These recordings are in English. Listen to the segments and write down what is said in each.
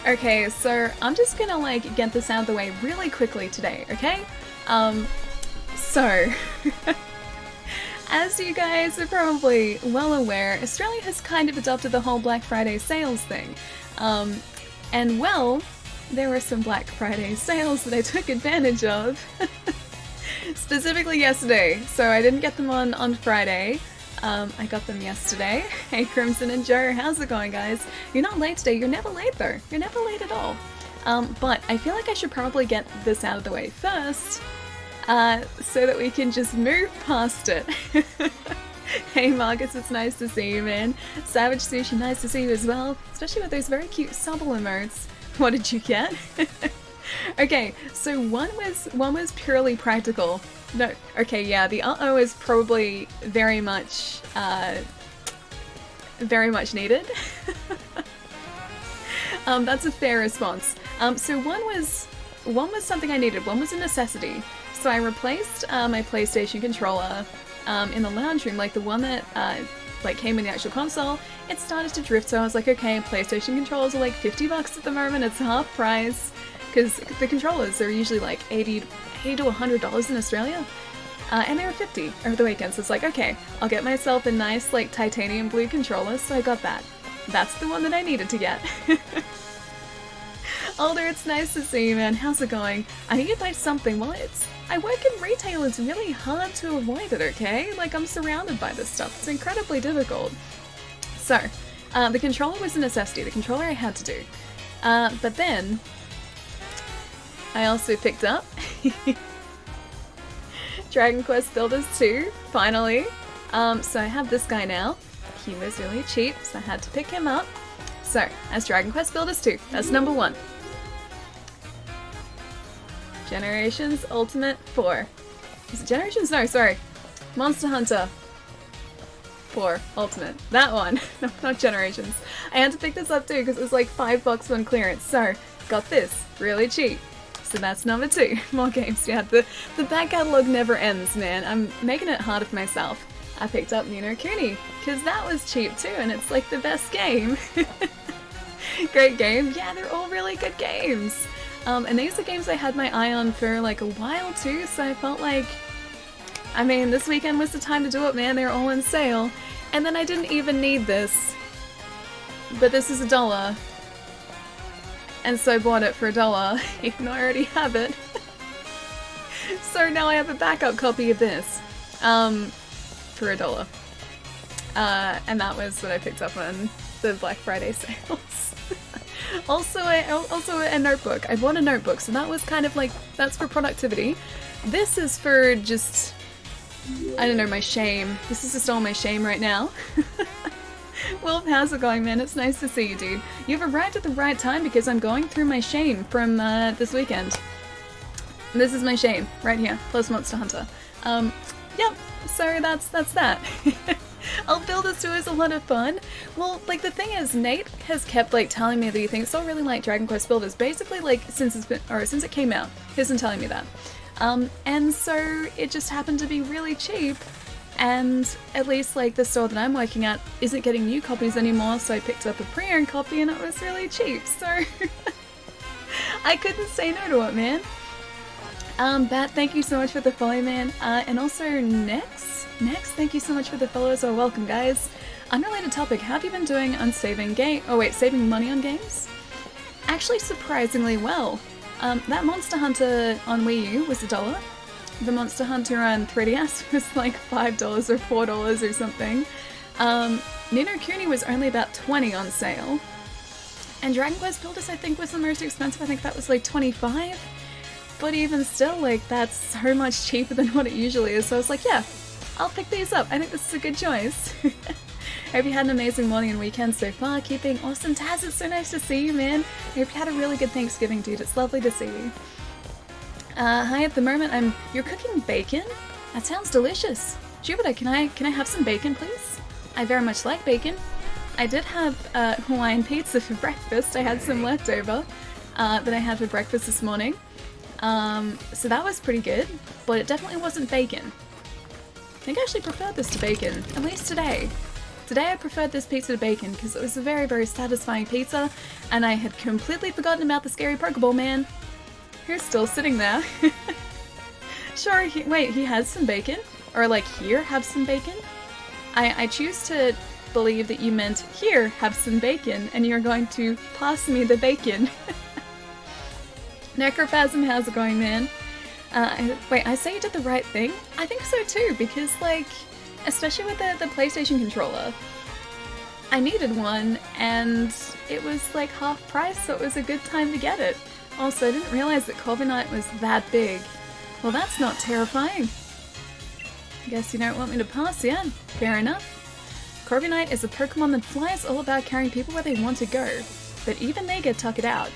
Okay, so I'm just gonna like get this out of the way really quickly today, okay? So as you guys are probably well aware, Australia has kind of adopted the whole Black Friday sales thing. And well, there were some Black Friday sales that I took advantage of. Specifically yesterday. So I didn't get them on Friday. I got them yesterday. Hey Crimson and Joe, how's it going guys? You're not late today, you're never late though. You're never late at all. But I feel like I should probably get this out of the way first, so that we can just move past it. Hey Marcus, it's nice to see you, man. Savage Sushi, nice to see you as well. Especially with those very cute subtle emotes. What did you get? Okay, so one was purely practical. No, okay, yeah, the uh-oh is probably very much needed. That's a fair response. So one was something I needed, one was a necessity. So I replaced my PlayStation controller in the lounge room, like the one that like came in the actual console. It started to drift, so I was like, okay, PlayStation controllers are like $50 at the moment, it's half price. Because the controllers are usually like $80 to $100 in Australia. And they were $50 over the weekend, so it's like, okay, I'll get myself a nice like titanium blue controller, so I got that. That's the one that I needed to get. Alder, it's nice to see you, man. How's it going? I need to buy something. Well, I work in retail, it's really hard to avoid it, okay? Like, I'm surrounded by this stuff. It's incredibly difficult. So, the controller was a necessity. The controller I had to do. But then I also picked up Dragon Quest Builders 2, finally. So I have this guy now. He was really cheap, so I had to pick him up. So, that's Dragon Quest Builders 2. That's number 1. Generations Ultimate 4. Is it Generations? No, sorry. Monster Hunter 4 Ultimate. That one. No, not Generations. I had to pick this up too because it was like $5 on clearance. So, got this. Really cheap. So that's number 2. More games. Yeah, the back catalogue never ends, man. I'm making it harder for myself. I picked up Ni no Kuni, because that was cheap too, and it's like the best game. Great game. Yeah, they're all really good games. And these are games I had my eye on for like a while too, so I felt like, I mean, this weekend was the time to do it, man. They're all on sale. And then I didn't even need this. But this is $1. And so I bought it for $1, even though I already have it. So now I have a backup copy of this, for $1. And that was what I picked up on the Black Friday sales. Also a notebook. I bought a notebook, so that was kind of like, that's for productivity. This is for just, I don't know, my shame. This is just all my shame right now. Wolf, how's it going, man? It's nice to see you, dude. You've arrived at the right time because I'm going through my shame from this weekend. This is my shame, right here, plus Monster Hunter. Yep, so that's that. I'll build this too, is a lot of fun. Well, like the thing is, Nate has kept like telling me that he thinks I really like Dragon Quest Builders, basically like since it came out. He's been telling me that. And so it just happened to be really cheap. And at least like the store that I'm working at isn't getting new copies anymore, so I picked up a pre-owned copy and it was really cheap, so I couldn't say no to it, man. Bat, thank you so much for the follow, man. And also Nex, thank you so much for the follow as well. Welcome, guys. Unrelated topic, how have you been doing on saving money on games? Actually, surprisingly well. That Monster Hunter on Wii U was $1. The Monster Hunter on 3DS was like $5 or $4 or something. Ni no Kuni was only about $20 on sale. And Dragon Quest Builders I think was the most expensive. I think that was like $25. But even still, like, that's so much cheaper than what it usually is. So I was like, yeah, I'll pick these up. I think this is a good choice. Hope you had an amazing morning and weekend so far. Keeping awesome. Taz, it's so nice to see you, man. I hope you had a really good Thanksgiving, dude. It's lovely to see you. Hi, at the moment you're cooking bacon? That sounds delicious. Jupiter, can I have some bacon, please? I very much like bacon. I did have Hawaiian pizza for breakfast. I had some leftover that I had for breakfast this morning. So that was pretty good, but it definitely wasn't bacon. I think I actually preferred this to bacon, at least today. Today I preferred this pizza to bacon because it was a very, very satisfying pizza, and I had completely forgotten about the scary Pokeball man, who's still sitting there. Sure, wait, he has some bacon? Or like, here, have some bacon? I choose to believe that you meant, here, have some bacon, and you're going to pass me the bacon. Necrophasm, how's it going, man? Wait, I say you did the right thing? I think so too, because like, especially with the PlayStation controller, I needed one, and it was like half price, so it was a good time to get it. Also, I didn't realize that Corviknight was that big. Well, that's not terrifying. I guess you don't want me to pass, yeah? Fair enough. Corviknight is a Pokemon that flies, all about carrying people where they want to go, but even they get tuckered out.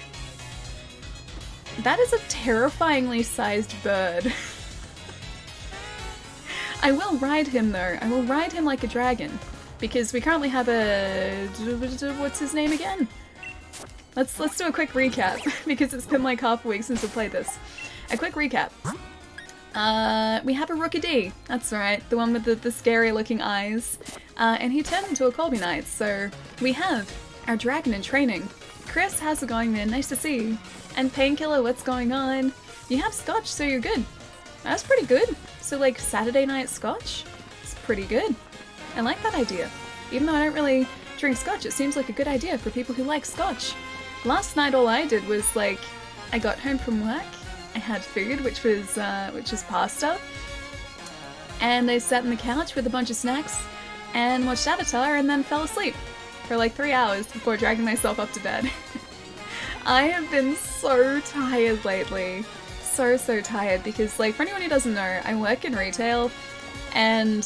That is a terrifyingly sized bird. I will ride him though. I will ride him like a dragon, because we currently have a... what's his name again? Let's do a quick recap, because it's been like half a week since we played this. A quick recap. We have a Rookidee, that's right, the one with the scary looking eyes, and he turned into a Corviknight, so we have our dragon in training. Chris, how's it going, man? Nice to see you. And Painkiller, what's going on? You have Scotch, so you're good. That's pretty good. So like Saturday night Scotch? It's pretty good. I like that idea. Even though I don't really drink Scotch, it seems like a good idea for people who like Scotch. Last night all I did was like, I got home from work, I had food, which was pasta, and I sat on the couch with a bunch of snacks and watched Avatar and then fell asleep for like 3 hours before dragging myself up to bed. I have been so tired lately. So tired, because like, for anyone who doesn't know, I work in retail, and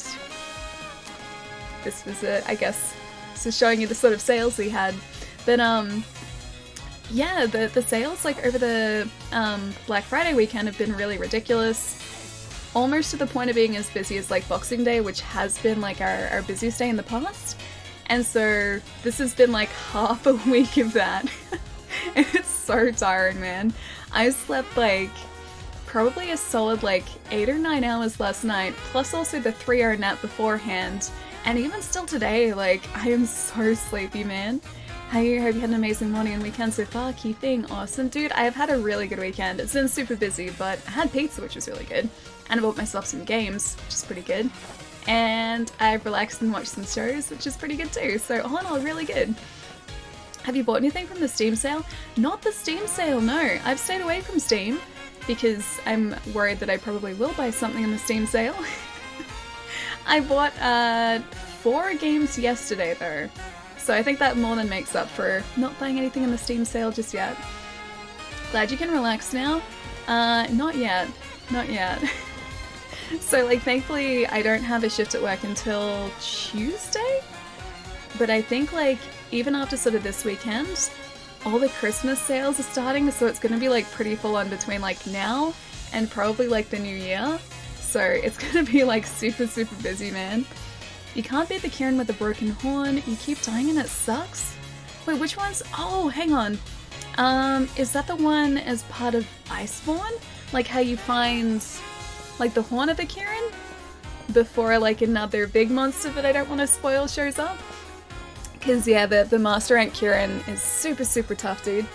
this was I guess, this is showing you the sort of sales we had. But yeah, the sales like over the Black Friday weekend have been really ridiculous. Almost to the point of being as busy as like Boxing Day, which has been like our busiest day in the past. And so this has been like half a week of that. And it's so tiring, man. I slept like probably a solid like 8 or 9 hours last night, plus also the 3-hour nap beforehand. And even still today, like, I am so sleepy, man. Hey, hope you had an amazing morning and weekend so far. Key thing, awesome. Dude, I have had a really good weekend. It's been super busy, but I had pizza, which was really good. And I bought myself some games, which is pretty good. And I've relaxed and watched some shows, which is pretty good too. So all in all, really good. Have you bought anything from the Steam sale? Not the Steam sale, no. I've stayed away from Steam because I'm worried that I probably will buy something in the Steam sale. I bought 4 games yesterday though. So I think that more than makes up for not buying anything in the Steam sale just yet. Glad you can relax now? Not yet. Not yet. So like, thankfully I don't have a shift at work until Tuesday? But I think like, even after sort of this weekend, all the Christmas sales are starting, so it's gonna be like pretty full on between like now and probably like the new year. So it's gonna be like super busy, man. You can't beat the Kieran with a broken horn. You keep dying and it sucks? Wait, which one's? Oh, hang on. Is that the one as part of Iceborne? Like how you find like the horn of the Kieran before like another big monster that I don't want to spoil shows up? Because yeah, the Master Ant Kieran is super tough, dude.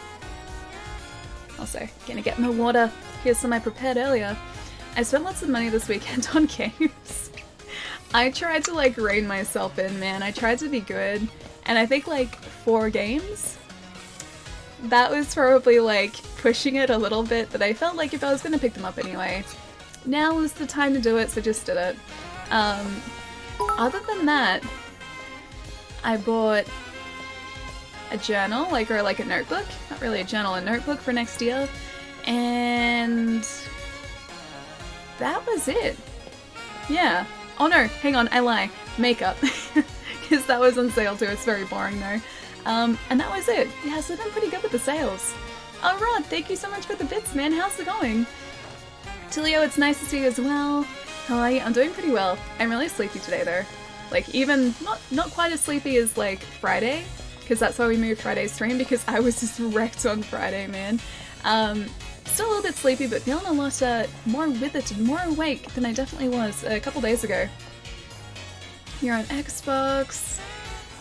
Also, gonna get my water. Here's some I prepared earlier. I spent lots of money this weekend on games. I tried to like rein myself in, man. I tried to be good, and I think like 4 games, that was probably like pushing it a little bit, but I felt like if I was gonna pick them up anyway, now was the time to do it, so just did it. Other than that, I bought a journal, or a notebook. Not really a journal, a notebook for next year. And that was it. Yeah. Oh no, hang on, I lie. Makeup. Because that was on sale too, it's very boring though. And that was it. Yeah, so I've been pretty good with the sales. Oh Rod, thank you so much for the bits, man. How's it going? Tilio, it's nice to see you as well. How are you? I'm doing pretty well. I'm really sleepy today though. Like, even not quite as sleepy as like Friday, because that's why we moved Friday's stream, because I was just wrecked on Friday, man. Still a little bit sleepy, but feeling a lot more withered and more awake than I definitely was a couple days ago. You're on Xbox.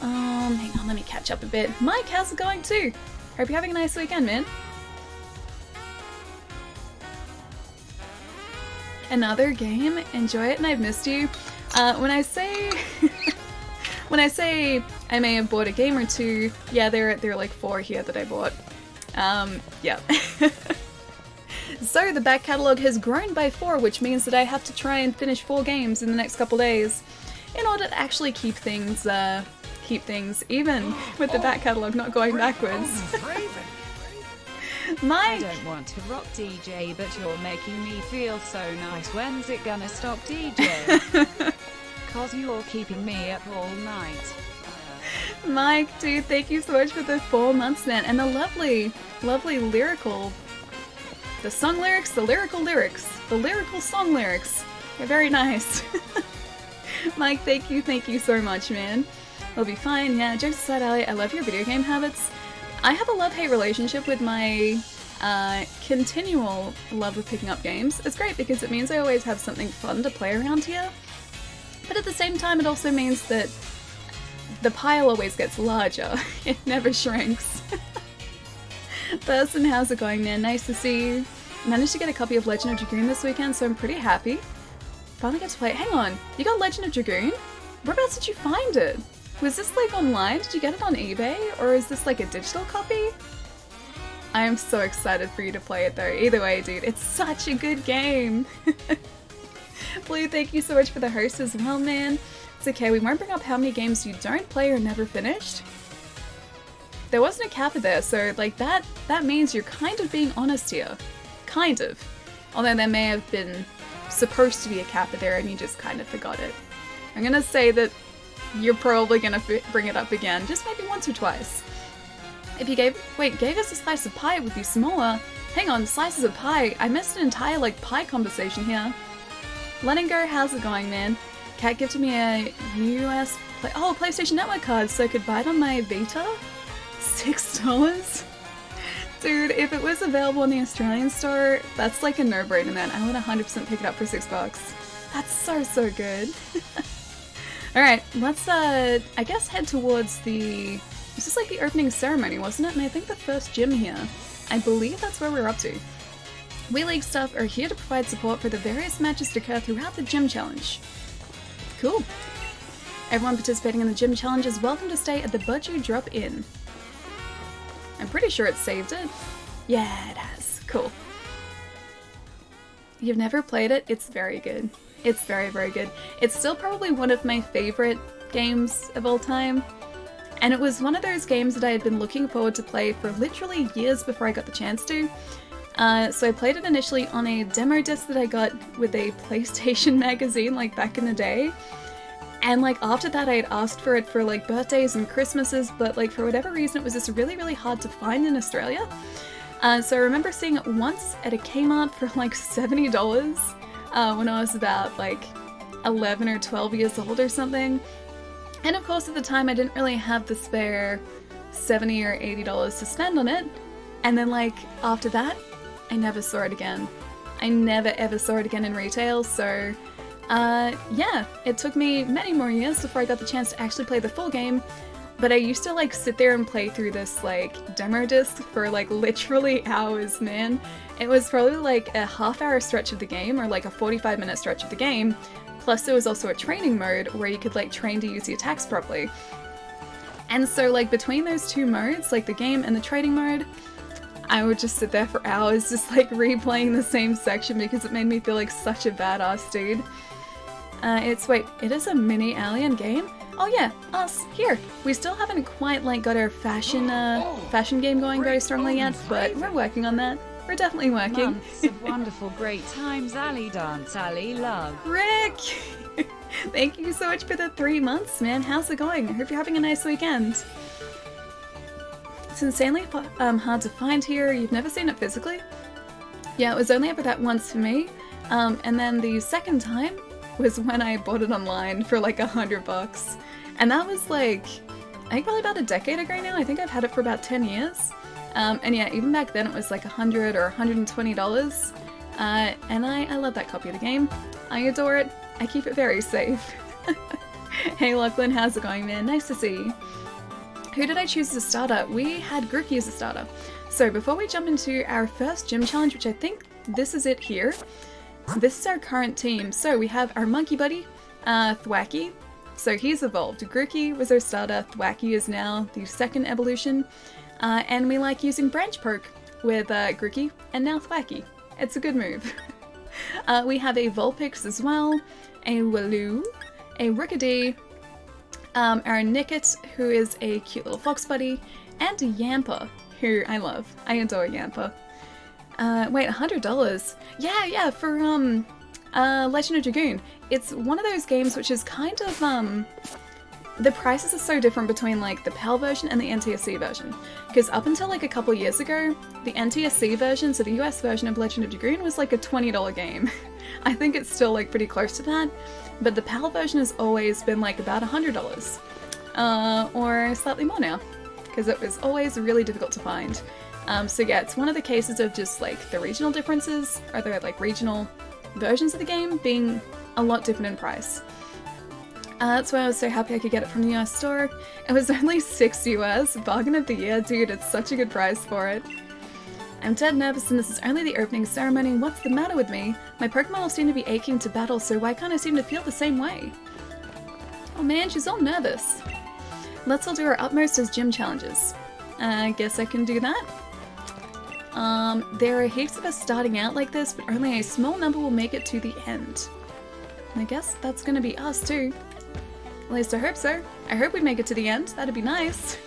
Hang on, let me catch up a bit. Mike, how's it going too? Hope you're having a nice weekend, man. Another game? Enjoy it and I've missed you. When I say when I say I may have bought a game or two, yeah, there are like 4 here that I bought. Yeah. So the back catalogue has grown by 4, which means that I have to try and finish 4 games in the next couple days in order to actually keep things even with the back catalogue not going backwards. Mike! I don't want to rock DJ, but you're making me feel so nice. When's it gonna stop, DJ? Cause you're keeping me up all night. Mike, dude, thank you so much for the 4 months, man, and the lovely, lovely lyrical... The song lyrics, the lyrical song lyrics. They're very nice. Mike, thank you so much, man. We'll be fine, yeah. Jokes aside, Ali, I love your video game habits. I have a love-hate relationship with my continual love of picking up games. It's great because it means I always have something fun to play around here. But at the same time, it also means that the pile always gets larger. It never shrinks. Person, how's it going, man? Nice to see you. Managed to get a copy of Legend of Dragoon this weekend, so I'm pretty happy. Finally got to play it. Hang on, you got Legend of Dragoon? Whereabouts did you find it? Was this like online? Did you get it on eBay? Or is this like a digital copy? I am so excited for you to play it though. Either way, dude, it's such a good game. Blue, thank you so much for the host as well, man. It's okay, we won't bring up how many games you don't play or never finished. There wasn't a kappa there, so like that means you're kind of being honest here. Kind of. Although there may have been supposed to be a kappa there and you just kind of forgot it. I'm gonna say that you're probably gonna bring it up again, just maybe once or twice. If you gave us a slice of pie, it would be smaller. Hang on, slices of pie? I missed an entire like pie conversation here. Letting go, how's it going, man? Cat gifted me a PlayStation Network card so I could buy it on my Vita? $6? Dude, if it was available in the Australian store, that's like a no-brainer, man. I would 100% pick it up for $6. That's so good. Alright, let's I guess head towards the... This is like the opening ceremony, wasn't it? And I think the first gym here. I believe that's where we're up to. We League staff are here to provide support for the various matches to occur throughout the gym challenge. Cool. Everyone participating in the gym challenge is welcome to stay at the Budgie Drop Inn. I'm pretty sure it saved it. Yeah, it has. Cool. You've never played it? It's very good. It's very good. It's still probably one of my favorite games of all time. And it was one of those games that I had been looking forward to play for literally years before I got the chance to. So I played it initially on a demo disc that I got with a PlayStation magazine like back in the day. And like after that I had asked for it for like birthdays and Christmases, but like for whatever reason it was just really hard to find in Australia. So I remember seeing it once at a Kmart for like $70 when I was about like 11 or 12 years old or something. And of course at the time I didn't really have the spare $70 or $80 to spend on it. And then like after that, I never saw it again. I never ever saw it again in retail, so yeah, it took me many more years before I got the chance to actually play the full game, but I used to like sit there and play through this like demo disc for like literally hours, man. It was probably like a half-hour stretch of the game or like a 45-minute stretch of the game, plus there was also a training mode where you could like train to use the attacks properly. And so like between those two modes, like the game and the training mode, I would just sit there for hours just like replaying the same section because it made me feel like such a badass dude. It is a mini alien game? Oh yeah, us, here. We still haven't quite like got our fashion game going very strongly yet, but we're working on that. We're definitely working. Months of wonderful great times, Ali dance, Ali love. Rick! Thank you so much for the 3 months, man. How's it going? I hope you're having a nice weekend. It's insanely hard to find here. You've never seen it physically? Yeah, it was only ever that once for me. And then the second time was when I bought it online for like $100. And that was like, I think probably about a decade ago now. I think I've had it for about 10 years. And yeah, even back then it was like $100 or $120. And I love that copy of the game. I adore it. I keep it very safe. Hey Lachlan, how's it going, man? Nice to see you. Who did I choose as a starter? We had Grookey as a starter. So before we jump into our first gym challenge, which I think this is it here, this is our current team. So we have our monkey buddy, Thwacky. So he's evolved. Grookey was our starter, Thwacky is now the second evolution, and we like using Branch Poke with Grookey and now Thwacky. It's a good move. We have a Vulpix as well, a Waloo, a Rookidee, our Nickit, who is a cute little fox buddy, and a Yampa, who I love. I adore Yampa. Wait, $100? Yeah, for Legend of Dragoon. It's one of those games which is kind of, the prices are so different between like the PAL version and the NTSC version. Because up until like a couple years ago, the NTSC version, so the US version of Legend of Dragoon, was like a $20 game. I think it's still like pretty close to that, but the PAL version has always been like about $100, or slightly more now, because it was always really difficult to find. So yeah, it's one of the cases of just like the regional differences, or the like regional versions of the game being a lot different in price. That's why I was so happy I could get it from the US store. It was only $6 US, bargain of the year, dude, it's such a good price for it. I'm dead nervous and this is only the opening ceremony. What's the matter with me? My Pokemon all seem to be aching to battle, so why can't I seem to feel the same way? Oh man, she's all nervous. Let's all do our utmost as gym challenges. I guess I can do that. There are heaps of us starting out like this, but only a small number will make it to the end. I guess that's gonna be us too. At least I hope so. I hope we make it to the end, that'd be nice.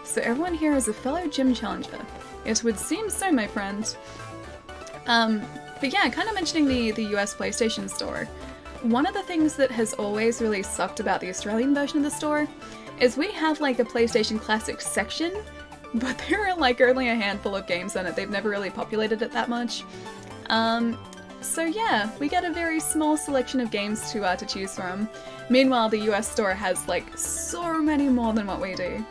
So everyone here is a fellow gym challenger. It would seem so, my friend. But yeah, kind of mentioning the US PlayStation Store, one of the things that has always really sucked about the Australian version of the store is we have like a PlayStation Classic section, but there are like only a handful of games on it. They've never really populated it that much. So yeah, we get a very small selection of games to choose from. Meanwhile, the US store has like so many more than what we do.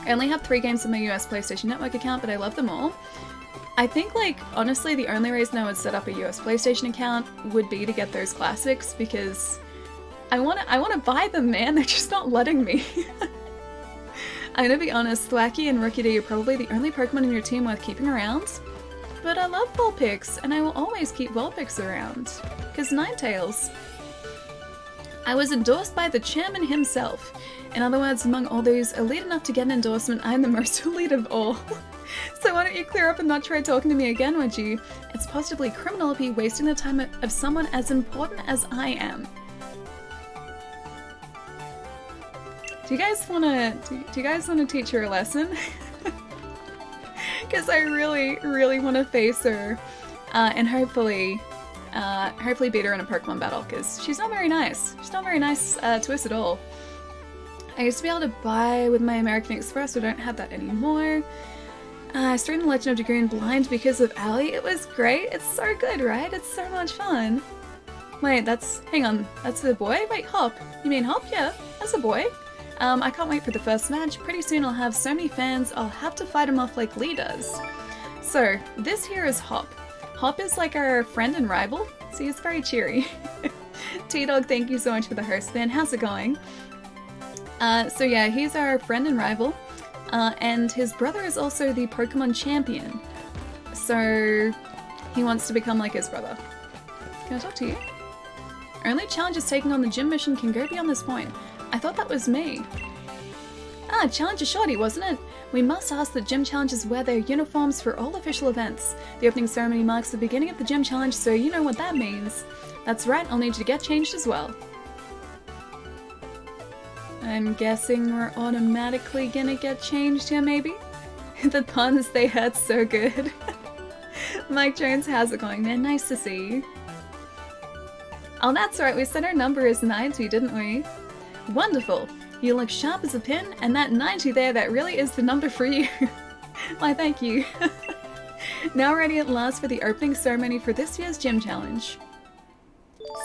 I only have 3 games on my US PlayStation Network account, but I love them all. I think, like, honestly, the only reason I would set up a US PlayStation account would be to get those classics, because I wanna buy them, man, they're just not letting me. I'm gonna be honest, Thwacky and Rookidee are probably the only Pokemon in your team worth keeping around, but I love Vulpix, and I will always keep Vulpix around, because Ninetales. I was endorsed by the chairman himself. In other words, among all those elite enough to get an endorsement, I'm the most elite of all. So why don't you clear up and not try talking to me again, would you? It's positively criminal of you wasting the time of someone as important as I am. Do you guys wanna teach her a lesson? Because I really want to face her, and hopefully beat her in a Pokemon battle, because she's not very nice. She's not very nice to us at all. I used to be able to buy with my American Express, so I don't have that anymore. I started in Legend of Dragoon blind because of Ali. It was great. It's so good, right? It's so much fun. Wait, hang on, that's a boy? Wait, Hop. You mean Hop? Yeah, that's a boy. I can't wait for the first match. Pretty soon I'll have so many fans, I'll have to fight him off like Lee does. So, this here is Hop. Hop is like our friend and rival. See, he's very cheery. T-Dog, thank you so much for the host, man. How's it going? So yeah, he's our friend and rival, and his brother is also the Pokemon champion, so he wants to become like his brother. Can I talk to you? Only challenges taking on the gym mission can go beyond this point. I thought that was me. Ah, Challenger Shorty, wasn't it? We must ask that gym challenges wear their uniforms for all official events. The opening ceremony marks the beginning of the gym challenge, so you know what that means. That's right, I'll need you to get changed as well. I'm guessing we're automatically gonna get changed here, maybe? The puns, they hurt so good. Mike Jones, how's it going, man? Nice to see you. Oh, that's right, we said our number is 90, didn't we? Wonderful! You look sharp as a pin, and that 90 there, that really is the number for you. Why, thank you. Now ready at last for the opening ceremony for this year's gym challenge.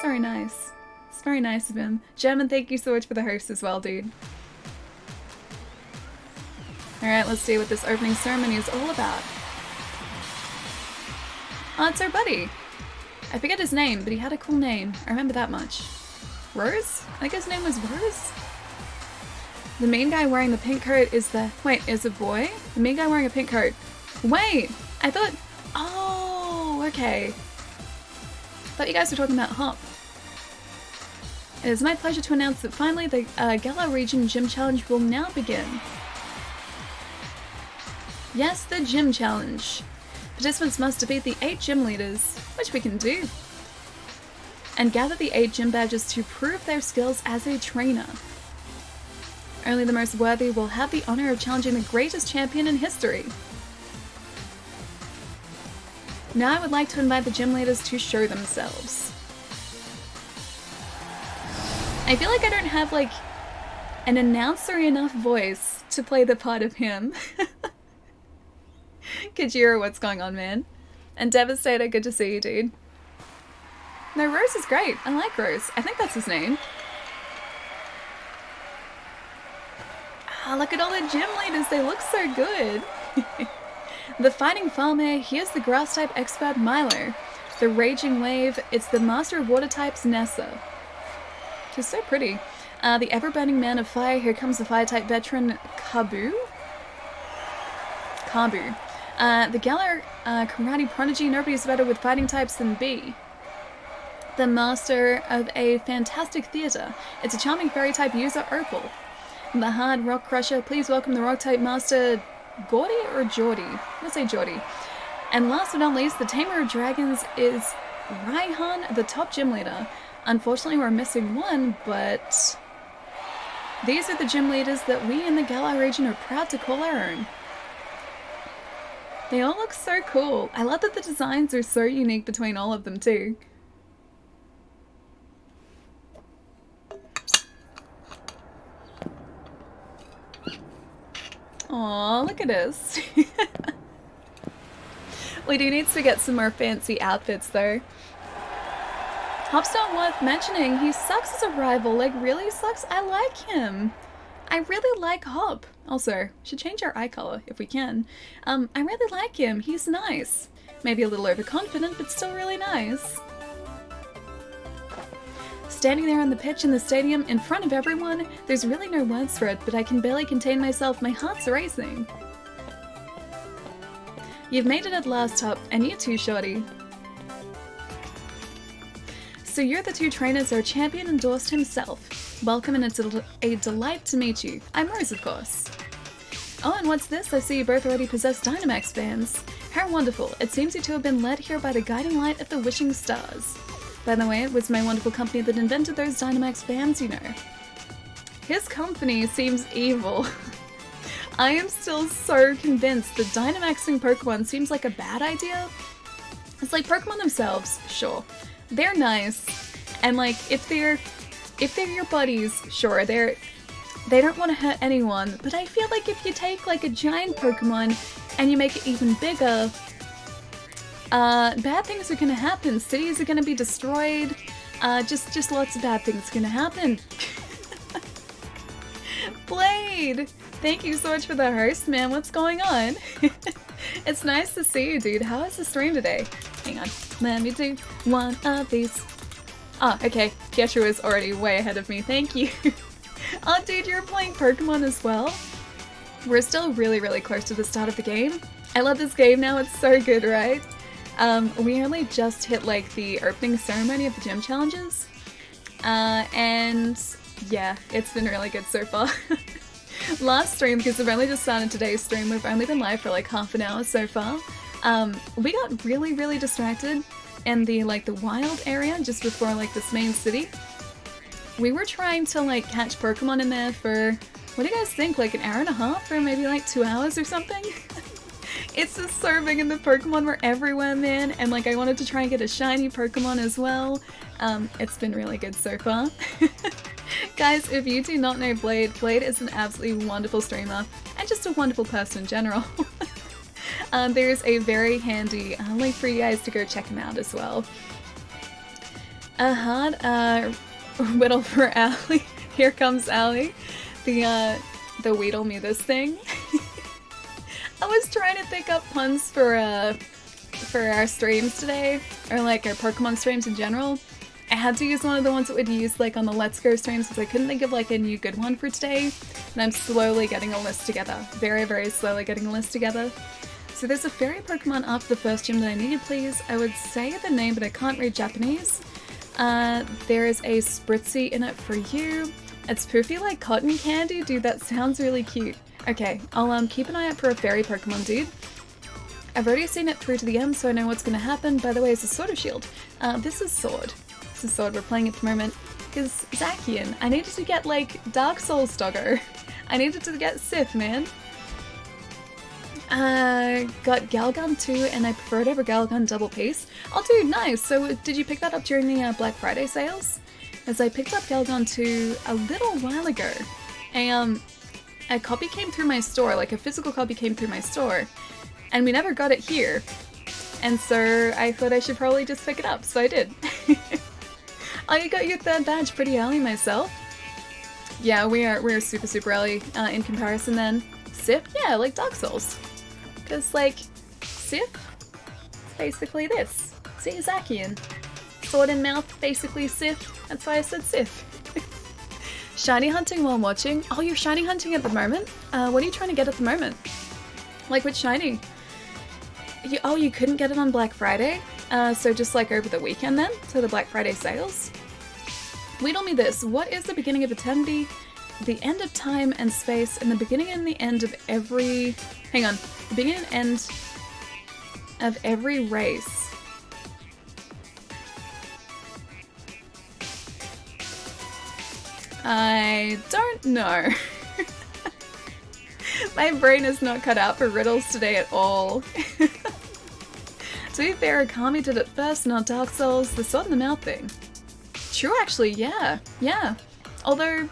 So nice. It's very nice of him. German, thank you so much for the host as well, dude. Alright, let's see what this opening ceremony is all about. Oh, it's our buddy. I forget his name, but he had a cool name. I remember that much. Rose? I think his name was Rose? The main guy wearing the pink coat is the... Wait, is a boy? The main guy wearing a pink coat. Wait! I thought... Oh, okay. Thought you guys were talking about Hop. It is my pleasure to announce that finally the Galar region gym challenge will now begin. Yes, the gym challenge. Participants must defeat the 8 gym leaders, which we can do, and gather the 8 gym badges to prove their skills as a trainer. Only the most worthy will have the honor of challenging the greatest champion in history. Now I would like to invite the gym leaders to show themselves. I feel like I don't have like an announcer enough voice to play the part of him. Kajira, what's going on, man? And Devastator, good to see you, dude. No, Rose is great. I like Rose. I think that's his name. Ah, look at all the gym leaders. They look so good. The Fighting Farmer, here's the Grass-type expert Milo. The Raging Wave, it's the Master of Water types Nessa. She's so pretty. The Ever-Burning Man of Fire, here comes the Fire-type veteran Kabu. The Galar Karate Prodigy, nobody's better with fighting types than B. The Master of a Fantastic Theatre, it's a charming fairy-type user Opal. The Hard Rock Crusher, please welcome the Rock-type Master Gordy or Geordie? I'm gonna say Geordie. And last but not least, the Tamer of Dragons is Raihan, the top gym leader. Unfortunately, we're missing one, but these are the gym leaders that we in the Galar region are proud to call our own. They all look so cool. I love that the designs are so unique between all of them too. Aw, look at us. We do need to get some more fancy outfits though. Hop's not worth mentioning. He sucks as a rival. Like, really sucks? I like him. I really like Hop. Also, should change our eye color if we can. I really like him. He's nice. Maybe a little overconfident, but still really nice. Standing there on the pitch in the stadium in front of everyone, there's really no words for it, but I can barely contain myself. My heart's racing. You've made it at last, Hop, and you too, Shorty. So you're the 2 trainers our champion endorsed himself. Welcome, and it's a delight to meet you. I'm Rose, of course. Oh, and what's this? I see you both already possess Dynamax bands. How wonderful. It seems you two have been led here by the guiding light of the wishing stars. By the way, it was my wonderful company that invented those Dynamax bands, you know. His company seems evil. I am still so convinced that Dynamaxing Pokemon seems like a bad idea. It's like Pokemon themselves, sure. They're nice, and like, if they're your buddies, sure, they don't want to hurt anyone, but I feel like if you take like a giant Pokemon and you make it even bigger, bad things are gonna happen. Cities are gonna be destroyed, just lots of bad things are gonna happen. Blade! Thank you so much for the host, man. What's going on? It's nice to see you, dude. How is the stream today? Hang on. Let me do one of these. Oh, okay. Pietro is already way ahead of me. Thank you. Oh, dude, you're playing Pokemon as well? We're still really, really close to the start of the game. I love this game now. It's so good, right? We only just hit, like, the opening ceremony of the gym challenges. And yeah, it's been really good so far. Last stream, because I've only just started today's stream, we've only been live for like half an hour so far. We got really, really distracted in the wild area just before like this main city. We were trying to like catch Pokemon in there for, what do you guys think, like an hour and a half or maybe like 2 hours or something? It's just so big and the Pokemon were everywhere, man, and like I wanted to try and get a shiny Pokemon as well. It's been really good so far. Guys, if you do not know Blade, Blade is an absolutely wonderful streamer and just a wonderful person in general. There's a very handy link for you guys to go check him out as well. A hard whittle for Allie. Here comes Allie. The Weedle Me This thing. I was trying to think up puns for our streams today, or like our Pokemon streams in general. I had to use one of the ones that would use like on the Let's Go streams because I couldn't think of like a new good one for today. And I'm slowly getting a list together. Very, very slowly getting a list together. So there's a fairy Pokemon after the first gym that I need, please. I would say the name, but I can't read Japanese. There is a Spritzy in it for you. It's poofy like cotton candy. Dude, that sounds really cute. Okay, I'll keep an eye out for a fairy Pokemon, dude. I've already seen it through to the end, so I know what's going to happen. By the way, it's a Sword or Shield. This is Sword. This is Sword. We're playing at the moment. Because Zacian, I needed to get, like, Dark Souls Doggo. I needed to get Sith, man. Got Galgun 2, and I preferred over Galgun double piece. Oh, dude, nice! So, did you pick that up during the Black Friday sales? As I picked up Galgun 2 a little while ago. A copy came through my store, like a physical copy came through my store. And we never got it here. And so I thought I should probably just pick it up, so I did. I got your third badge pretty early myself. Yeah, we're super, super early in comparison then. Sith? Yeah, like Dark Souls. Because, like, Sith? Basically this. See, Zacian. Sword in mouth, basically Sith. That's why I said Sith. Shiny hunting while watching? Oh, you're shiny hunting at the moment? What are you trying to get at the moment? Like, which shiny? You couldn't get it on Black Friday? So just like over the weekend then? So the Black Friday sales? Riddle me this. What is the beginning of eternity, the end of time and space, and the beginning and the end of every... Hang on. The beginning and end of every race? I don't know. My brain is not cut out for riddles today at all. To be fair, Akami did it first, not Dark Souls, the sword in the mouth thing. True, actually, yeah. Although,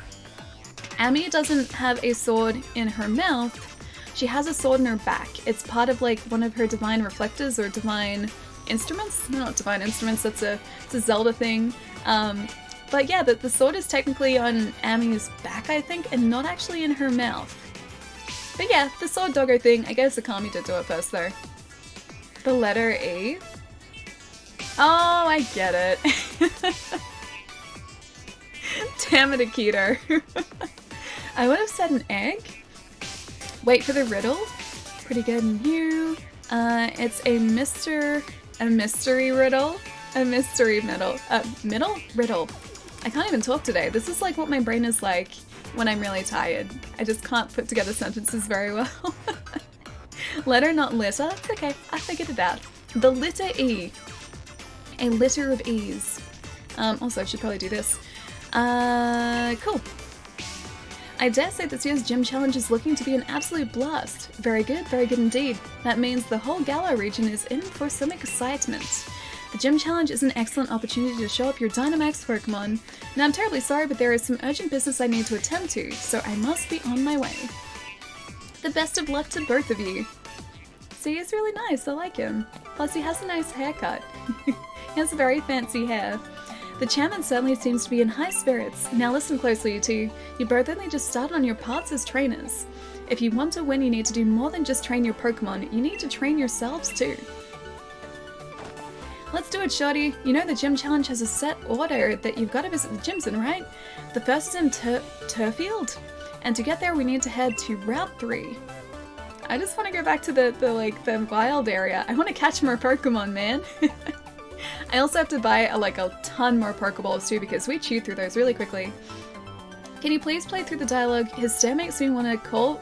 Ami doesn't have a sword in her mouth, she has a sword in her back. It's part of, like, one of her divine reflectors or divine instruments? No, not divine instruments, it's a Zelda thing. But yeah, the sword is technically on Ami's back, I think, and not actually in her mouth. But yeah, the sword doggo thing, I guess Akami did do it first though. The letter E? Oh, I get it. Damn it, Akito. I would have said an egg. Wait for the riddle. Pretty good and new. It's a mystery riddle. A mystery riddle. I can't even talk today. This is like what my brain is like when I'm really tired. I just can't put together sentences very well. Letter, not litter. It's okay. I figured it out. The letter E. A litter of E's. Also, I should probably do this. Cool. I dare say this year's gym challenge is looking to be an absolute blast. Very good indeed. That means the whole Galar region is in for some excitement. The gym challenge is an excellent opportunity to show up your Dynamax Pokemon. Now I'm terribly sorry, but there is some urgent business I need to attend to, so I must be on my way. The best of luck to both of you. See, he's really nice, I like him. Plus he has a nice haircut. He has very fancy hair. The chairman certainly seems to be in high spirits. Now listen closely, you two. You both only just started on your paths as trainers. If you want to win, you need to do more than just train your Pokemon, you need to train yourselves too. Let's do it, shorty. You know the gym challenge has a set order that you've got to visit the gyms in, right? The first is in Turfield, and to get there we need to head to Route 3. I just want to go back to the wild area. I want to catch more Pokemon, man. I also have to buy a ton more Pokeballs too because we chewed through those really quickly. Can you please play through the dialogue? His stare makes me want to call...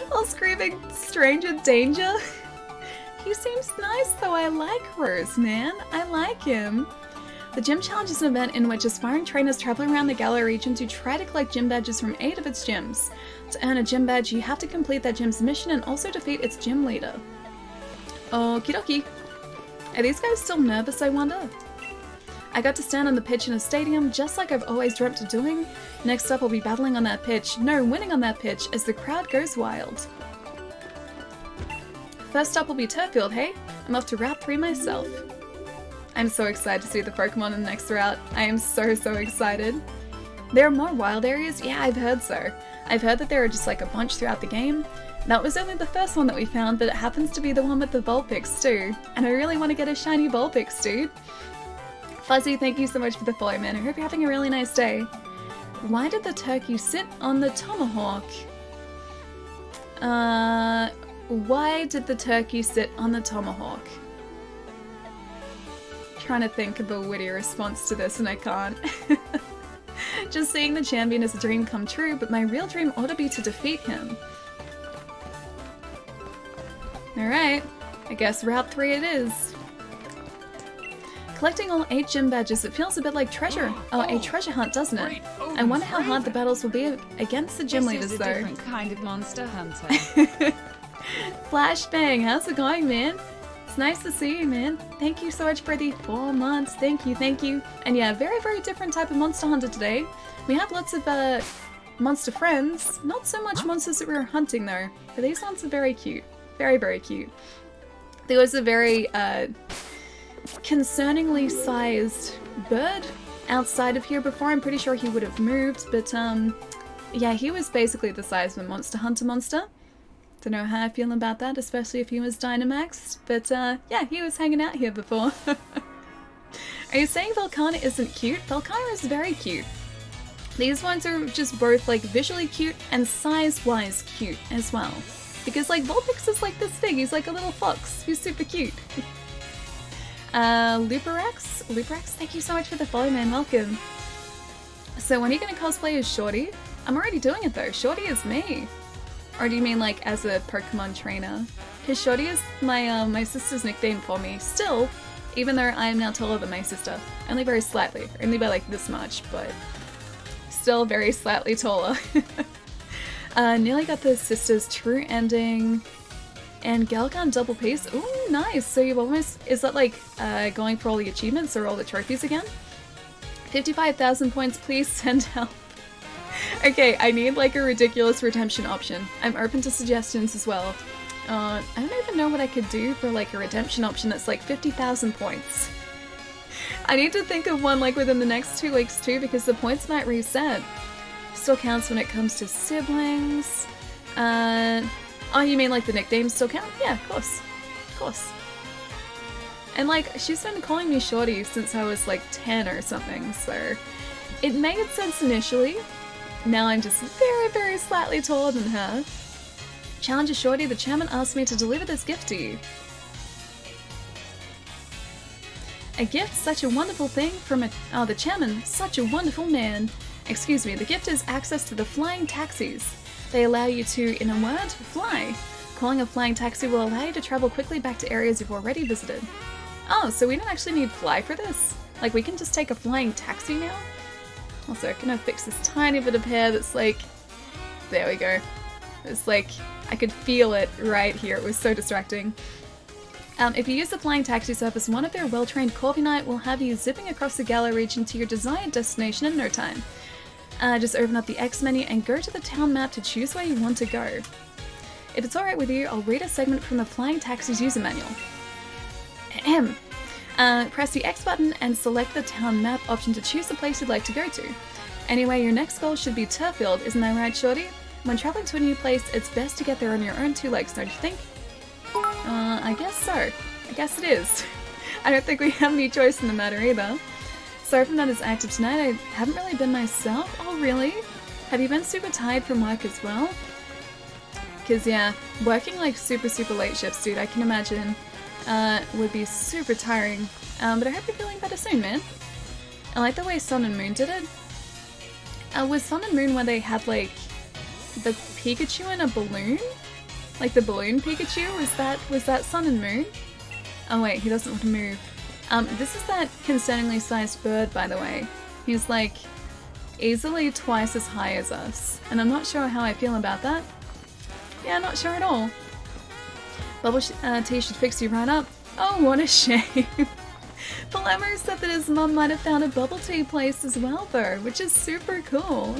While screaming, stranger danger? He seems nice though, I like Rose, man. I like him. The gym challenge is an event in which aspiring trainers travel around the Galar region to try to collect gym badges from 8 of its gyms. To earn a gym badge, you have to complete that gym's mission and also defeat its gym leader. Okie dokie. Are these guys still nervous, I wonder? I got to stand on the pitch in a stadium just like I've always dreamt of doing. Next up I'll be battling on that pitch, winning on that pitch as the crowd goes wild. First up will be Turfield, hey? I'm off to Route 3 myself. I'm so excited to see the Pokemon in the next route. I am so excited. There are more wild areas? Yeah, I've heard so. I've heard that there are just like a bunch throughout the game. That was only the first one that we found, but it happens to be the one with the Vulpix too. And I really want to get a shiny Vulpix, dude. Fuzzy, thank you so much for the follow, man. I hope you're having a really nice day. Why did the turkey sit on the tomahawk? Why did the turkey sit on the tomahawk? Trying to think of a witty response to this and I can't. Just seeing the champion is a dream come true, but my real dream ought to be to defeat him. Alright, I guess Route 3 it is. Collecting all 8 gym badges, it feels a bit like a treasure hunt, doesn't it? I wonder how hard the battles will be against the gym leaders, though. This is a different kind of monster hunter. Flashbang, how's it going, man? It's nice to see you, man. Thank you so much for the 4 months. Thank you, thank you. And yeah, very, very different type of monster hunter today. We have lots of monster friends. Not so much monsters that we were hunting, though. But these ones are very cute. Very, very cute. There was a very concerningly sized bird outside of here before. I'm pretty sure he would have moved, but yeah, he was basically the size of a monster hunter monster. Don't know how I feel about that, especially if he was Dynamaxed, but yeah, he was hanging out here before. Are you saying Volcana isn't cute? Volcana is very cute. These ones are just both like visually cute and size-wise cute as well. Because like Vulpix is like this thing, he's like a little fox, he's super cute. Luparax, thank you so much for the follow, man, welcome. So when are you gonna cosplay as Shorty? I'm already doing it though, Shorty is me. Or do you mean like as a Pokemon trainer? Because Shorty is my my sister's nickname for me, still, even though I am now taller than my sister. Only very slightly, only by like this much, but still very slightly taller. Nearly got the sister's true ending. And Galgan double piece. Ooh, nice. So you've almost... Is that like going for all the achievements or all the trophies again? 55,000 points, please send help. Okay, I need like a ridiculous redemption option. I'm open to suggestions as well. I don't even know what I could do for like a redemption option that's like 50,000 points. I need to think of one like within the next 2 weeks too, because the points might reset. Still counts when it comes to siblings. Oh, you mean like the nicknames still count? Yeah, of course. Of course. And like, she's been calling me Shorty since I was like 10 or something, so it made sense initially. Now I'm just very, very slightly taller than her. Challenger Shorty, the chairman asked me to deliver this gift to you. A gift, such a wonderful thing from the chairman, such a wonderful man. Excuse me, the gift is access to the flying taxis. They allow you to, in a word, fly. Calling a flying taxi will allow you to travel quickly back to areas you've already visited. Oh, so we don't actually need fly for this? Like, we can just take a flying taxi now? Also, can I fix this tiny bit of hair that's like... There we go. It's like, I could feel it right here. It was so distracting. If you use the flying taxi service, one of their well-trained Corviknight will have you zipping across the Galar region to your desired destination in no time. Just open up the X menu and go to the town map to choose where you want to go. If it's alright with you, I'll read a segment from the Flying Taxis user manual. Ahem. Press the X button and select the town map option to choose the place you'd like to go to. Anyway, your next goal should be Turffield, isn't that right, Shorty? When traveling to a new place, it's best to get there on your own 2 legs, don't you think? I guess so. I guess it is. I don't think we have any choice in the matter either. Sorry if I'm not as active tonight, I haven't really been myself. Oh really? Have you been super tired from work as well? Because yeah, working like super late shifts, dude, I can imagine would be super tiring. But I hope you're feeling better soon, man. I like the way Sun and Moon did it. Was Sun and Moon where they had like the Pikachu in a balloon? Like the balloon Pikachu? Was that Sun and Moon? Oh wait, he doesn't want to move. This is that concerningly sized bird, by the way. He's like easily twice as high as us, and I'm not sure how I feel about that. Yeah, not sure at all. Bubble tea should fix you right up. Oh, what a shame. Palermo said that his mum might have found a bubble tea place as well though, which is super cool.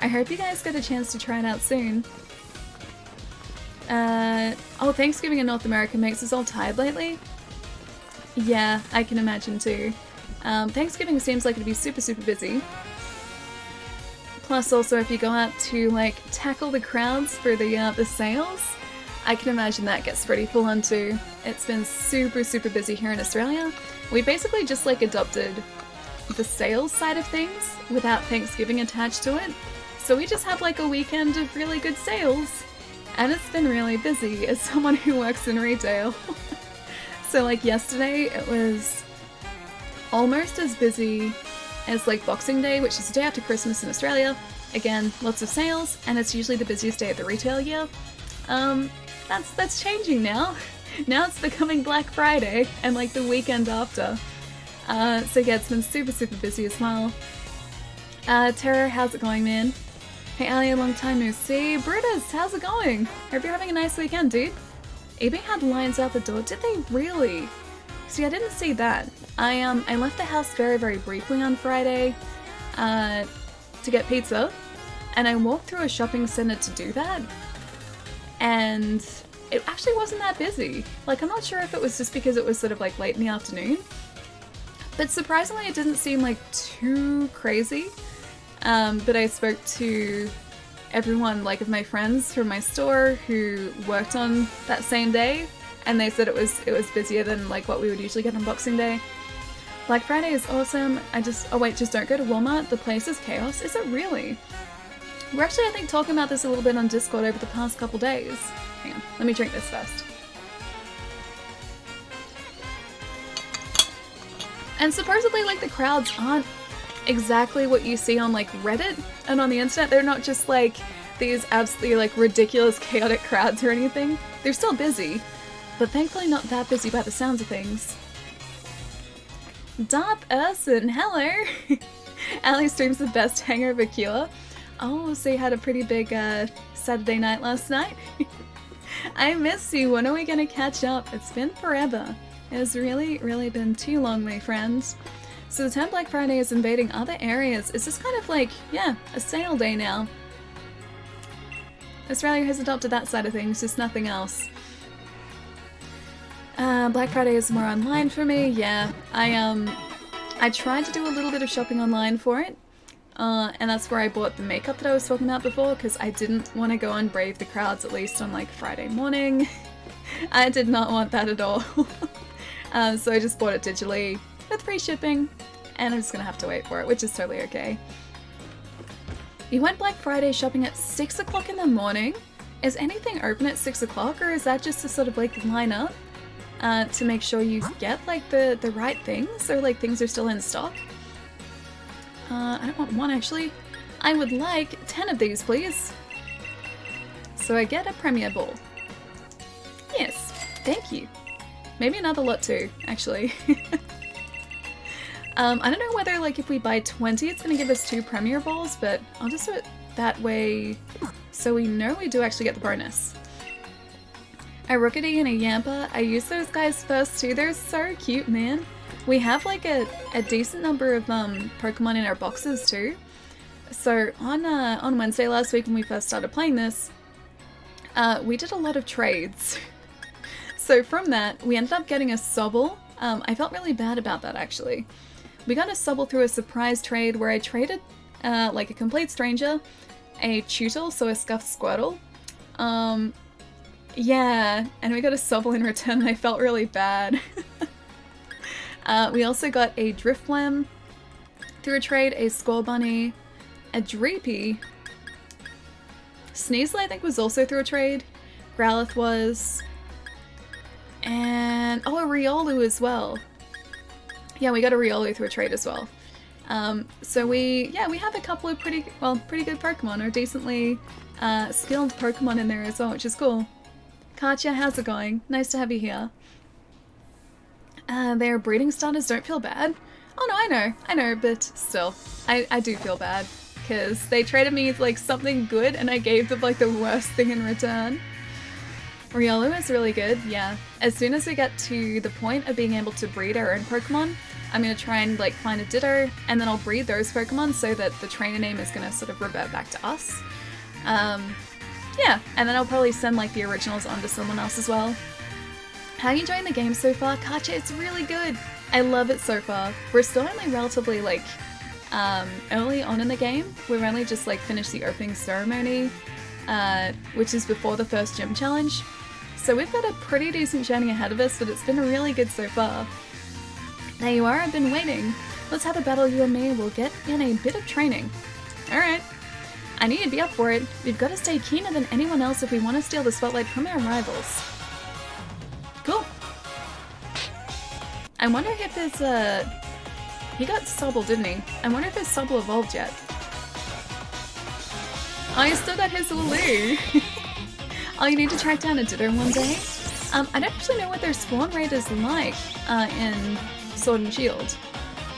I hope you guys get a chance to try it out soon. Oh, Thanksgiving in North America makes us all tired lately? Yeah, I can imagine too. Thanksgiving seems like it'd be super busy. Plus also if you go out to like tackle the crowds for the sales, I can imagine that gets pretty full on too. It's been super, super busy here in Australia. We basically just like adopted the sales side of things without Thanksgiving attached to it. So we just have like a weekend of really good sales. And it's been really busy as someone who works in retail. So like yesterday it was almost as busy as like Boxing Day, which is the day after Christmas in Australia. Again, lots of sales, and it's usually the busiest day of the retail year. That's changing now. Now it's becoming Black Friday and like the weekend after. So yeah, it's been super, super busy as well. Terror, how's it going, man? Hey Ali, long time no see. Brutus, how's it going? Hope you're having a nice weekend, dude. eBay had lines out the door. Did they really? See, I didn't see that. I left the house very, very briefly on Friday to get pizza, and I walked through a shopping center to do that, and it actually wasn't that busy. Like, I'm not sure if it was just because it was sort of like late in the afternoon, but surprisingly it didn't seem like too crazy. But I spoke to everyone, like of my friends from my store who worked on that same day, and they said it was busier than like what we would usually get on Boxing Day. Black Friday is awesome. just don't go to Walmart. The place is chaos. Is it really? We're actually, I think, talking about this a little bit on Discord over the past couple days. Hang on, let me drink this first. And supposedly, like, the crowds aren't exactly what you see on like Reddit and on the internet. They're not just like these absolutely like ridiculous chaotic crowds or anything. They're still busy, but thankfully not that busy by the sounds of things. Darth Urson, hello! Ali streams the best hangover cure. Oh, so you had a pretty big Saturday night last night? I miss you. When are we gonna catch up? It's been forever. It has really, really been too long, my friends. So the 10 Black Friday is invading other areas. It's just kind of like, yeah, a sale day now. Australia has adopted that side of things, just nothing else. Black Friday is more online for me, yeah. I tried to do a little bit of shopping online for it. And that's where I bought the makeup that I was talking about before, because I didn't want to go and brave the crowds, at least on like Friday morning. I did not want that at all. So I just bought it digitally with free shipping, and I'm just gonna have to wait for it, which is totally okay. You went Black Friday shopping at 6 o'clock in the morning? Is anything open at 6 o'clock, or is that just to sort of like line up to make sure you get like the right things, or like things are still in stock? I don't want one actually. I would like 10 of these, please. So I get a Premier Ball. Yes, thank you. Maybe another lot too, actually. I don't know whether like if we buy 20 it's gonna give us 2 Premier Balls, but I'll just do it that way so we know we do actually get the bonus. A Rookity and a Yampa, I use those guys first too. They're so cute, man. We have like a decent number of Pokemon in our boxes too. So on Wednesday last week when we first started playing this, we did a lot of trades. So from that, we ended up getting a Sobble. I felt really bad about that actually. We got a Sobble through a surprise trade where I traded like a complete stranger a Tootle, so a Scuffed Squirtle. Yeah, and we got a Sobble in return and I felt really bad. We also got a Drifblim through a trade, a Scorbunny, a Dreepy. Sneasel I think was also through a trade. Growlithe was. And, oh, a Riolu as well. Yeah, we got a Riolu through a trade as well. So we have a couple of pretty good Pokemon, or decently skilled Pokemon in there as well, which is cool. Katya, how's it going? Nice to have you here. Their breeding starters don't feel bad. Oh no, I know, but still, I do feel bad, because they traded me like something good and I gave them like the worst thing in return. Riolu is really good, yeah. As soon as we get to the point of being able to breed our own Pokemon, I'm going to try and like find a Ditto, and then I'll breed those Pokemon so that the trainer name is going to sort of revert back to us. Yeah, and then I'll probably send like the originals on to someone else as well. How are you enjoying the game so far? Katya, it's really good! I love it so far. We're still only relatively like early on in the game. We've only just like finished the opening ceremony, which is before the first gym challenge. So we've got a pretty decent journey ahead of us, but it's been really good so far. There you are, I've been waiting. Let's have a battle, you and me. We'll get in a bit of training. Alright. I need to be up for it. We've got to stay keener than anyone else if we want to steal the spotlight from our rivals. Cool. I wonder if there's a... He got Sobble, didn't he? I wonder if his Sobble evolved yet. Oh, he still got his Lulu! Oh, you need to track down a Ditto one day? I don't actually know what their spawn rate is like in Sword and Shield.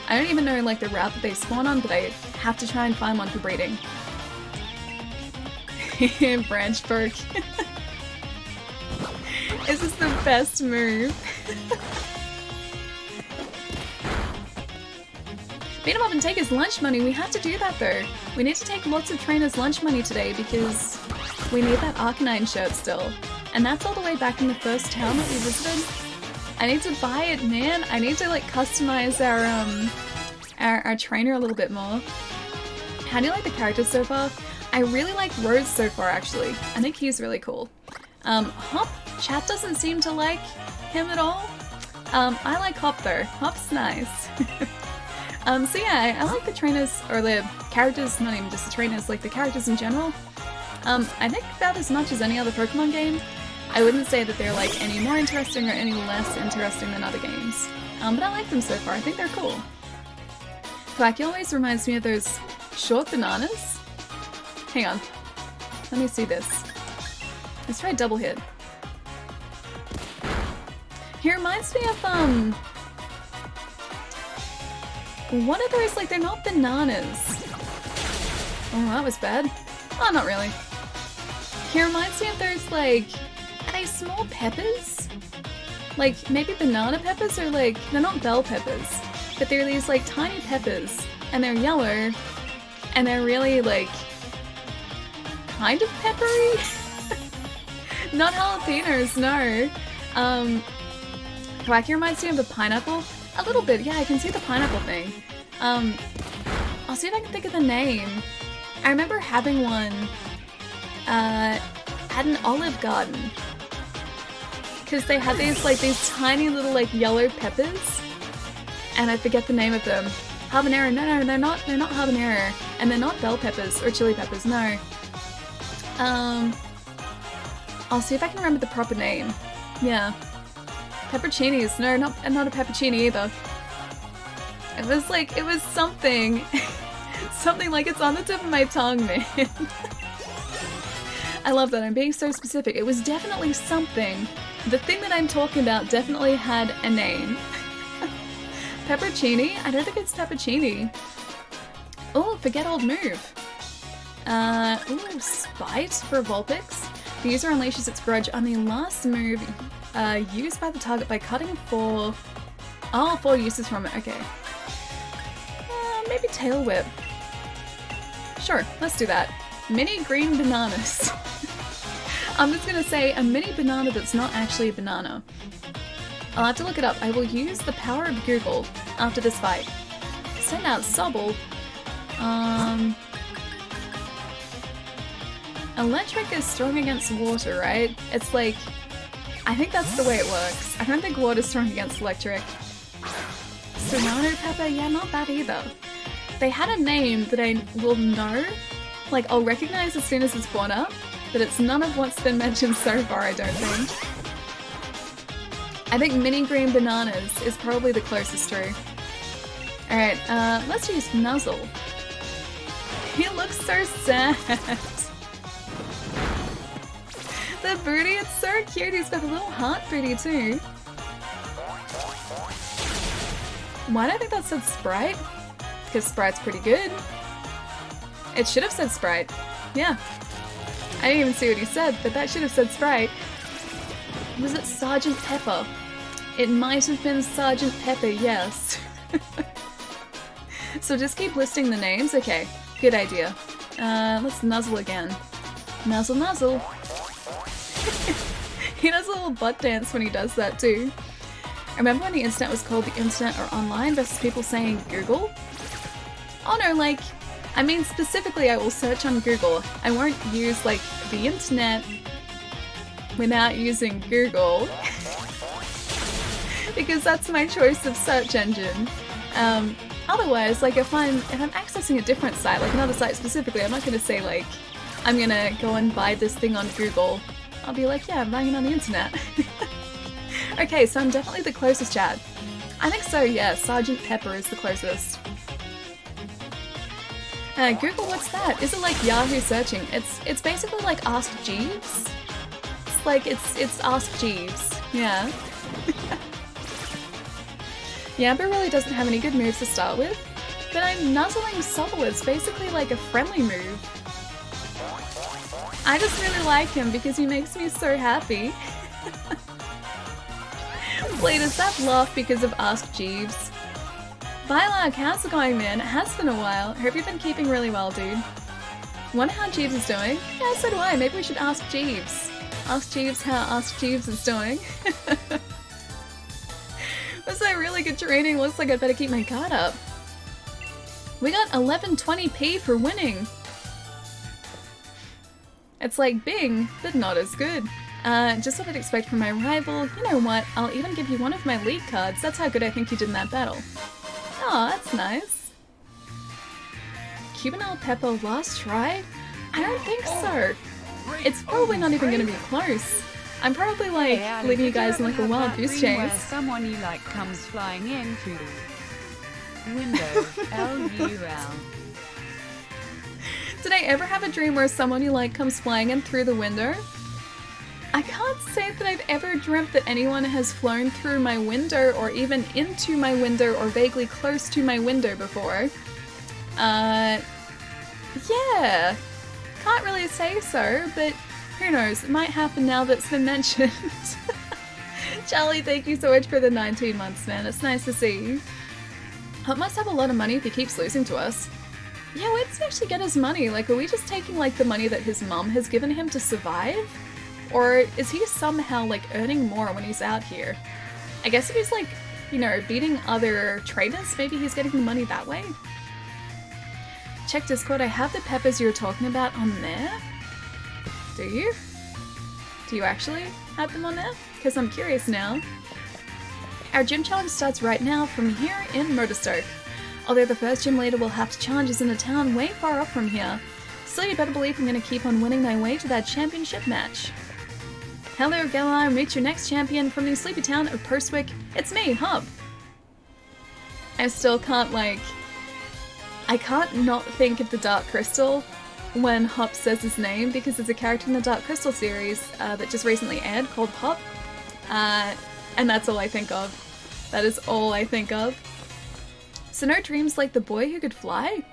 I don't even know like the route that they spawn on, but I have to try and find one for breeding. Branch perk. This is the best move. Beat him up and take his lunch money. We have to do that though. We need to take lots of trainers' lunch money today because we need that Arcanine shirt still. And that's all the way back in the first town that we visited. I need to buy it, man. I need to like customize our trainer a little bit more. How do you like the characters so far? I really like Rose so far actually. I think he's really cool. Hop, chat doesn't seem to like him at all. I like Hop though. Hop's nice. So yeah, I like the trainers, or the characters, not even just the trainers, like the characters in general. I think about as much as any other Pokemon game. I wouldn't say that they're like any more interesting or any less interesting than other games. But I like them so far, I think they're cool. Quacky always reminds me of those short bananas. Hang on, let me see this. Let's try double hit. He reminds me of, what are those, like, they're not bananas. Oh, that was bad. Oh, not really. He reminds me of those, like, are they small peppers? Like, maybe banana peppers, or like, they're not bell peppers, but they're these, like, tiny peppers, and they're yellow, and they're really, like, kind of peppery? Not jalapenos, no. Quacky reminds me of the pineapple. A little bit, yeah, I can see the pineapple thing. I'll see if I can think of the name. I remember having one at an Olive Garden. Because they had these, like, these tiny little, like, yellow peppers. And I forget the name of them. Habanero, no, they're not habanero. And they're not bell peppers or chili peppers, no. I'll see if I can remember the proper name. Yeah. Pepperoncinis. No, not a peppercini either. It was like, it was something. Something like it's on the tip of my tongue, man. I love that, I'm being so specific. It was definitely something. The thing that I'm talking about definitely had a name. Pepperoncini? I don't think it's peppercini. Oh, forget old move. Ooh, Spite for Vulpix. The user unleashes its grudge on the last move used by the target by cutting four uses from it, okay. Maybe Tail Whip. Sure, let's do that. Mini green bananas. I'm just gonna say a mini banana that's not actually a banana. I'll have to look it up. I will use the power of Google after this fight. Send out Sobble. Electric is strong against water, right? It's like, I think that's the way it works. I don't think water's strong against electric. Serrano pepper? Yeah, not bad either. They had a name that I will know, like I'll recognize as soon as it's brought up, but it's none of what's been mentioned so far, I don't think. I think mini green bananas is probably the closest true. Alright, let's use Nuzzle. He looks so sad. The booty, it's so cute. He's got a little heart booty too. Why do I think that said Sprite? Because Sprite's pretty good. It should have said Sprite. Yeah. I didn't even see what he said, but that should have said Sprite. Was it Sergeant Pepper? It might have been Sergeant Pepper, yes. So just keep listing the names? Okay, good idea. Let's Nuzzle again. Nuzzle, Nuzzle. He does a little butt dance when he does that too. Remember when the internet was called the internet or online versus people saying Google? Oh no, like, I mean specifically I will search on Google. I won't use like the internet without using Google. Because that's my choice of search engine. Otherwise, like if I'm accessing a different site, like another site specifically, I'm not gonna say like, I'm gonna go and buy this thing on Google. I'll be like, yeah, I'm buying it on the internet. Okay, so I'm definitely the closest, Chad. I think so, yeah, Sergeant Pepper is the closest. Google, what's that? Is it like Yahoo searching? It's basically like Ask Jeeves. It's like, it's Ask Jeeves, yeah. Yamper really doesn't have any good moves to start with, but I'm nuzzling Sobble. It's basically like a friendly move. I just really like him because he makes me so happy. Wait, is that laugh because of Ask Jeeves? Bylark, how's it going, man? It has been a while. Hope you've been keeping really well, dude. Wonder how Jeeves is doing? Yeah, so do I. Maybe we should ask Jeeves. Ask Jeeves how Ask Jeeves is doing. Was that really good training? Looks like I'd better keep my card up. We got 1120p for winning. It's like Bing, but not as good. Just what I'd expect from my rival. You know what? I'll even give you one of my league cards. That's how good I think you did in that battle. Oh, that's nice. Cubanelle Pepper last try? I don't think so. It's probably not even going to be close. I'm probably like leaving you guys in like a wild goose chase. Where someone you like comes flying in through the window. LUL. Did I ever have a dream where someone you like comes flying in through the window? I can't say that I've ever dreamt that anyone has flown through my window or even into my window or vaguely close to my window before. Yeah. Can't really say so, but who knows, it might happen now that's been mentioned. Charlie, thank you so much for the 19 months, man. It's nice to see you. Hop must have a lot of money if he keeps losing to us. Yeah, where does he actually get his money? Like, are we just taking, like, the money that his mum has given him to survive? Or is he somehow, like, earning more when he's out here? I guess if he's, like, you know, beating other traders, maybe he's getting the money that way? Check Discord, I have the peppers you were talking about on there. Do you? Do you actually have them on there? Because I'm curious now. Our gym challenge starts right now from here in Motorstoke. Although the first gym leader will have to challenge is in a town way far off from here. So you better believe I'm going to keep on winning my way to that championship match. Hello Galar, meet your next champion from the sleepy town of Perswick. It's me, Hub. I still can't I can't not think of the Dark Crystal when Hop says his name, because there's a character in the Dark Crystal series that just recently aired called Pop, and that's all I think of. That is all I think of. So no dreams like the boy who could fly?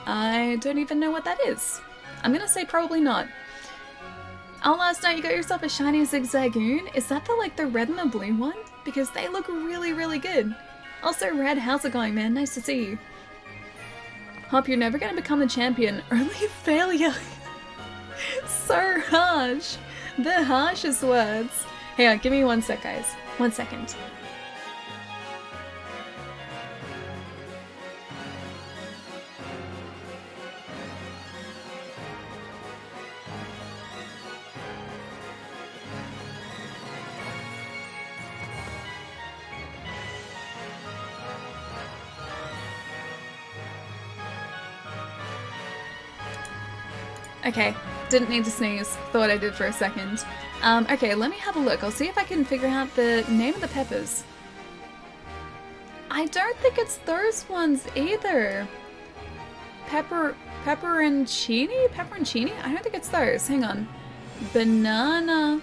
I don't even know what that is. I'm gonna say probably not. Oh, last night you got yourself a shiny Zigzagoon? Is that the red and the blue one? Because they look really, really good. Also, Red, how's it going, man? Nice to see you. Hop, you're never gonna become the champion. Only failure. So harsh. The harshest words. Hang on, give me 1 sec, guys. 1 second. Okay, didn't need to sneeze. Thought I did for a second. Okay, let me have a look. I'll see if I can figure out the name of the peppers. I don't think it's those ones either. Pepperoncini? Pepperoncini? I don't think it's those. Hang on. Banana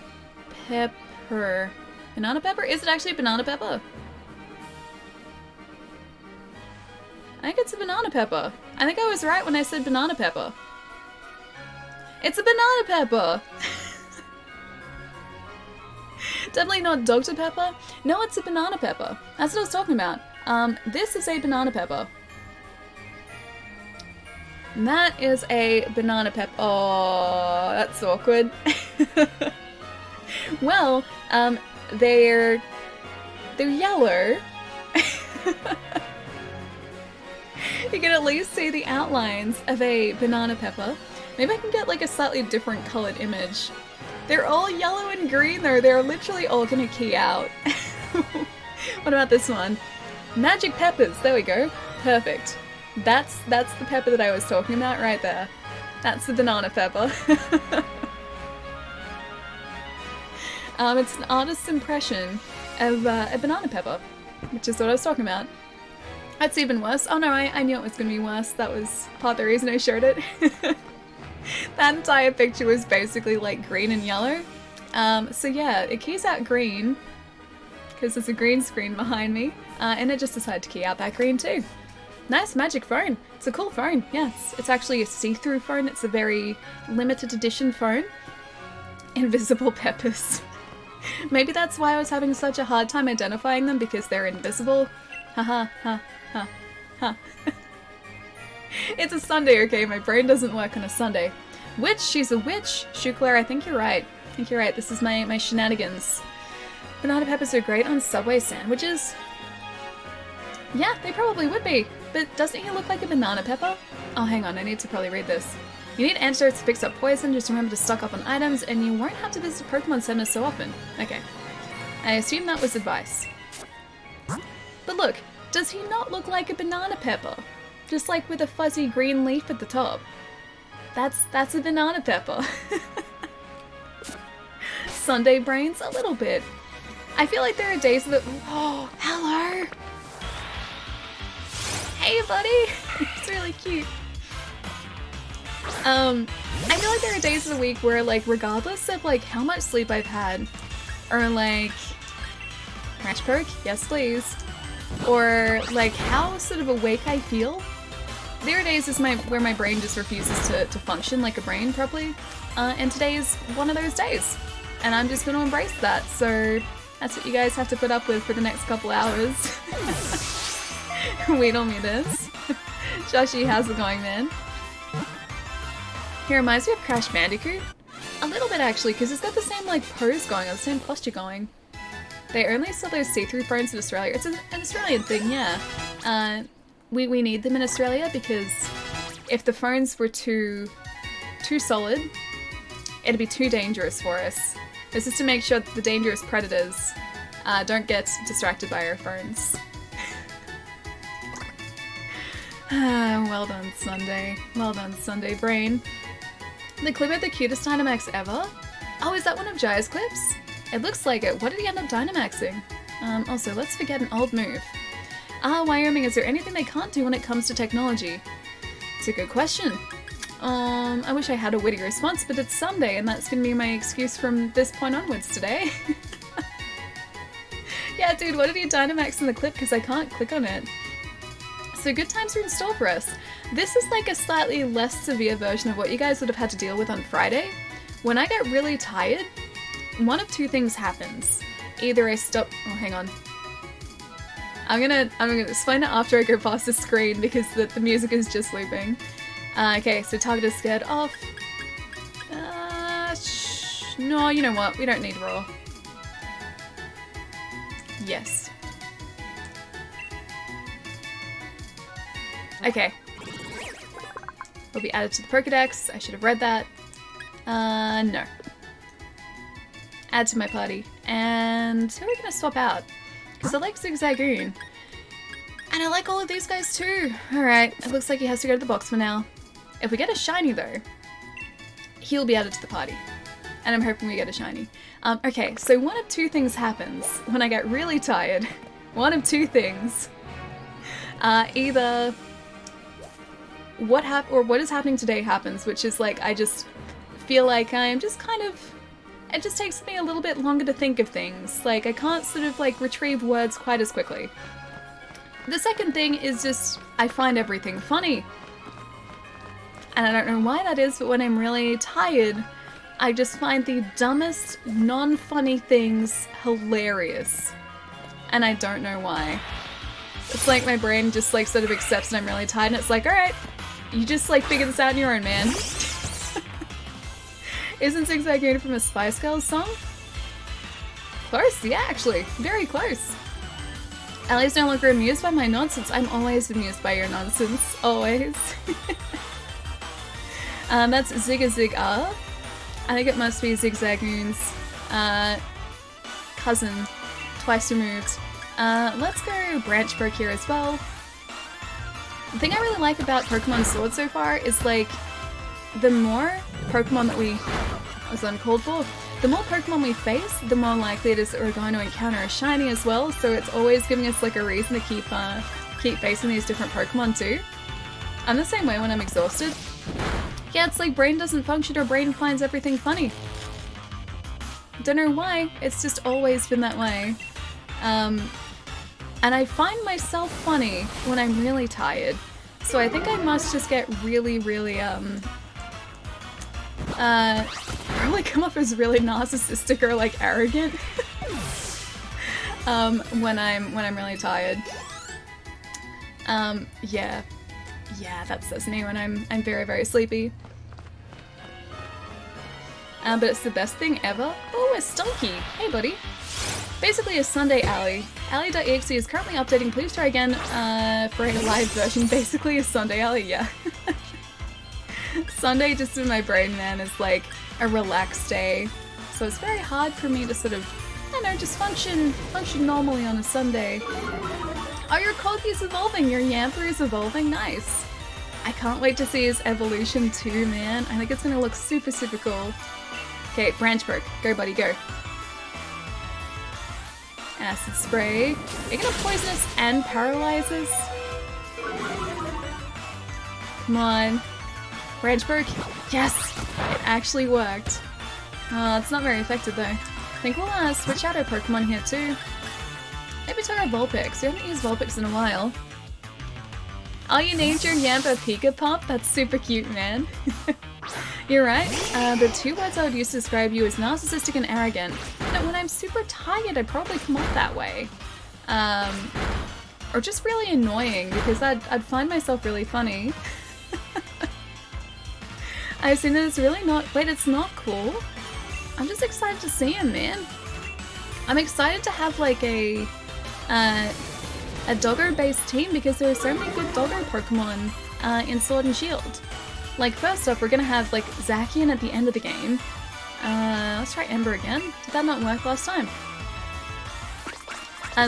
pepper. Banana pepper? Is it actually banana pepper? I think it's a banana pepper. I think I was right when I said banana pepper. It's a banana pepper! Definitely not Dr. Pepper. No, it's a banana pepper. That's what I was talking about. This is a banana pepper. That is a banana pepper. Oh, that's awkward. Well, they're yellow. You can at least see the outlines of a banana pepper. Maybe I can get a slightly different colored image. They're all yellow and green though. They're literally all gonna key out. What about this one? Magic peppers. There we go. Perfect. That's the pepper that I was talking about right there. That's the banana pepper. It's an artist's impression of a banana pepper, which is what I was talking about. That's even worse. Oh no, I knew it was going to be worse. That was part of the reason I showed it. That entire picture was basically like green and yellow. So yeah, it keys out green, because there's a green screen behind me, and it just decided to key out that green too. Nice magic phone. It's a cool phone, yes. It's actually a see-through phone. It's a very limited edition phone. Invisible peppers. Maybe that's why I was having such a hard time identifying them, because they're invisible. Haha, ha, ha, ha. It's a Sunday, okay? My brain doesn't work on a Sunday. Witch, she's a witch. Shukler, I think you're right. I think you're right. This is my shenanigans. Banana peppers are great on Subway sandwiches. Yeah, they probably would be. But doesn't he look like a banana pepper? Oh, hang on. I need to probably read this. You need antidotes to fix up poison. Just remember to stock up on items, and you won't have to visit Pokemon centers so often. Okay. I assume that was advice. But look, does he not look like a banana pepper? Just like with a fuzzy green leaf at the top. That's a banana pepper. Sunday brains? A little bit. I feel like there are days that... Oh, hello! Hey, buddy! It's really cute. I feel like there are days of the week where, like, regardless of, like, how much sleep I've had, or, like... Ranch perk? Yes, please. Or, like, how sort of awake I feel. There are days where my brain just refuses to function like a brain properly, and today is one of those days. And I'm just going to embrace that, so that's what you guys have to put up with for the next couple hours. Wait on me this. Joshi, how's it going, man? He reminds me of Crash Bandicoot. A little bit, actually, because it's got the same, like, pose going, or the same posture going. They only sell those see-through phones in Australia. It's an Australian thing, yeah. We need them in Australia because if the phones were too solid, it'd be too dangerous for us. This is to make sure that the dangerous predators don't get distracted by our phones. Well done, Sunday. Well done, Sunday brain. The clip of the cutest Dynamax ever? Oh, is that one of Jaya's clips? It looks like it. What did he end up Dynamaxing? Also, let's forget an old move. Wyoming, is there anything they can't do when it comes to technology? It's a good question. I wish I had a witty response, but it's Sunday, and that's gonna be my excuse from this point onwards today. Yeah, dude, what did he Dynamax in the clip? Because I can't click on it. So good times are in store for us. This is like a slightly less severe version of what you guys would have had to deal with on Friday. When I get really tired, one of two things happens. Either I stop... Oh, hang on. I'm gonna explain it after I go past the screen because the music is just looping. Okay, so target is scared off. No, you know what? We don't need raw. Yes. Okay. Will be added to the Pokédex. I should have read that. No. Add to my party. And who are we gonna swap out? Because I like Zigzagoon. And I like all of these guys too. Alright, it looks like he has to go to the box for now. If we get a shiny though, he'll be added to the party. And I'm hoping we get a shiny. Okay, so one of two things happens when I get really tired. One of two things. Either what is happening today happens, which is like I just feel like I'm just kind of... It just takes me a little bit longer to think of things. Like, I can't sort of, like, retrieve words quite as quickly. The second thing is just, I find everything funny. And I don't know why that is, but when I'm really tired, I just find the dumbest, non-funny things hilarious. And I don't know why. It's like my brain just, like, sort of accepts that I'm really tired, and it's like, alright, you just, like, figure this out on your own, man. Isn't Zigzagoon from a Spice Girls song? Close, yeah, actually. Very close. Ellie's no longer amused by my nonsense. I'm always amused by your nonsense. Always. That's Zigga Zig I think it must be Zigzagoon's cousin, twice removed. Let's go Branch Broke here as well. The thing I really like about Pokemon Sword so far is, like, the more Pokemon that we... I was uncalled for. The more Pokemon we face, the more likely it is that we're going to encounter a shiny as well, so it's always giving us, like, a reason to keep facing these different Pokemon too. I'm the same way when I'm exhausted. Yeah, it's like brain doesn't function or brain finds everything funny. Don't know why, it's just always been that way. And I find myself funny when I'm really tired. So I think I must just get really, really, probably come up as really narcissistic or like arrogant when I'm really tired. Yeah, that's me when I'm very, very sleepy. But it's the best thing ever. Oh, a Stunky! Hey, buddy. Basically a Sunday Alley. Alley.exe is currently updating. Please try again for a live version. Basically a Sunday Alley, yeah. Sunday just in my brain, man, is like a relaxed day. So it's very hard for me to sort of, I don't know, just function normally on a Sunday. Oh, your Corki's evolving! Your Yamper is evolving? Nice! I can't wait to see his evolution too, man. I think it's gonna look super, super cool. Okay, Branch Broke. Go, buddy, go. Acid Spray. Are you gonna poison us and paralyze us? Come on. Branch Broke. Yes! It actually worked. It's not very effective though. I think we'll switch out our Pokemon here too. Maybe try our Vulpix. We haven't used Vulpix in a while. Oh, you named your Yampa Pika Pop? That's super cute, man. You're right. The two words I would use to describe you is narcissistic and arrogant. But when I'm super tired, I'd probably come off that way. Or just really annoying, because I'd find myself really funny. I've seen that it's really not- wait, it's not cool? I'm just excited to see him, man. I'm excited to have like a doggo-based team because there are so many good doggo Pokemon in Sword and Shield. Like, first off, we're gonna have like Zacian at the end of the game. Let's try Ember again. Did that not work last time?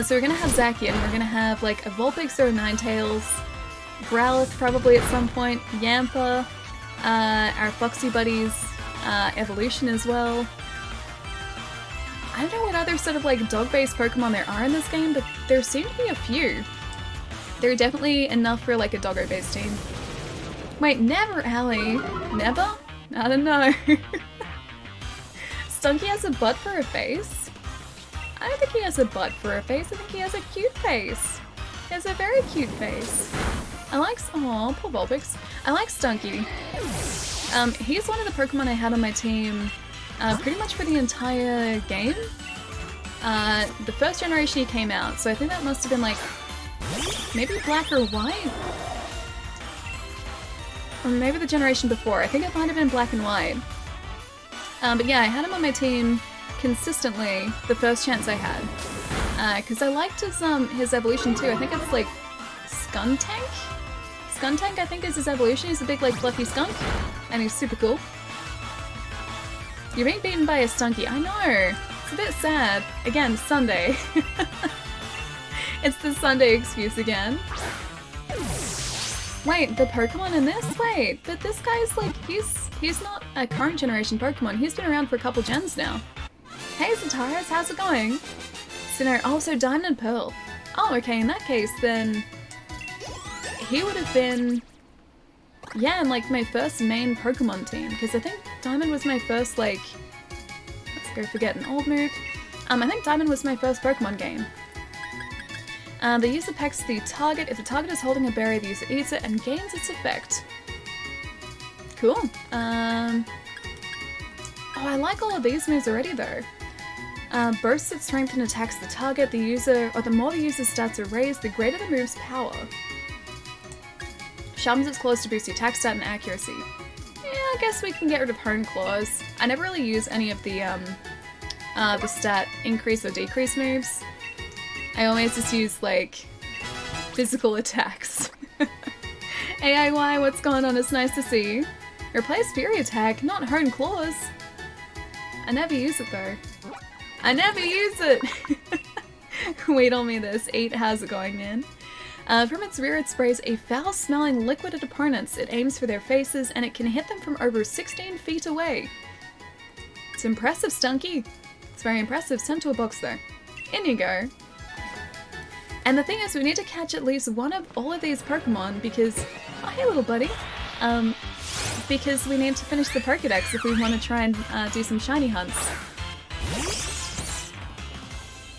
So we're gonna have Zacian, we're gonna have like a Vulpix or a Ninetales, Growlithe probably at some point, Yampa, our Foxy Buddies, Evolution as well. I don't know what other sort of like dog-based Pokemon there are in this game, but there seem to be a few. There are definitely enough for like a doggo-based team. Wait, never, Allie. Never? I don't know. Stunky has a butt for a face? I don't think he has a butt for a face. I think he has a cute face. He has a very cute face. I like- aw, poor Vulpix. I like Stunky. He's one of the Pokemon I had on my team pretty much for the entire game. The first generation he came out, so I think that must have been like maybe black or white? Or maybe the generation before. I think it might have been black and white. But yeah, I had him on my team consistently the first chance I had. Because I liked his evolution too. I think it's like Skuntank? Skuntank, I think, is his evolution. He's a big, like, fluffy skunk. And he's super cool. You're being beaten by a Stunky. I know! It's a bit sad. Again, Sunday. It's the Sunday excuse again. Wait, the Pokemon in this? Wait, but this guy's like, he's not a current generation Pokemon. He's been around for a couple gens now. Hey, Zataras, how's it going? So, oh, so Diamond and Pearl. Oh, okay, in that case, then he would have been, yeah, in like my first main Pokemon team, because I think Diamond was my first, like, let's go forget an old move. I think Diamond was my first Pokemon game. The user pecks the target. If the target is holding a berry, the user eats it and gains its effect. Cool. Oh, I like all of these moves already though. Bursts its strength and attacks the target. The user, or the more the user's stats are raised, the greater the move's power. Sharpens its claws to boost the attack stat and accuracy. Yeah, I guess we can get rid of Hone Claws. I never really use any of the stat increase or decrease moves. I always just use, like, physical attacks. AIY, what's going on? It's nice to see you. Replace Fury Attack, not Hone Claws. I never use it though. I never use it! Wait on me this. 8 has it going in. From its rear it sprays a foul-smelling liquid at opponents. It aims for their faces and it can hit them from over 16 feet away. It's impressive, Stunky. It's very impressive. Sent to a box though. In you go. And the thing is, we need to catch at least one of all of these Pokemon because... Oh, hey little buddy. Because we need to finish the Pokédex if we want to try and do some shiny hunts.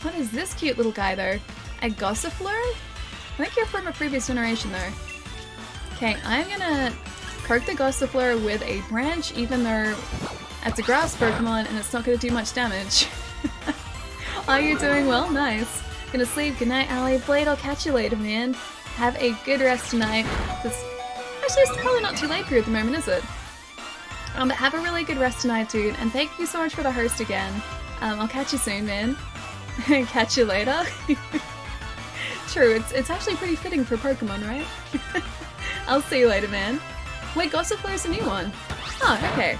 What is this cute little guy though? A Gossifleur? I think you're from a previous generation though. Okay, I'm gonna poke the Gossifleur with a branch even though it's a grass Pokemon and it's not gonna do much damage. Are you doing well? Nice. Gonna sleep. Good night, Allie. Blade, I'll catch you later, man. Have a good rest tonight. Actually, it's probably not too late for you at the moment, is it? But have a really good rest tonight, dude. And thank you so much for the host again. I'll catch you soon, man. Catch you later. True, it's actually pretty fitting for Pokemon, right? I'll see you later, man. Wait, Gossifleur's a new one. Oh, okay.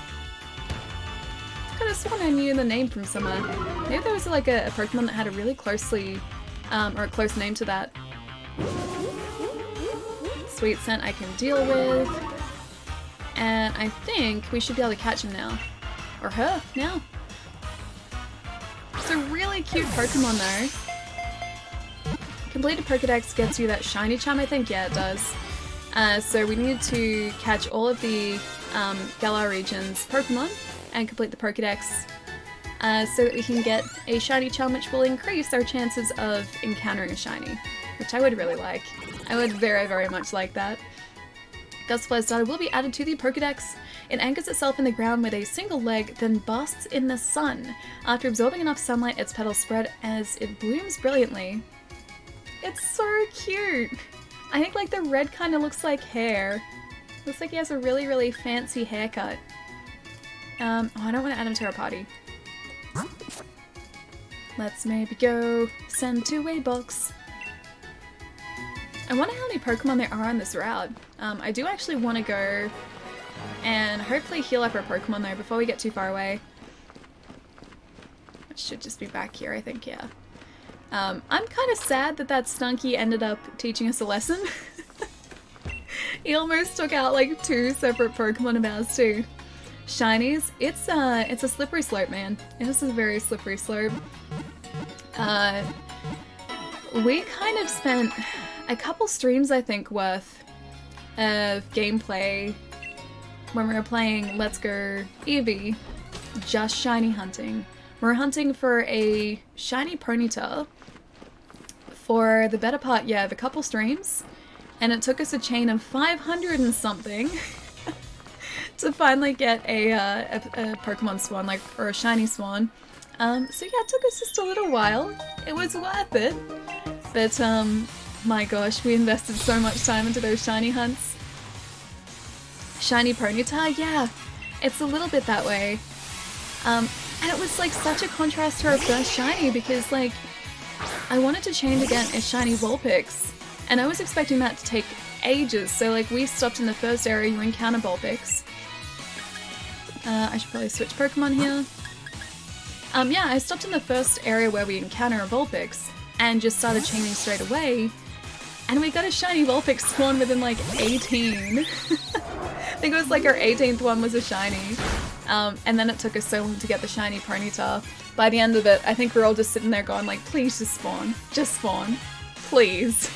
I could have sworn I knew the name from somewhere. Maybe there was like a Pokemon that had a really closely, or a close name to that. Sweet Scent I can deal with. And I think we should be able to catch him now. Or her, now. It's a really cute Pokemon though. Completed Pokédex gets you that shiny charm, I think? Yeah, it does. So we need to catch all of the Galar region's Pokemon and complete the Pokédex so that we can get a shiny charm which will increase our chances of encountering a shiny, which I would really like. I would very, very much like that. Gossifleur's data will be added to the Pokédex. It anchors itself in the ground with a single leg, then basks in the sun. After absorbing enough sunlight, its petals spread as it blooms brilliantly. It's so cute! I think like the red kind of looks like hair. Looks like he has a really, really fancy haircut. Oh, I don't want to add him to our party. Let's maybe go send to a box. I wonder how many Pokemon there are on this route. I do actually want to go and hopefully heal up our Pokemon though before we get too far away. It should just be back here, I think, yeah. I'm kind of sad that that Stunky ended up teaching us a lesson. He almost took out like 2 separate Pokemon of ours too. Shinies, it's a slippery slope, man. It is a very slippery slope. We kind of spent a couple streams, I think, worth of gameplay when we were playing Let's Go Eevee, just shiny hunting. We were hunting for a shiny Ponyta for the better part, yeah, of a couple streams, and it took us a chain of 500 and something to finally get a Pokemon Swan, like, or a shiny Swan. So yeah, it took us just a little while. It was worth it, but my gosh, we invested so much time into those shiny hunts. Shiny Ponyta, yeah, it's a little bit that way. And it was like such a contrast to our first shiny because like I wanted to chain to get a shiny Vulpix and I was expecting that to take ages, so like we stopped in the first area you encounter Vulpix. I should probably switch Pokemon here. Yeah, I stopped in the first area where we encounter a Vulpix and just started chaining straight away. And we got a shiny Vulpix spawn within like 18. I think it was like our 18th one was a shiny. And then it took us so long to get the shiny Ponyta. By the end of it, I think we're all just sitting there going like, please just spawn, please.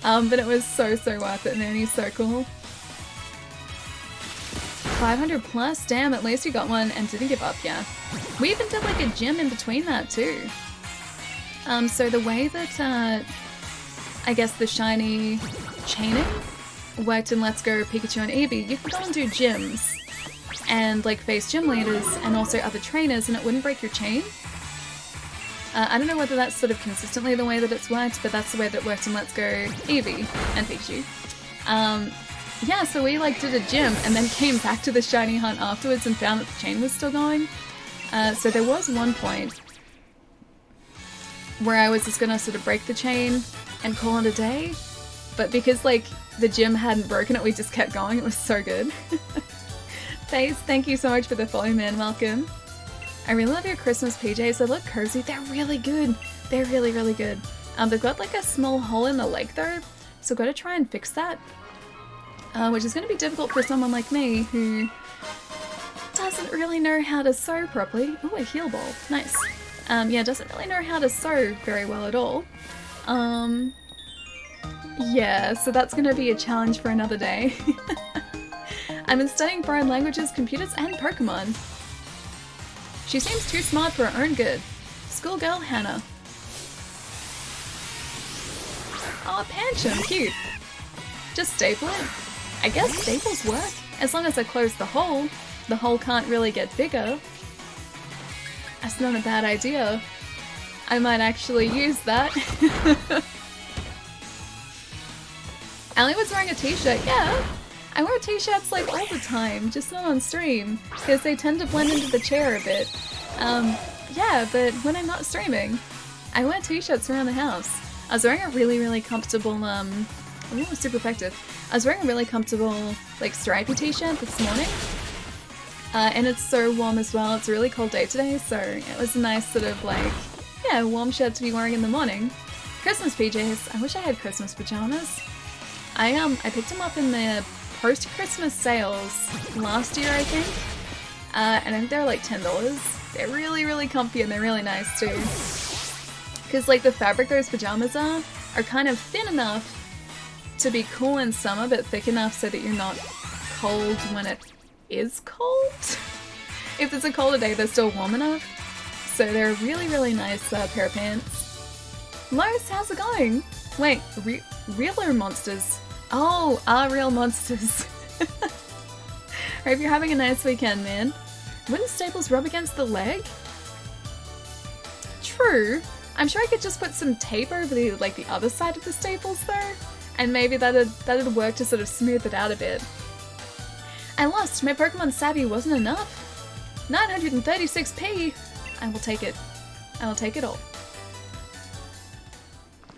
But it was so worth it, man. He's so cool. 500 plus? Damn, at least you got one and didn't give up, yeah. We even did like a gym in between that too. So the way that, I guess the shiny chaining worked in Let's Go Pikachu and Eevee, you could go and do gyms and like face gym leaders and also other trainers and it wouldn't break your chain. I don't know whether that's sort of consistently the way that it's worked, but that's the way that it worked in Let's Go Eevee and Pikachu. Yeah, so we like did a gym and then came back to the shiny hunt afterwards and found that the chain was still going. So there was one point where I was just gonna sort of break the chain and call it a day, but because like the gym hadn't broken it, we just kept going. It was so good. Face, thank you so much for the follow, man. Welcome. I really love your Christmas PJs. They look cozy. They're really good. They're really, really good. They've got like a small hole in the leg though, so gotta try and fix that. Which is gonna be difficult for someone like me who doesn't really know how to sew properly. Oh, a heel ball. Nice. Yeah, doesn't really know how to sew very well at all. Yeah, so that's gonna be a challenge for another day. I've been studying foreign languages, computers, and Pokemon. She seems too smart for her own good. Schoolgirl Hannah. Oh, Pancham, cute. Just staple it. I guess staples work, as long as I close the hole. The hole can't really get bigger. That's not a bad idea. I might actually use that. Ali was wearing a t-shirt, yeah. I wear t-shirts like all the time, just not on stream, because they tend to blend into the chair a bit. Yeah, but when I'm not streaming, I wear t-shirts around the house. I was wearing a really, really comfortable, ooh, super effective. I was wearing a really comfortable, like, stripy t-shirt this morning. And it's so warm as well. It's a really cold day today, so it was a nice sort of, like, yeah, warm shirt to be wearing in the morning. Christmas PJs. I wish I had Christmas pajamas. I picked them up in the post-Christmas sales last year, I think. And I think they're like $10. They're really, really comfy and they're really nice too. Because like the fabric those pajamas are kind of thin enough to be cool in summer, but thick enough so that you're not cold when it is cold. If it's a colder day, they're still warm enough. So they're a really, really nice pair of pants. Lois, how's it going? Wait, realer monsters? Oh, are real monsters. Hope you're having a nice weekend, man. Wouldn't staples rub against the leg? True. I'm sure I could just put some tape over the other side of the staples though, and maybe that'd work to sort of smooth it out a bit. I lost. My Pokemon Savvy wasn't enough. 936p. I will take it. I will take it all.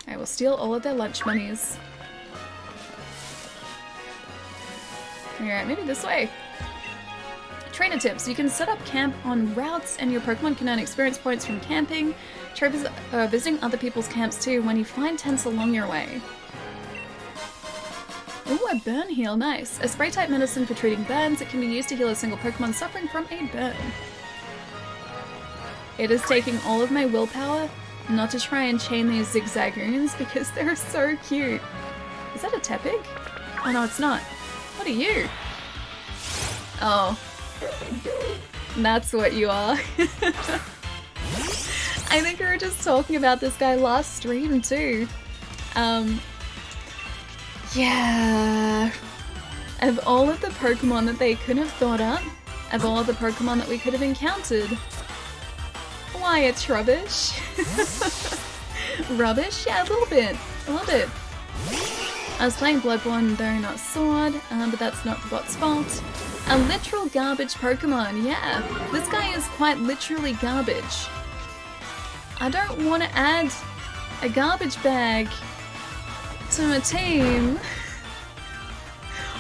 I will steal all of their lunch monies. Alright, maybe this way. Trainer tips. You can set up camp on routes and your Pokemon can earn experience points from camping. Try visiting other people's camps too when you find tents along your way. Ooh, a burn heal. Nice. A spray-type medicine for treating burns. It can be used to heal a single Pokemon suffering from a burn. It is taking all of my willpower not to try and chain these zigzagoons because they're so cute. Is that a Tepig? Oh no, it's not. What are you? Oh. That's what you are. I think we were just talking about this guy last stream too. Yeah. Of all of the Pokemon that they could have thought up, of all of the Pokemon that we could have encountered, why, it's rubbish. Rubbish? Yeah, a little bit. A little bit. I was playing Bloodborne, though not Sword, but that's not the bot's fault. A literal garbage Pokemon, yeah. This guy is quite literally garbage. I don't want to add a garbage bag to my team.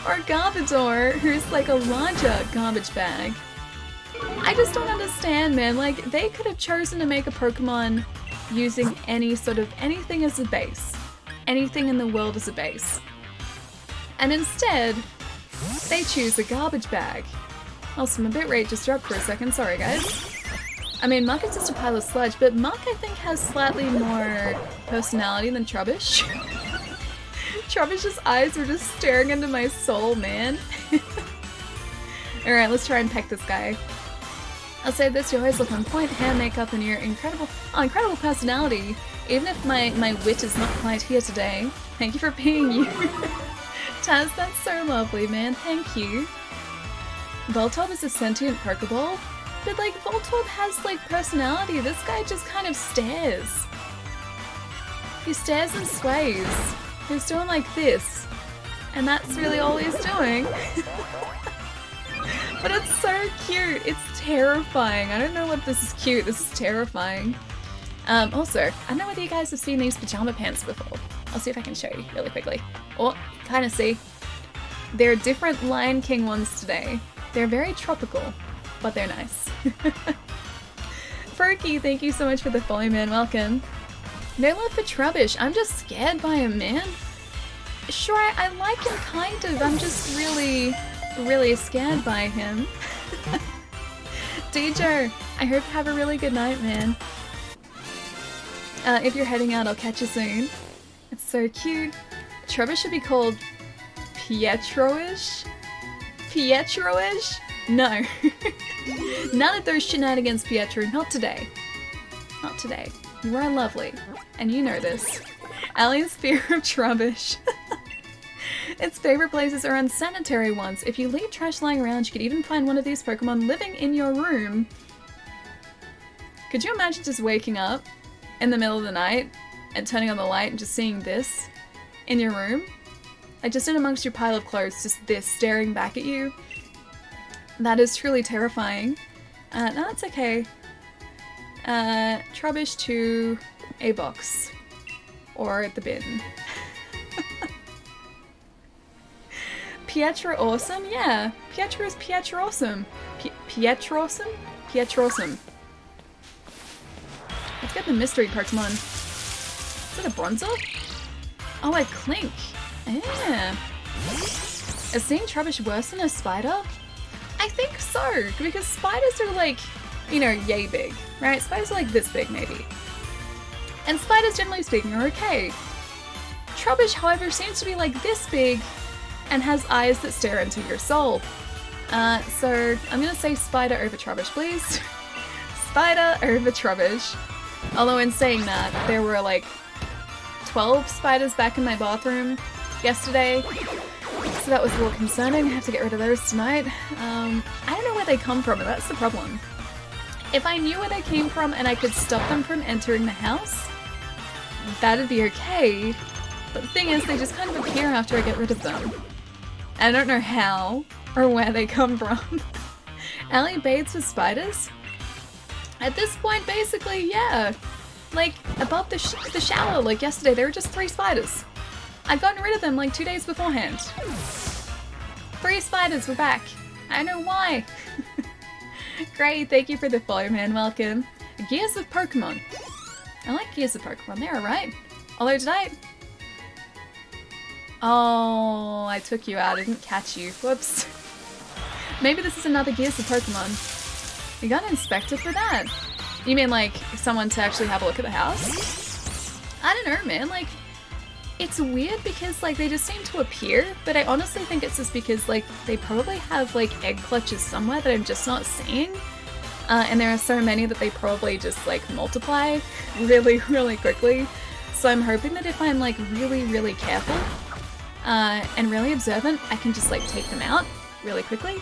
Or a Garbodor, who's like a larger garbage bag. I just don't understand, man. Like, they could have chosen to make a Pokemon using anything as a base. Anything in the world as a base. And instead, they choose a garbage bag. Also, my bitrate just dropped for a second, sorry guys. I mean, Muck is just a pile of sludge, but Muck I think has slightly more personality than Trubbish. Trubbish's eyes were just staring into my soul, man. Alright, let's try and peck this guy. I'll say this, you always look on point, hair, makeup, and your incredible personality. Even if my wit is not quite here today. Thank you for being you. Taz, that's so lovely, man. Thank you. Voltorb is a sentient Pokeball, but like, Voltorb has like personality. This guy just kind of stares. He stares and sways. He's doing like this. And that's really all he's doing. But it's so cute. It's terrifying. I don't know what this is cute. This is terrifying. Also, I don't know whether you guys have seen these pajama pants before. I'll see if I can show you really quickly. Oh, kind of see. There are different Lion King ones today. They're very tropical, but they're nice. Ferky, thank you so much for the follow, man. Welcome. No love for Trubbish. I'm just scared by him, man. Sure, I like him kind of. I'm just really, really scared by him. DJ, I hope you have a really good night, man. If you're heading out, I'll catch you soon. It's so cute. Trubbish should be called Pietro-ish? Pietro-ish? No. None of those shenanigans, Pietro. Not today. Not today. You are lovely. And you know this. Allie's fear of Trubbish. Its favorite places are unsanitary ones. If you leave trash lying around, you could even find one of these Pokemon living in your room. Could you imagine just waking up in the middle of the night and turning on the light and just seeing this in your room? Like just in amongst your pile of clothes, just this staring back at you. That is truly terrifying. No, that's okay. Trubbish to a box. Or the bin. Pietro awesome? Yeah. Pietro is Pietro awesome. Pietro awesome? Pietro awesome. Let's get the mystery Pokemon. Is that a Bronzer? Oh, a Clink. Yeah. Is seeing Trubbish worse than a spider? I think so, because spiders are like, you know, yay big, right? Spiders are like this big, maybe. And spiders, generally speaking, are okay. Trubbish, however, seems to be like this big and has eyes that stare into your soul. So I'm gonna say spider over Trubbish, please. Spider over Trubbish. Although in saying that, there were like 12 spiders back in my bathroom yesterday. So that was a little concerning. I have to get rid of those tonight. I don't know where they come from, and that's the problem. If I knew where they came from and I could stop them from entering the house, that'd be okay. But the thing is, they just kind of appear after I get rid of them. I don't know how or where they come from. Allie bathes with spiders? At this point, basically, yeah. Like, above the shower, like yesterday, there were just 3 spiders. I'd gotten rid of them like 2 days beforehand. 3 spiders were back. I don't know why. Great, thank you for the follow, man. Welcome. Gears of Pokemon. I like Gears of Pokemon. They're alright. Although did I... Oh, I took you out. I didn't catch you. Whoops. Maybe this is another Gears of Pokemon. You got an inspector for that? You mean like someone to actually have a look at the house? I don't know, man. Like, it's weird because like they just seem to appear, but I honestly think it's just because like they probably have like egg clutches somewhere that I'm just not seeing. And there are so many that they probably just like multiply really, really quickly. So I'm hoping that if I'm like really, really careful and really observant, I can just like take them out really quickly.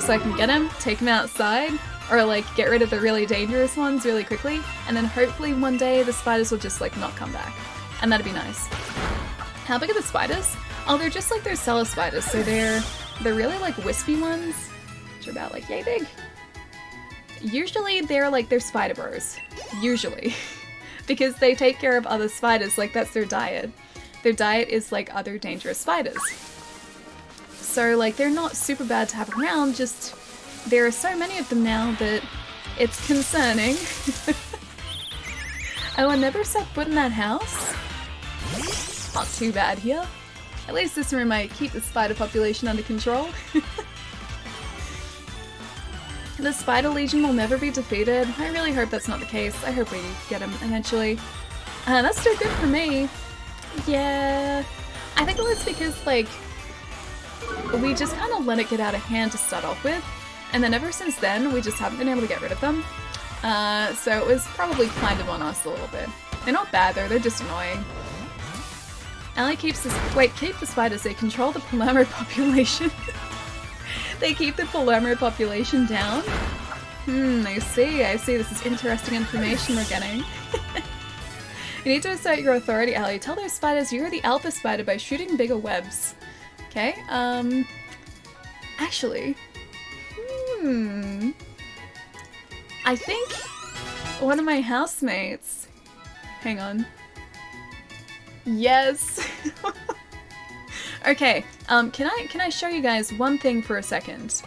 So I can get them, take them outside, or like get rid of the really dangerous ones really quickly. And then hopefully one day the spiders will just like not come back. And that'd be nice. How big are the spiders? Oh, they're just like their cellar spiders. So they're really like wispy ones, which are about like yay big. Usually they're like their spider bros. Usually. Because they take care of other spiders, like that's their diet. Their diet is like other dangerous spiders. So like they're not super bad to have around, just there are so many of them now that it's concerning. I will never set foot in that house. Not too bad here. At least this room might keep the spider population under control. The Spider Legion will never be defeated. I really hope that's not the case. I hope we get him eventually. That's still good for me. Yeah. I think it was because, like, we just kind of let it get out of hand to start off with. And then ever since then, we just haven't been able to get rid of them. So it was probably kind of on us a little bit. They're not bad though, they're just annoying. Allie keeps this- wait, keep the spiders, they control the Palermo population. They keep the Palermo population down? I see, this is interesting information we're getting. You need to assert your authority, Allie. Tell those spiders you're the alpha spider by shooting bigger webs. Okay, actually, I think one of my housemates, hang on. Yes. Okay, can I show you guys one thing for a second?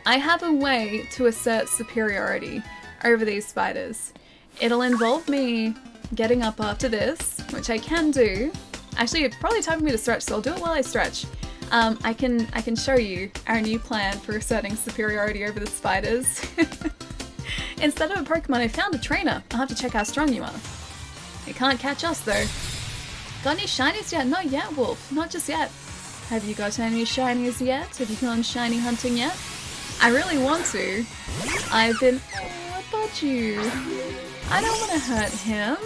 I have a way to assert superiority over these spiders. It'll involve me getting up after this, which I can do. Actually, it's probably time for me to stretch, so I'll do it while I stretch. I can show you our new plan for asserting superiority over the spiders. Instead of a Pokemon, I found a trainer. I'll have to check how strong you are. You can't catch us though. Got any shinies yet? Not yet, Wolf. Not just yet. Have you got any shinies yet? Have you gone shiny hunting yet? I really want to. I've been... Oh, about you. I don't want to hurt him.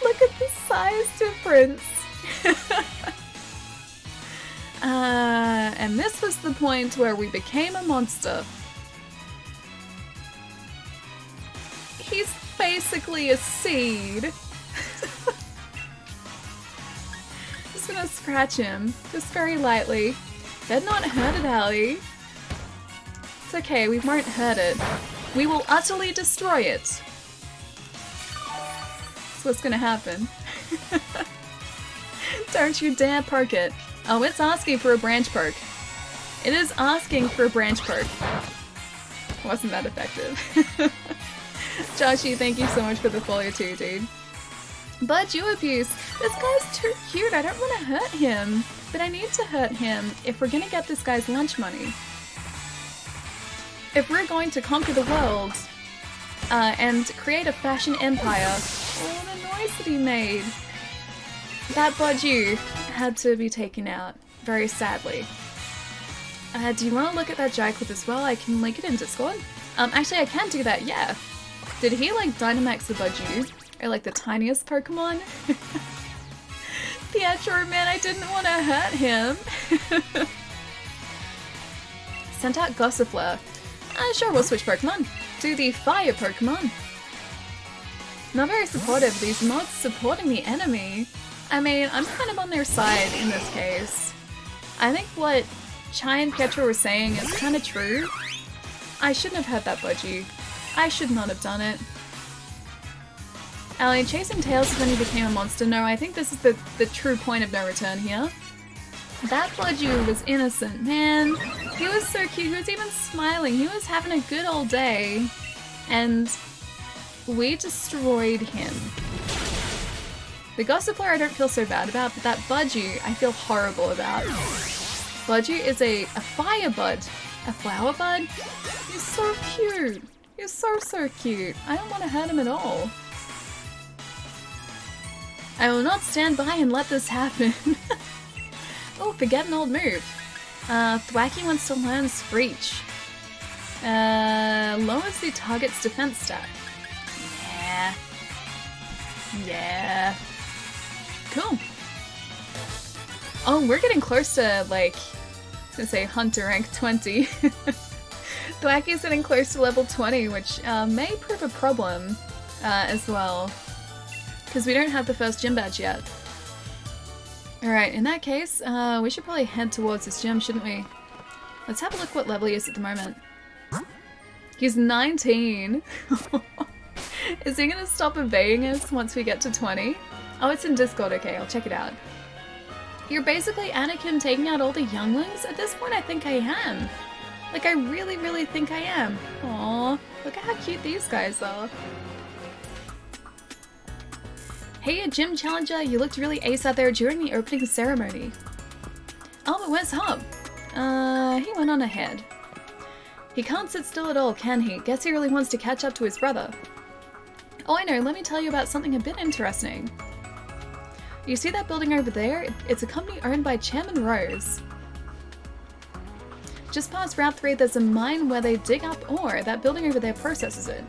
Look at the size difference. And this was the point where we became a monster. He's basically a seed. Just gonna scratch him, just very lightly. Better not hurt it, Allie. It's okay, we won't hurt it. We will utterly destroy it. That's what's gonna happen. Don't you dare poke it. Oh, it's asking for a branch poke. It is asking for a branch poke. Wasn't that effective? Joshy, thank you so much for the follow too, dude. But you abuse. This guy's too cute. I don't want to hurt him. But I need to hurt him if we're gonna get this guy's lunch money. If we're going to conquer the world and create a fashion empire. Oh, the noise that he made. That Budgie had to be taken out, very sadly. Do you want to look at that Jyclip as well? I can link it in Discord. Actually, I can do that, yeah. Did he like Dynamax the Budgie? Or like the tiniest Pokemon? Pietro, man, I didn't want to hurt him. Sent out Gossifleur. Sure, we'll switch Pokemon to the Fire Pokemon. Not very supportive, these mods supporting the enemy. I mean, I'm kind of on their side in this case. I think what Chai and Pietro were saying is kind of true. I shouldn't have hurt that Budgie. I should not have done it. Allie, chasing tails is when he became a monster. No, I think this is the true point of no return here. That Budgie was innocent, man. He was so cute. He was even smiling. He was having a good old day. And we destroyed him. The Gossifleur I don't feel so bad about, but that Budgie I feel horrible about. Budgie is a fire bud. A flower bud? He's so cute. He's so cute. I don't want to hurt him at all. I will not stand by and let this happen. Oh, forget an old move. Thwacky wants to learn Screech. Lowers the target's defense stat. Yeah. Yeah. Cool. Oh, we're getting close to, like, I was gonna say Hunter rank 20. Thwacky's getting close to level 20, which may prove a problem as well. Because we don't have the first gym badge yet. Alright, in that case, we should probably head towards this gym, shouldn't we? Let's have a look what level he is at the moment. He's 19! Is he gonna stop obeying us once we get to 20? Oh, it's in Discord, okay, I'll check it out. You're basically Anakin taking out all the younglings? At this point, I think I am. Like, I really think I am. Aww, look at how cute these guys are. Hey, a gym challenger, you looked really ace out there during the opening ceremony. Oh, but where's Hub? He went on ahead. He can't sit still at all, can he? Guess he really wants to catch up to his brother. Oh, I know, let me tell you about something a bit interesting. You see that building over there? It's a company owned by Chairman Rose. Just past Route 3, there's a mine where they dig up ore. That building over there processes it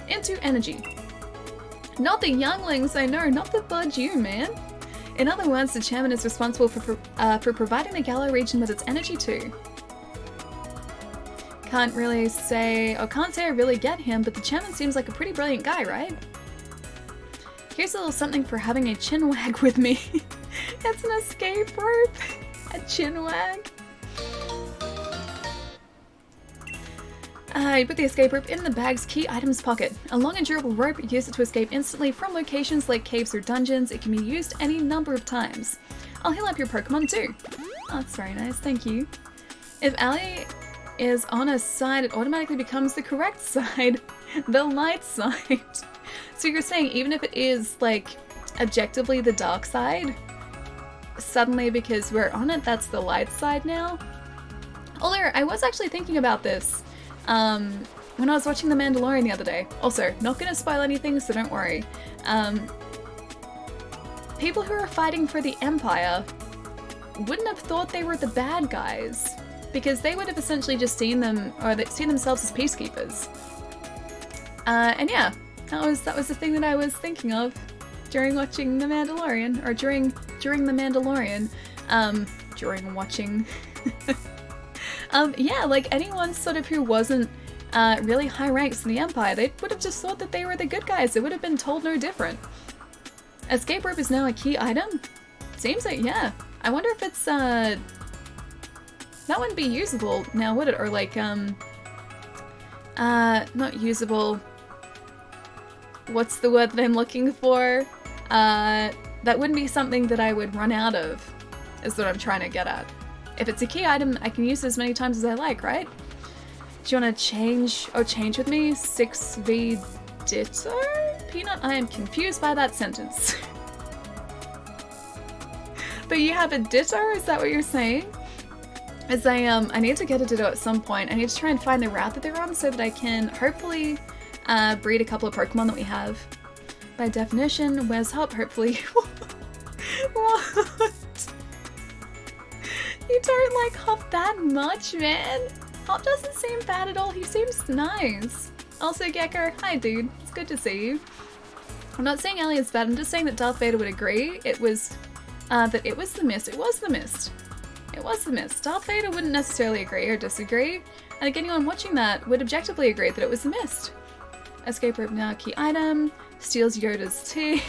into energy. Not the younglings, I know, not the Budgie, man. In other words, the chairman is responsible for providing the Galar region with its energy too. Can't say I really get him, but the chairman seems like a pretty brilliant guy, right? Here's a little something for having a chinwag with me. It's an escape rope. A chinwag. You put the escape rope in the bag's key items pocket. A long and durable rope, use it to escape instantly from locations like caves or dungeons. It can be used any number of times. I'll heal up your Pokemon too. Oh, that's very nice, thank you. If Ali is on a side, it automatically becomes the correct side, the light side. So you're saying even if it is, like, objectively the dark side, suddenly because we're on it, that's the light side now? Although, I was actually thinking about this when I was watching The Mandalorian the other day. Also, not gonna spoil anything, so don't worry. People who are fighting for the Empire wouldn't have thought they were the bad guys, because they would have essentially just seen them, or seen themselves as peacekeepers. And yeah, that was the thing that I was thinking of during watching The Mandalorian, or during The Mandalorian, during watching. Yeah, like anyone sort of who wasn't really high ranks in the Empire, they would have just thought that they were the good guys. They would have been told no different. Escape rope is now a key item? Seems like, yeah. I wonder if it's, that wouldn't be usable now, would it? Or like, not usable. What's the word that I'm looking for? That wouldn't be something that I would run out of, is what I'm trying to get at. If it's a key item, I can use it as many times as I like, right? Do you want to change with me? 6v Ditto? Peanut, I am confused by that sentence. But you have a Ditto? Is that what you're saying? As I need to get a Ditto at some point. I need to try and find the route that they're on so that I can hopefully breed a couple of Pokemon that we have. By definition, where's Hop? Hopefully. What? You don't like Hop that much, man? Hop doesn't seem bad at all. He seems nice. Also, Gecko, hi dude. It's good to see you. I'm not saying Ellie is bad. I'm just saying that Darth Vader would agree. It was that it was the mist. It was the mist. It was the mist. Darth Vader wouldn't necessarily agree or disagree. And like anyone watching that would objectively agree that it was the mist. Escape rope now, key item. Steals Yoda's tea.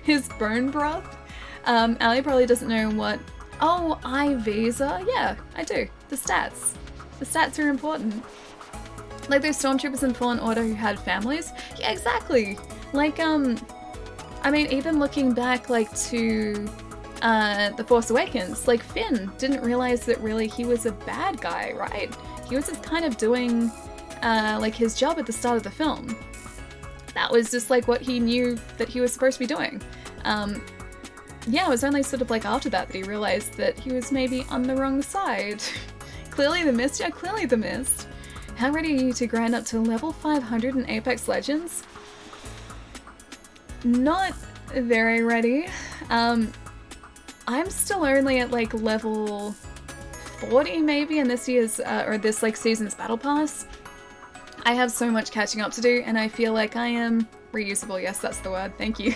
His bone broth. Allie probably doesn't know what... Oh, Ivisa? Yeah, I do. The stats. The stats are important. Like those stormtroopers in Fallen Order who had families? Yeah, exactly! Like, I mean, even looking back, like, to The Force Awakens, like, Finn didn't realize that really he was a bad guy, right? He was just kind of doing, like, his job at the start of the film. That was just, like, what he knew that he was supposed to be doing. Yeah, it was only sort of, like, after that he realized that he was maybe on the wrong side. Clearly the mist? Yeah, clearly the mist. How ready are you to grind up to level 500 in Apex Legends? Not very ready. I'm still only at like level 40 maybe in this year's, or this like season's battle pass. I have so much catching up to do and I feel like I am reusable. Yes, that's the word. Thank you.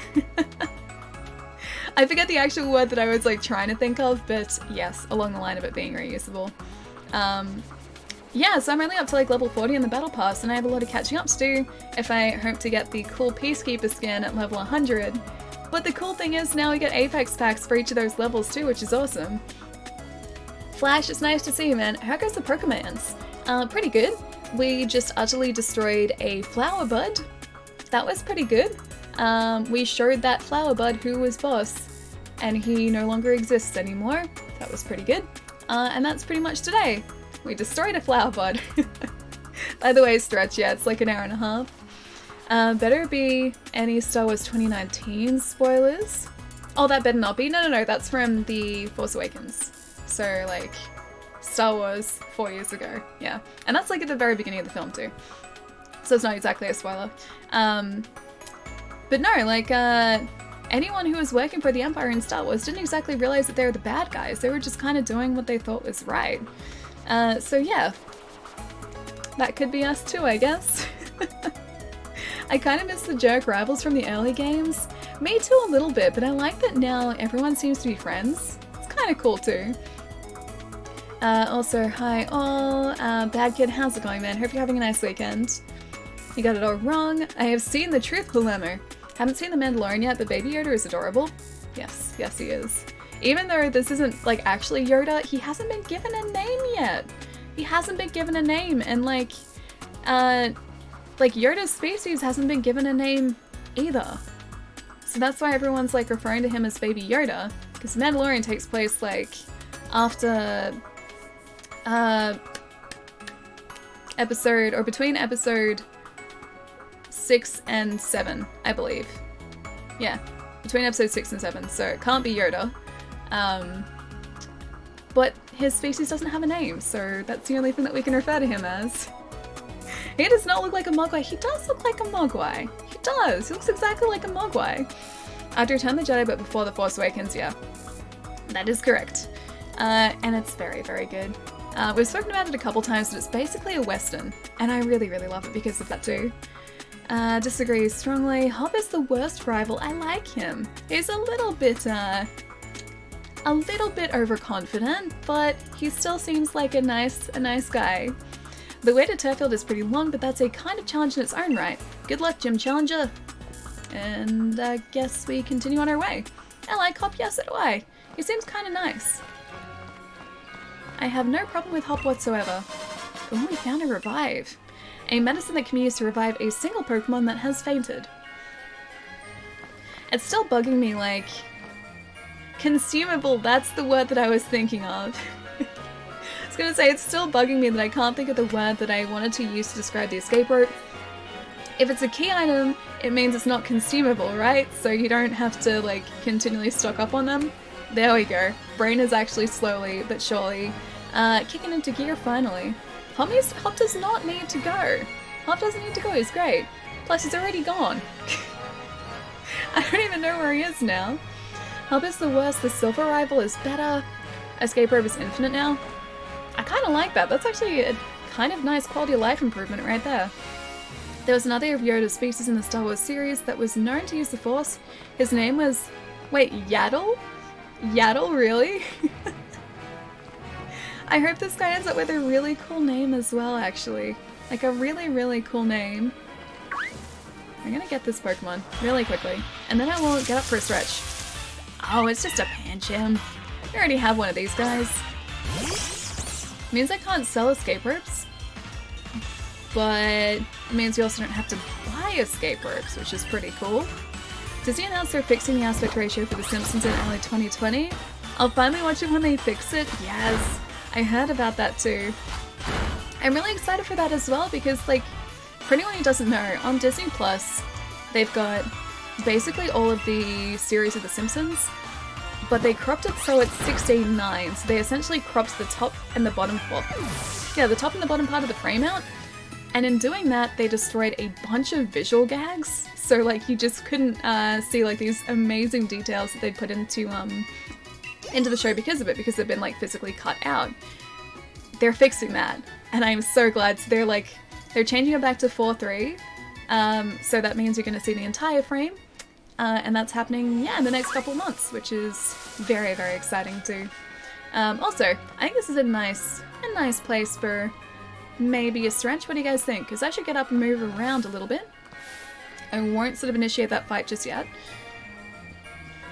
I forget the actual word that I was like trying to think of, but yes, along the line of it being reusable. Yeah, so I'm only up to like level 40 in the battle pass and I have a lot of catching up to do if I hope to get the cool Peacekeeper skin at level 100. But the cool thing is now we get Apex packs for each of those levels too, which is awesome. Flash, it's nice to see you, man. How goes the Pokemons? Pretty good. We just utterly destroyed a flower bud. That was pretty good. We showed that flower bud who was boss and he no longer exists anymore. That was pretty good. And that's pretty much today. We destroyed a flower bud. By the way, Stretch, yeah, it's like an hour and a half. Better be any Star Wars 2019 spoilers. Oh, that better not be. No, that's from The Force Awakens. So, like, Star Wars 4 years ago. Yeah. And that's, like, at the very beginning of the film, too. So it's not exactly a spoiler. But no, like, anyone who was working for the Empire in Star Wars didn't exactly realize that they were the bad guys. They were just kind of doing what they thought was right. So yeah, that could be us too, I guess. I kind of miss the jerk rivals from the early games. Me too a little bit, but I like that now everyone seems to be friends. It's kind of cool too. Also, hi all. Bad Kid, how's it going, man? Hope you're having a nice weekend. You got it all wrong. I have seen the truth dilemma. Haven't seen The Mandalorian yet, but Baby Yoda is adorable. Yes, he is. Even though this isn't, like, actually Yoda, he hasn't been given a name yet. He hasn't been given a name, and, like, Yoda's species hasn't been given a name either. So that's why everyone's, like, referring to him as Baby Yoda, because The Mandalorian takes place, like, after between episode 6 and 7, I believe. Yeah, between episode 6 and 7, so it can't be Yoda. But his species doesn't have a name, so that's the only thing that we can refer to him as. He does not look like a Mogwai. He does look like a Mogwai. He does. He looks exactly like a Mogwai. After Return of the Jedi, but before The Force Awakens, yeah. That is correct. And it's very, very good. We've spoken about it a couple times, but it's basically a Western, and I really, really love it because of that too. Disagree strongly. Hop is the worst rival. I like him. He's a little bit overconfident, but he still seems like a nice guy. The way to Turfield is pretty long, but that's a kind of challenge in its own right. Good luck, Gym Challenger. And I guess we continue on our way. I like Hop, yes, so do I. He seems kind of nice. I have no problem with Hop whatsoever. Oh, we found a revive. A medicine that can be used to revive a single Pokemon that has fainted. It's still bugging me, like... Consumable, that's the word that I was thinking of. I was gonna say, it's still bugging me that I can't think of the word that I wanted to use to describe the escape rope. If it's a key item, it means it's not consumable, right? So you don't have to, like, continually stock up on them. There we go. Brain is actually slowly but surely kicking into gear finally. Hop does not need to go. Hop doesn't need to go, he's great. Plus, he's already gone. I don't even know where he is now. Hop is the worst, the silver rival is better. Escape rope is infinite now. I kind of like that. That's actually a kind of nice quality of life improvement right there. There was another of Yoda's species in the Star Wars series that was known to use the Force. His name was... Wait, Yaddle? Yaddle, really? I hope this guy ends up with a really cool name as well, actually. Like a really, really cool name. I'm gonna get this Pokemon really quickly, and then I will get up for a stretch. Oh, it's just a Pancham. I already have one of these guys. Means I can't sell escape ropes, but it means you also don't have to buy escape ropes, which is pretty cool. Disney announced they're fixing the aspect ratio for The Simpsons in early 2020. I'll finally watch it when they fix it. Yes, I heard about that too. I'm really excited for that as well because, like, for anyone who doesn't know, on Disney Plus, they've got basically all of the series of The Simpsons, but they cropped it so it's 16:9, so they essentially cropped the top and the bottom, well, yeah, the top and the bottom part of the frame out, and in doing that, they destroyed a bunch of visual gags, so, like, you just couldn't see, like, these amazing details that they put into the show because of it, because they've been, like, physically cut out. They're fixing that, and I'm so glad. So they're changing it back to 4:3, so that means you're going to see the entire frame, and that's happening, yeah, in the next couple months, which is very, very exciting too. Also, I think this is a nice place for maybe a stretch. What do you guys think? Because I should get up and move around a little bit. I won't sort of initiate that fight just yet.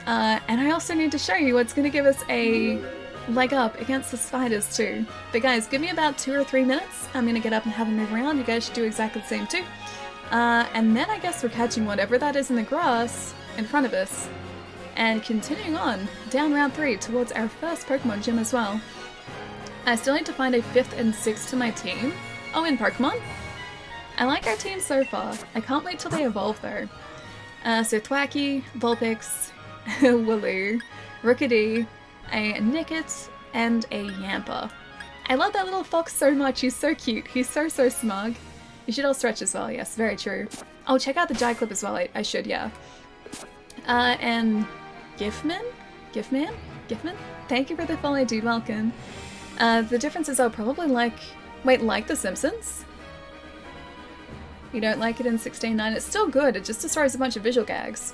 And I also need to show you what's going to give us a leg up against the spiders too. But guys, give me about 2 or 3 minutes. I'm going to get up and have a move around. You guys should do exactly the same too. And then I guess we're catching whatever that is in the grass in front of us. And continuing on down round 3 towards our first Pokemon gym as well. I still need to find a 5th and 6th to my team. Oh, in Pokemon? I like our team so far. I can't wait till they evolve though. So Thwackey, Vulpix, Wooloo, Rookidee, a Nickit, and a Yamper. I love that little fox so much. He's so cute. He's so smug. You should all stretch as well. Yes, very true. Oh, check out the Jai clip as well. I should, yeah. And Giftman? Thank you for the follow, dude. Welcome. The difference is I'll probably like The Simpsons? You don't like it in 16:9? It's still good. It just destroys a bunch of visual gags.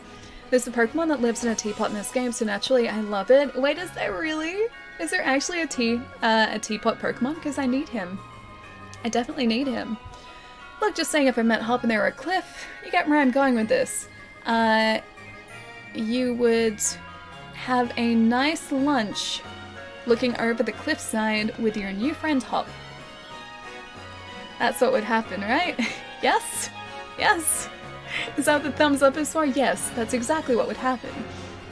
There's a Pokemon that lives in a teapot in this game, so naturally I love it. Wait, is there really? Is there actually a teapot Pokemon? Because I need him. I definitely need him. Look, just saying, if I met Hop and there were a cliff, you get where I'm going with this. You would have a nice lunch looking over the cliffside with your new friend Hop. That's what would happen, right? Yes? Yes? Is that what the thumbs up is for? Yes, that's exactly what would happen.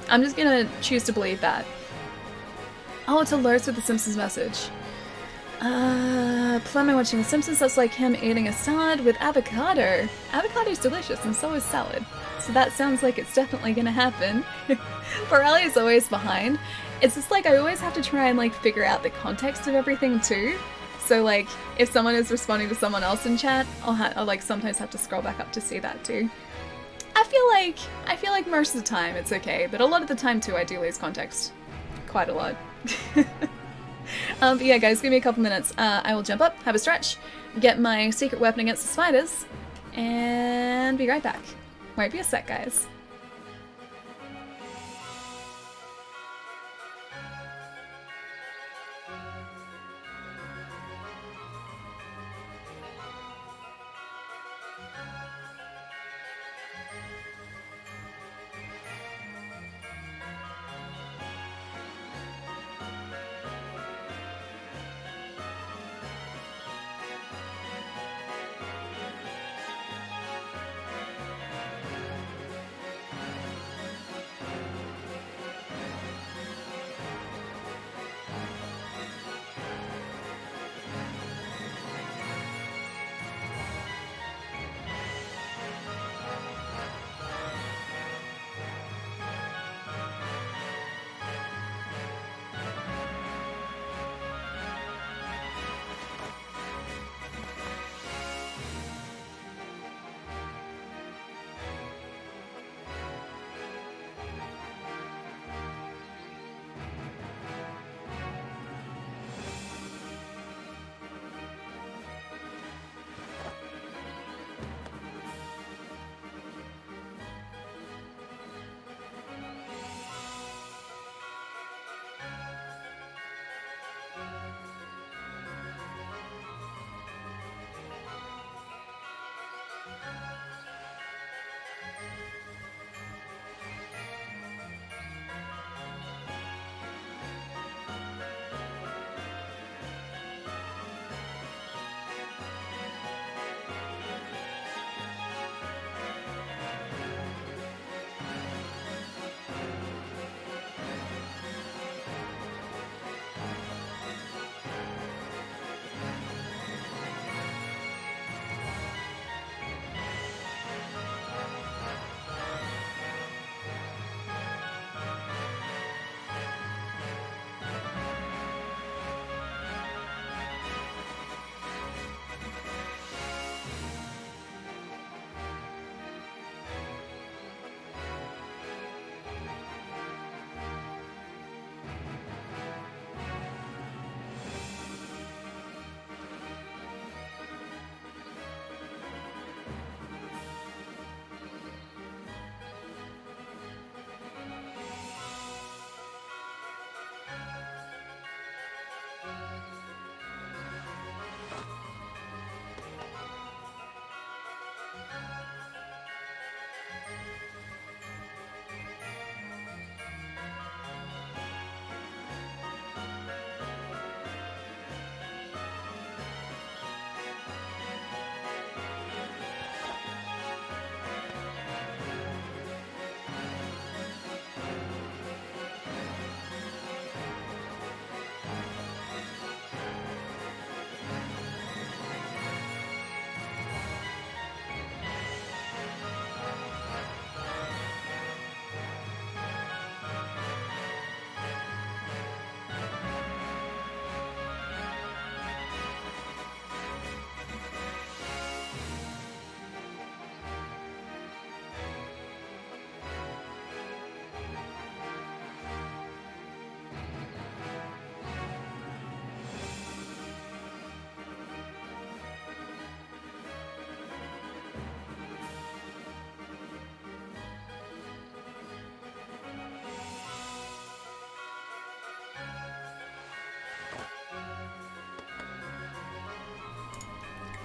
I'm just gonna choose to believe that. Oh, it's alerts with the Simpsons message. Plan on watching The Simpsons, that's like him eating a salad with avocado. Avocado's delicious, and so is salad. So that sounds like it's definitely gonna happen. Borelli is always behind. It's just like I always have to try and like figure out the context of everything too. So like if someone is responding to someone else in chat, I'll like sometimes have to scroll back up to see that too. I feel like most of the time it's okay, but a lot of the time too I do lose context. Quite a lot. But yeah, guys, give me a couple minutes. I will jump up, have a stretch, get my secret weapon against the spiders, and be right back. Won't be a sec, guys.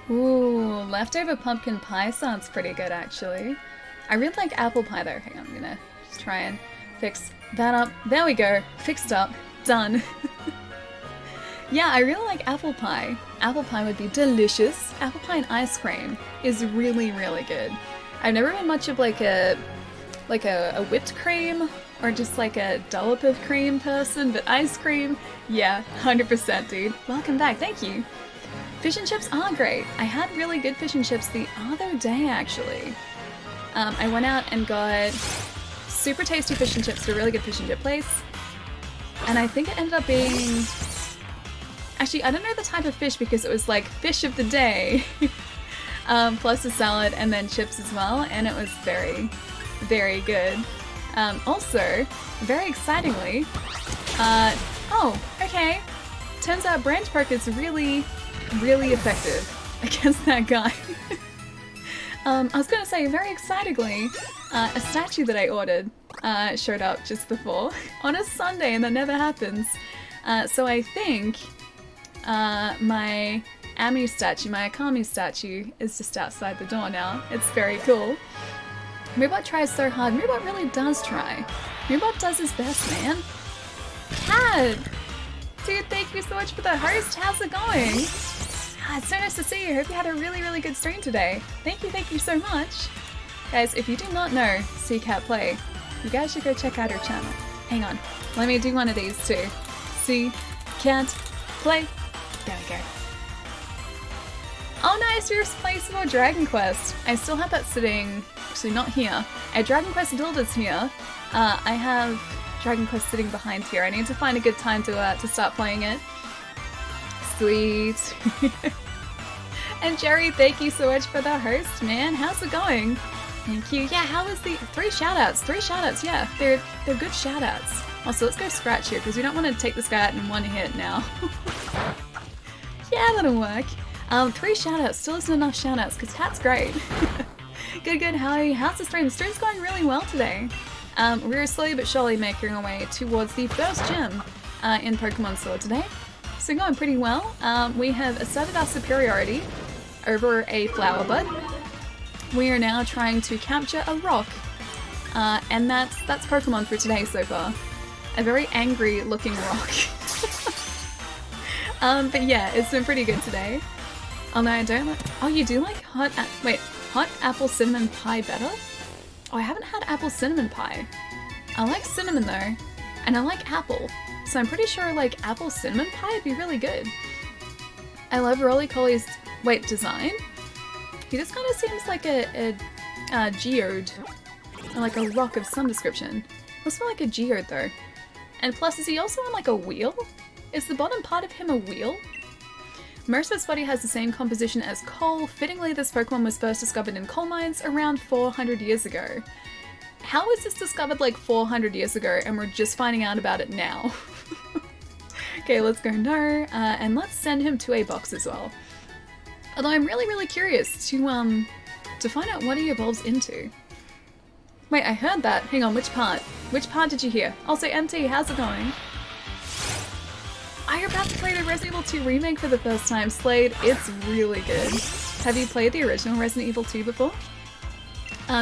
Ooh, leftover pumpkin pie sounds pretty good, actually. I really like apple pie, though. Hang on, I'm gonna just try and fix that up. There we go. Fixed up. Done. Yeah, I really like apple pie. Apple pie would be delicious. Apple pie and ice cream is really, really good. I've never been much of like a like a whipped cream or just like a dollop of cream person, but ice cream, yeah, 100% dude. Welcome back, thank you. Fish and chips are great. I had really good fish and chips the other day actually. I went out and got super tasty fish and chips at a really good fish and chip place. And I think it ended up being... Actually, I don't know the type of fish because it was like fish of the day. Plus a salad and then chips as well. And it was very, very good. Also, very excitingly... oh, okay. Turns out branch poke is really, really effective against that guy. I was gonna say, very excitingly, a statue that I ordered showed up just before on a Sunday, and that never happens. So I think my Ami statue, my Akami statue, is just outside the door now. It's very cool. Moobot tries so hard. Moobot really does try. Moobot does his best, man. Cat! Dude, thank you so much for the host. How's it going? It's so nice to see you. Hope you had a really, really good stream today. Thank you so much. Guys, if you do not know See Cat Play, you guys should go check out her channel. Hang on, let me do one of these too. See Cat Play. There we go. Oh nice, you're playing some more Dragon Quest. I still have that sitting, actually not here. A Dragon Quest Dilda's here. I have Dragon Quest sitting behind here. I need to find a good time to start playing it. Sweet. And Jerry, thank you so much for the host, man. How's it going? Thank you. Yeah, how was the 3 shoutouts? 3 shoutouts, yeah. They're good shoutouts. Also, let's go scratch here because we don't want to take this guy out in one hit now. Yeah, that'll work. 3 shoutouts. Still isn't enough shoutouts because Cat's great. Good, how are you? How's the stream? The stream's going really well today. We're slowly but surely making our way towards the first gym in Pokemon Sword today. So going pretty well. We have asserted our superiority over a flower bud. We are now trying to capture a rock, and that's Pokemon for today so far. A very angry looking rock. But yeah, it's been pretty good today. Oh no, I don't like... Oh, you do like hot apple cinnamon pie better? Oh, I haven't had apple cinnamon pie. I like cinnamon though, and I like apple. So I'm pretty sure like apple cinnamon pie would be really good. I love Roly Colly's design. He just kind of seems like a geode, or like a rock of some description. Looks more like a geode though. And plus, is he also on like a wheel? Is the bottom part of him a wheel? Most of its body has the same composition as coal. Fittingly, this Pokemon was first discovered in coal mines around 400 years ago. How was this discovered like 400 years ago and we're just finding out about it now? Okay, let's go no, and let's send him to a box as well. Although I'm really curious to find out what he evolves into. Wait, I heard that. Hang on, which part? Which part did you hear? Also, MT, how's it going? Are you about to play the Resident Evil 2 remake for the first time, Slade? It's really good. Have you played the original Resident Evil 2 before?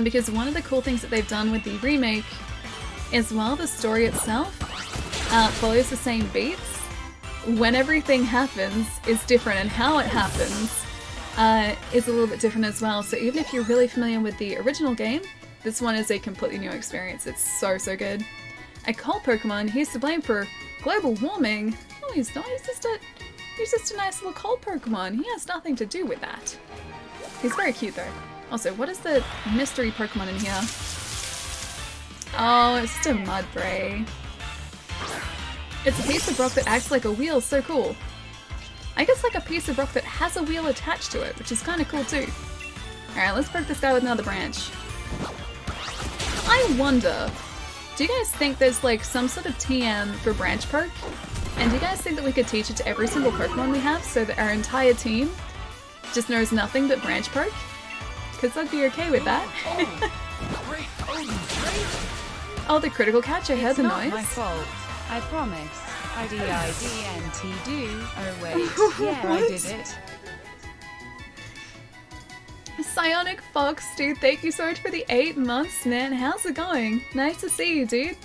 Because one of the cool things that they've done with the remake is while the story itself follows the same beats, when everything happens is different and how it happens is a little bit different as well. So even if you're really familiar with the original game, this one is a completely new experience. It's so good. A cold Pokemon, he's to blame for global warming. No, he's not. He's just a nice little cold Pokemon. He has nothing to do with that. He's very cute though. Also, what is the mystery Pokemon in here? Oh, it's just a Mudbray. It's a piece of rock that acts like a wheel. So cool. I guess like a piece of rock that has a wheel attached to it, which is kind of cool too. Alright, let's poke this guy with another branch. I wonder, do you guys think there's like some sort of TM for branch poke? And do you guys think that we could teach it to every single Pokemon we have so that our entire team just knows nothing but branch poke? Because I'd be okay with that. Oh, the critical catch, I heard the noise. It's not my fault. I promise. I-D-I-D-N-T do. Oh wait, yeah, I did it. Psionic Fox, dude, thank you so much for the 8 months, man. How's it going? Nice to see you, dude.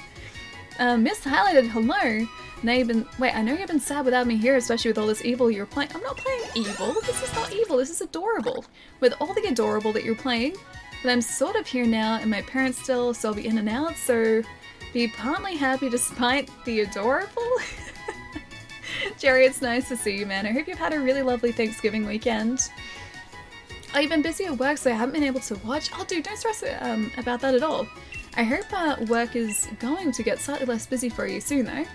Miss Highlighted, hello. Now I know you've been sad without me here, especially with all this evil you're playing. I'm not playing evil. This is not evil. This is adorable. With all the adorable that you're playing, But I'm sort of here now, and my parents still, so I'll be in and out, so be partly happy despite the adorable. Jerry, it's nice to see you, man. I hope you've had a really lovely Thanksgiving weekend. I've been busy at work, so I haven't been able to watch. Oh, dude, don't stress about that at all. I hope work is going to get slightly less busy for you soon, though.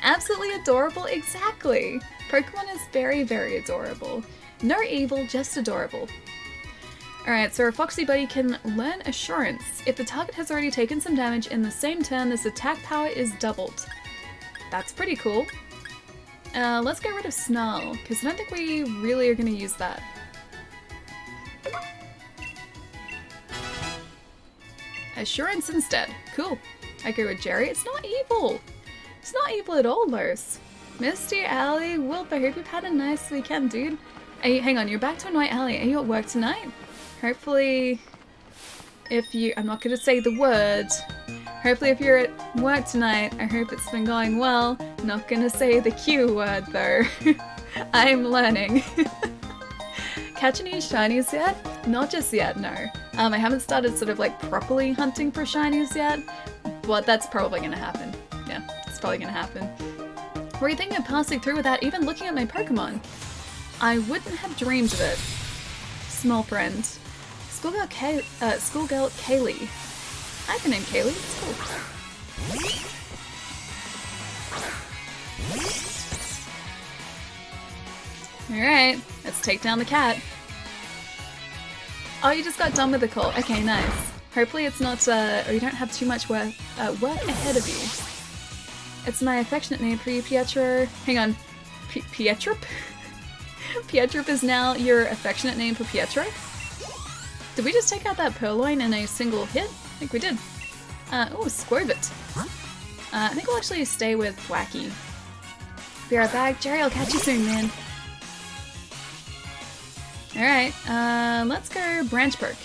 Absolutely adorable, exactly. Pokemon is very, very adorable. No evil, just adorable. Alright, so our Foxy Buddy can learn Assurance. If the target has already taken some damage in the same turn, this attack power is doubled. That's pretty cool. Let's get rid of Snarl, because I don't think we really are going to use that. Assurance instead. Cool. I go with Jerry. It's not evil. It's not evil at all, Lars. Misty, Allie, Wolf, I hope you've had a nice weekend, dude. Hang on, you're back to White Alley. Are you at work tonight? Hopefully, if you... I'm not going to say the word. Hopefully if you're at work tonight, I hope it's been going well. Not going to say the Q word, though. I'm learning. Catch any shinies yet? Not just yet, no. I haven't started sort of like properly hunting for shinies yet, but that's probably gonna happen. Yeah, it's probably gonna happen. Were you thinking of passing through without even looking at my Pokemon? I wouldn't have dreamed of it. Small friend. Schoolgirl Kaylee. I can name Kaylee, it's cool. Alright, let's take down the cat. Oh, you just got done with the call. Okay, nice. Hopefully it's not, or you don't have too much work ahead of you. It's my affectionate name for you, Pietro. Hang on. Pietrup? Pietrup is now your affectionate name for Pietro? Did we just take out that Purloin in a single hit? I think we did. Oh, Squirvit. I think we'll actually stay with Wacky. Be right back. Jerry, I'll catch you soon, man. Alright, let's go Branch Perk.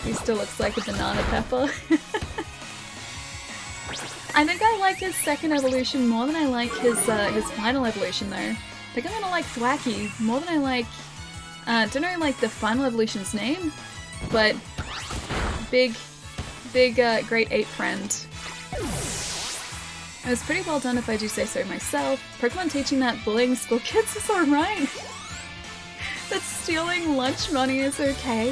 He still looks like a banana pepper. I think I like his second evolution more than I like his final evolution though. I think I'm gonna like Thwacky more than I like, don't know like the final evolution's name, but big grade 8 friend. It was pretty well done if I do say so myself. Pokemon teaching that bullying school kids is alright. That stealing lunch money is okay.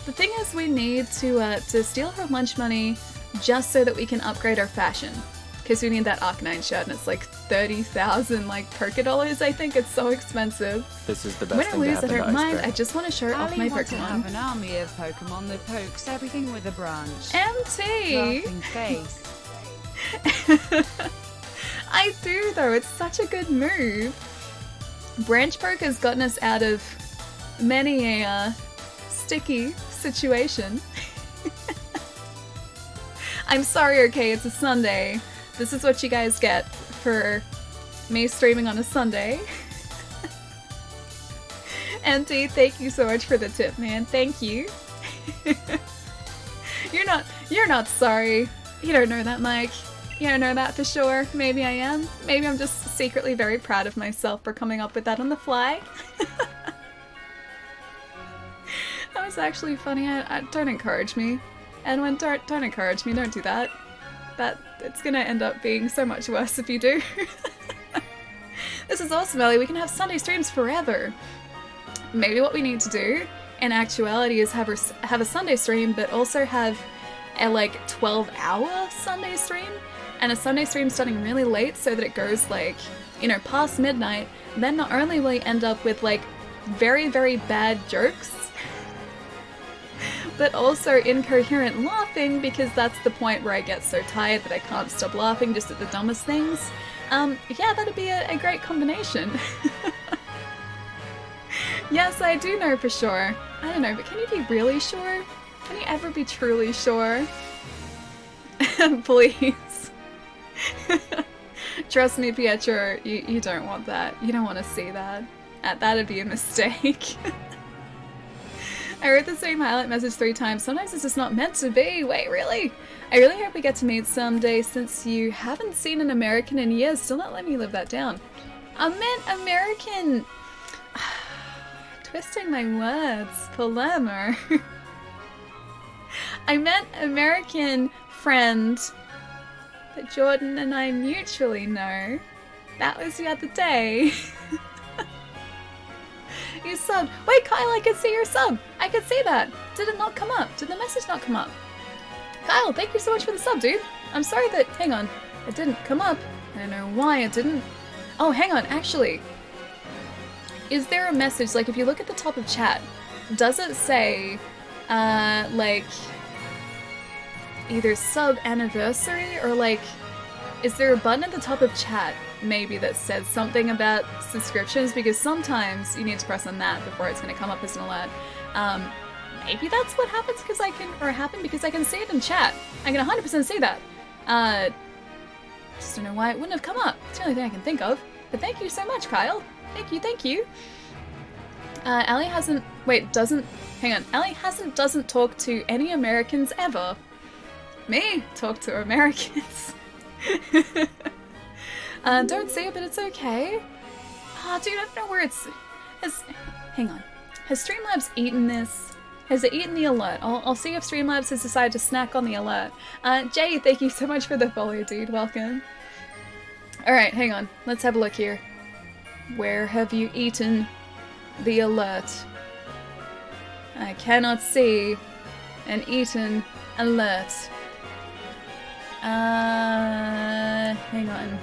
The thing is, we need to steal her lunch money just so that we can upgrade our fashion. Because we need that Arcanine shirt, and it's like 30,000 like Poké dollars, I think. It's so expensive. This is the best When I thing lose, to I happen don't to mind. Iceberg. I just want to show off my Ali wants to have Pokemon. an army of Pokemon that pokes everything with a branch. MT! Laughing face. I do though, it's such a good move. Branch Poke has gotten us out of many a sticky situation. I'm sorry, okay, it's a Sunday. This is what you guys get for me streaming on a Sunday. MT, thank you so much for the tip, man. Thank you. You're not sorry. You don't know that, Mike. You don't know that for sure. Maybe I am. Maybe I'm just secretly very proud of myself for coming up with that on the fly. That was actually funny. Don't encourage me. Edwin, don't encourage me. Don't do that. It's gonna end up being so much worse if you do. This is awesome, Ellie. We can have Sunday streams forever. Maybe what we need to do, in actuality, is have a Sunday stream, but also have a like 12-hour Sunday stream, and a Sunday stream starting really late so that it goes like, you know, past midnight. Then not only will you end up with like very, very bad jokes, but also incoherent laughing, because that's the point where I get so tired that I can't stop laughing just at the dumbest things. Yeah, that'd be a great combination. Yes, I do know for sure. I don't know, but can you be really sure? Can you ever be truly sure? Please. Trust me, Pietro, you don't want that. You don't want to see that. That'd be a mistake. I wrote the same highlight message 3 times. Sometimes it's just not meant to be. Wait, really? I really hope we get to meet someday, since you haven't seen an American in years. Still not letting me live that down. I meant American. Do twisting my words, Palermo. I meant American friend that Jordan and I mutually know. That was the other day. You subbed. Wait, Kyle, I can see your sub. I can see that. Did it not come up? Did the message not come up? Kyle, thank you so much for the sub, dude. I'm sorry that, hang on, it didn't come up. I don't know why it didn't. Oh, hang on, actually. Is there a message, like if you look at the top of chat, does it say, like, either sub anniversary or like, is there a button at the top of chat maybe that says something about subscriptions? Because sometimes you need to press on that before it's going to come up as an alert. Maybe that's what happens because I can see it in chat. I can 100% see that. Just don't know why it wouldn't have come up. It's the only thing I can think of. But thank you so much, Kyle. Thank you. Allie hasn't doesn't talk to any Americans ever. Me talk to Americans. Don't say it, but it's okay. Oh, dude, I don't know where it's... Hang on. Has Streamlabs eaten this? Has it eaten the alert? I'll see if Streamlabs has decided to snack on the alert. Jay, thank you so much for the follow, dude. Welcome. Alright, hang on. Let's have a look here. Where have you eaten the alert? I cannot see an eaten alert. Hang on.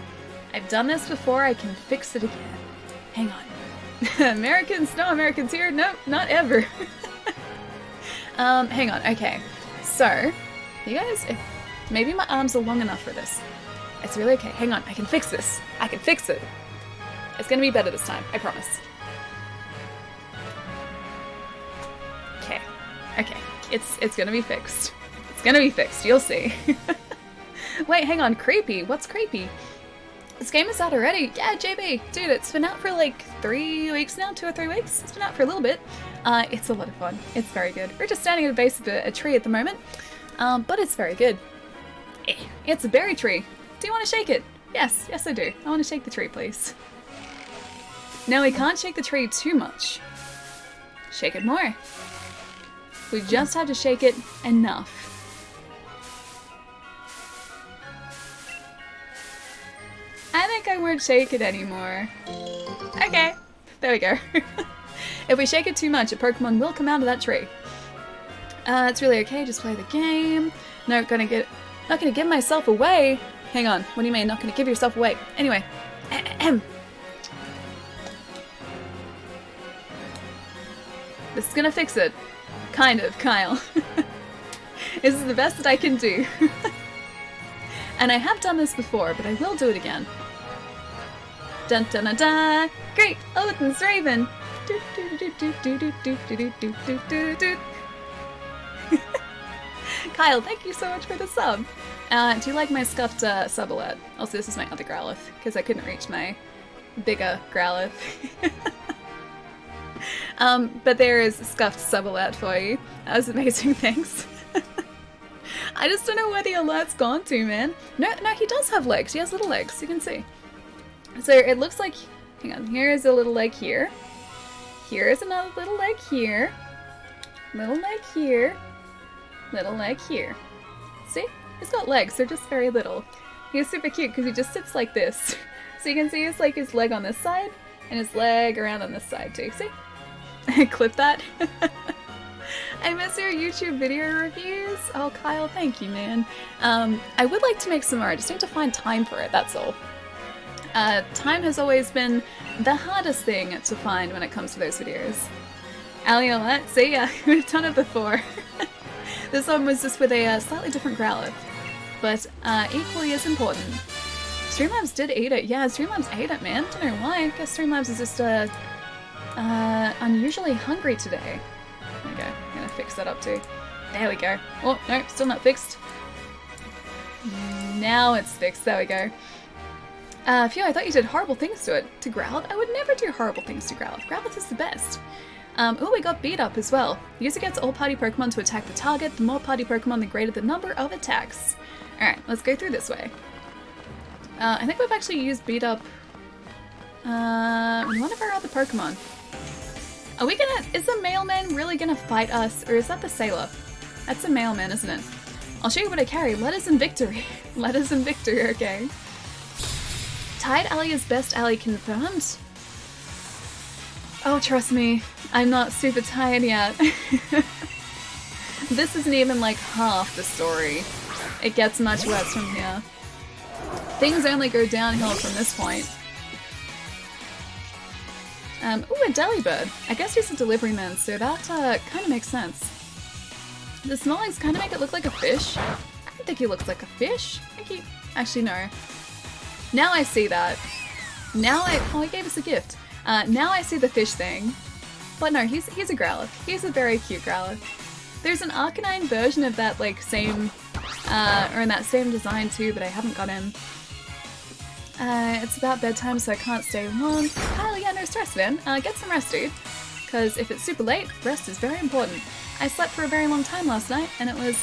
I've done this before, I can fix it again. Hang on. Americans? No Americans here? Nope, not ever. Hang on, okay. So, you guys, maybe my arms are long enough for this. It's really okay. Hang on, I can fix this. I can fix it. It's gonna be better this time, I promise. Okay. It's gonna be fixed. It's gonna be fixed, you'll see. Wait, hang on, creepy? What's creepy? This game is out already? Yeah, JB! Dude, it's been out for like 3 weeks now, 2 or 3 weeks? It's been out for a little bit. It's a lot of fun. It's very good. We're just standing at the base of a tree at the moment, but it's very good. It's a berry tree. Do you want to shake it? Yes, I do. I want to shake the tree, please. Now we can't shake the tree too much. Shake it more. We just have to shake it enough. I think I won't shake it anymore. Okay, there we go. If we shake it too much, a Pokemon will come out of that tree. It's really okay, just play the game. Not gonna give myself away. Hang on, what do you mean, not gonna give yourself away? Anyway. This is gonna fix it. Kind of, Kyle. This is the best that I can do. And I have done this before, but I will do it again. Dun dun dun dun! Great! Odin's Raven! Kyle, thank you so much for the sub! Do you like my scuffed sub alert? Also, this is my other Growlithe, because I couldn't reach my bigger Growlithe. But there is a scuffed sub alert for you. That was amazing, thanks. I just don't know where the alert's gone to, man. No, he does have legs. He has little legs, you can see. So it looks like, hang on, here is a little leg here. Here is another little leg here. Little leg here. Little leg here. See? He's got legs, they're just very little. He's super cute because he just sits like this. So you can see his leg on this side, and his leg around on this side too, see? Clip that. I miss your YouTube video reviews. Oh, Kyle, thank you, man. I would like to make some more. I just need to find time for it, that's all. Time has always been the hardest thing to find when it comes to those videos. Allie, see, we've done it before. This one was just with a slightly different Growlithe, but equally as important. Streamlabs did eat it. Yeah, Streamlabs ate it, man. Don't know why. I guess Streamlabs is just unusually hungry today. There we go. I'm gonna fix that up too. There we go. Oh, no, still not fixed. Now it's fixed. There we go. Phew, I thought you did horrible things to it. To Growlithe? I would never do horrible things to Growlithe. Growlithe is the best. Oh, we got Beat Up as well. The user gets all party Pokemon to attack the target. The more party Pokemon, the greater the number of attacks. Alright, let's go through this way. I think we've actually used Beat Up in one of our other Pokemon. Are we gonna... Is the mailman really gonna fight us? Or is that the sailor? That's the mailman, isn't it? I'll show you what I carry. Letters in victory. Letters in victory, okay. Tired Alley is best alley confirmed? Oh, trust me. I'm not super tired yet. This isn't even like half the story. It gets much worse from here. Things only go downhill from this point. Ooh, a delibird. I guess he's a delivery man, so that kind of makes sense. The small legs kind of make it look like a fish. I don't think he looks like a fish. I think he... Actually, no. Now I see that. Now I... Oh, he gave us a gift. Now I see the fish thing. But no, he's a growler. He's a very cute growler. There's an Arcanine version of that, like, same... or in that same design too, but I haven't got him. It's about bedtime, so I can't stay long. Kyle, yeah, no stress, man. Get some rest, dude. Because if it's super late, rest is very important. I slept for a very long time last night, and it was,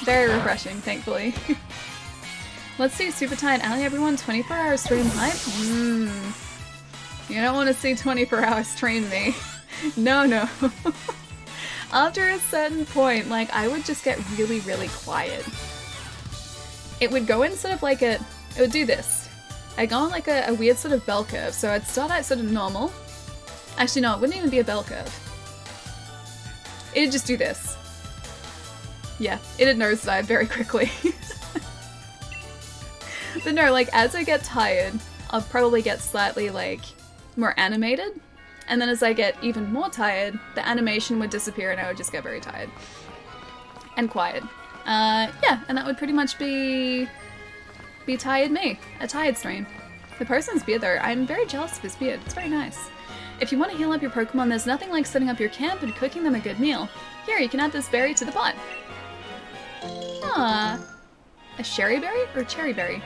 very refreshing, thankfully. Let's see Super Tired Alley, everyone. 24-hour stream hype? You don't want to see 24-hour stream me. No, no. After a certain point, like, I would just get really, really quiet. It would go in sort of like a... It would do this. I'd go on like a weird sort of bell curve, so I'd start out sort of normal. Actually, no, it wouldn't even be a bell curve. It'd just do this. Yeah, it'd nosedive very quickly. But no, like, as I get tired, I'll probably get slightly, like, more animated. And then as I get even more tired, the animation would disappear and I would just get very tired. And quiet. Yeah, and that would pretty much be tired me. A tired stream. The person's beard though, I'm very jealous of his beard. It's very nice. If you want to heal up your Pokemon, there's nothing like setting up your camp and cooking them a good meal. Here, you can add this berry to the pot. Ah, a sherry berry or cherry berry?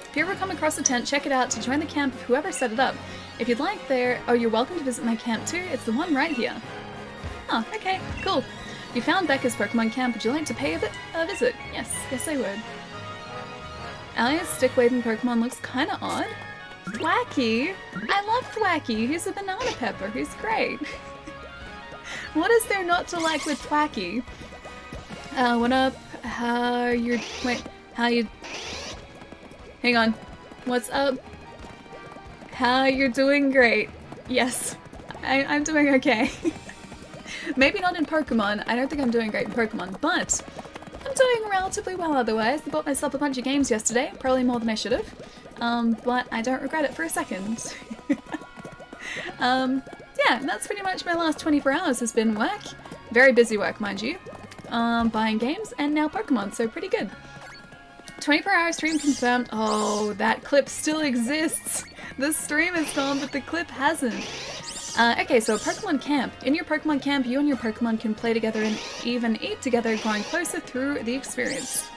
If you ever come across a tent, check it out to join the camp of whoever set it up. If you'd like there, oh, you're welcome to visit my camp too. It's the one right here. Oh, okay, cool. You found Becca's Pokemon camp. Would you like to pay a visit? Yes, yes I would. Alia's stick-waving Pokemon looks kind of odd. Thwacky! I love Thwacky! He's a banana pepper, he's great! What is there not to like with Thwacky? What up? How you... Wait, how you... Hang on. What's up? How you're doing great. Yes, I'm doing okay. Maybe not in Pokemon, I don't think I'm doing great in Pokemon, but I'm doing relatively well otherwise. I bought myself a bunch of games yesterday, probably more than I should have. But I don't regret it for a second. Yeah, that's pretty much my last 24 hours has been work. Very busy work, mind you. Buying games, and now Pokemon, so pretty good. 24-hour stream confirmed. Oh, that clip still exists! The stream is gone, but the clip hasn't. Okay, so Pokemon Camp. In your Pokemon Camp, you and your Pokemon can play together and even eat together, growing closer through the experience.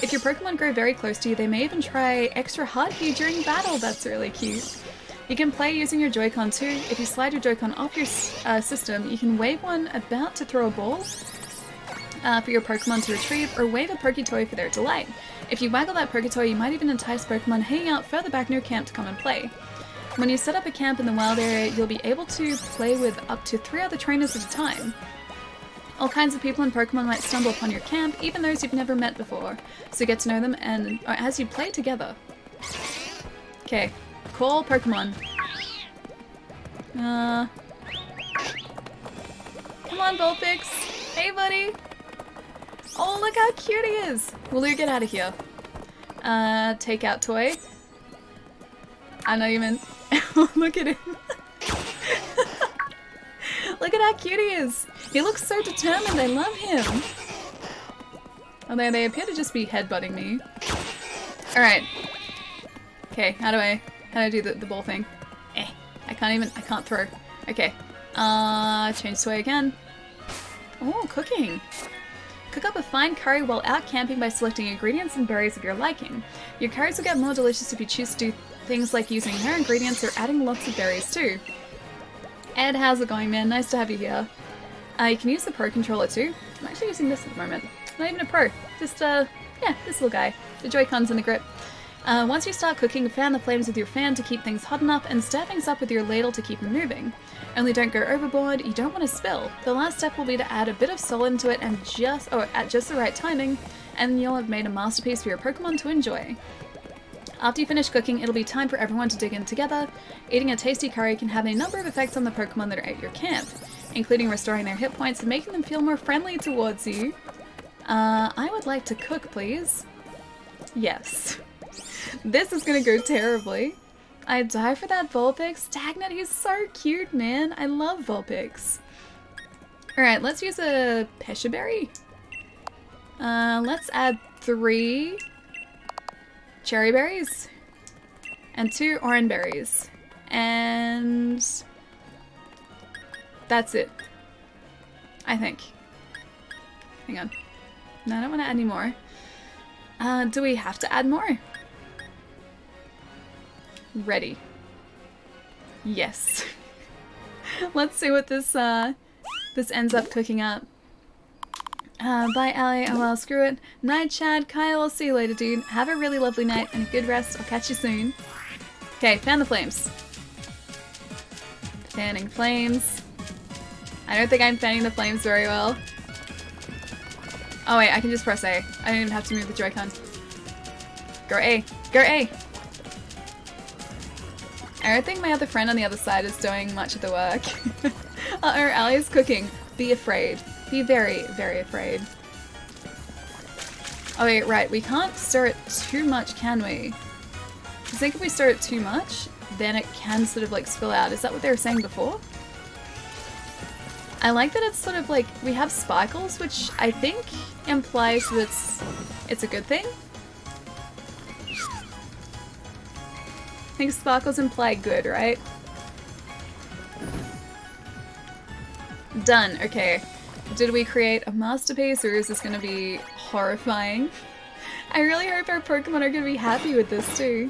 If your Pokemon grow very close to you, they may even try extra hard for you during battle. That's really cute. You can play using your Joy-Con too. If you slide your Joy-Con off your system, you can wave one about to throw a ball for your Pokemon to retrieve, or wave a Poketoy for their delight. If you waggle that Poketoy, you might even entice Pokemon hanging out further back in your camp to come and play. When you set up a camp in the wild area, you'll be able to play with up to 3 other trainers at a time. All kinds of people and Pokemon might stumble upon your camp, even those you've never met before, so get to know them and as you play together. Okay, call Pokemon. Come on, Vulpix! Hey, buddy! Oh, look how cute he is! Will you get out of here? Take out toy. I know you meant... Look at him. Look at how cute he is. He looks so determined. I love him. Although they appear to just be headbutting me. Alright. Okay, how do I do the ball thing? I can't throw. Okay. Change toy again. Oh, cooking. Cook up a fine curry while out camping by selecting ingredients and berries of your liking. Your curries will get more delicious if you choose to do things like using rare ingredients or adding lots of berries too. Ed, how's it going, man? Nice to have you here. You can use the Pro controller too. I'm actually using this at the moment. Not even a Pro. Just, yeah, this little guy. The Joy-Cons and the grip. Once you start cooking, fan the flames with your fan to keep things hot enough and stir things up with your ladle to keep them moving. Only don't go overboard, you don't want to spill. The last step will be to add a bit of salt into it and at just the right timing, and you'll have made a masterpiece for your Pokemon to enjoy. After you finish cooking, it'll be time for everyone to dig in together. Eating a tasty curry can have a number of effects on the Pokemon that are at your camp, including restoring their hit points and making them feel more friendly towards you. I would like to cook, please. Yes. This is gonna go terribly. I die for that Vulpix. Stagnant, he's so cute, man. I love Vulpix. Alright, let's use a Pesha Berry. Let's add 3 cherry berries and 2 orange berries. And that's it. I think. Hang on. No, I don't want to add any more. Do we have to add more? Ready. Yes. Let's see what this this ends up cooking up. Bye, Allie. Oh well, screw it. Night, Chad. Kyle, I'll see you later, dude. Have a really lovely night and a good rest. I'll catch you soon. Okay, fan the flames. Fanning flames. I don't think I'm fanning the flames very well. Oh wait, I can just press A. I don't even have to move the Joy-Con. Go A. Go A! I don't think my other friend on the other side is doing much of the work. Uh-oh, Allie is cooking. Be afraid. Be very, very afraid. Oh wait, right, we can't stir it too much, can we? I think if we stir it too much, then it can sort of like spill out. Is that what they were saying before? I like that it's sort of like, we have sparkles, which I think implies that it's a good thing. I think sparkles imply good, right? Done, okay. Did we create a masterpiece or is this gonna be horrifying? I really hope our Pokemon are gonna be happy with this too.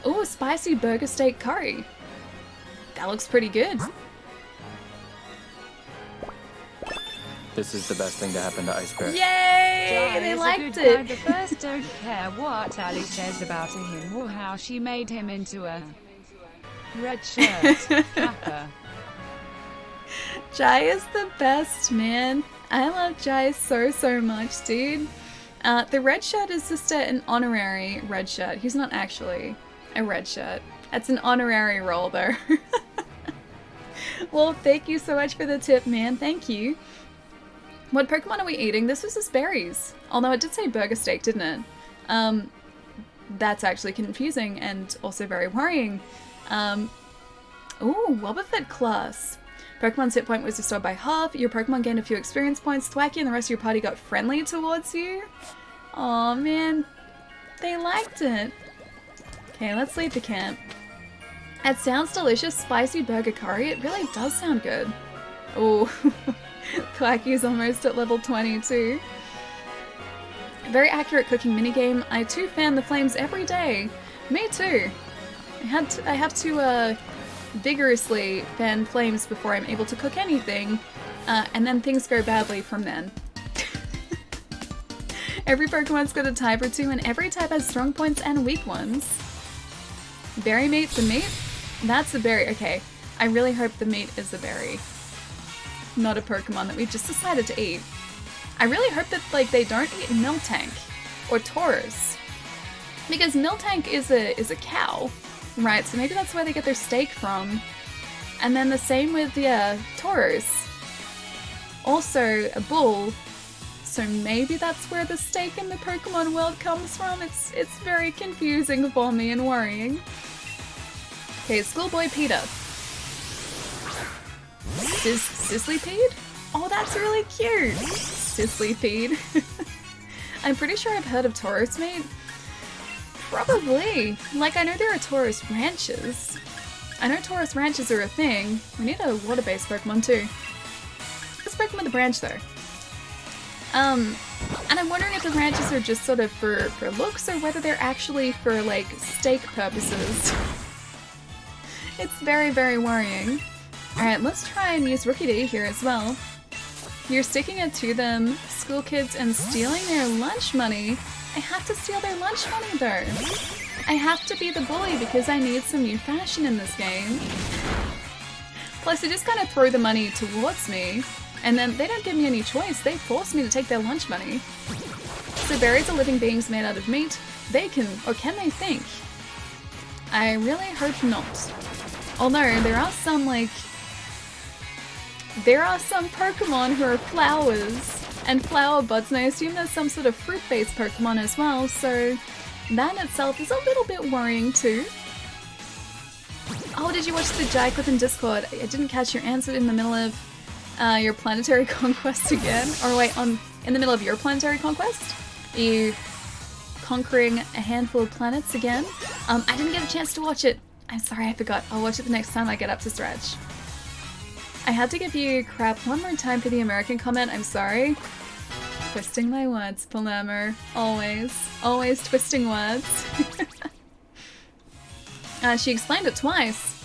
Ooh, spicy burger steak curry. That looks pretty good. This is the best thing to happen to Ice Bear. Yay! They liked it! The first don't care what Ali says about him or how she made him into a red shirt kappa. Jai is the best, man. I love Jai so much, dude. The red shirt is just an honorary red shirt. He's not actually a red shirt. That's an honorary role, though. Well, thank you so much for the tip, man. Thank you. What Pokemon are we eating? This was just berries. Although it did say burger steak, didn't it? That's actually confusing and also very worrying. Ooh, Wobbuffet class. Pokemon's hit point was restored by half. Your Pokemon gained a few experience points. Thwacky and the rest of your party got friendly towards you. Aw, man. They liked it. Okay, let's leave the camp. It sounds delicious. Spicy burger curry. It really does sound good. Ooh. Thwacky's almost at level 22. Very accurate cooking minigame. I too fan the flames every day. Me too. I have to vigorously fan flames before I'm able to cook anything, and then things go badly from then. Every Pokemon's got a type or two, and every type has strong points and weak ones. Berry meat's a meat? That's a berry. Okay, I really hope the meat is a berry. Not a Pokemon that we've just decided to eat. I really hope that like they don't eat Miltank or Taurus, because Miltank is a cow, right? So maybe that's where they get their steak from. And then the same with the Taurus, also a bull. So maybe that's where the steak in the Pokemon world comes from. It's very confusing for me and worrying. Okay, Schoolboy Peter. Sizzlypede? Oh, that's really cute! Sizzlypede. I'm pretty sure I've heard of Taurus meat. Probably. Like, I know there are Taurus ranches. I know Taurus ranches are a thing. We need a water-based Pokemon too. Let's Pokemon the branch though. And I'm wondering if the ranches are just sort of for looks or whether they're actually for, like, steak purposes. It's very, very worrying. Alright, let's try and use Rookie D here as well. You're sticking it to them, school kids, and stealing their lunch money. I have to steal their lunch money though. I have to be the bully because I need some new fashion in this game. Plus, they just kind of throw the money towards me, and then they don't give me any choice. They force me to take their lunch money. So berries are living beings made out of meat. They can, or can they think? I really hope not. Although, there are some Pokemon who are flowers and flower buds, and I assume there's some sort of fruit-based Pokemon as well, so that in itself is a little bit worrying too. Oh, did you watch the Jai clip in Discord? I didn't catch your answer in the middle of your planetary conquest again. Or wait, in the middle of your planetary conquest? Are you conquering a handful of planets again? I didn't get a chance to watch it. I'm sorry, I forgot. I'll watch it the next time I get up to stretch. I had to give you crap one more time for the American comment. I'm sorry. Twisting my words, Palermo. Always. Always twisting words. She explained it twice.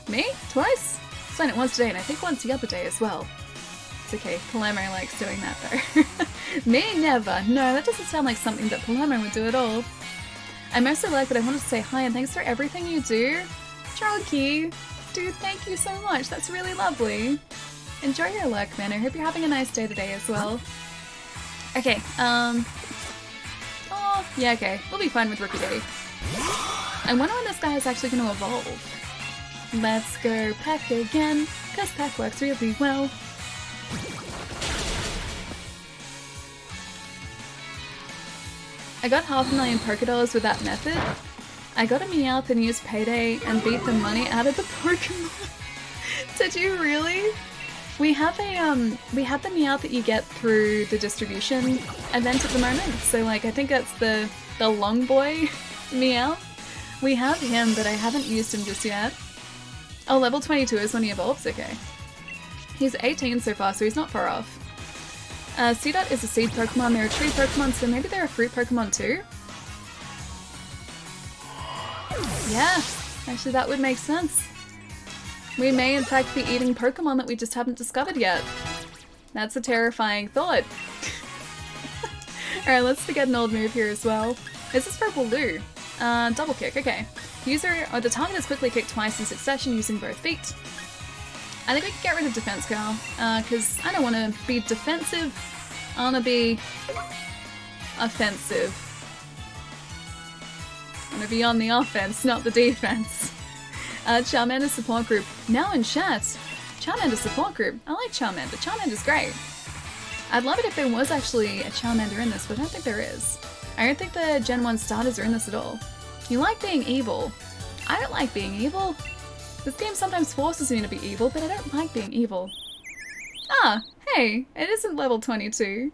Me? Twice? Explained it once today, and I think once the other day as well. It's okay, Palermo likes doing that though. Me? Never. No, that doesn't sound like something that Palermo would do at all. I mostly like that I wanted to say hi and thanks for everything you do. Drunky! Dude, thank you so much. That's really lovely. Enjoy your luck, man. I hope you're having a nice day today as well. Okay, oh, yeah, okay. We'll be fine with Rookie Day. I wonder when this guy is actually going to evolve. Let's go Peck again, because Peck works really well. I got 500,000 Pokédollars with that method. I got a Meowth and used Payday and beat the money out of the Pokemon. Did you really? We have the Meowth that you get through the distribution event at the moment. So like I think that's the long boy Meowth. We have him, but I haven't used him just yet. Oh, level 22 is when he evolves? Okay. He's 18 so far, so he's not far off. Seedot is a seed Pokemon, they're a tree Pokemon, so maybe they're a fruit Pokemon too? Yeah, actually that would make sense. We may in fact be eating Pokemon that we just haven't discovered yet. That's a terrifying thought. Alright, let's get an old move here as well. This is for Baloo. Double kick, okay. User, or the target is quickly kicked twice in succession using both feet. I think we can get rid of defense, Carl, because I don't want to be defensive. I want to be offensive. I want to be on the offense, not the defense. Charmander support group. Now in chat. Charmander support group. I like Charmander. Charmander's great. I'd love it if there was actually a Charmander in this, but I don't think there is. I don't think the Gen 1 starters are in this at all. You like being evil. I don't like being evil. This game sometimes forces me to be evil, but I don't like being evil. Ah, hey, it isn't level 22.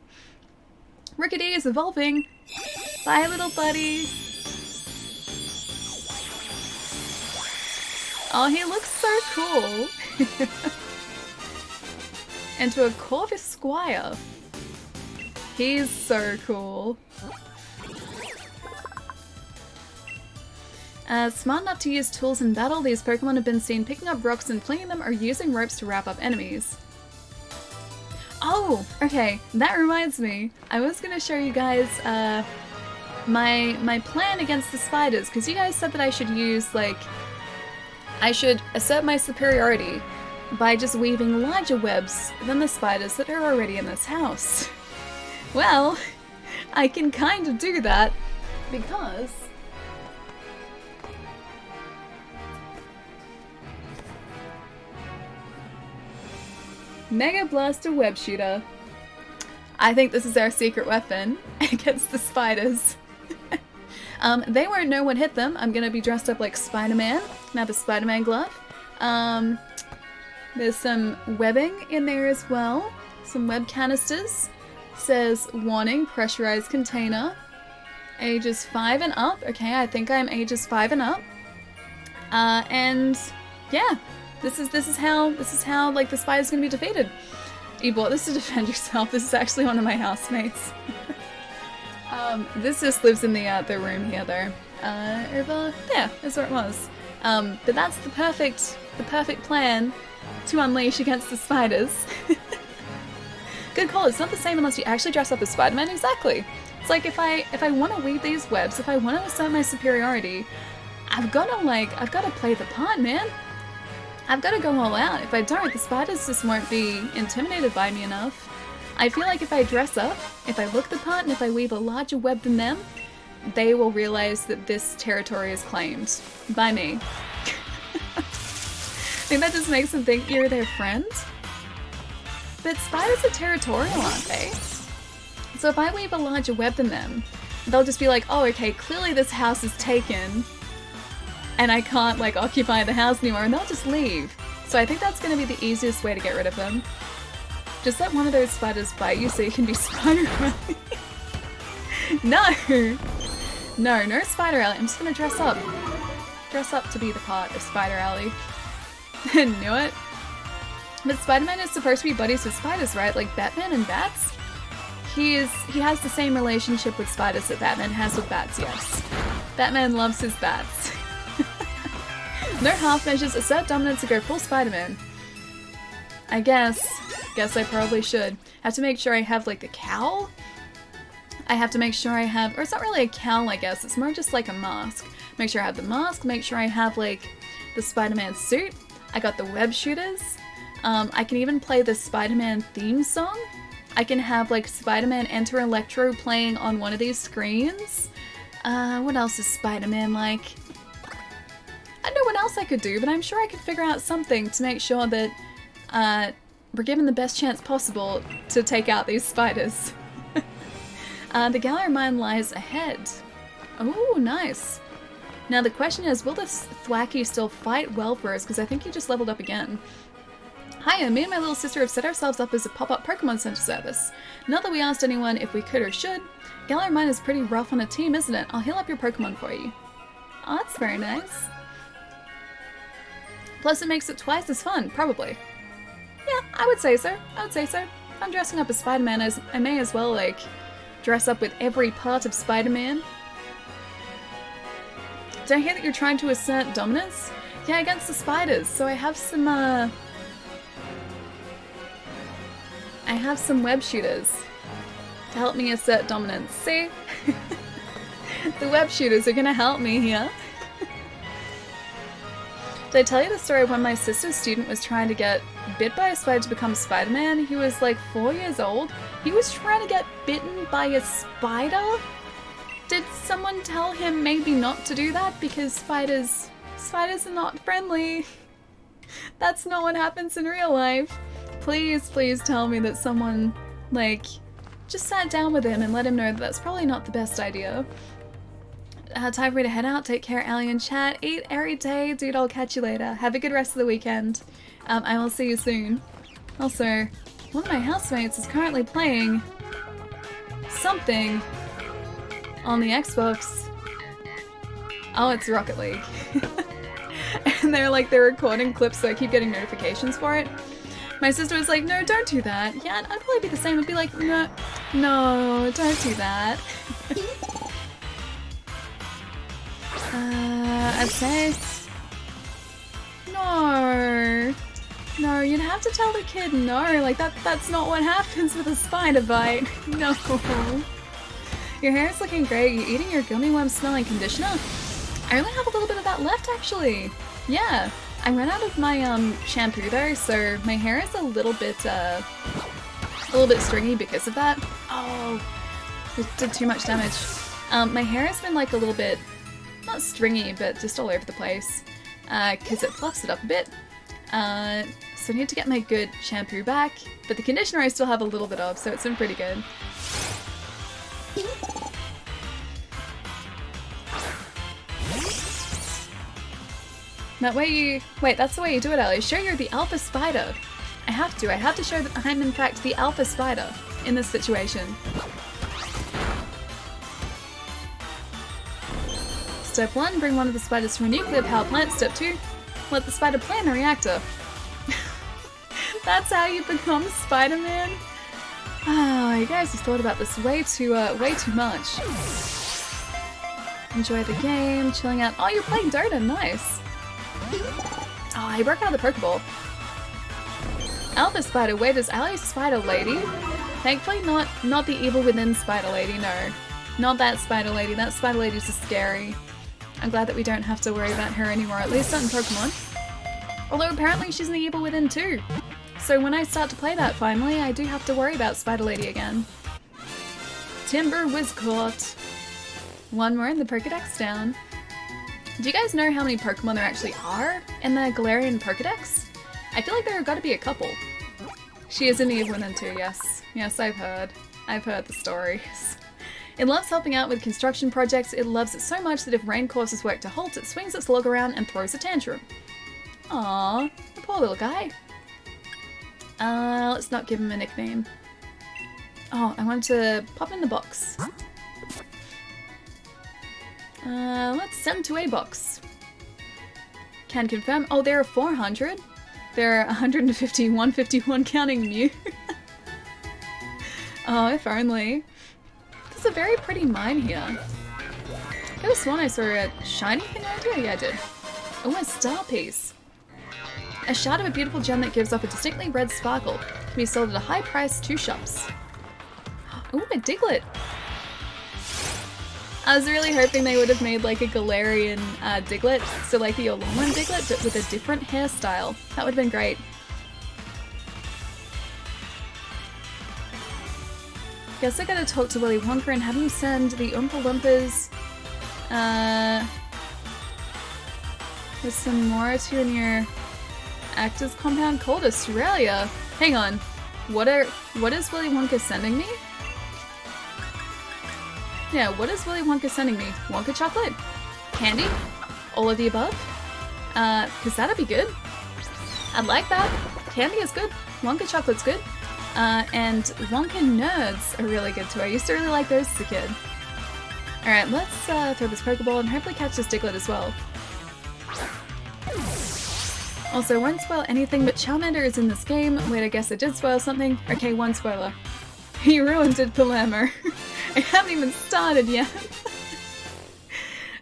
Rickety is evolving. Bye, little buddy. Oh, he looks so cool. And to a Corvus Squire. He's so cool. Smart enough to use tools in battle, these Pokemon have been seen picking up rocks and flinging them or using ropes to wrap up enemies. Oh, okay, that reminds me. I was gonna show you guys my plan against the spiders, because you guys said that I should use, like, I should assert my superiority by just weaving larger webs than the spiders that are already in this house. Well, I can kind of do that because Mega Blaster Web Shooter. I think this is our secret weapon against the spiders. They won't know what hit them. I'm gonna be dressed up like Spider-Man. Now the Spider-Man glove. There's some webbing in there as well. Some web canisters. Says, warning, pressurized container. Ages 5 and up. Okay, I think I'm ages 5 and up. And yeah, this is how like the spider's gonna be defeated. You bought this to defend yourself. This is actually one of my housemates. This just lives in the room here though. Over there is where it was. But that's the perfect plan to unleash against the spiders. Good call. It's not the same unless you actually dress up as Spider-Man. Exactly. It's like if I want to weave these webs, if I want to assert my superiority, I've got to play the part, man. I've got to go all out. If I don't, the spiders just won't be intimidated by me enough. I feel like if I dress up, if I look the part, and if I weave a larger web than them, they will realize that this territory is claimed by me. I think that just makes them think you're their friend. But spiders are territorial, aren't they? So if I weave a larger web than them, they'll just be like, oh, okay, clearly this house is taken, and I can't, like, occupy the house anymore, and they'll just leave. So I think that's going to be the easiest way to get rid of them. Just let one of those spiders bite you so you can be Spider Alley. No! No Spider Alley. I'm just going to dress up. Dress up to be the part of Spider Alley. Knew it. But Spider-Man is supposed to be buddies with spiders, right? Like Batman and bats? He has the same relationship with spiders that Batman has with bats, yes. Batman loves his bats. No half measures, assert dominance to go full Spider-Man. I guess I probably should. Have to make sure I have like the cowl. I have to make sure I have, or it's not really a cowl, I guess. It's more just like a mask. Make sure I have the mask. Make sure I have like the Spider-Man suit. I got the web shooters. I can even play the Spider-Man theme song. I can have like Spider-Man Enter Electro playing on one of these screens. What else is Spider-Man like? I don't know what else I could do, but I'm sure I could figure out something to make sure that we're given the best chance possible to take out these spiders. The Galar mine lies ahead. Oh, nice. Now the question is, will this Thwacky still fight well for us? Because I think he just leveled up again. Hiya, me and my little sister have set ourselves up as a pop-up Pokémon Center service. Not that we asked anyone if we could or should. Galar mine is pretty rough on a team, isn't it? I'll heal up your Pokémon for you. Oh, that's very nice. Plus it makes it twice as fun, probably. Yeah, I would say so. I would say so. If I'm dressing up as Spider-Man, I may as well, like, dress up with every part of Spider-Man. Did I hear that you're trying to assert dominance? Yeah, against the spiders. So I have some web shooters to help me assert dominance. See? The web shooters are gonna help me here. Did I tell you the story of when my sister's student was trying to get bit by a spider to become Spider-Man? He was like 4 years old. He was trying to get bitten by a spider? Did someone tell him maybe not to do that? Because spiders are not friendly. That's not what happens in real life. Please, please tell me that someone, like, just sat down with him and let him know that that's probably not the best idea. Time for me to head out. Take care, Allie and chat. Eat every day. Dude, I'll catch you later. Have a good rest of the weekend. I will see you soon. Also, one of my housemates is currently playing something on the Xbox. Oh, it's Rocket League. And they're recording clips, so I keep getting notifications for it. My sister was like, no, don't do that. Yeah, I'd probably be the same. I'd be like, no, don't do that. I'd say... No, you'd have to tell the kid no. Like, that's not what happens with a spider bite. No. Your hair is looking great. You're eating your gummy worm smelling conditioner? I only have a little bit of that left, actually. Yeah. I ran out of my shampoo though, so my hair is a little bit stringy because of that. Oh, it did too much damage. My hair has been like a little bit, not stringy, but just all over the place, because it fluffs it up a bit. So I need to get my good shampoo back, but the conditioner I still have a little bit of, so it's been pretty good. That way you... Wait, that's the way you do it, Ellie. Show you're the alpha spider. I have to show that I'm in fact the alpha spider in this situation. Step 1, bring one of the spiders to a nuclear power plant. Step 2, let the spider play in a reactor. That's how you become Spider-Man? Oh, you guys have thought about this way too much. Enjoy the game, chilling out. Oh, you're playing Dota, nice. Oh, I broke out of the Pokeball. Alpha Spider, wait, is Allie Spider Lady? Thankfully not the evil within Spider Lady, no. Not that Spider Lady. That Spider Lady's just scary. I'm glad that we don't have to worry about her anymore, at least not in Pokemon. Although apparently she's in the evil within too. So when I start to play that finally, I do have to worry about Spider Lady again. Timber was caught. One more in the Pokedex down. Do you guys know how many Pokemon there actually are in the Galarian Pokedex? I feel like there have got to be a couple. She is in the evil within too, yes. Yes, I've heard. I've heard the stories. It loves helping out with construction projects. It loves it so much that if rain causes work to halt, it swings its log around and throws a tantrum. Aww, the poor little guy. Let's not give him a nickname. Oh, I want to pop in the box. Let's send to a box. Can confirm. Oh, there are 400. There are 150, 151 counting Mew. Oh, if only. There's a very pretty mine here. I could have sworn I saw a shiny thing around here. Yeah, I did. Oh, a star piece. A shard of a beautiful gem that gives off a distinctly red sparkle. Can be sold at a high price to shops. Ooh, a Diglett. I was really hoping they would have made like a Galarian Diglett, so like the Alolan Diglett, but with a different hairstyle. That would have been great. Guess I gotta talk to Willy Wonka and have him send the Oompa Loompas with some more to your near Actors compound called Australia. Hang on. What is Willy Wonka sending me? Yeah, what is Willy Wonka sending me? Wonka chocolate? Candy? All of the above? Cause that'd be good. I'd like that. Candy is good. Wonka chocolate's good. And Wonka nerds are really good too. I used to really like those as a kid. Alright, let's throw this Pokeball and hopefully catch this Diglett as well. Also, won't spoil anything, but Charmander is in this game. Wait, I guess I did spoil something. Okay, one spoiler. He ruined it, Palermo. I haven't even started yet.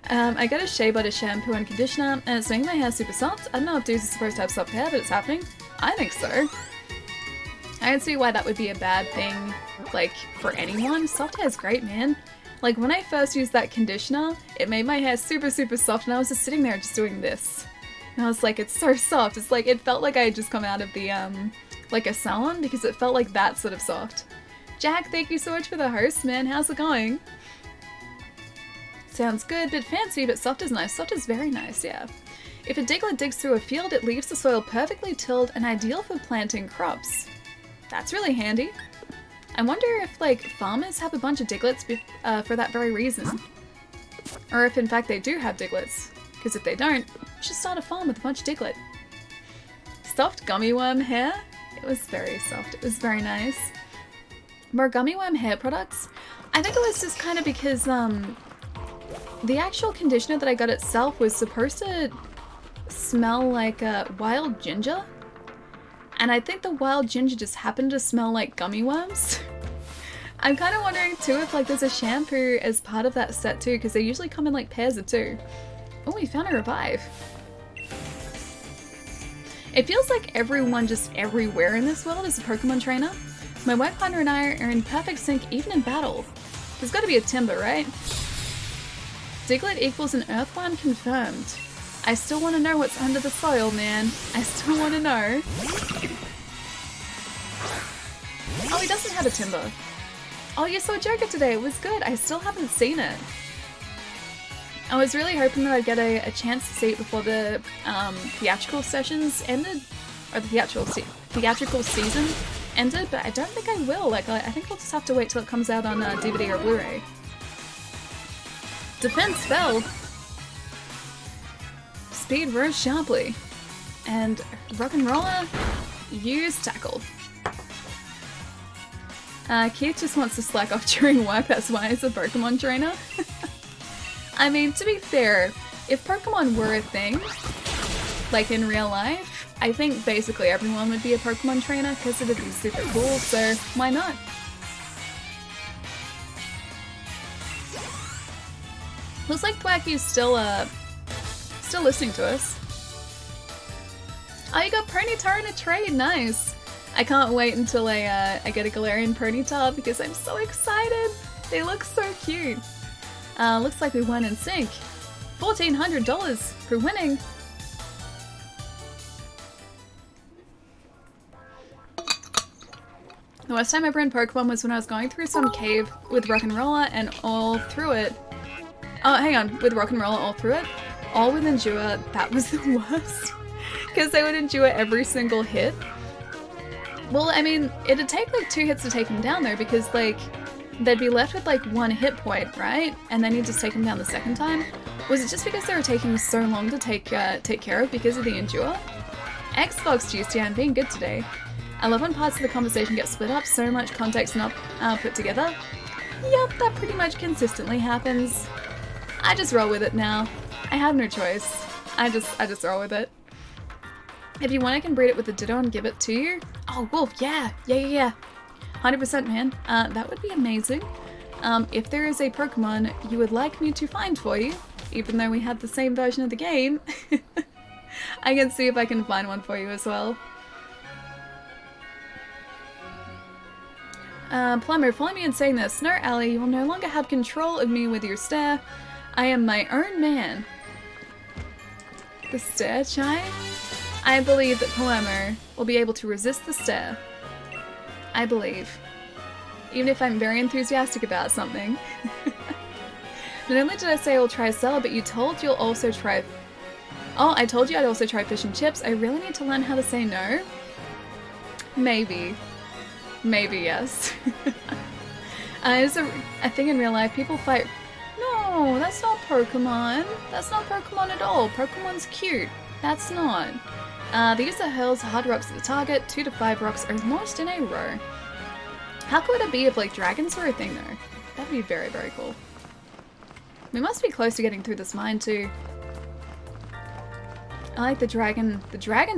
I got a shea butter shampoo and conditioner, and it's making my hair super soft. I don't know if dudes are supposed to have soft hair, but it's happening. I think so. I don't see why that would be a bad thing, like, for anyone. Soft hair is great, man. Like, when I first used that conditioner, it made my hair super, super soft, and I was just sitting there just doing this. And I was like, it's so soft. It's like, it felt like I had just come out of the, like a salon, because it felt like that sort of soft. Jack, thank you so much for the host, man. How's it going? Sounds good, bit fancy, but soft is nice. Soft is very nice, yeah. If a Diglett digs through a field, it leaves the soil perfectly tilled and ideal for planting crops. That's really handy. I wonder if, like, farmers have a bunch of Digletts for that very reason. Or if, in fact, they do have Digletts. Because if they don't, you should start a farm with a bunch of Diglett. Soft gummy worm hair? It was very soft. It was very nice. More gummy worm hair products? I think it was just kind of because, the actual conditioner that I got itself was supposed to smell like wild ginger. And I think the wild ginger just happened to smell like gummy worms. I'm kind of wondering too if like there's a shampoo as part of that set too, because they usually come in like pairs of two. Oh, we found a revive. It feels like everyone just everywhere in this world is a Pokemon trainer. My work partner and I are in perfect sync even in battle. There's got to be a Timber, right? Diglett equals an Earthworm confirmed. I still want to know what's under the soil, man. I still want to know. Oh, he doesn't have a Timber. Oh, you saw Joker today. It was good. I still haven't seen it. I was really hoping that I'd get a chance to see it before the theatrical sessions ended, or the theatrical season ended, but I don't think I will. Like, I think I'll just have to wait till it comes out on DVD or Blu-ray. Defense fell. Speed rose sharply. And Rock'n'Roller used Tackle. Keith just wants to slack off during work, that's why he's a Pokemon trainer. I mean, to be fair, if Pokemon were a thing, like in real life, I think basically everyone would be a Pokemon trainer because it'd be super cool, so why not? Looks like Thwacky's still listening to us. Oh, you got Ponyta in a trade, nice! I can't wait until I get a Galarian Ponyta because I'm so excited. They look so cute. Looks like we won in sync. $1,400 for winning. The last time I ever in Pokemon was when I was going through some cave with Rock'n'Roller and all through it. Oh, hang on, with Rock'n'Roller all through it? All with Endure, that was the worst. Because they would endure every single hit. Well, I mean, it'd take like 2 hits to take him down though, because like, they'd be left with like 1 hit point, right? And then you'd just take him down the second time. Was it just because they were taking so long to take care of because of the Endure? Xbox juice, yeah, I'm being good today. I love when parts of the conversation get split up, so much context not put together. Yep, that pretty much consistently happens. I just roll with it now. I have no choice. I just roll with it. If you want, I can breed it with a Ditto and give it to you. Oh, Wolf, yeah. 100% man. That would be amazing. If there is a Pokemon you would like me to find for you, even though we have the same version of the game, I can see if I can find one for you as well. Plumber, follow me in saying this. No, Allie, you will no longer have control of me with your stare. I am my own man. The stare chime? I believe that Plumber will be able to resist the stare. I believe. Even if I'm very enthusiastic about something. Not only did I say I will try Cell, but you told you'll also try... Oh, I told you I'd also try fish and chips. I really need to learn how to say no. Maybe. Maybe yes. It's a thing in real life. People fight... No, that's not Pokemon. That's not Pokemon at all. Pokemon's cute. That's not. The user hurls hard rocks at the target. 2 to 5 rocks are launched in a row. How cool would it be if like dragons were a thing though? That'd be very, very cool. We must be close to getting through this mine too. I like the dragon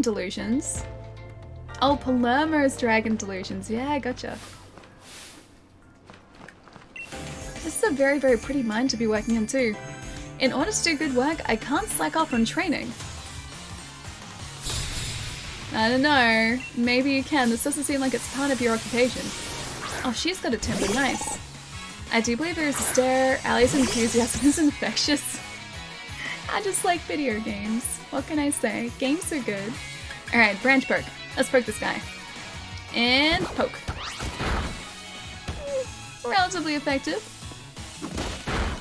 delusions. Oh, Palermo's dragon delusions. Yeah, I gotcha. This is a very, very pretty mine to be working in too. In order to do good work, I can't slack off on training. I don't know. Maybe you can. This doesn't seem like it's part of your occupation. Oh, she's got a timber. Nice. I do believe there is a stare. Allie's enthusiasm is infectious. I just like video games. What can I say? Games are good. Alright, branch poke. Let's poke this guy. And poke. Relatively effective.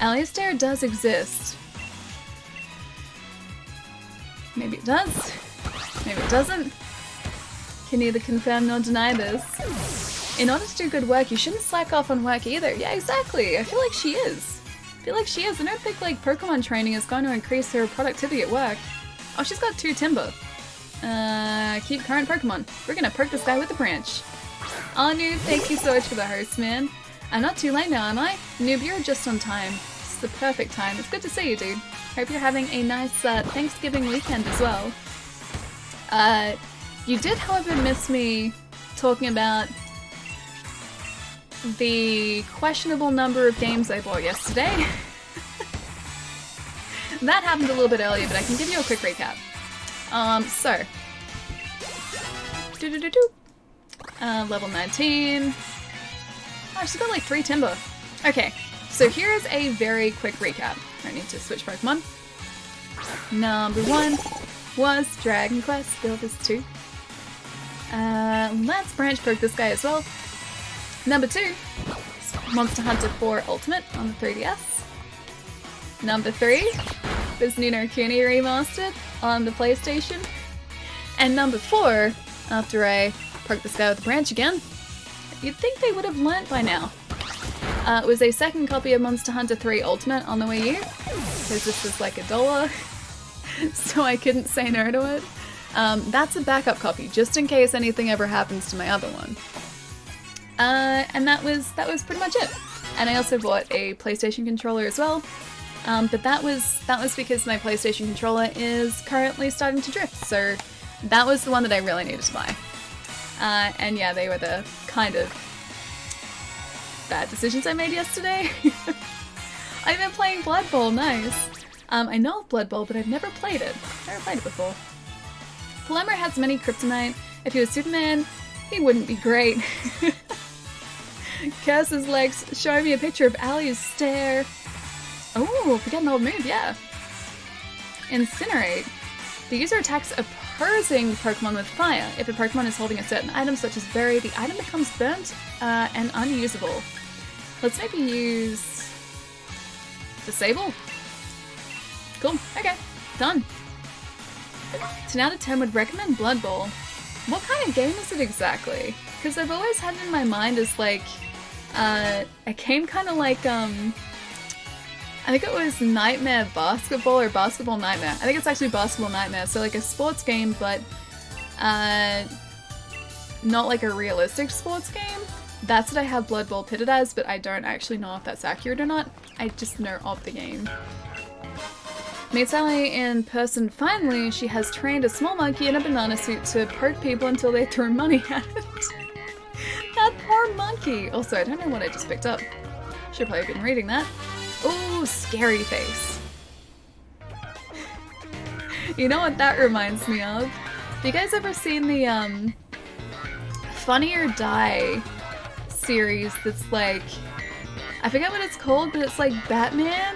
Allie's stare does exist. Maybe it does. Maybe it doesn't. Can neither confirm nor deny this. In order to do good work, you shouldn't slack off on work either. Yeah, exactly. I feel like she is. I don't think like Pokemon training is going to increase her productivity at work. Oh, she's got 2 timber. Keep current Pokemon. We're gonna poke this guy with a branch. Oh, Noob, thank you so much for the host, man. I'm not too late now, am I? Noob, you're just on time. It's the perfect time. It's good to see you, dude. Hope you're having a nice Thanksgiving weekend as well. You did, however, miss me talking about the questionable number of games I bought yesterday. That happened a little bit earlier, but I can give you a quick recap. Level 19. Oh, she's got like 3 timber. Okay, so here's a very quick recap. I need to switch Pokemon. Number 1 was Dragon Quest Builders 2. Let's branch poke this guy as well. Number 2, Monster Hunter 4 Ultimate on the 3DS. Number 3 was Ni no Kuni Remastered on the PlayStation. And number 4, after I poked this guy with the branch again, you'd think they would have learnt by now. It was a second copy of Monster Hunter 3 Ultimate on the Wii U, because this was like $1, so I couldn't say no to it. That's a backup copy, just in case anything ever happens to my other one. And that was pretty much it. And I also bought a PlayStation controller as well, but that was because my PlayStation controller is currently starting to drift, so that was the one that I really needed to buy. And yeah, they were the kind of bad decisions I made yesterday. I've been playing Blood Bowl, nice. I know of Blood Bowl, but I've never played it. Never played it before. Palermo has many kryptonite. If he was Superman, He wouldn't be great. Curse's legs show me a picture of Ali's stare. Oh, forget an old move, yeah. Incinerate. The user attacks opposing Pokemon with fire. If a Pokemon is holding a certain item, such as berry, the item becomes burnt and unusable. Let's maybe use Disable. Cool, okay, done. 10 out of 10 would recommend Blood Bowl. What kind of game is it exactly? Because I've always had it in my mind as like a game kind of like I think it was Nightmare Basketball or Basketball Nightmare. I think it's actually Basketball Nightmare. So like a sports game, but not like a realistic sports game. That's what I have Blood Bowl pitted as, but I don't actually know if that's accurate or not. I just know of the game. Meets Sally in person finally. She has trained a small monkey in a banana suit to poke people until they throw money at it. That poor monkey! Also, I don't know what I just picked up. Should probably have been reading that. Ooh, scary face. You know what that reminds me of? Have you guys ever seen the Funny or Die series that's like, I forget what it's called, but it's like Batman?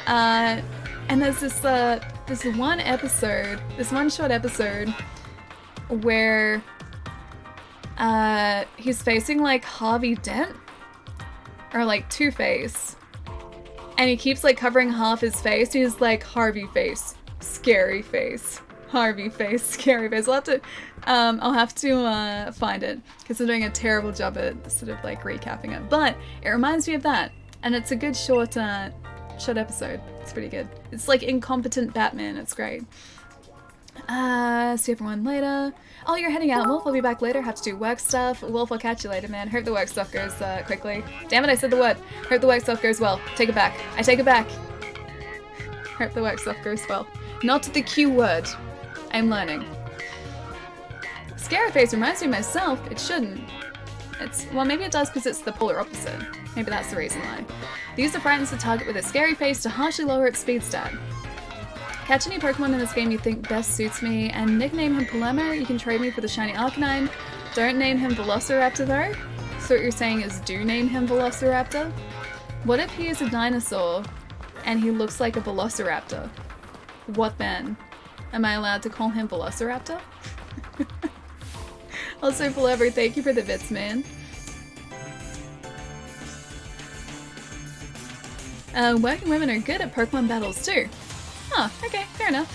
And there's this one short episode where he's facing like Harvey Dent or like Two-Face, and he keeps like covering half his face. He's like Harvey face, scary face, Harvey face, scary face. I'll have to find it because I'm doing a terrible job at sort of like recapping it. But it reminds me of that, and it's a good short episode. It's pretty good. It's like incompetent Batman. It's great. See everyone later. Oh, you're heading out, Wolf. I'll be back later. Have to do work stuff. Wolf, I'll catch you later, man. Hope the work stuff goes quickly. Damn it, I said the word. Hope the work stuff goes well. Take it back. I take it back. Hope the work stuff goes well. Not the Q word. I'm learning. Scary face reminds me of myself. It shouldn't. Well, maybe it does because it's the polar opposite. Maybe that's the reason why. The user frightens the target with a scary face to harshly lower its speed stat. Catch any Pokemon in this game you think best suits me, and nickname him Palermo. You can trade me for the shiny Arcanine. Don't name him Velociraptor though. So what you're saying is do name him Velociraptor? What if he is a dinosaur and he looks like a Velociraptor? What then? Am I allowed to call him Velociraptor? Also, Palermo, thank you for the bits, man. Working women are good at Pokemon battles too. Huh, okay, fair enough.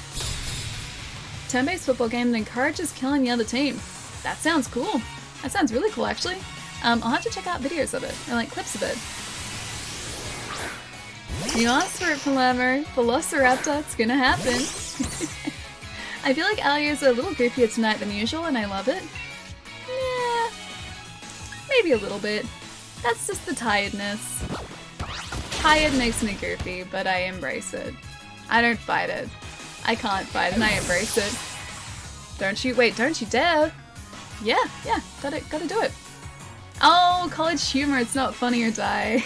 Turn-based football game that encourages killing the other team. That sounds cool. That sounds really cool, actually. I'll have to check out videos of it, and like clips of it. You asked for it, Palermo. Velociraptor, it's gonna happen. I feel like Ali is a little goofier tonight than usual, and I love it. Yeah, maybe a little bit. That's just the tiredness. Tired makes me goofy, but I embrace it. I don't fight it. I can't fight it, and I embrace it. Don't you dare! Yeah, gotta do it. Oh, college humor, it's not Funny or Die.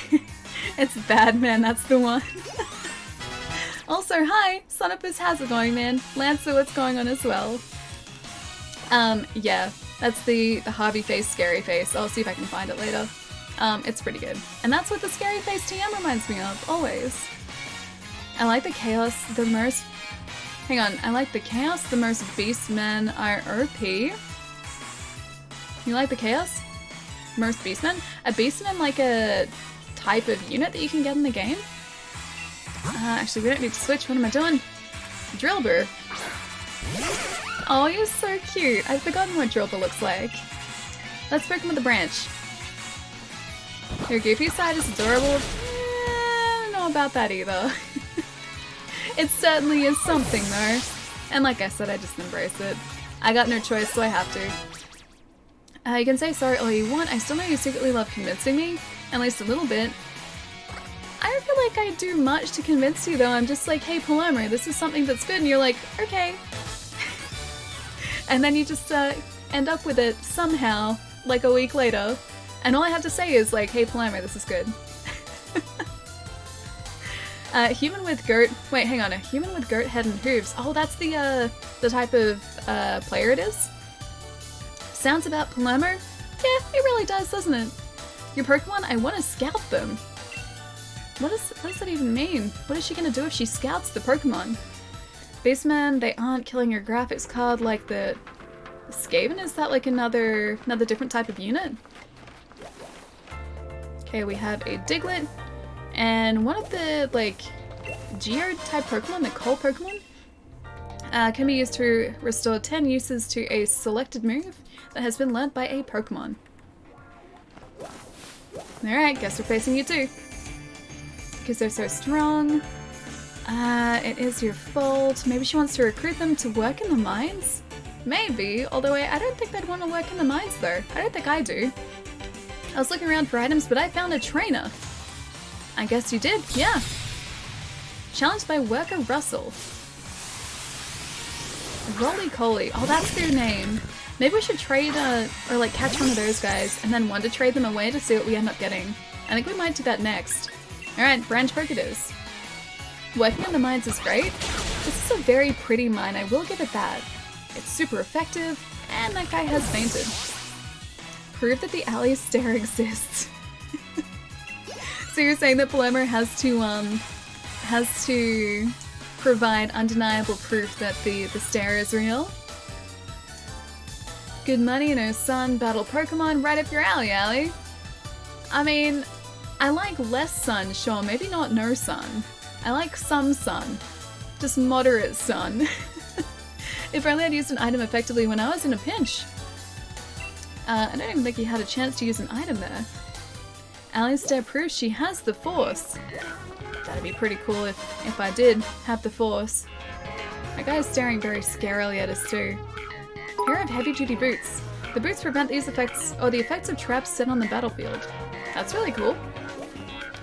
It's bad, man, that's the one. Also, hi, Sonopus, how's it going, man? Lancer, what's going on as well? Yeah, that's the Harvey face, scary face. I'll see if I can find it later. It's pretty good. And that's what the scary face TM reminds me of, always. I like the chaos, the most... Hang on, I like the chaos, the most beastmen are OP. You like the chaos? Most beastmen? A beastman like a type of unit that you can get in the game? Actually, we don't need to switch, what am I doing? Drillbur. Oh, you're so cute. I've forgotten what Drillbur looks like. Let's break him with a branch. Your goofy side is adorable. I don't know about that either. It certainly is something though. And like I said, I just embrace it. I got no choice, so I have to. You can say sorry all you want. I still know you secretly love convincing me. At least a little bit. I don't feel like I do much to convince you though. I'm just like, hey Palermo, this is something that's good. And you're like, okay. And then you just end up with it somehow, like a week later. And all I have to say is like, hey Palermo, this is good. Human with goat... Wait, hang on. A human with goat head and hooves. Oh, that's the type of player it is. Sounds about Palermo. Yeah, it really does, doesn't it? Your Pokemon, I want to scout them. What does that even mean? What is she gonna do if she scouts the Pokemon? Baseman, they aren't killing your graphics card like the Skaven? Is that like another different type of unit? Okay, we have a Diglett, and one of the like Geode type Pokemon, the Coal Pokemon, can be used to restore 10 uses to a selected move that has been learned by a Pokemon. Alright, guess we're facing you too. Because they're so strong. It is your fault. Maybe she wants to recruit them to work in the mines? Maybe, although I don't think they'd want to work in the mines though. I don't think I do. I was looking around for items, but I found a trainer. I guess you did, yeah. Challenged by Worker Russell. Roly-Coly. Oh, that's their name. Maybe we should trade, or like catch one of those guys, and then one to trade them away to see what we end up getting. I think we might do that next. Alright, Branch Perk it is. Working in the mines is great. This is a very pretty mine, I will give it that. It's super effective, and that guy has fainted. Prove that the alley stair exists. So you're saying that Palermo has to provide undeniable proof that the stair is real? Good money, no sun, battle Pokemon, right up your alley, Allie. I mean, I like less sun, sure, maybe not no sun. I like some sun. Just moderate sun. If only I'd used an item effectively when I was in a pinch. I don't even think he had a chance to use an item there. Alistair proves she has the Force. That'd be pretty cool if I did have the Force. That guy's staring very scarily at us too. Pair of heavy-duty boots. The boots prevent these effects, or the effects of traps set on the battlefield. That's really cool.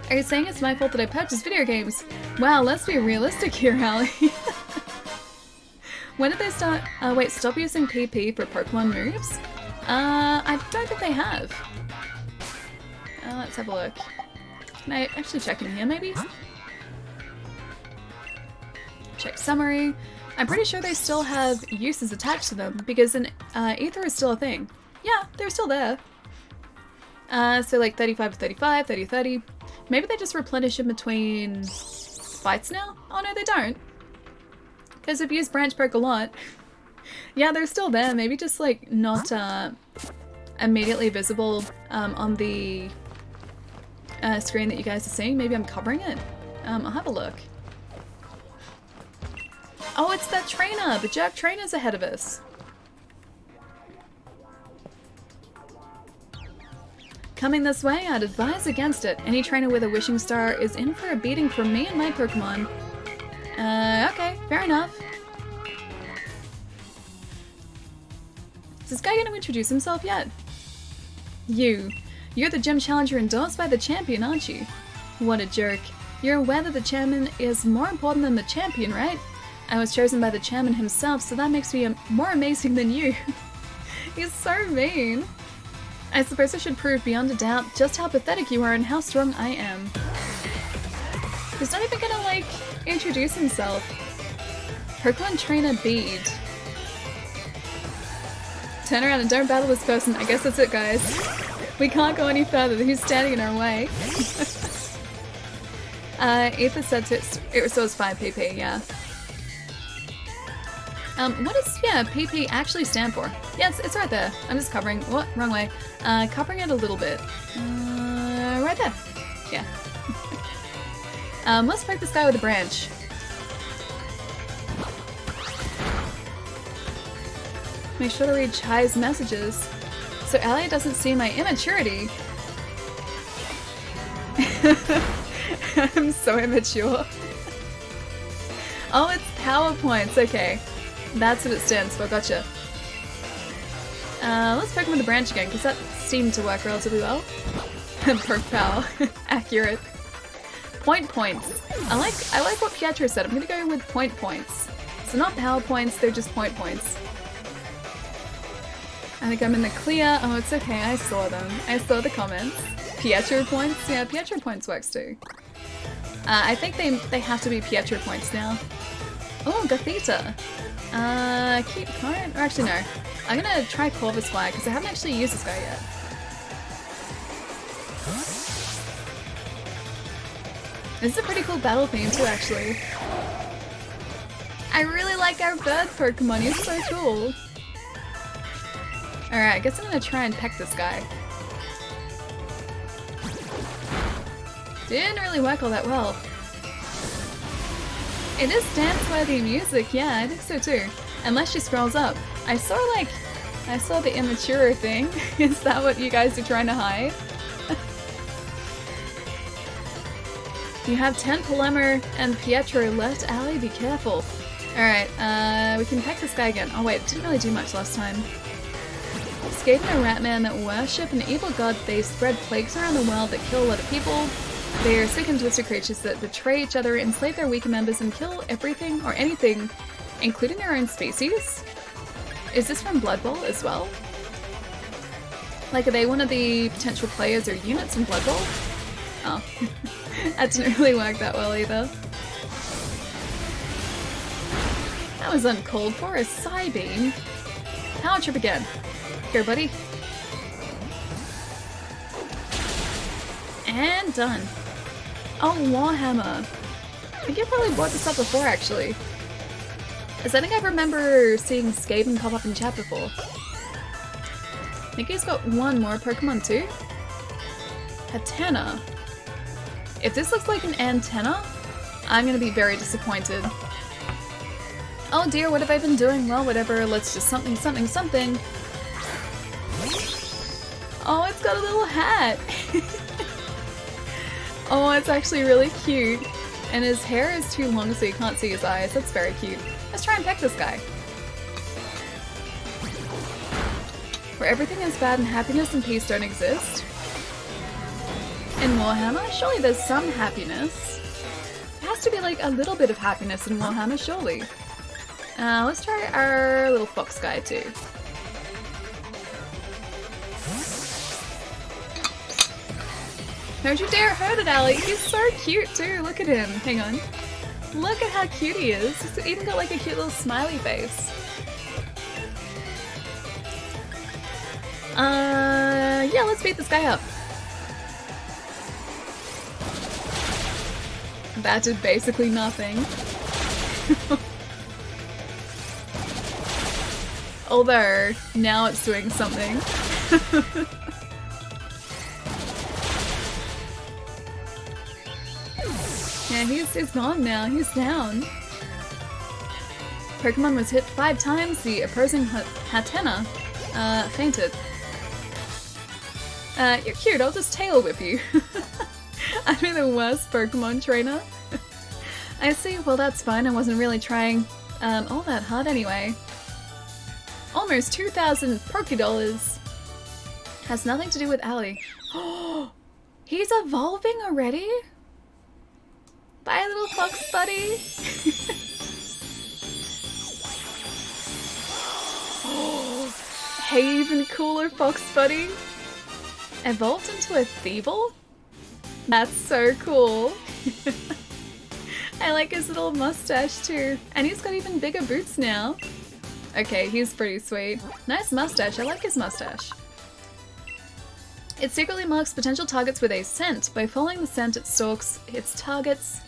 Are you saying it's my fault that I purchased video games? Wow, let's be realistic here, Allie. When did they start? Wait, stop using PP for Pokemon moves? I don't think they have. Let's have a look. Can I actually check in here, maybe? Check summary. I'm pretty sure they still have uses attached to them, because Ether is still a thing. Yeah, they're still there. So like 35 to 35, 30 to 30. Maybe they just replenish in between fights now? Oh no, they don't. Because I've used Branch Perk a lot. Yeah, they're still there. Maybe just like not immediately visible on the screen that you guys are seeing. Maybe I'm covering it. I'll have a look. Oh, it's that trainer! The jerk trainer's ahead of us. Coming this way, I'd advise against it. Any trainer with a wishing star is in for a beating from me and my Pokemon. Okay, fair enough. Is this guy gonna introduce himself yet? You're the gym challenger endorsed by the champion, aren't you? What a jerk. You're aware that the chairman is more important than the champion, right? I was chosen by the chairman himself, so that makes me more amazing than you. He's so mean. I suppose I should prove beyond a doubt just how pathetic you are and how strong I am. He's not even gonna, like, introduce himself. Pokemon Trainer Bead. Turn around and don't battle this person. I guess that's it, guys. We can't go any further. He's standing in our way. Ether said it restores 5 PP, yeah. What does, PP actually stand for? Yes, it's right there. I'm just covering, what? Wrong way. Covering it a little bit. Right there. Yeah. Let's poke this guy with a branch. Make sure to read Chai's messages. So Alia doesn't see my immaturity. I'm so immature. Oh, it's PowerPoints, okay. That's what it stands for, gotcha. Let's poke him with the branch again, because that seemed to work relatively well. Perk power. Accurate. Points. I like what Pietro said. I'm gonna go with points. So not power points, they're just points. I think I'm in the clear. Oh, it's okay, I saw them. I saw the comments. Pietro points? Yeah, Pietro points works too. I think they have to be Pietro points now. Oh, Gothita. Keep current? Or actually no. I'm gonna try Corvus Fire because I haven't actually used this guy yet. This is a pretty cool battle theme too, actually. I really like our bird Pokemon, he's so cool. Alright, I guess I'm gonna try and peck this guy. Didn't really work all that well. It is dance-worthy music, yeah, I think so too. Unless she scrolls up. I saw the immature thing. Is that what you guys are trying to hide? You have 10 Polemer and Pietro left, Allie, be careful. Alright, we can peck this guy again. Oh wait, it didn't really do much last time. Skaven are Ratman that worship an evil god. They spread plagues around the world that kill a lot of people. They are sick and twisted creatures that betray each other, enslave their weaker members, and kill everything or anything, including their own species. Is this from Blood Bowl as well? Like, are they one of the potential players or units in Blood Bowl? Oh, that didn't really work that well either. That was uncalled for, a Psybeam. Power Trip again. Here, buddy. And done. Oh, Warhammer. I think I probably brought this up before, actually. As I think I remember seeing Skaven pop up in chat before. I think he's got one more Pokemon too. Hatena. If this looks like an antenna, I'm gonna be very disappointed. Oh dear, what have I been doing? Well, whatever, let's just something. Oh, it's got a little hat! Oh, it's actually really cute. And his hair is too long so you can't see his eyes. That's very cute. Let's try and peck this guy. Where everything is bad and happiness and peace don't exist. In Warhammer, surely there's some happiness. There has to be like a little bit of happiness in Warhammer, surely. Let's try our little fox guy too. Don't you dare hurt it, Allie! He's so cute too, look at him. Hang on. Look at how cute he is. He's even got like a cute little smiley face. Yeah, let's beat this guy up. That did basically nothing. Although, now it's doing something. Yeah, he's gone now. He's down. Pokemon was hit 5 times. The opposing Hatena fainted. You're cute. I'll just tail whip you. I'd be the worst Pokemon trainer. I see. Well, that's fine. I wasn't really trying all that hard anyway. Almost 2,000 Pokédollars. Has nothing to do with Allie. Oh, he's evolving already? Bye, little fox buddy. Hey, even cooler fox buddy. Evolved into a Thievul? That's so cool. I like his little mustache too. And he's got even bigger boots now. Okay, he's pretty sweet. Nice mustache, I like his mustache. It secretly marks potential targets with a scent. By following the scent, it stalks its targets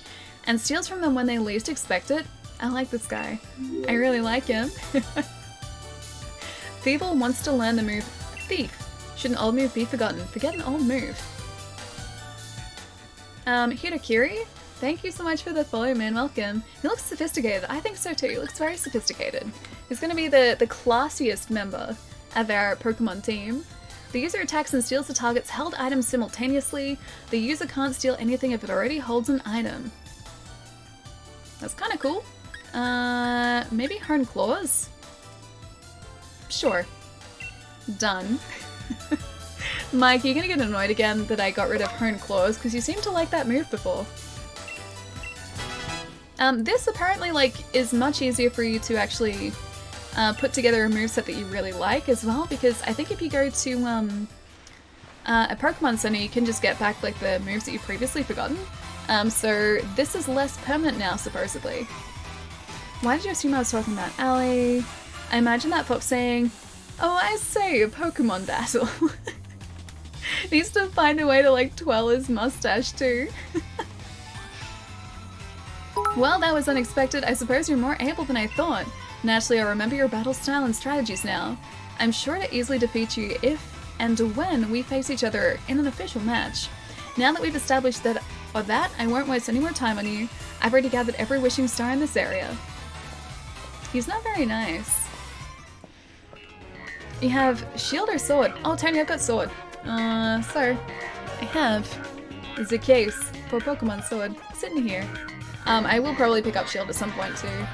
and steals from them when they least expect it. I like this guy. I really like him. Thievul wants to learn the move Thief. Should an old move be forgotten? Forget an old move. Hirakiri? Thank you so much for the follow, man. Welcome. He looks sophisticated. I think so too. He looks very sophisticated. He's gonna be the classiest member of our Pokemon team. The user attacks and steals the target's held items simultaneously. The user can't steal anything if it already holds an item. That's kind of cool. Maybe Hone Claws? Sure. Done. Mike, you're gonna get annoyed again that I got rid of Hone Claws because you seem to like that move before. This apparently is much easier for you to actually put together a moveset that you really like as well, because I think if you go to a Pokemon Center you can just get back the moves that you've previously forgotten. So this is less permanent now, supposedly. Why did you assume I was talking about Allie? I imagine that fox saying, "Oh, I say, a Pokemon battle." Needs to find a way to twirl his mustache too. Well, that was unexpected. I suppose you're more able than I thought. Naturally, I remember your battle style and strategies now. I'm sure to easily defeat you if and when we face each other in an official match. Now that we've established that I won't waste any more time on you. I've already gathered every wishing star in this area. He's not very nice. You have shield or sword? Oh, Tony, I've got sword. So I have the case for Pokemon Sword sitting here. I will probably pick up shield at some point too.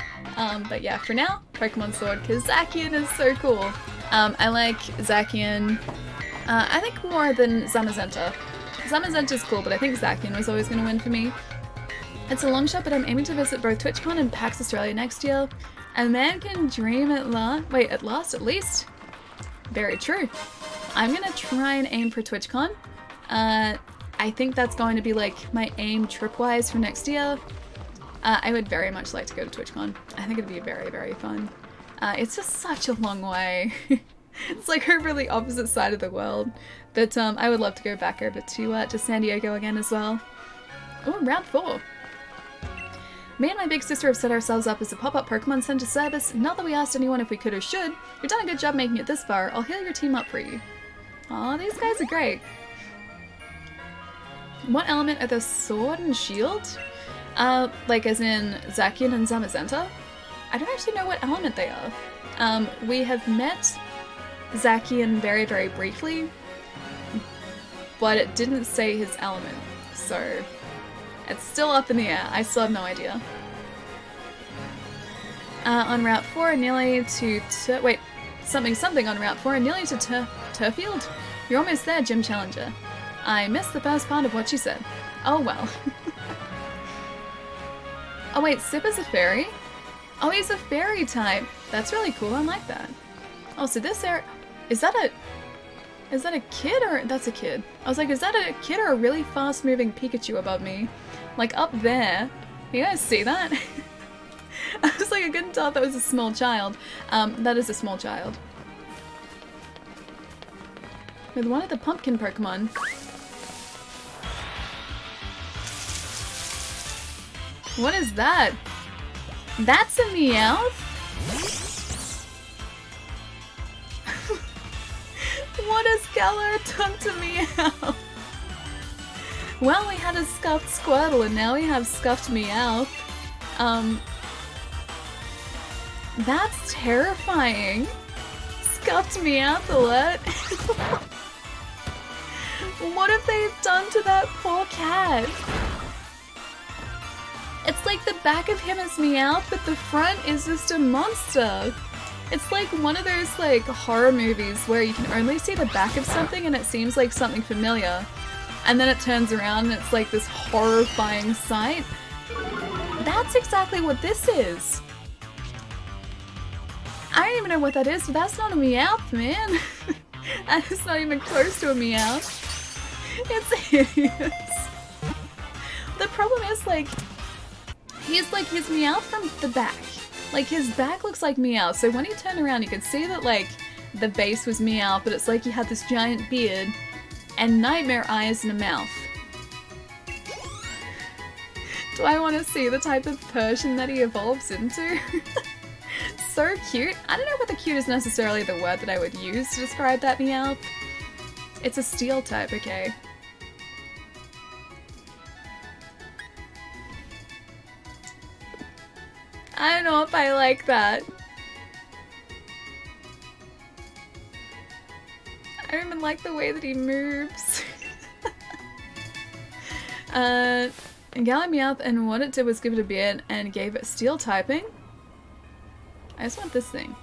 But yeah, for now, Pokemon Sword, because Zacian is so cool. I like Zacian, I think more than Zamazenta. Zamazenta's cool, but I think Zacian was always going to win for me. It's a long shot, but I'm aiming to visit both TwitchCon and PAX Australia next year. A man can dream at last, at least. Very true. I'm gonna try and aim for TwitchCon. I think that's going to be like my aim trip-wise for next year. I would very much like to go to TwitchCon. I think it'd be very, very fun. It's just such a long way. It's like over the opposite side of the world. But I would love to go back over to San Diego again as well. Oh, round 4. Me and my big sister have set ourselves up as a pop-up Pokemon Center service. Not that we asked anyone if we could or should. You've done a good job making it this far. I'll heal your team up for you. Aw, these guys are great. What element are the sword and shield? Like as in Zacian and Zamazenta? I don't actually know what element they are. We have met Zacian very, very briefly, but it didn't say his element, so it's still up in the air. I still have no idea. On Route 4, nearly to something on Route 4, nearly to Turfield? You're almost there, Gym Challenger. I missed the first part of what she said. Oh well. Oh wait, Sip is a fairy? Oh, he's a fairy type. That's really cool, I like that. Oh, so this area... Is that a kid or... That's a kid. I was like, is that a kid or a really fast-moving Pikachu above me? Like, up there. You guys see that? I was like, I couldn't tell if that was a small child. That is a small child. With one of the pumpkin Pokemon. What is that? That's a Meowth? What has Galar done to Meowth? Well, we had a scuffed Squirtle and now we have scuffed Meowth. That's terrifying. Scuffed Meowth alert. What have they done to that poor cat? It's like the back of him is Meowth, but the front is just a monster. It's like one of those like horror movies where you can only see the back of something and it seems like something familiar. And then it turns around and it's like this horrifying sight. That's exactly what this is. I don't even know what that is, but that's not a Meowth, man. And it's not even close to a Meowth. It's hideous. The problem is like, he's Meowth from the back. Like his back looks like Meowth, so when you turn around you can see that like the base was Meowth, but it's like he had this giant beard and nightmare eyes and a mouth. Do I want to see the type of Persian that he evolves into? So cute. I don't know whether cute is necessarily the word that I would use to describe that Meowth. It's a steel type, okay. I don't know if I like that. I don't even like the way that he moves. Galar Meowth, and what it did was give it a beard and gave it steel typing. I just want this thing.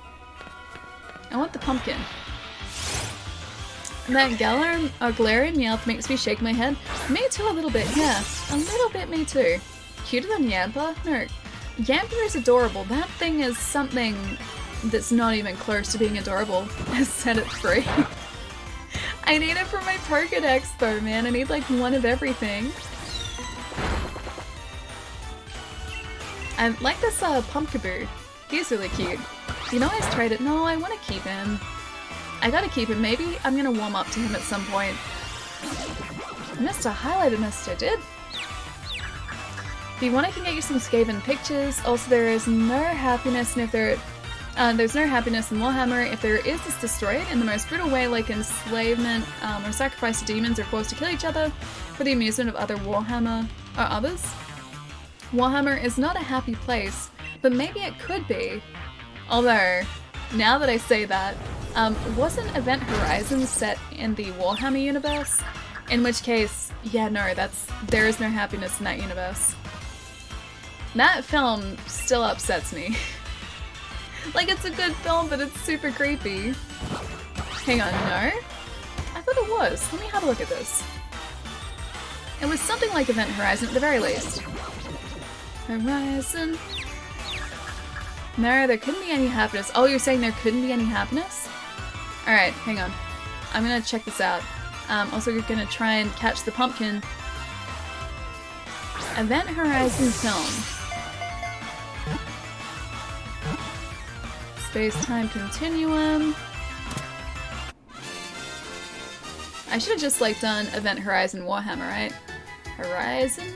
I want the pumpkin. That Galarian Meowth makes me shake my head. Me too, a little bit, yeah. A little bit me too. Cuter than Yampa? No. Yampa is adorable. That thing is something that's not even close to being adorable. Set it free. I need it for my Pokédex though, man. I need like one of everything. I like this Pumpkaboo. He's really cute. You know, I just trade it. No, I want to keep him. I gotta keep him. Maybe I'm gonna warm up to him at some point. Mr. Highlighted Mist, I did. If you want, I can get you some Skaven pictures. Also, there is no happiness, and if there's no happiness in Warhammer. If there is, it's destroyed in the most brutal way, like enslavement or sacrifice to demons or forced to kill each other for the amusement of other Warhammer or others. Warhammer is not a happy place, but maybe it could be. Although, now that I say that, wasn't Event Horizon set in the Warhammer universe? In which case, yeah, no, there is no happiness in that universe. That film still upsets me. Like, it's a good film, but it's super creepy. Hang on, no? I thought it was. Let me have a look at this. It was something like Event Horizon at the very least. Horizon. No, there couldn't be any happiness. Oh, you're saying there couldn't be any happiness? Alright, hang on. I'm gonna check this out. Also, you're gonna try and catch the pumpkin. Event Horizon film. Space-time continuum. I should have just like done Event Horizon Warhammer, right? Horizon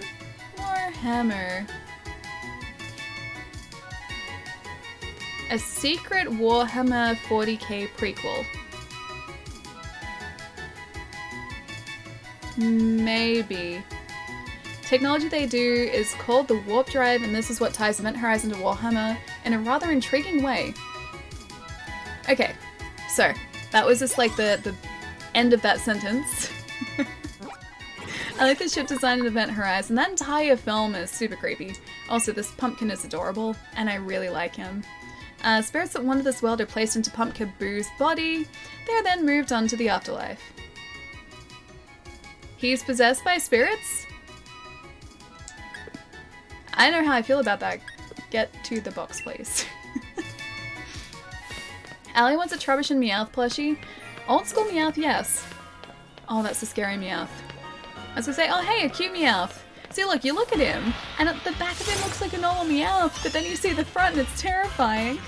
Warhammer. A secret Warhammer 40k prequel. Maybe. Technology they do is called the Warp Drive, and this is what ties Event Horizon to Warhammer in a rather intriguing way. Okay, so that was just like the end of that sentence. I like the ship design in Event Horizon. That entire film is super creepy. Also, this pumpkin is adorable, and I really like him. Spirits that wander this world are placed into Pumpkin Boo's body. They are then moved on to the afterlife. He's possessed by spirits? I don't know how I feel about that. Get to the box, please. Allie wants a Trubbish and Meowth plushie. Old school Meowth, yes. Oh, that's a scary Meowth. I was gonna say, oh hey, a cute Meowth. See, look, you look at him, and at the back of him looks like a normal Meowth, but then you see the front and it's terrifying.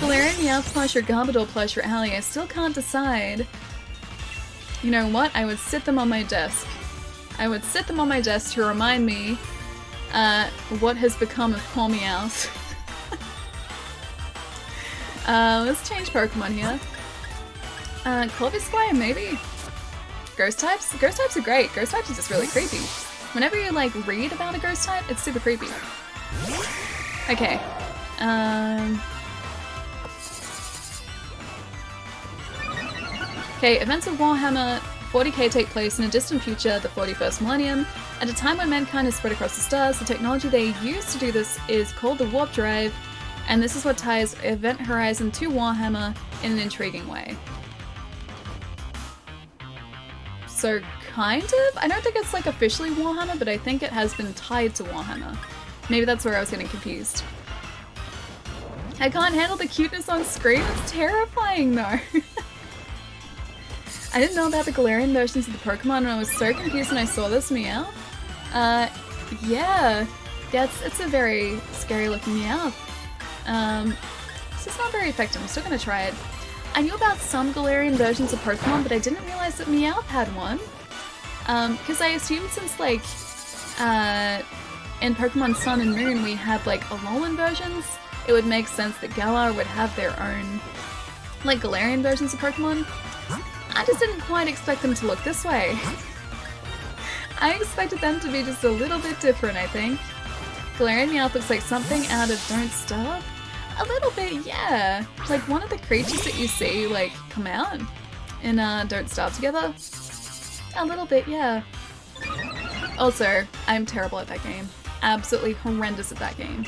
Galarian Meowth plush or Garbodor plush for Allie, I still can't decide. You know what? I would sit them on my desk. I would sit them on my desk to remind me what has become of poor Meowth. Let's change Pokemon here. Corvisquire, maybe? Ghost types? Ghost types are great. Ghost types are just really creepy. Whenever you, like, read about a ghost type, it's super creepy. Okay. Okay, events of Warhammer 40k take place in a distant future, the 41st millennium. At a time when mankind is spread across the stars, the technology they use to do this is called the Warp Drive, and this is what ties Event Horizon to Warhammer in an intriguing way. So, kind of? I don't think it's like officially Warhammer, but I think it has been tied to Warhammer. Maybe that's where I was getting confused. I can't handle the cuteness on screen, it's terrifying though. I didn't know about the Galarian versions of the Pokemon and I was so confused when I saw this Meowth. Yeah, it's a very scary looking Meowth. This is not very effective, I'm still gonna try it. I knew about some Galarian versions of Pokemon, but I didn't realize that Meowth had one. Because I assumed since, like, in Pokemon Sun and Moon we had, like, Alolan versions, it would make sense that Galar would have their own, like, Galarian versions of Pokemon. I just didn't quite expect them to look this way. I expected them to be just a little bit different, I think. Galarian Meowth looks like something out of Don't Starve. A little bit, yeah. Like one of the creatures that you see, like, come out in Don't Starve Together. A little bit, yeah. Also, I'm terrible at that game. Absolutely horrendous at that game.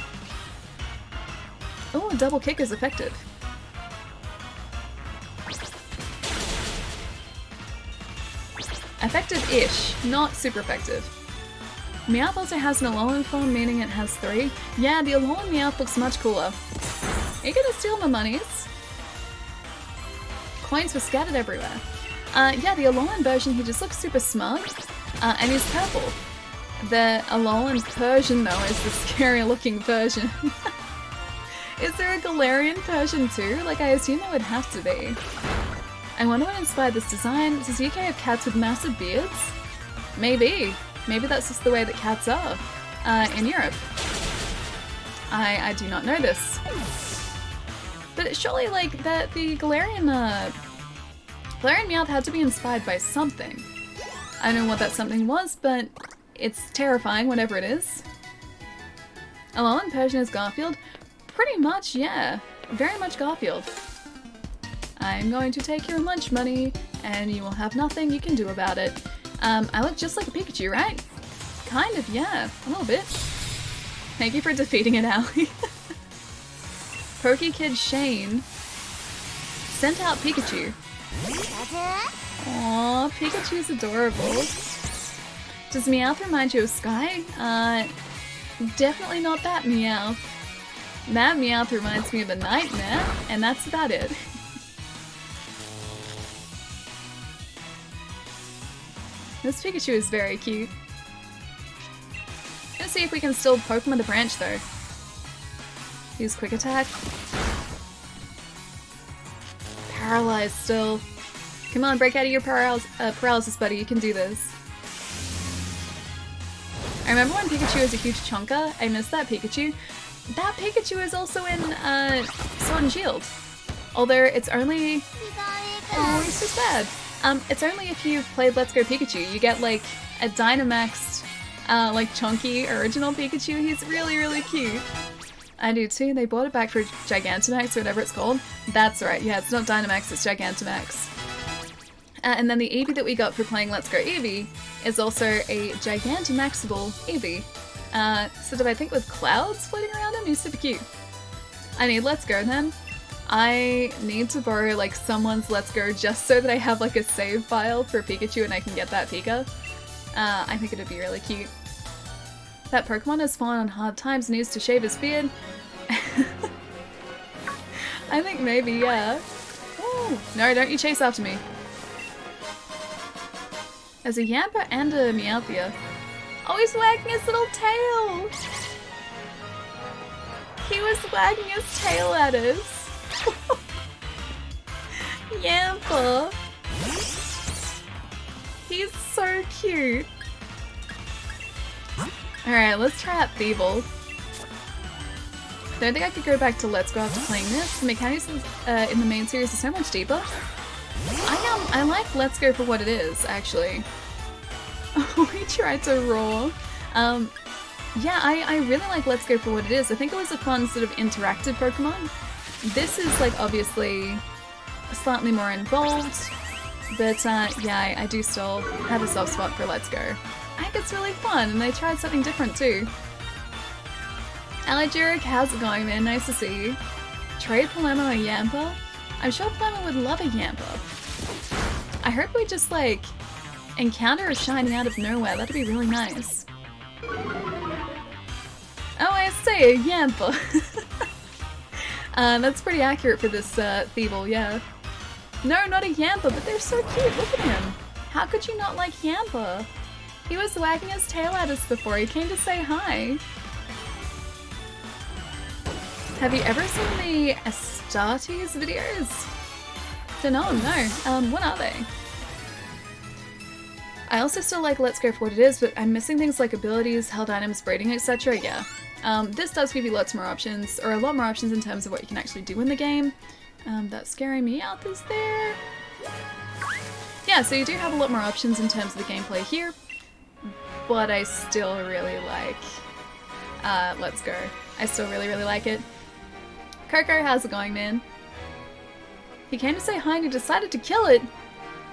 Oh, double kick is effective. Effective-ish, not super effective. Meowth also has an Alolan form, meaning it has 3. Yeah, the Alolan Meowth looks much cooler. Are you gonna steal my monies? Coins were scattered everywhere. Yeah, the Alolan version, he just looks super smug, and he's purple. The Alolan Persian, though, is the scary looking version. Is there a Galarian Persian too? Like, I assume there would have to be. I wonder what inspired this design. Does UK have cats with massive beards? Maybe. Maybe that's just the way that cats are. in Europe. I do not know this. But surely, like, the Galarian Meowth had to be inspired by something. I don't know what that something was, but it's terrifying, whatever it is. Oh, in Persian is Garfield? Pretty much, yeah. Very much Garfield. I'm going to take your lunch money, and you will have nothing you can do about it. I look just like a Pikachu, right? Kind of, yeah. A little bit. Thank you for defeating it, Allie. Pokekid Shane sent out Pikachu. Aww, Pikachu's adorable. Does Meowth remind you of Sky? Definitely not that Meowth. That Meowth reminds me of a nightmare, and that's about it. This Pikachu is very cute. Let's see if we can still Pokemon the branch though. Use Quick Attack. Paralyzed still. Come on, break out of your paralysis, buddy. You can do this. I remember when Pikachu was a huge chonka. I miss that Pikachu. That Pikachu is also in Sword and Shield. Although it's only... Oh, he's so sad. It's only if you've played Let's Go Pikachu. You get like a Dynamaxed, like chunky original Pikachu. He's really, really cute. I do too. They brought it back for Gigantamax or whatever it's called. That's right. Yeah, it's not Dynamax, it's Gigantamax. And then the Eevee that we got for playing Let's Go Eevee is also a Gigantamaxable Eevee. Sort of, I think, with clouds floating around him. He's super cute. I need Let's Go then. I need to borrow like someone's Let's Go just so that I have like a save file for Pikachu and I can get that Pika. I think it'd be really cute. That Pokemon has fallen on hard times and needs to shave his beard. I think maybe, yeah. Ooh. No, don't you chase after me. There's a Yamper and a Meowthia. Oh, he's wagging his little tail! He was wagging his tail at us. Yamper! He's so cute. Alright, let's try out Thievul. Don't think I could go back to Let's Go after playing this. The mechanics in the main series are so much deeper. I like Let's Go for what it is, actually. Oh, he tried to roar. Yeah, I really like Let's Go for what it is. I think it was a fun sort of interactive Pokemon. This is like obviously slightly more involved, but yeah, I do still have a soft spot for Let's Go. I think it's really fun, and they tried something different too. Alejuric, how's it going, man? Nice to see you. Trade Palermo a Yamper? I'm sure Palermo would love a Yamper. I hope we just like encounter a shiny out of nowhere. That'd be really nice. Oh, I see, a Yamper. That's pretty accurate for this Thievul, yeah. No, not a Yamper, but they're so cute. Look at him. How could you not like Yamper? He was wagging his tail at us before. He came to say hi. Have you ever seen the Astartes videos? Don't know, no. What are they? I also still like Let's Go for what it is, but I'm missing things like abilities, held items, breeding, etc. Yeah. This does give you lots more options, or a lot more options in terms of what you can actually do in the game. That Scary Meowth is there. Yeah, so you do have a lot more options in terms of the gameplay here, but I still really like Let's Go. I still really, really like it. Coco, how's it going, man? He came to say hi and he decided to kill it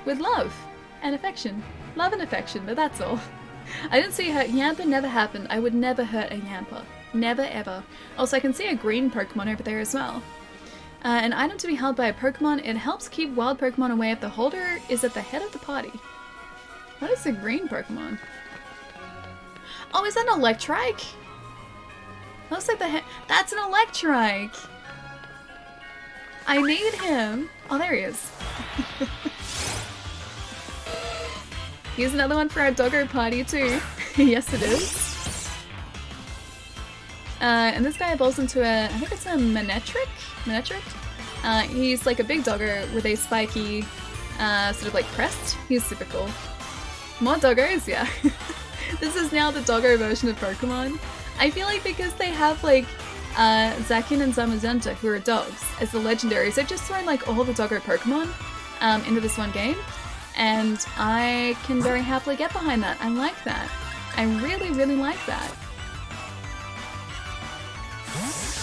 with love and affection. Love and affection, but that's all. I didn't see hurt. Yamper never happened. I would never hurt a Yamper. Never ever. Also, I can see a green Pokemon over there as well. An item to be held by a Pokemon. It helps keep wild Pokemon away if the holder is at the head of the party. What is a green Pokemon? Oh, is that an Electrike? Looks like the head. That's an Electrike! I need him. Oh, there he is. Here's another one for our doggo party too. Yes, it is. And this guy evolves into a, I think it's a Manectric? He's like a big doggo with a spiky sort of like crest. He's super cool. More doggos? Yeah. This is now the doggo version of Pokemon. I feel like because they have like Zacian and Zamazenta, who are dogs, as the legendaries, they've just thrown like all the doggo Pokemon into this one game. And I can very happily get behind that. I like that. I really, really like that.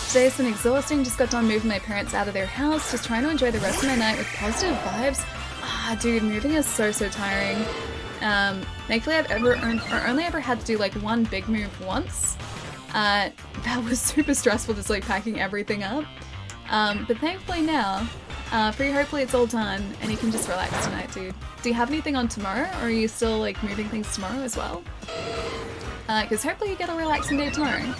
Today's been exhausting. Just got done moving my parents out of their house. Just trying to enjoy the rest of my night with positive vibes. Ah, dude, moving is so tiring. Thankfully I've only ever had to do like one big move once. That was super stressful, just like packing everything up. But thankfully now, hopefully it's all done and you can just relax tonight, dude. Do you have anything on tomorrow, or are you still like moving things tomorrow as well? Because hopefully you get a relaxing day tomorrow.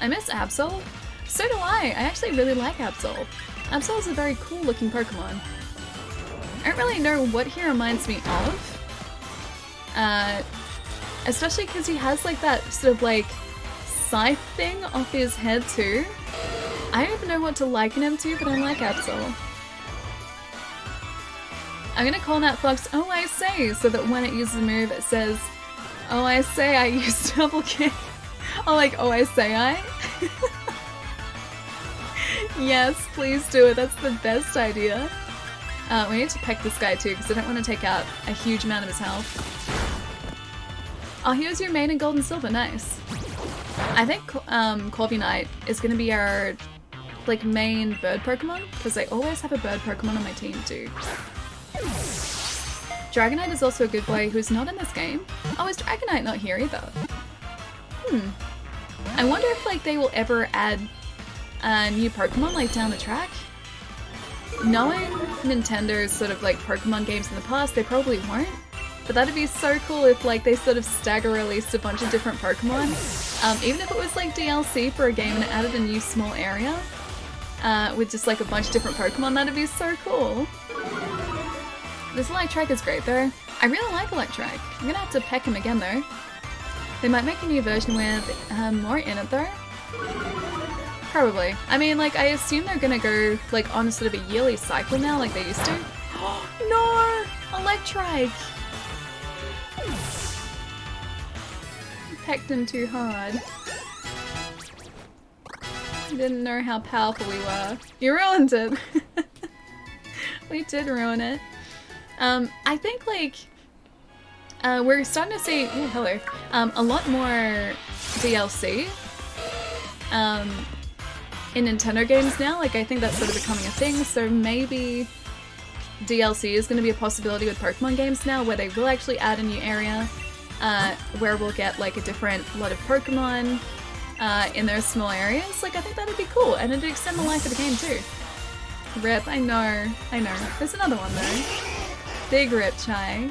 I miss Absol. So do I. I actually really like Absol. Absol is a very cool looking Pokemon. I don't really know what he reminds me of. Especially because he has like that sort of like scythe thing off his head too. I don't even know what to liken him to, but I like Absol. I'm gonna call that fox Oh I Say, so that when it uses a move it says, Oh I Say I use double kick. Or like, Oh I Say I. Yes, please do it. That's the best idea. We need to peck this guy too, because I don't want to take out a huge amount of his health. Oh, here's your main in Gold and Silver. Nice. I think Corviknight is going to be our like main bird Pokemon, because I always have a bird Pokemon on my team too. Dragonite is also a good boy who's not in this game. Oh, is Dragonite not here either? I wonder if like they will ever add new Pokemon like down the track. Knowing Nintendo's sort of like Pokemon games in the past, they probably won't. But that'd be so cool if like they sort of stagger released a bunch of different Pokemon. Even if it was like DLC for a game and it added a new small area with just like a bunch of different Pokemon, that'd be so cool. This Electrike is great though. I really like Electrike. I'm gonna have to peck him again though. They might make a new version with more in it though. Probably. I mean, like, I assume they're gonna go, like, on sort of a yearly cycle now, like they used to. No! Electrike! Pecked him too hard. Didn't know how powerful we were. You ruined it! We did ruin it. I think, like, we're starting to see, oh, hello, a lot more DLC. In Nintendo games now, like I think that's sort of becoming a thing, so maybe DLC is going to be a possibility with Pokemon games now, where they will actually add a new area, where we'll get like a different lot of Pokemon in those small areas. Like I think that'd be cool, and it'd extend the life of the game too. Rip, I know. There's another one though. Big rip, Chai.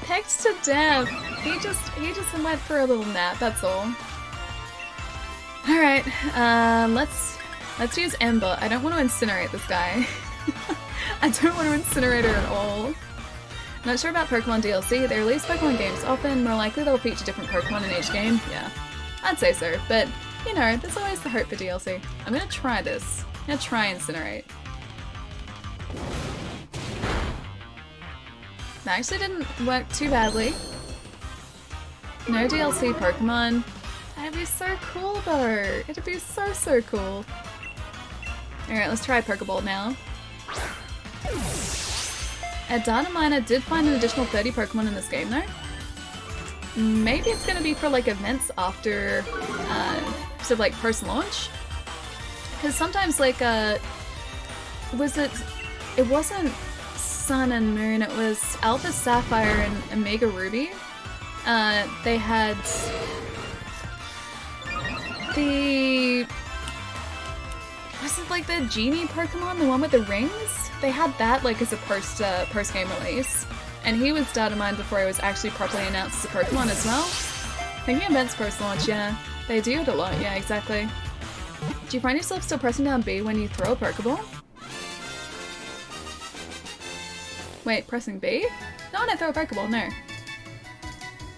Pecked to death. He just went for a little nap, that's all. Alright, let's use Ember. I don't want to incinerate this guy. I don't want to incinerate her at all. Not sure about Pokemon DLC. They release Pokemon games often. More likely they'll feature different Pokemon in each game. Yeah, I'd say so. But, you know, there's always the hope for DLC. I'm gonna try this. I'm gonna try Incinerate. That actually didn't work too badly. No DLC Pokemon. That'd be so cool though. It'd be so cool. Alright, let's try a Pokeball now. A data miner did find an additional 30 Pokemon in this game though. Maybe it's gonna be for like events after sort of like post-launch. Because sometimes like it wasn't Sun and Moon, it was Alpha Sapphire and Omega Ruby. They had was it like the genie Pokemon, the one with the rings? They had that like as a post-game release, and he was data mined before he was actually properly announced as a Pokemon as well. Thinking events post-launch, yeah, they do it a lot. Yeah, exactly. Do you find yourself still pressing down B when you throw a Pokeball? Wait, pressing B? Not when I throw a Pokeball, no.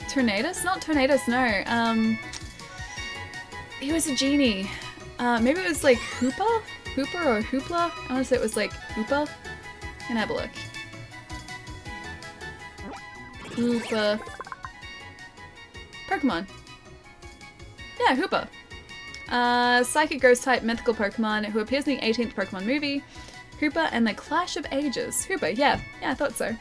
Tornadus? Not Tornadus, no. He was a genie. Maybe it was like Hoopa? Hooper or Hoopla? I want to say it was like Hoopa. Can have a look. Hoopa. Pokemon. Yeah, Hoopa. Psychic Ghost type mythical Pokemon who appears in the 18th Pokemon movie. Hoopa and the Clash of Ages. Hoopa, yeah, I thought so.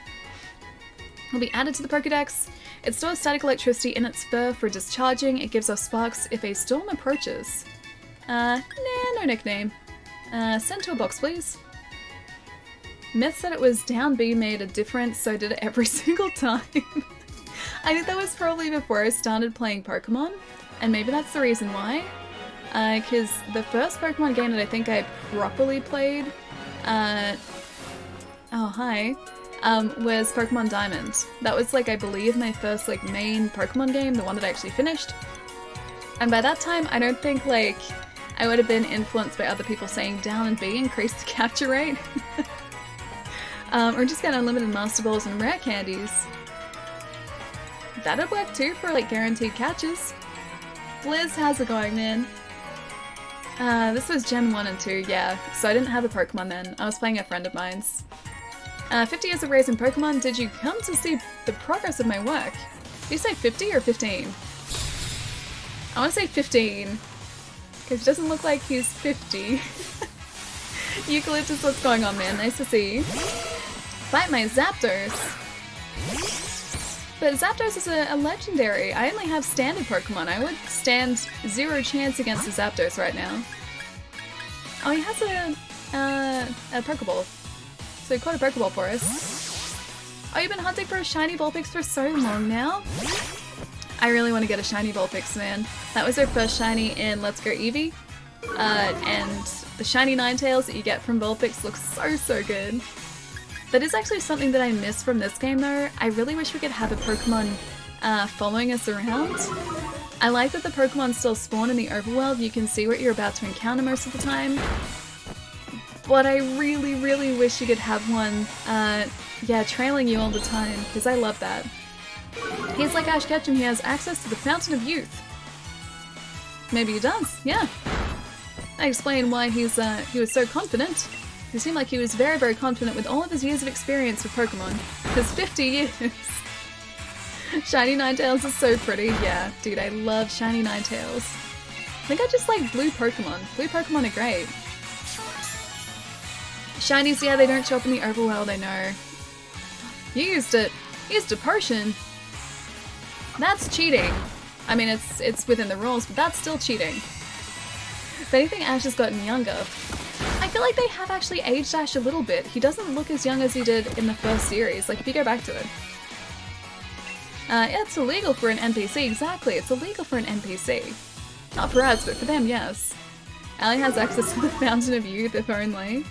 Will be added to the Pokedex. It stores static electricity in its fur for discharging. It gives off sparks if a storm approaches. Nah, no nickname. Send to a box, please. Myth said it was down B made a difference, so I did it every single time. I think that was probably before I started playing Pokemon, and maybe that's the reason why. Because the first Pokemon game that I think I properly played, was Pokemon Diamond. That was, like, I believe my first, like, main Pokemon game, the one that I actually finished. And by that time, I don't think, like, I would have been influenced by other people saying down and B increase the capture rate. Or just get unlimited Master Balls and rare candies. That'd work too for, like, guaranteed catches. Blizz, how's it going, man? This was Gen 1 and 2, yeah. So I didn't have a Pokemon then. I was playing a friend of mine's. 50 years of raising Pokemon, did you come to see the progress of my work? Did you say 50 or 15? I want to say 15. Because it doesn't look like he's 50. Eucalyptus, what's going on, man? Nice to see you. Fight my Zapdos. But Zapdos is a legendary. I only have standard Pokemon. I would stand 0 chance against the Zapdos right now. Oh, he has a Pokeball. So he caught a Pokeball for us. Oh, you've been hunting for a shiny Vulpix for so long now? I really want to get a shiny Vulpix, man. That was our first shiny in Let's Go Eevee. And the shiny Ninetales that you get from Vulpix looks so good. That is actually something that I miss from this game though. I really wish we could have a Pokemon following us around. I like that the Pokemon still spawn in the overworld. You can see what you're about to encounter most of the time. But I really wish you could have one, trailing you all the time, because I love that. He's like Ash Ketchum, he has access to the Fountain of Youth. Maybe he does, yeah. I explain why he was so confident. He seemed like he was very confident with all of his years of experience with Pokemon. His 50 years. Shiny Ninetales is so pretty. Yeah, dude, I love shiny Ninetales. I think I just like blue Pokemon. Blue Pokemon are great. Shinies, yeah, they don't show up in the overworld, I know. You used it. You used a potion. That's cheating. I mean, it's within the rules, but that's still cheating. If anything, Ash has gotten younger. I feel like they have actually aged Ash a little bit. He doesn't look as young as he did in the first series, like if you go back to it. Yeah, it's illegal for an NPC, exactly, it's illegal for an NPC. Not for us, but for them, yes. Allie has access to the Fountain of Youth, if only.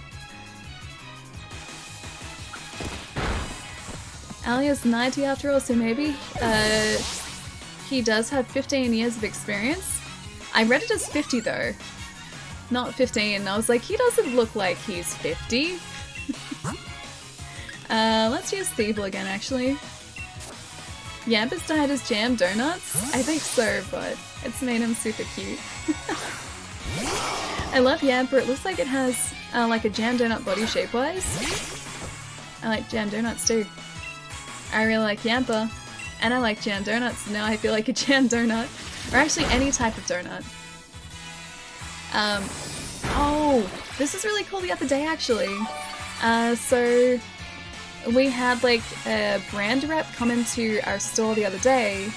Allie is 90 after all, so maybe he does have 15 years of experience. I read it as 50 though. Not 15. I was like, he doesn't look like he's 50. Let's use Thievul again, actually. Yampa's died as jam donuts? I think so, but it's made him super cute. I love Yampa. It looks like it has like a jam donut body shape-wise. I like jam donuts too. I really like Yampa, and I like jam donuts, so now I feel like a jam donut. Or actually any type of donut. Oh, this is really cool the other day actually. So we had like a brand rep come into our store the other day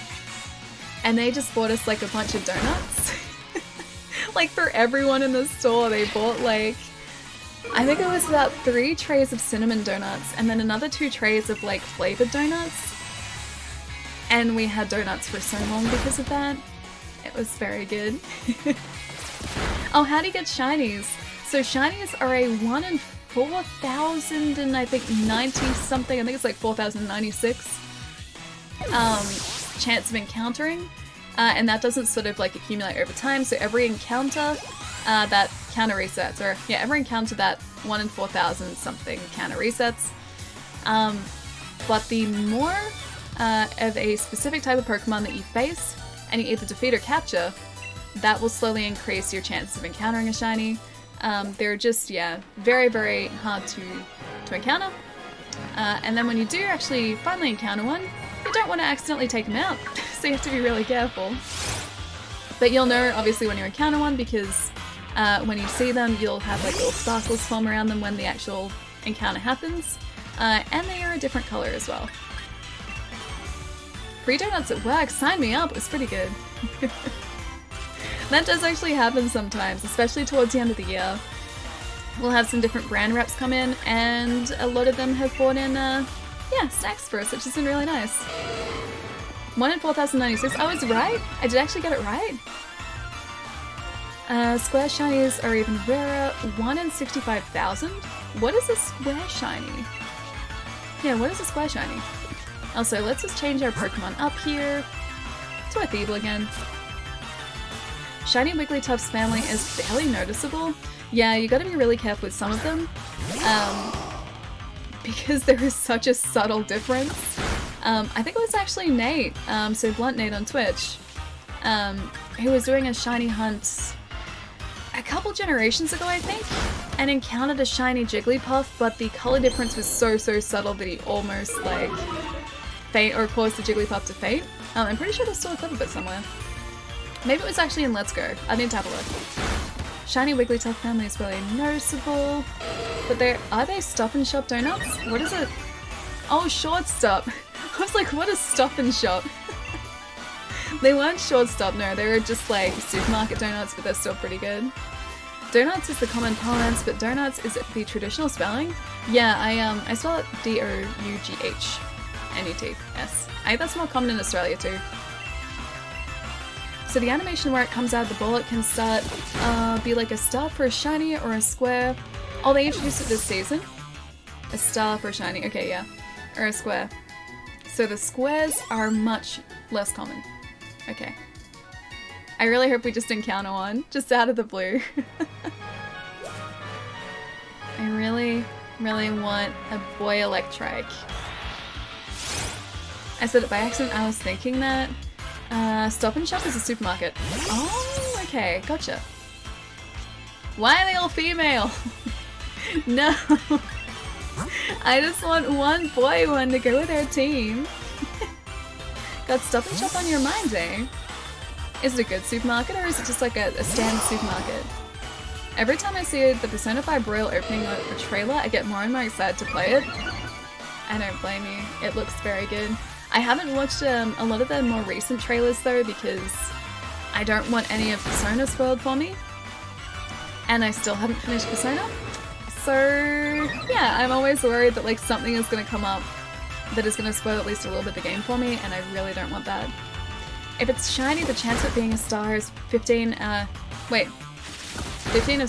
and they just bought us like a bunch of donuts. Like for everyone in the store they bought like, I think it was about 3 trays of cinnamon donuts and then another 2 trays of like flavored donuts. And we had donuts for so long because of that. It was very good. Oh, how do you get shinies? So shinies are a 1 in 4,000 and I think 90 something, I think it's like 4,096 chance of encountering. And that doesn't sort of like accumulate over time, so every encounter that counter resets, or yeah, every encounter that 1 in 4,000 something counter resets. But the more of a specific type of Pokemon that you face, and you either defeat or capture, that will slowly increase your chances of encountering a shiny. They're just, yeah, very hard to encounter. And then when you do actually finally encounter one, don't want to accidentally take them out, so you have to be really careful. But you'll know, obviously, when you encounter one, because when you see them, you'll have like little sparkles form around them when the actual encounter happens. And they are a different color as well. Free donuts at work, sign me up, it was pretty good. That does actually happen sometimes, especially towards the end of the year. We'll have some different brand reps come in, and a lot of them have brought in, yeah, snacks for us, which has been really nice. 1 in 4,096, I was right! I did actually get it right! Square shinies are even rarer, 1 in 65,000? What is a square shiny? Yeah, what is a square shiny? Also, let's just change our Pokemon up here to a Thievul again. Shiny Wigglytuff's family is fairly noticeable. Yeah, you gotta be really careful with some of them. Because there is such a subtle difference. I think it was actually Nate, so Blunt Nate on Twitch, who was doing a shiny hunt a couple generations ago, I think, and encountered a shiny Jigglypuff, but the color difference was so subtle that he almost, like, caused the Jigglypuff to faint. I'm pretty sure there's still a clip of it somewhere. Maybe it was actually in Let's Go. I need to have a look. Shiny Wigglytuff family is really noticeable. But are they Stop and Shop donuts? What is it? Oh, Shortstop. I was like, what is Stop and Shop? They weren't Shortstop, no. They were just like supermarket donuts, but they're still pretty good. Donuts is the common parlance, but donuts is the traditional spelling? Yeah, I spell it D-O-U-G-H. N-U-T-S. I think that's more common in Australia too. So the animation where it comes out of the ball, it can start, be like a star for a shiny or a square. Oh, they introduced it this season? A star for a shiny, okay, yeah. Or a square. So the squares are much less common. Okay. I really hope we just encounter one, just out of the blue. I really want a boy Electrike. I said it by accident, I was thinking that. Stop and Shop is a supermarket. Oh, okay, gotcha. Why are they all female? No. I just want one boy one to go with our team. Got Stop and Shop on your mind, eh? Is it a good supermarket or is it just like a standard supermarket? Every time I see the Persona 5 Royal opening a trailer, I get more and more excited to play it. I don't blame you. It looks very good. I haven't watched a lot of the more recent trailers though because I don't want any of Persona spoiled for me. And I still haven't finished Persona. So yeah, I'm always worried that like something is going to come up that is going to spoil at least a little bit of the game for me, and I really don't want that. If it's shiny, the chance of it being a star is 15 of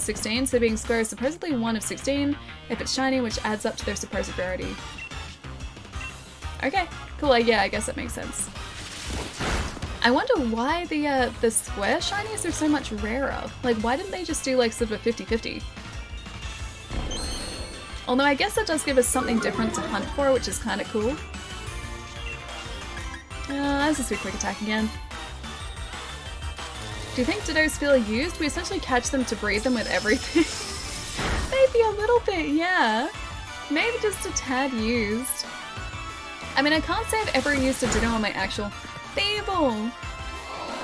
16, so being square is supposedly 1 of 16 if it's shiny, which adds up to their supposed rarity. Okay, cool, yeah, I guess that makes sense. I wonder why the square shinies are so much rarer. Like, why didn't they just do like sort of a 50-50? Although I guess that does give us something different to hunt for, which is kind of cool. Let's just do quick attack again. Do you think Dittos feel used? We essentially catch them to breed them with everything. Maybe a little bit, yeah. Maybe just a tad used. I mean, I can't say I've ever used a Ditto on my actual... Thievul!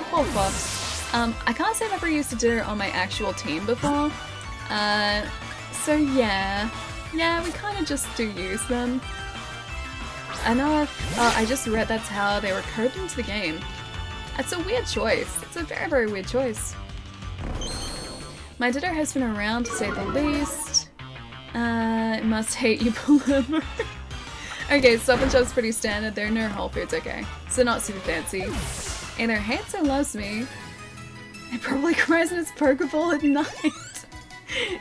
Poor fox. I can't say I've ever used a Ditto on my actual team before. So yeah. Yeah, we kind of just do use them. I know I just read that's how they were coded into the game. That's a weird choice. It's a very weird choice. My Ditto has been around to say the least. It must hate you, Palermo. Okay, Stop and Shop's pretty standard. They're near Whole Foods, okay. So not super fancy. Either hates or loves me. It probably cries in its Pokeball at night.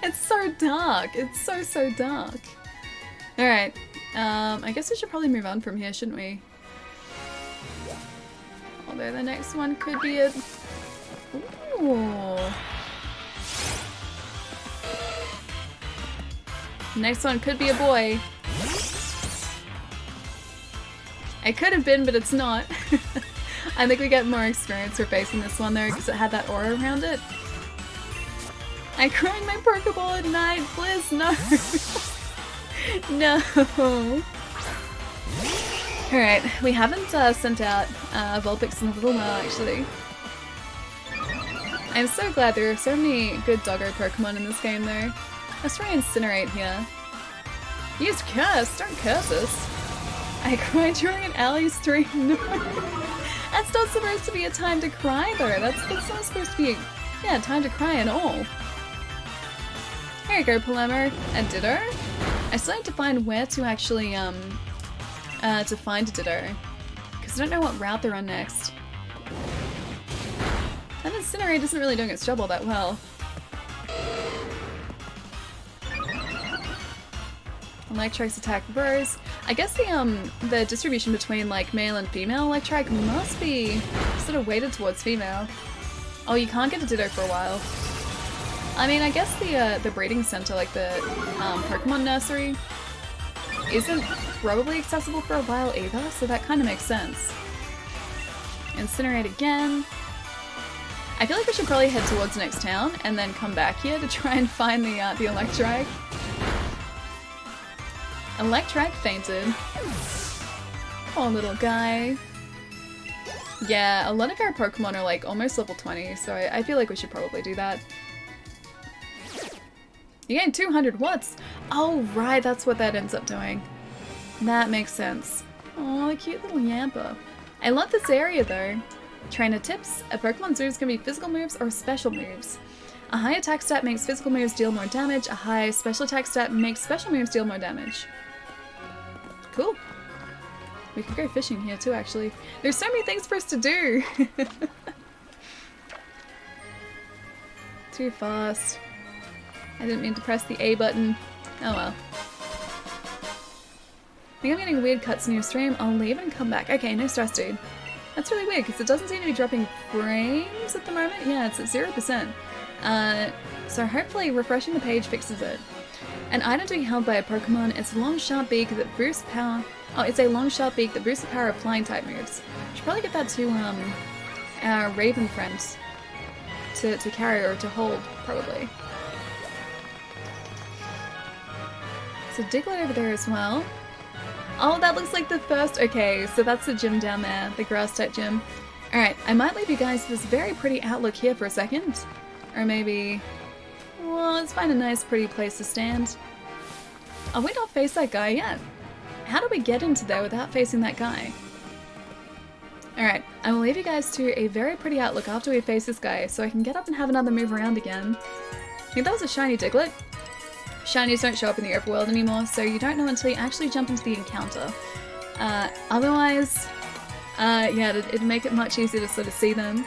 It's so dark. It's so dark. Alright. I guess we should probably move on from here, shouldn't we? Although the next one could be a... Ooh. Next one could be a boy. It could have been, but it's not. I think we get more experience for facing this one though, because it had that aura around it. I cry in my Pokeball at night, Blizz, no! No! Alright, we haven't sent out Vulpix in a little while, actually. I'm so glad there are so many good doggo Pokemon in this game, though. Let's try Incinerate here. Use Curse! Don't curse us! I cried during an alley stream. No! That's not supposed to be a time to cry, though. That's not supposed to be a time to cry at all. Here you go, Palermo. A Ditto? I still need to find where to actually, to find a Ditto. Because I don't know what route they're on next. And Incinerate isn't really doing its job all that well. Electrike's attack burrows. I guess the distribution between like male and female Electrike must be sort of weighted towards female. Oh, you can't get a Ditto for a while. I mean, I guess the breeding center, like the Pokemon nursery, isn't probably accessible for a while either, so that kind of makes sense. Incinerate again. I feel like we should probably head towards the next town and then come back here to try and find the Electrike. Electrike fainted. Poor little guy. Yeah, a lot of our Pokemon are like almost level 20, so I feel like we should probably do that. You gain 200 watts! Oh right, that's what that ends up doing. That makes sense. Oh, the cute little Yampa. I love this area though. Trainer tips: a Pokemon's moves can be physical moves or special moves. A high attack stat makes physical moves deal more damage, a high special attack stat makes special moves deal more damage. Cool. We could go fishing here too, actually. There's so many things for us to do! Too fast. I didn't mean to press the A button. Oh well. I think I'm getting weird cuts in your stream. I'll leave and come back. Okay, no stress, dude. That's really weird, because it doesn't seem to be dropping frames at the moment. Yeah, it's at 0%. So hopefully refreshing the page fixes it. An item to be held by a Pokemon is a long sharp beak that boosts power. Oh, it's a long sharp beak that boosts the power of flying type moves. Should probably get that to our Raven friends to carry or to hold, probably. So Diglett over there as well. Oh, that looks like the first. Okay, so that's the gym down there, the grass type gym. Alright, I might leave you guys this very pretty outlook here for a second. Or maybe, well, let's find a nice pretty place to stand. Oh, we don't face that guy yet. How do we get into there without facing that guy? Alright, I will leave you guys to a very pretty outlook after we face this guy, so I can get up and have another move around again. I think that was a shiny Diglett. Shinies don't show up in the overworld anymore, so you don't know until you actually jump into the encounter. Otherwise, yeah, it'd make it much easier to sort of see them.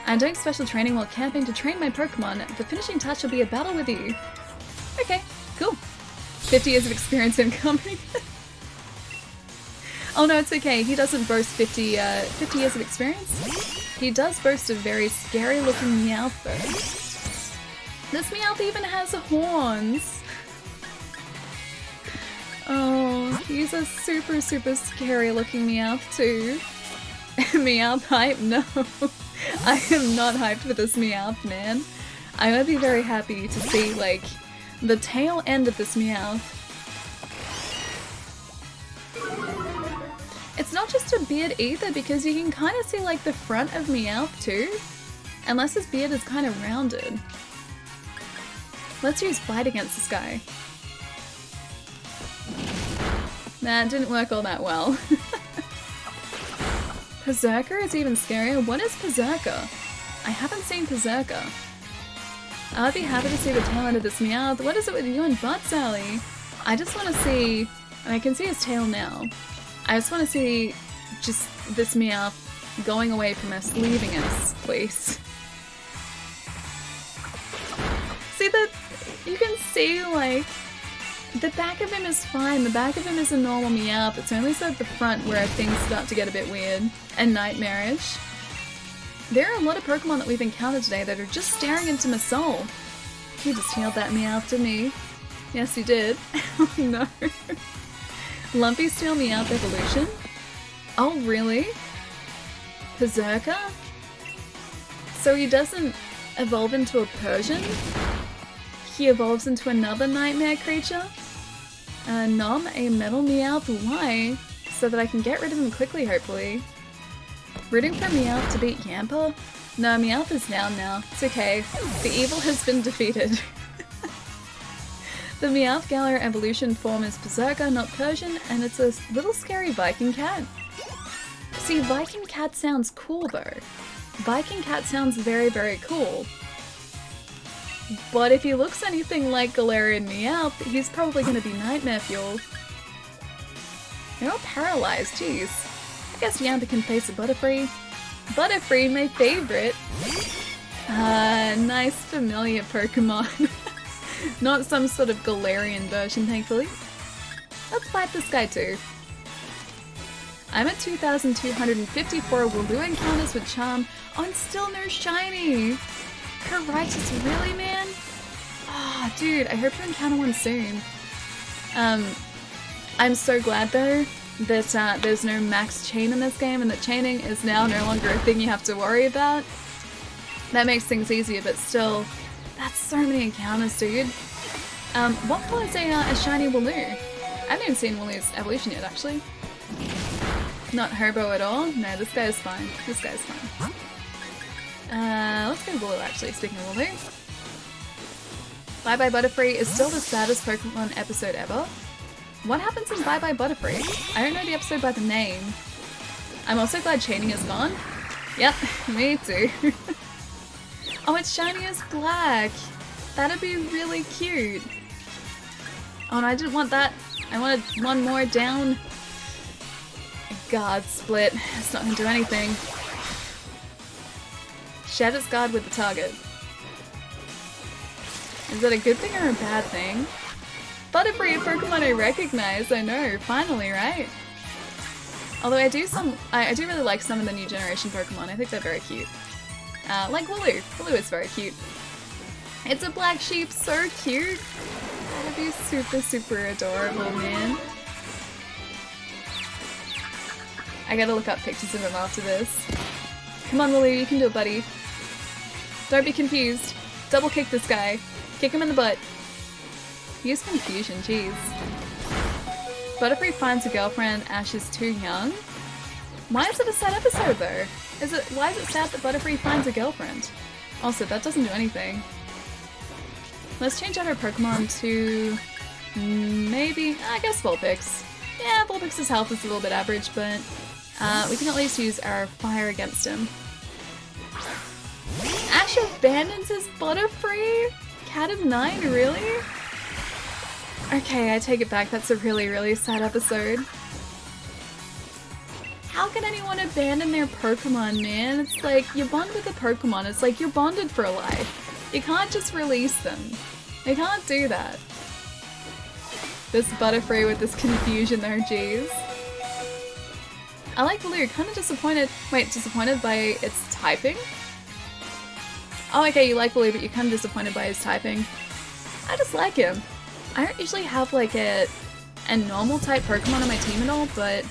I'm doing special training while camping to train my Pokemon. The finishing touch will be a battle with you. Okay, cool. 50 years of experience incoming. Oh no, it's okay. He doesn't boast 50 years of experience. He does boast a very scary looking Meowth though. This Meowth even has horns. Oh, he's a super scary looking Meowth too. Meowth hype? No. I am not hyped for this Meowth, man. I would be very happy to see, like, the tail end of this Meowth. It's not just a beard either, because you can kind of see, like, the front of Meowth too. Unless his beard is kind of rounded. Let's use Bite against this guy. Nah, it didn't work all that well. Berserker is even scarier. What is Berserker? I haven't seen Berserker. I'd be happy to see the tail end of this Meowth. What is it with you and Butt, Sally? I just want to see... And I can see his tail now. I just want to see just this Meowth going away from us, leaving us, please. See that? You can see, like... The back of him is fine. The back of him is a normal Meowth. It's only sort of the front where things start to get a bit weird and nightmarish. There are a lot of Pokemon that we've encountered today that are just staring into my soul. He just healed that Meowth to me. Yes, he did. Oh no. Lumpy Steel Meowth evolution? Oh really? Berserker? So he doesn't evolve into a Persian? He evolves into another nightmare creature? Nom, a metal Meowth, why? so that I can get rid of him quickly, hopefully. Rooting for Meowth to beat Yampa? No, Meowth is down now. It's okay. The evil has been defeated. The Meowth Galar evolution form is Berserker, not Persian, and it's a little scary Viking cat. See, Viking cat sounds cool though. Viking cat sounds very, very cool. But if he looks anything like Galarian Meowth, he's probably going to be Nightmare Fuel. They're all paralyzed, jeez. I guess Yampa can face a Butterfree. Butterfree, my favorite! Nice familiar Pokemon. Not some sort of Galarian version, thankfully. Let's fight this guy too. I'm at 2,254 Wooloo encounters with Charm. Oh, and still no shiny! Corrightous, really, man? Oh, dude, I hope you encounter one soon. I'm so glad though that there's no max chain in this game and that chaining is now no longer a thing you have to worry about. That makes things easier, but still, that's so many encounters, dude. What color is a shiny Wooloo? I haven't even seen Wooloo's evolution yet, actually. Not Herbo at all? No, this guy's fine. This guy's fine. Let's go Wooloo, actually, speaking of Wooloo. Bye Bye Butterfree is still the saddest Pokemon episode ever. What happens in Bye Bye Butterfree? I don't know the episode by the name. I'm also glad chaining is gone. Yep, me too. Oh, it's shiny as black. That'd be really cute. Oh, no, I didn't want that. I wanted one more down. Guard split. It's not gonna do anything. Shatters guard with the target. Is that a good thing or a bad thing? Butterfree, a Pokemon I recognize. I know, finally, right? Although I do really like some of the new generation Pokemon. I think they're very cute. Like Wooloo. Wooloo is very cute. It's a black sheep, so cute. That'd be super, super adorable, man. I gotta look up pictures of him after this. Come on, Wooloo, you can do it, buddy. Don't be confused. Double kick this guy. Kick him in the butt. Use confusion, jeez. Butterfree finds a girlfriend, Ash is too young. Why is it a sad episode though? Why is it sad that Butterfree finds a girlfriend? Also, that doesn't do anything. Let's change out our Pokemon to maybe, I guess Vulpix. Yeah, Vulpix's health is a little bit average, but we can at least use our fire against him. Ash abandons his Butterfree? Cat of 9, really? Okay, I take it back. That's a really, really sad episode. How can anyone abandon their Pokemon, man? It's like, you bond with a Pokemon. It's like you're bonded for life. You can't just release them. You can't do that. This Butterfree with this confusion though, jeez. I like Wooloo, kind of disappointed. Wait, disappointed by its typing? Oh, okay, you like Wooloo, but you're kind of disappointed by his typing. I just like him. I don't usually have like a normal type Pokemon on my team at all, but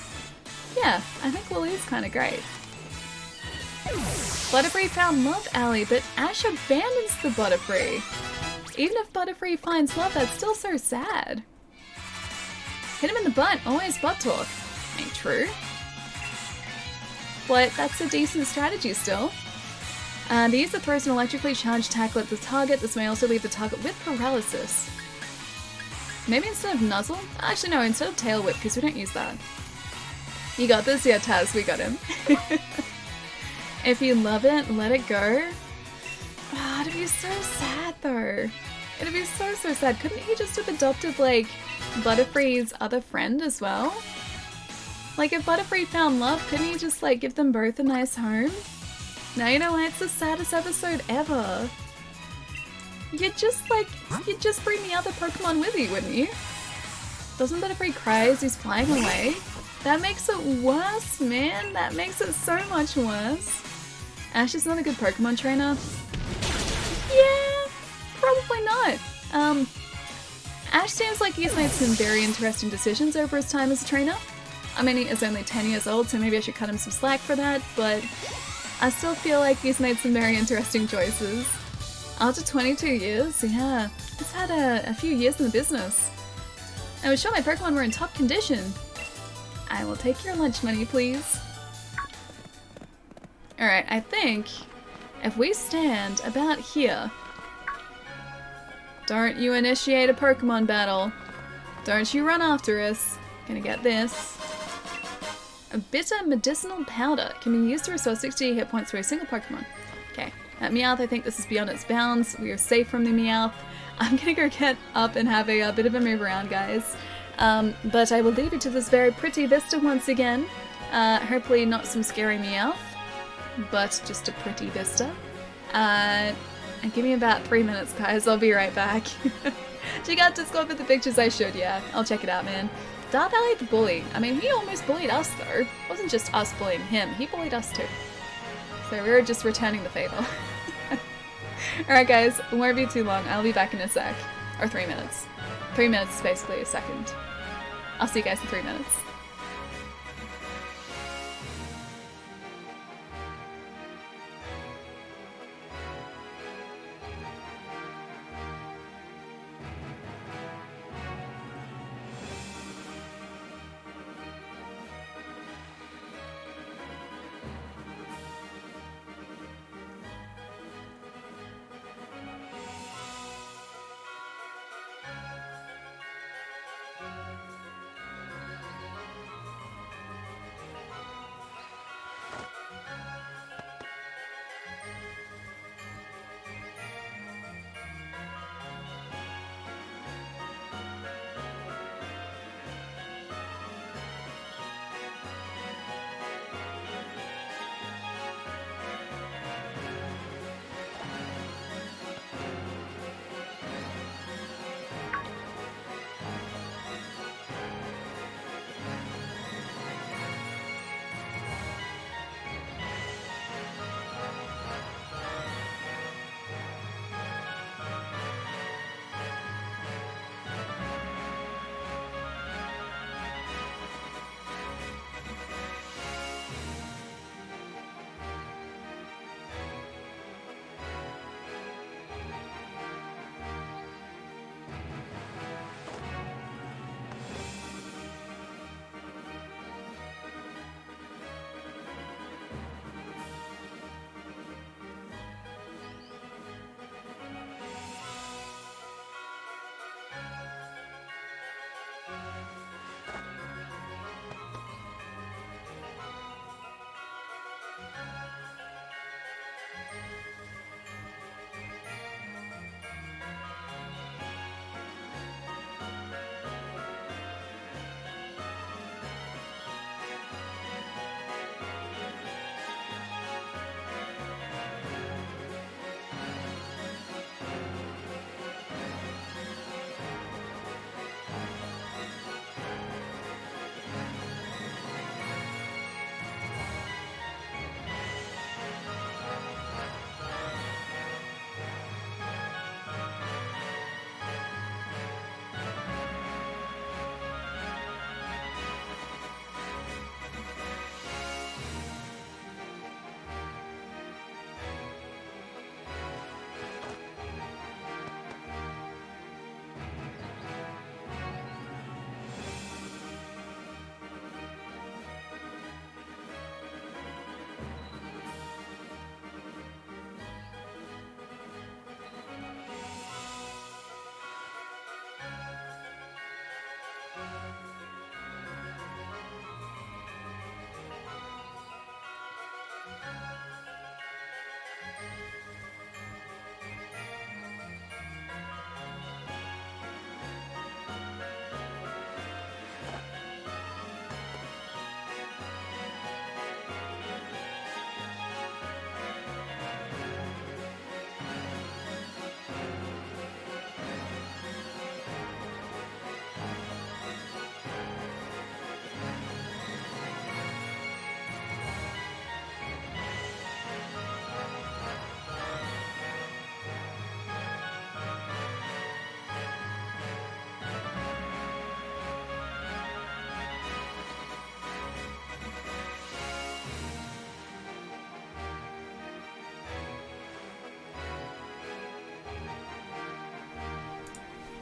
yeah, I think Wooloo's kind of great. Butterfree found love, Allie, but Ash abandons the Butterfree. Even if Butterfree finds love, that's still so sad. Hit him in the butt, always butt talk. Ain't true. But that's a decent strategy still. The user throws an electrically charged tackle at the target. This may also leave the target with paralysis. Maybe instead of Nuzzle? Actually no, instead of Tail Whip, because we don't use that. You got this? Yeah, Taz, we got him. If you love it, let it go. Oh, it'd be so sad though. It'd be so, so sad. Couldn't he just have adopted like Butterfree's other friend as well? Like if Butterfree found love, couldn't he just like give them both a nice home? Now you know why it's the saddest episode ever. You'd just bring the other Pokemon with you, wouldn't you? Doesn't Butterfree cry as he's flying away? That makes it worse, man. That makes it so much worse. Ash is not a good Pokemon trainer. Yeah, probably not. Ash seems like he's made some very interesting decisions over his time as a trainer. I mean, he is only 10 years old, so maybe I should cut him some slack for that, but I still feel like he's made some very interesting choices. After 22 years, yeah, he's had a few years in the business. I was sure my Pokemon were in top condition. I will take your lunch money, please. Alright, I think if we stand about here... Don't you initiate a Pokemon battle. Don't you run after us. Gonna get this. A bitter medicinal powder can be used to restore 60 hit points to a single Pokemon. Okay, at Meowth, I think this is beyond its bounds. We are safe from the Meowth. I'm gonna go get up and have a bit of a move around, guys. But I will leave you to this very pretty vista once again. Hopefully not some scary Meowth, but just a pretty vista. And give me about 3 minutes, guys. I'll be right back. Check out Discord for the pictures I showed, yeah. I'll check it out, man. Darth Alley the bully. I mean, he almost bullied us, though. It wasn't just us bullying him. He bullied us, too. So we were just returning the favor. Alright, guys. It won't be too long. I'll be back in a sec. Or 3 minutes. 3 minutes is basically a second. I'll see you guys in 3 minutes.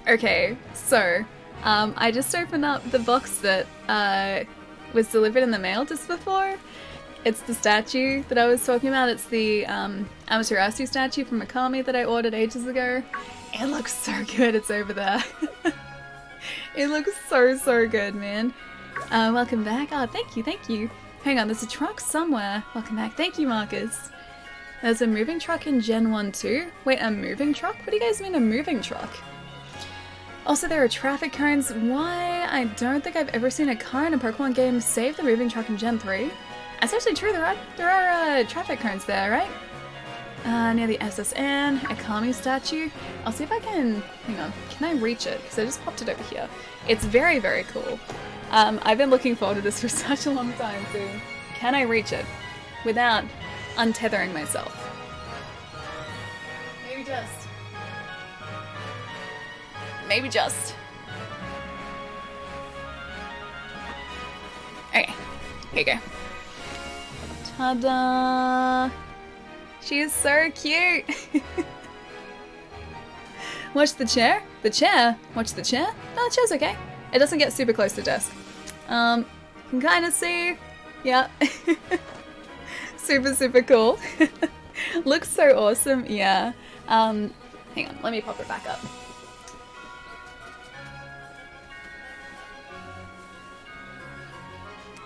Okay, so I just opened up the box that was delivered in the mail just before. It's the statue that I was talking about. It's the Amaterasu statue from Mikami that I ordered ages ago. It looks so good. It's over there. It looks so good, man. Welcome back. Oh, thank you. Hang on, there's a truck somewhere. Welcome back. Thank you, Marcus. There's a moving truck in Gen 1 too. Wait, a moving truck? What do you guys mean a moving truck? Also, there are traffic cones. Why? I don't think I've ever seen a car in a Pokemon game save the moving truck in Gen 3. That's actually true. There are traffic cones there, right? Near the SSN, a Kami statue. I'll see if I can... Hang on. Can I reach it? Because I just popped it over here. It's very cool. I've been looking forward to this for such a long time, so can I reach it without untethering myself? Maybe just. Okay, here you go. Ta-da! She is so cute! Watch the chair? The chair? Watch the chair? No, the chair's okay. It doesn't get super close to the desk. You can kind of see. Yeah. Super cool. Looks so awesome. Yeah. Hang on, let me pop it back up.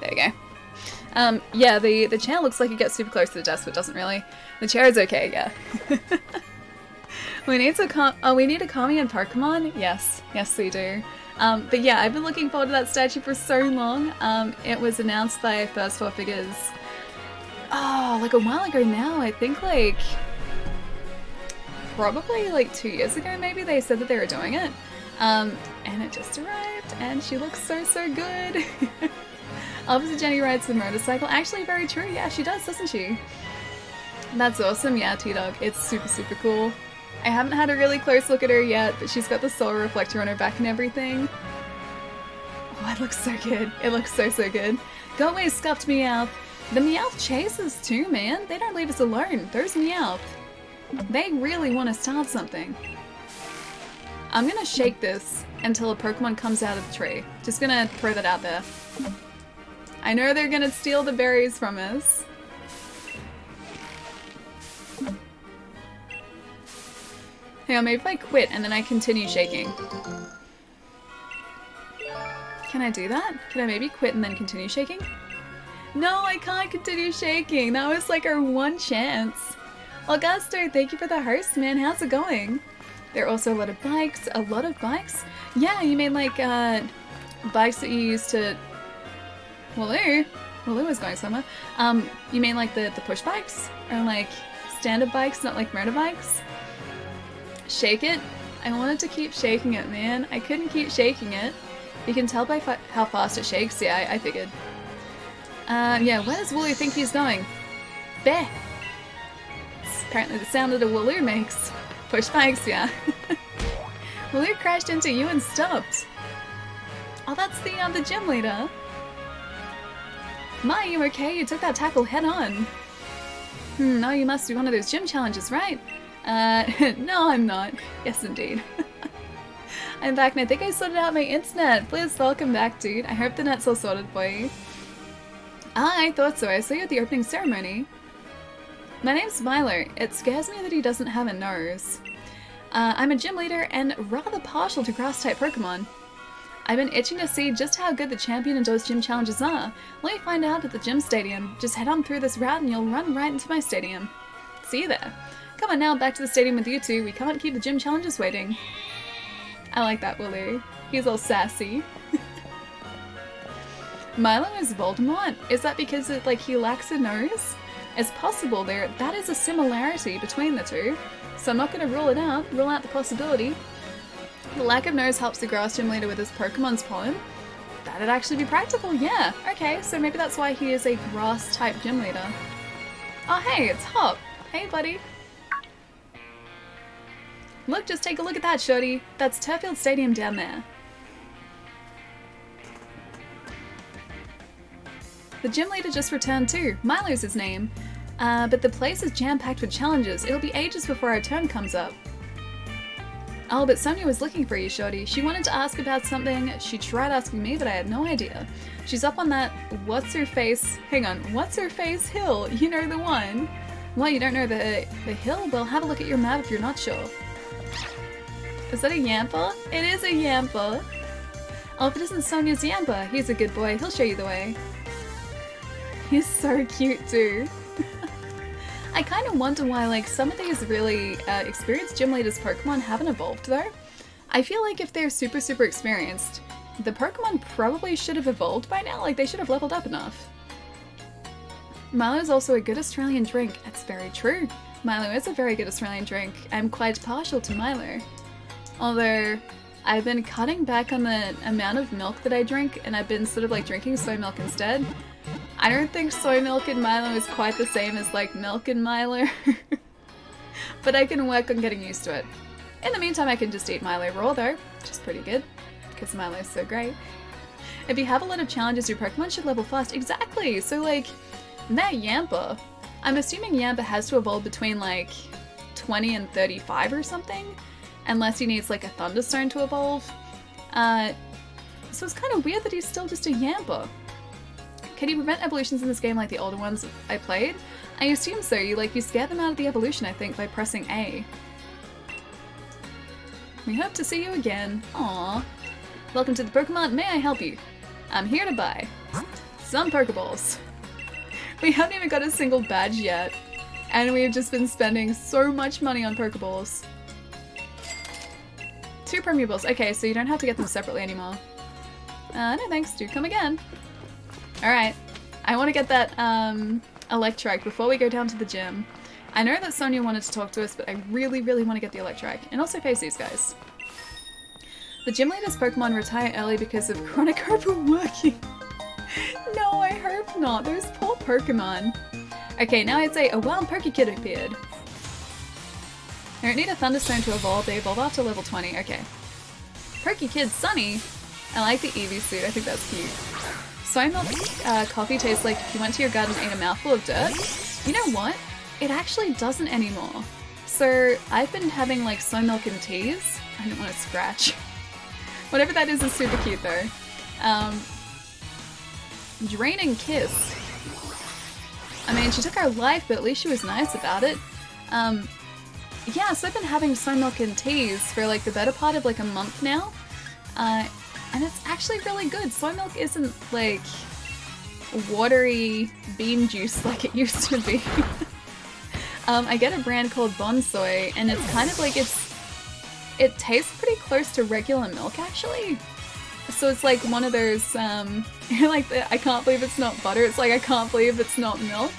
There we go. Yeah, the chair looks like it gets super close to the desk, but doesn't really. The chair is okay, yeah. We need a Kami in Pokemon? Yes, we do. But yeah, I've been looking forward to that statue for so long. It was announced by First 4 Figures, like a while ago now. I think like, probably like 2 years ago maybe they said that they were doing it. And it just arrived, and she looks so good. Obviously Jenny rides the motorcycle. Actually, very true. Yeah, she does, doesn't she? That's awesome. Yeah, T-Dog. It's super cool. I haven't had a really close look at her yet, but she's got the solar reflector on her back and everything. Oh, it looks so good. It looks so good. Go away, scuffed Meowth. The Meowth chases too, man. They don't leave us alone. There's Meowth. They really want to start something. I'm gonna shake this until a Pokemon comes out of the tree. Just gonna throw that out there. I know they're gonna steal the berries from us. Hang on, maybe if I quit and then I continue shaking. Can I do that? Can I maybe quit and then continue shaking? No, I can't continue shaking. That was like our one chance. Augusto, thank you for the host, man. How's it going? There are also a lot of bikes. A lot of bikes? Yeah, you mean like bikes that you use to... Waloo was going somewhere. You mean like the push bikes? Or like stand-up bikes, not like motorbikes? Shake it? I wanted to keep shaking it, man. I couldn't keep shaking it. You can tell by how fast it shakes. Yeah, I figured. Yeah, where does Wooloo think he's going? There! It's apparently the sound that a Wooloo makes. Push bikes, yeah. Wooloo crashed into you and stopped. Oh, that's the gym leader. Ma, you okay? You took that tackle head on. No, you must be one of those gym challenges, right? No, I'm not. Yes, indeed. I'm back and I think I sorted out my internet. Please welcome back, dude. I hope the net's all sorted for you. I thought so. I saw you at the opening ceremony. My name's Milo. It scares me that he doesn't have a nose. I'm a gym leader and rather partial to grass-type Pokemon. I've been itching to see just how good the champion and those gym challenges are. Let me find out at the gym stadium. Just head on through this route and you'll run right into my stadium. See you there. Come on now, back to the stadium with you two. We can't keep the gym challenges waiting. I like that, Wooloo. He's all sassy. Milo is Voldemort? Is that because he lacks a nose? It's possible that is a similarity between the two. So I'm not going to rule out the possibility. The lack of nose helps the grass gym leader with his Pokemon's pollen. That'd actually be practical, yeah. Okay, so maybe that's why he is a grass-type gym leader. Oh hey, it's Hop. Hey buddy. Look, just take a look at that, shorty. That's Turfield Stadium down there. The gym leader just returned too. Milo's his name. But the place is jam-packed with challenges. It'll be ages before our turn comes up. Oh, but Sonia was looking for you, Shorty. She wanted to ask about something. She tried asking me, but I had no idea. She's up on that what's-her-face... Hang on. What's-her-face hill? You know the one. What, you don't know the hill? Well, have a look at your map if you're not sure. Is that a Yamper? It is a Yamper. Oh, if it isn't Sonia's Yamper, he's a good boy. He'll show you the way. He's so cute too. I kind of wonder why like some of these really experienced gym leaders Pokemon haven't evolved though. I feel like if they're super experienced, the Pokemon probably should have evolved by now, like they should have leveled up enough. Milo is also a good Australian drink. That's very true. Milo is a very good Australian drink. I'm quite partial to Milo. Although, I've been cutting back on the amount of milk that I drink, and I've been sort of like drinking soy milk instead. I don't think soy milk in Milo is quite the same as like milk in Milo. But I can work on getting used to it. In the meantime, I can just eat Milo raw though, which is pretty good, because Milo's so great. If you have a lot of challenges, your Pokemon should level fast. Exactly! So like, that Yamper, I'm assuming Yamper has to evolve between like 20 and 35 or something, unless he needs like a Thunderstone to evolve. So it's kind of weird that he's still just a Yamper. Can you prevent evolutions in this game like the older ones I played? I assume so. You scare them out of the evolution, I think, by pressing A. We hope to see you again. Aww. Welcome to the Pokemon. May I help you? I'm here to buy some Pokeballs. We haven't even got a single badge yet, and we've just been spending so much money on Pokeballs. 2 Premierballs. Okay, so you don't have to get them separately anymore. No thanks, do come again. Alright, I want to get that Electrike before we go down to the gym. I know that Sonia wanted to talk to us, but I really want to get the Electrike. And also face these guys. The gym leader's Pokemon retire early because of chronic overworking. No, I hope not. Those poor Pokemon. Okay, now I'd say a wild Pokekid appeared. I don't need a Thunderstone to evolve. They evolve after level 20. Okay. Pokekid Sunny. I like the Eevee suit. I think that's cute. Soy milk coffee tastes like if you went to your garden and ate a mouthful of dirt. You know what? It actually doesn't anymore. So I've been having like soy milk and teas. I don't want to scratch. Whatever that is super cute though. Draining Kiss. I mean, she took our life, but at least she was nice about it. Yeah, so I've been having soy milk and teas for like the better part of like a month now. And it's actually really good. Soy milk isn't like watery bean juice like it used to be. I get a brand called Bonsoy, and it's kind of like it tastes pretty close to regular milk actually. So it's like one of those, you're like, I can't believe it's not butter. It's like, I can't believe it's not milk.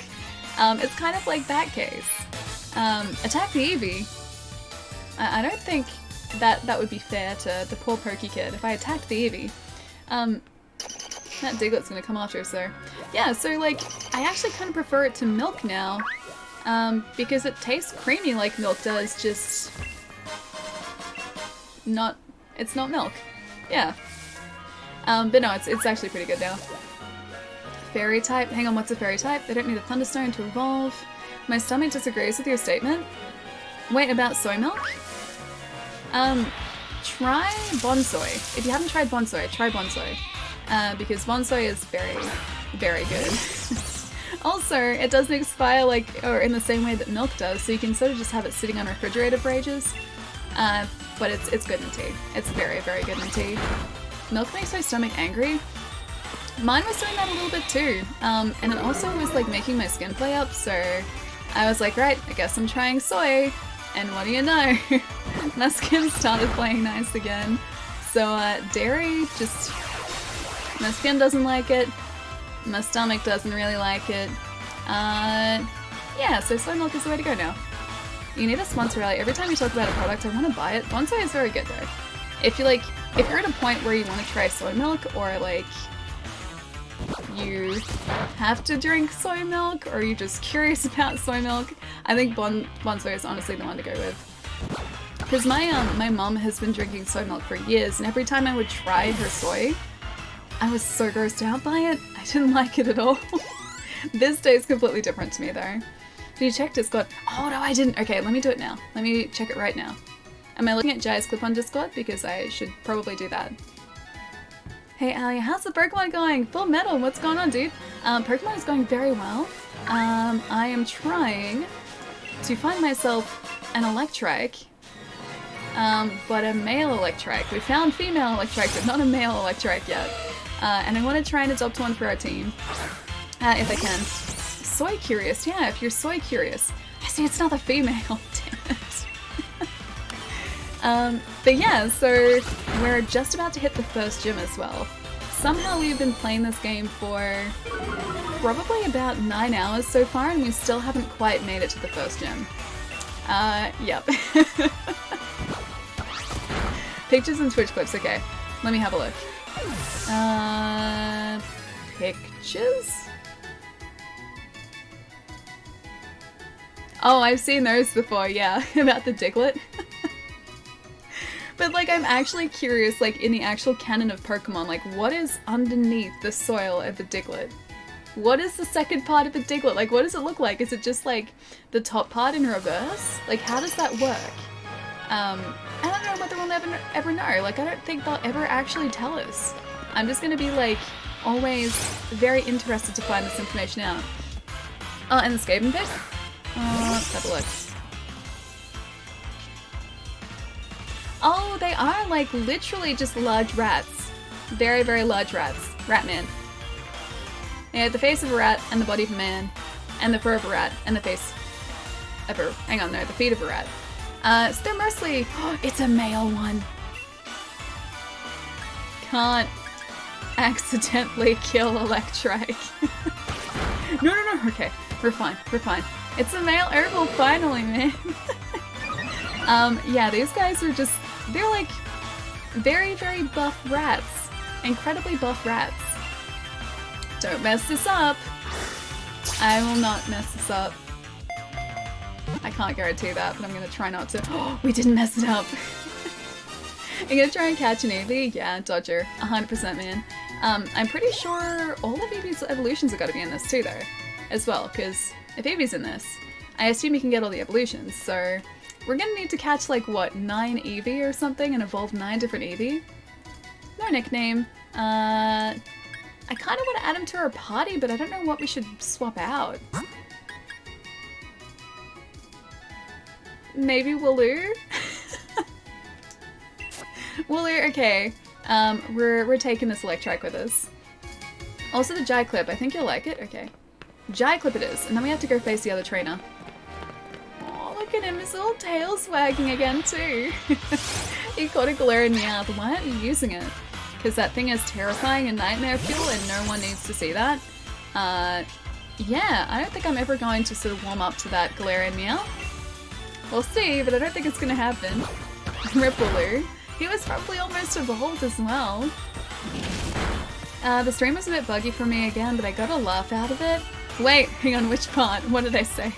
It's kind of like that case. Attack the Eevee. I don't think that would be fair to the poor Pokekid if I attacked the Eevee. That Diglett's gonna come after us though. Yeah, so like, I actually kind of prefer it to milk now, because it tastes creamy like milk does, just not, it's not milk. Yeah. But no, it's actually pretty good now. Fairy type. Hang on, what's a fairy type? They don't need a Thunderstone to evolve. My stomach disagrees with your statement. Wait, about soy milk? Try Bonsoy. If you haven't tried Bonsoy, try Bonsoy. Because Bonsoy is very good. Also, it doesn't expire like, or in the same way that milk does, so you can sort of just have it sitting on a refrigerator for ages. But it's good in tea. It's very good in tea. Milk makes my stomach angry. Mine was doing that a little bit too, and it also was like making my skin play up, so I was like, right, I guess I'm trying soy, and what do you know? My skin started playing nice again. So dairy, just, my skin doesn't like it, my stomach doesn't really like it. Yeah, so soy milk is the way to go now. You need a sponsor, Ellie. Every time you talk about a product, I want to buy it. Bonsoy is very good though. If you're at a point where you want to try soy milk, or like you have to drink soy milk, or you're just curious about soy milk, I think Bonsoy is honestly the one to go with. Because my mom has been drinking soy milk for years, and every time I would try her soy, I was so grossed out by it. I didn't like it at all. This tastes completely different to me though. Did you check Discord? Oh no, I didn't. Okay, let me do it now. Let me check it right now. Am I looking at Jai's clip on Discord? Because I should probably do that. Hey Ali, how's the Pokemon going? Full Metal, what's going on, dude? Pokemon is going very well. I am trying to find myself an Electrike, but a male Electrike. We found female Electrike, but not a male Electrike yet. And I want to try and adopt one for our team, if I can. Soy Curious, yeah, if you're Soy Curious. I see it's not a female, damn it. But yeah, so we're just about to hit the first gym as well. Somehow we've been playing this game for probably about 9 hours so far, and we still haven't quite made it to the first gym. Yep. Pictures and Twitch clips, okay. Let me have a look. Pictures? Oh, I've seen those before, yeah, about the Diglett. But, like, I'm actually curious, like, in the actual canon of Pokemon, like, what is underneath the soil of the Diglett? What is the second part of the Diglett? Like, what does it look like? Is it just, like, the top part in reverse? Like, how does that work? I don't know whether we'll ever know. Like, I don't think they'll ever actually tell us. I'm just gonna be, like, always very interested to find this information out. Oh, and the Skaven pit? Let's have a look. Oh, they are, like, literally just large rats. Very, very large rats. Ratman. They have the face of a rat, and the body of a man, and the fur of a rat, and the face of a... Hang on, no, the feet of a rat. So they're mostly... Oh, it's a male one. Can't accidentally kill Electrike. No, okay. We're fine, we're fine. It's a male herbal, finally, man. Yeah, these guys are just... They're, like, very, very buff rats. Incredibly buff rats. Don't mess this up. I will not mess this up. I can't guarantee that, but I'm gonna try not to. Oh, we didn't mess it up. I'm gonna try and catch an Eevee. Yeah, Dodger. 100%, man. I'm pretty sure all of Eevee's evolutions have got to be in this too, though. As well, because if Eevee's in this, I assume you can get all the evolutions, so... We're gonna need to catch, like, what, 9 Eevee or something and evolve 9 different Eevee? No nickname. I kind of want to add him to our party, but I don't know what we should swap out. Maybe Wooloo? Wooloo, okay. We're taking this Electrike with us. Also the Jai Clip, I think you'll like it. Okay. Jai Clip it is, and then we have to go face the other trainer. Oh, look at him, his little tail's wagging again too. He caught a Galarian Meowth. Why aren't you using it? Because that thing is terrifying and nightmare fuel and no one needs to see that. Yeah, I don't think I'm ever going to sort of warm up to that Galarian Meowth. We'll see, but I don't think it's going to happen. Rippaloo. He was probably almost evolved as well. The stream was a bit buggy for me again, but I got a laugh out of it. Wait, hang on, which part? What did I say?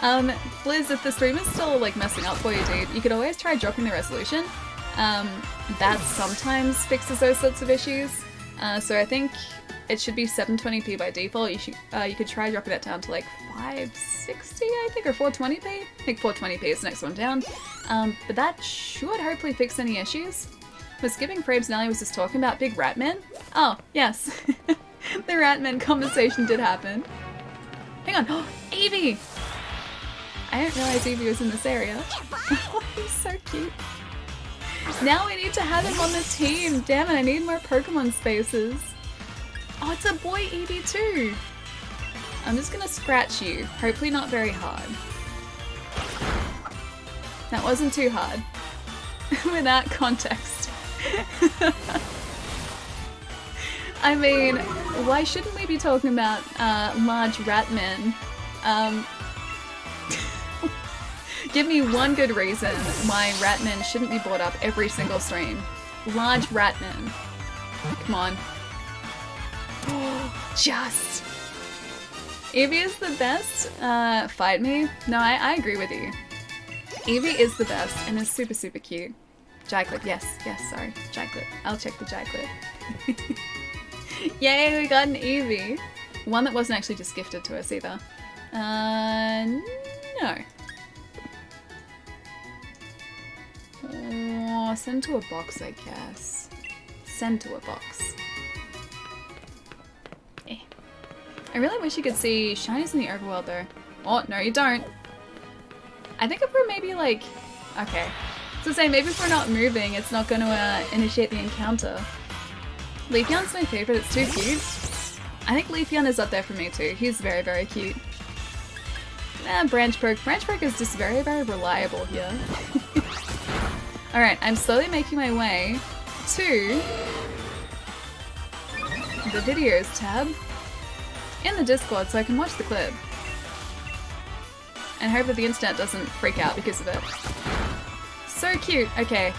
Blizz, if the stream is still like messing up for you, dude, you could always try dropping the resolution. That sometimes fixes those sorts of issues. So I think it should be 720p by default. You could try dropping that down to like 560, I think, or 420p. I think 420p is the next one down. But that should hopefully fix any issues. Was Skipping Frames Nelly was just talking about Big Ratman? Oh, yes. The Ratman conversation did happen. Hang on. Oh, Eevee! I didn't realize Eevee was in this area. Oh, he's so cute. Now we need to have him on the team. Damn it, I need more Pokemon spaces. Oh, it's a boy Eevee too. I'm just gonna scratch you. Hopefully not very hard. That wasn't too hard. Without context. I mean, why shouldn't we be talking about large Ratmen? Give me one good reason why Ratmen shouldn't be brought up every single stream. Large Ratmen. Come on. Just. Eevee is the best. Fight me? No, I agree with you. Eevee is the best and is super, super cute. Jyclip, yes, sorry. Jyclip. I'll check the Jyclip. Yay, we got an Eevee. One that wasn't actually just gifted to us either. No. Oh, send to a box, I guess. Send to a box. Eh. I really wish you could see shinies in the overworld though. Oh, no you don't. I think if we're maybe like... Okay. So say maybe if we're not moving, it's not going to initiate the encounter. Leafeon's my favorite, it's too cute. I think Leafeon is up there for me too. He's very, very cute. Branch Perk. Branch Perk is just very, very reliable here. Alright, I'm slowly making my way to the videos tab in the Discord so I can watch the clip. And hope that the internet doesn't freak out because of it. So cute! Okay.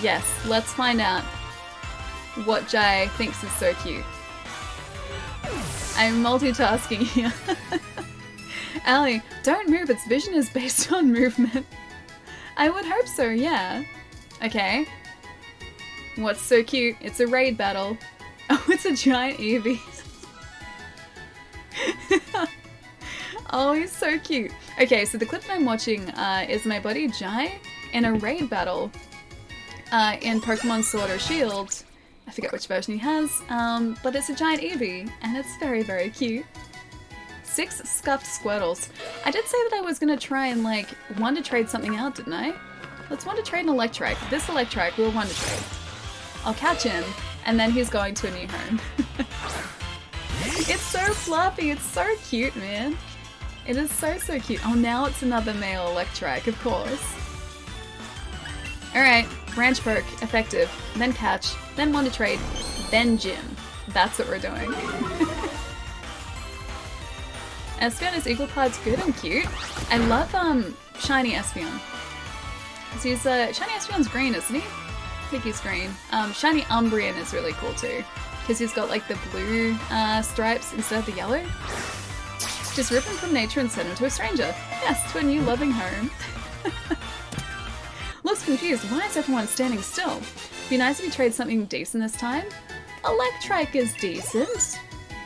Yes, let's find out what Jai thinks is so cute. I'm multitasking here. Allie, don't move, its vision is based on movement. I would hope so, yeah. Okay. What's so cute? It's a raid battle. Oh, it's a giant Eevee. Oh, he's so cute. Okay, so the clip that I'm watching is my buddy Jai in a raid battle in Pokemon Sword or Shield. I forget which version he has, but it's a giant Eevee, and it's very, very cute. 6 scuffed Squirtles. I did say that I was gonna try and like Wonder Trade something out, didn't I? Let's Wonder Trade an Electrike. This Electrike we'll Wonder Trade. I'll catch him, and then he's going to a new home. It's so fluffy, it's so cute, man. It is so, so cute. Oh, now it's another male Electrike, of course. Alright, Branch Perk, effective, then catch, then Wonder Trade, then gym. That's what we're doing. Espeon is equal parts good and cute. I love shiny Espeon. So he's, shiny Espeon's green, isn't he? I think he's green. Shiny Umbreon is really cool too, because he's got like the blue stripes instead of the yellow. Just rip him from nature and send him to a stranger. Yes, to a new loving home. Looks confused. Why is everyone standing still? Be nice if you trade something decent this time. Electrike is decent.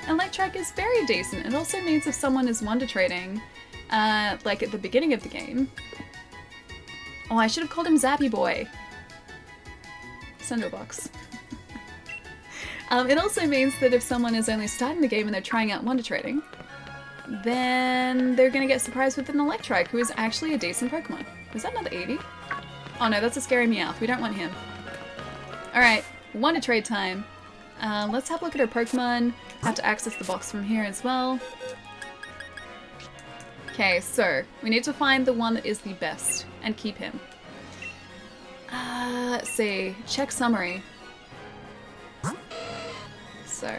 Electrike is very decent. It also means if someone is Wonder Trading, like at the beginning of the game. Oh, I should have called him Zappy Boy. Send box. It also means that if someone is only starting the game and they're trying out Wonder Trading, then they're gonna get surprised with an Electrike, who is actually a decent Pokemon. Was that another Eevee? Oh no, that's a scary Meowth. We don't want him. Alright, Wonder Trade time. Let's have a look at our Pokemon. Have to access the box from here as well. Okay, so we need to find the one that is the best and keep him. Let's see. Check summary. So,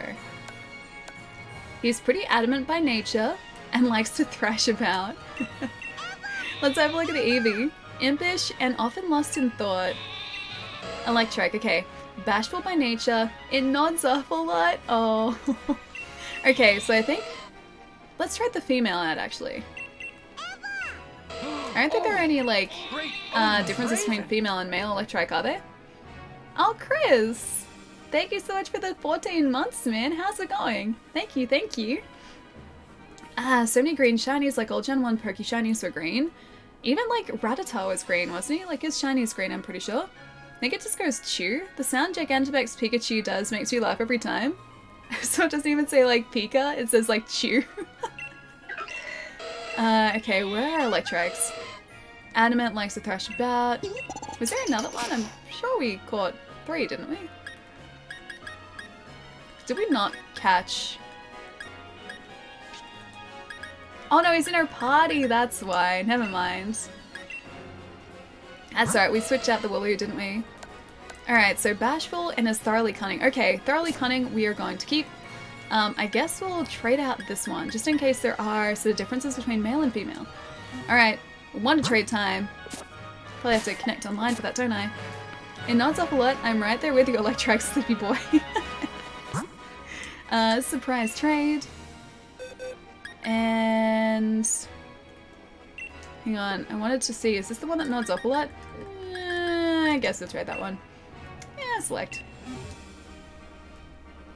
he's pretty adamant by nature and likes to thrash about. Let's have a look at the Eevee. Impish and often lost in thought. Electrike, okay. Bashful by nature. It nods off a lot. Oh. Okay, so I think... Let's try the female out, actually. I don't think there are any, like, differences between female and male Electrike, are there? Oh, Chris! Thank you so much for the 14 months, man. How's it going? Thank you, thank you. So many green shinies, like all Gen 1 Poke shinies were green. Even, like, Rattata was green, wasn't he? Like, his shiny's green, I'm pretty sure. I think it just goes Chew. The sound Gigantamax Pikachu does makes me laugh every time. So it doesn't even say, like, Pika, it says, like, Chew. Okay, where are Electrikes? Adamant likes to thrash about. Was there another one? I'm sure we caught 3, didn't we? Did we not catch... Oh no, he's in our party, that's why. Never mind. That's alright, we switched out the Wooloo, didn't we? Alright, so Bashful and is Thoroughly Cunning. Okay, Thoroughly Cunning we are going to keep. I guess we'll trade out this one, just in case there are sort of differences between male and female. Alright, Wonder Trade time. Probably have to connect online for that, don't I? It nods off a lot. I'm right there with you, Electrike Sleepy Boy. Surprise trade. And... Hang on, I wanted to see, is this the one that nods off a lot? I guess we'll trade that one. Yeah, select.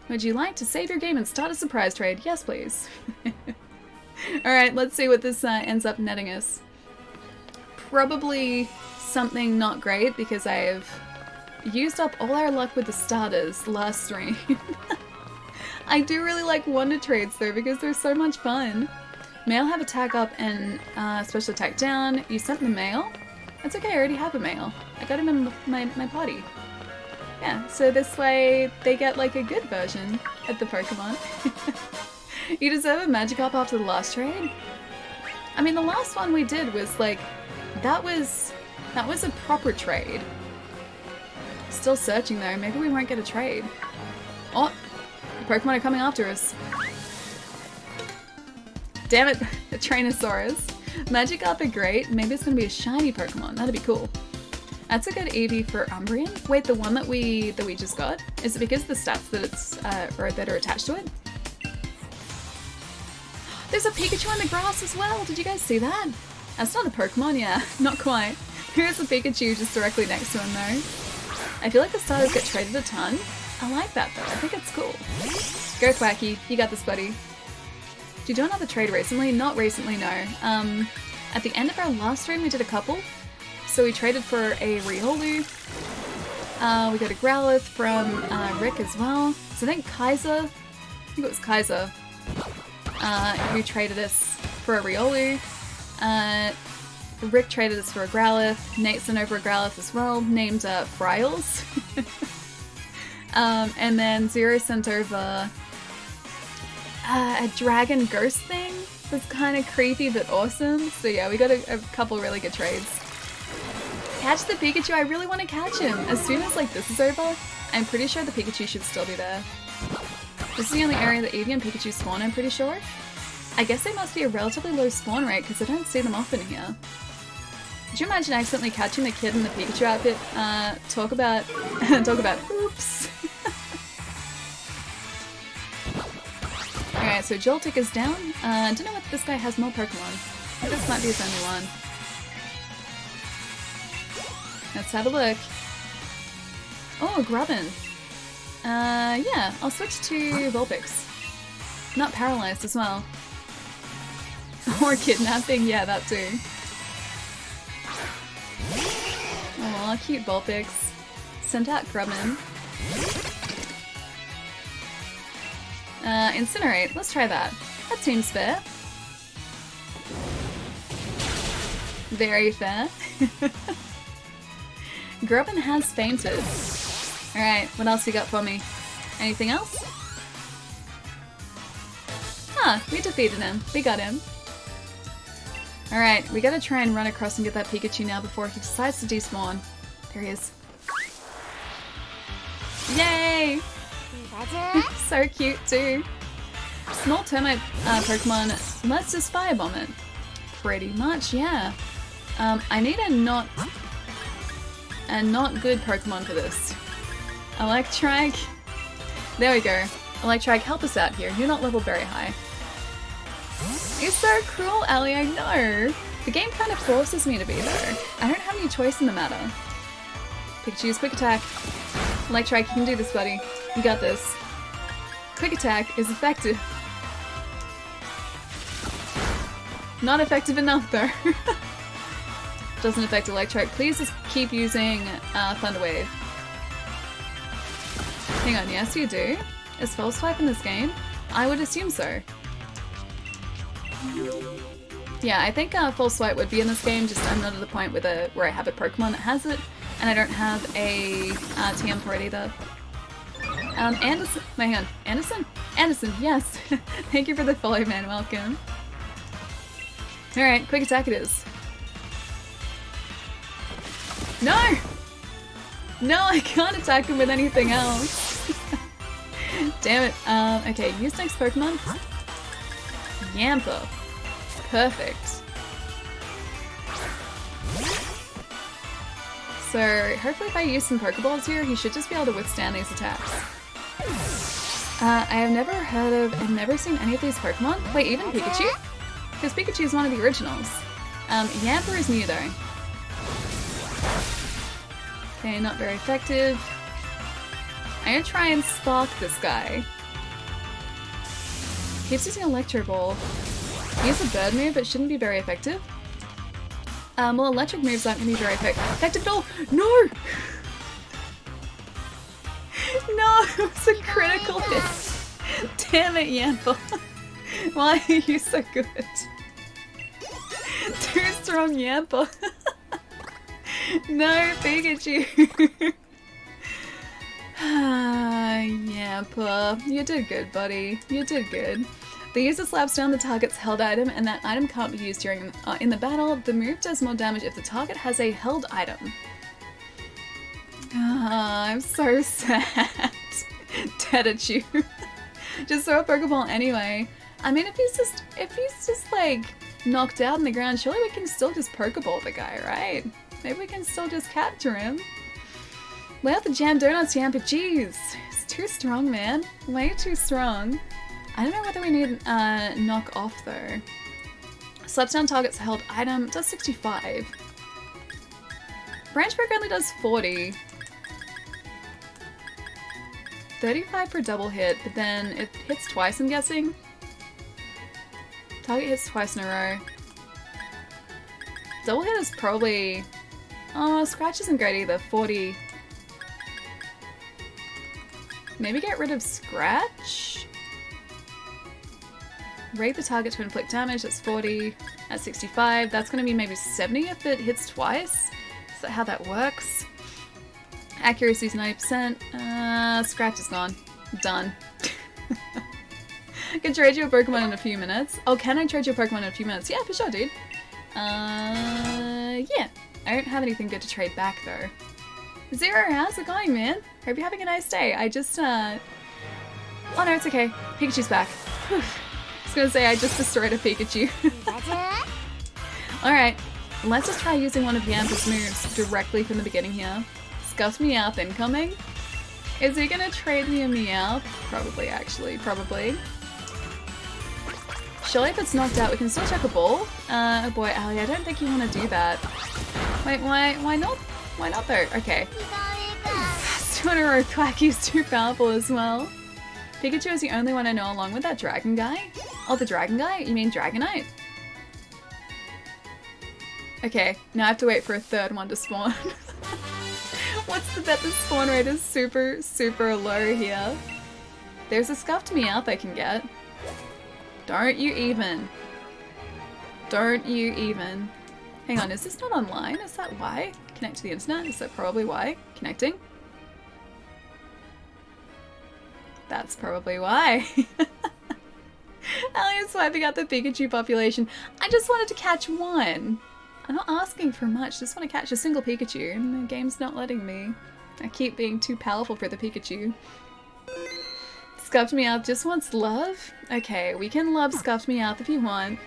Would you like to save your game and start a surprise trade? Yes, please. Alright, let's see what this ends up netting us. Probably something not great because I've used up all our luck with the starters last stream. I do really like wonder trades though because they're so much fun. Mail have attack up and special attack down. You sent the mail? That's okay, I already have a mail. I got him in my party. Yeah, so this way they get like a good version of the Pokemon. You deserve a Magikarp after the last trade? I mean, the last one we did was like, that was a proper trade. Still searching though, maybe we won't get a trade. Oh, the Pokemon are coming after us. Damn it, the Trainosaurus. Magikarp are great, maybe it's gonna be a shiny Pokemon, that'd be cool. That's a good EV for Umbreon. Wait, the one that we just got? Is it because of the stats that it's or that are attached to it? There's a Pikachu in the grass as well! Did you guys see that? That's not a Pokemon, yeah, not quite. Here's a Pikachu just directly next to him though. I feel like the starters get traded a ton. I like that though, I think it's cool. Go Quacky, you got this buddy. Did you do another trade recently? Not recently, no. At the end of our last stream we did a couple. So we traded for a Riolu. We got a Growlithe from Rick as well. So I think Kaiser, it was Kaiser, who traded us for a Riolu. Rick traded us for a Growlithe. Nate sent over a Growlithe as well, named Fryles. And then Zero sent over a dragon ghost thing. That's kind of creepy but awesome. So yeah, we got a couple really good trades. Catch the Pikachu, I really want to catch him. As soon as like this is over, I'm pretty sure the Pikachu should still be there. This is the only area that Eevee and Pikachu spawn, I'm pretty sure. I guess they must be a relatively low spawn rate because I don't see them often here. Could you imagine accidentally catching the kid in the Pikachu outfit? Talk about oops. Alright, so Joltik is down. I don't know if this guy has more Pokemon. This might be his only one. Let's have a look. Oh, Grubbin. Yeah, I'll switch to Vulpix. Not paralyzed as well. Or kidnapping, yeah, that too. Aw, cute Vulpix. Sent out Grubbin. Incinerate, let's try that. That seems fair. Very fair. Grubbin has fainted. Alright, what else you got for me? Anything else? Huh, we defeated him. We got him. Alright, we gotta try and run across and get that Pikachu now before he decides to despawn. There he is. Yay! So cute too. Small termite Pokemon, let's just firebomb it. Pretty much, yeah. I need a not good Pokemon for this. Electrike. There we go. Electrike, help us out here. You're not leveled very high. You're so cruel, Ellie, I know. The game kind of forces me to be there. I don't have any choice in the matter. Pikachu's quick attack. Electrike, you can do this, buddy. You got this. Quick attack is effective. Not effective enough though. Doesn't affect Electrike. Please just keep using Thunder Wave. Hang on, yes you do? Is False Swipe in this game? I would assume so. Yeah, I think False Swipe would be in this game, just I'm not at the point where I have a Pokemon that has it, and I don't have a TM for it either. Anderson, my hand. Anderson? Anderson, yes. Thank you for the follow, man, welcome. Alright, quick attack it is. No! No, I can't attack him with anything else. Damn it. Okay, use next Pokemon. Yamper. Perfect. So, hopefully if I use some Pokeballs here, he should just be able to withstand these attacks. I have never heard of and never seen any of these Pokemon. Wait, even Pikachu? Because Pikachu is one of the originals. Yamper is new though. Okay, not very effective. I'm gonna try and spark this guy. Keeps using Electro Ball. He has a bird move, but shouldn't be very effective. Well, electric moves aren't going to be very effective at all. No! No, it was a critical hit. Damn it, Yampa. Why are you so good? Too strong, Yampa. No, Pikachu. Yampa. You did good, buddy. You did good. The user slaps down the target's held item, and that item can't be used during in the battle. The move does more damage if the target has a held item. I'm so sad. Dead at you. Just throw a Pokeball anyway. I mean, if he's just like knocked out on the ground, surely we can still just Pokeball the guy, right? Maybe we can still just capture him. Lay out the jam donuts, Yampa. Jeez, it's too strong, man. Way too strong. I don't know whether we need knock off though. Slaps down target's held item does 65. Branch Break only does 40. 35 for double hit, but then it hits twice, I'm guessing. Target hits twice in a row. Double hit is probably... Oh, Scratch isn't great either. 40. Maybe get rid of Scratch? Rate the target to inflict damage, that's 40. That's 65. That's going to be maybe 70 if it hits twice. Is that how that works? Accuracy is 90%. Scratch is gone. Done. I can trade you a Pokemon in a few minutes. Oh, can I trade you a Pokemon in a few minutes? Yeah, for sure, dude. Yeah. I don't have anything good to trade back, though. Zero, how's it going, man? Hope you're having a nice day. I just, Oh no, it's okay. Pikachu's back. Whew. I was gonna say, I just destroyed a Pikachu. Alright, let's just try using one of Yampa's moves directly from the beginning here. Scuffed Meowth incoming. Is he gonna trade me a Meowth? Probably, actually. Probably. Surely if it's knocked out, we can still check a ball. Oh boy, Ali, I don't think you want to do that. Wait, why not? Why not though? Okay. 2 in a row, Quacky's too powerful as well. Pikachu is the only one I know along with that dragon guy. Oh, the dragon guy? You mean Dragonite? Okay, now I have to wait for a third one to spawn. What's the bet? The spawn rate is super, super low here. There's a Scuffed Meowth I can get. Don't you even. Don't you even. Hang on, is this not online? Is that why? Connect to the internet? Is that probably why? Connecting? That's probably why. Elliott's swiping out the Pikachu population. I just wanted to catch one. I'm not asking for much, just want to catch a single Pikachu, and the game's not letting me. I keep being too powerful for the Pikachu. Scuffed Meowth just wants love? Okay, we can love Scuffed Meowth if you want.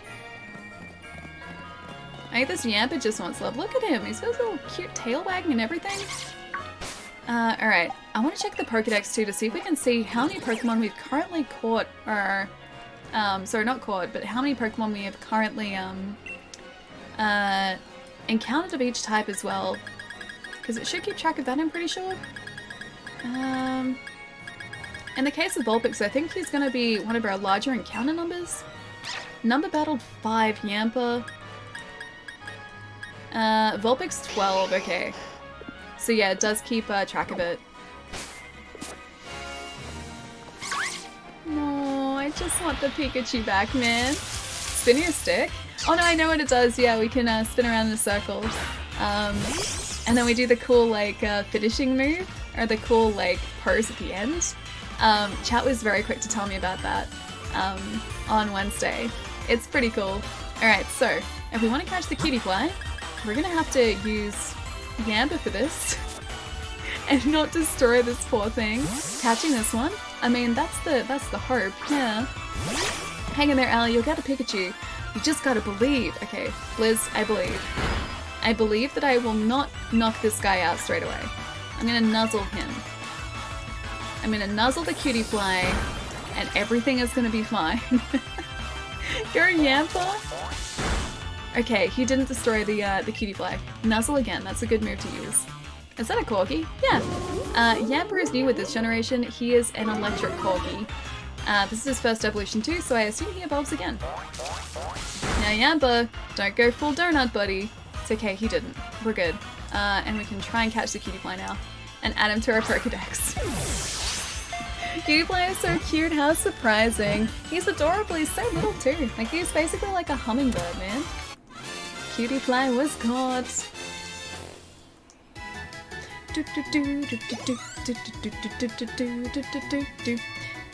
I think this Yampa just wants love. Look at him, he's got his little cute tail wagging and everything. Alright, I want to check the Pokedex too to see if we can see how many Pokemon we've currently caught, or, sorry, not caught, but how many Pokemon we have currently, encountered of each type as well. Because it should keep track of that, I'm pretty sure. In the case of Vulpix, I think he's going to be one of our larger encounter numbers. Number battled 5, Yampa. Vulpix 12, okay. So yeah, it does keep track of it. No, I just want the Pikachu back, man. Spin your stick? Oh no, I know what it does. Yeah, we can spin around in a circle. And then we do the cool, like, finishing move, or the cool, like, pose at the end. Chat was very quick to tell me about that on Wednesday. It's pretty cool. Alright, so, if we want to catch the cutie fly, we're gonna have to use Yampa for this. And not destroy this poor thing. Catching this one, I mean, that's the hope, yeah. Hang in there, Allie, you'll get a Pikachu. You just gotta believe. Okay, Blizz, I believe. I believe that I will not knock this guy out straight away. I'm gonna nuzzle him. I'm gonna nuzzle the cutie fly, and everything is gonna be fine. Go Yampa! Okay, he didn't destroy the cutie fly. Nuzzle again, that's a good move to use. Is that a Corgi? Yeah. Yampa is new with this generation. He is an electric Corgi. This is his first evolution too, so I assume he evolves again. Now Yampa, don't go full donut, buddy. It's okay, he didn't. We're good. And we can try and catch the cutie fly now. And add him to our Pokedex. Cutie fly is so cute, how surprising. He's adorable, he's so little too. Like, he's basically like a hummingbird, man. Cutie fly was caught.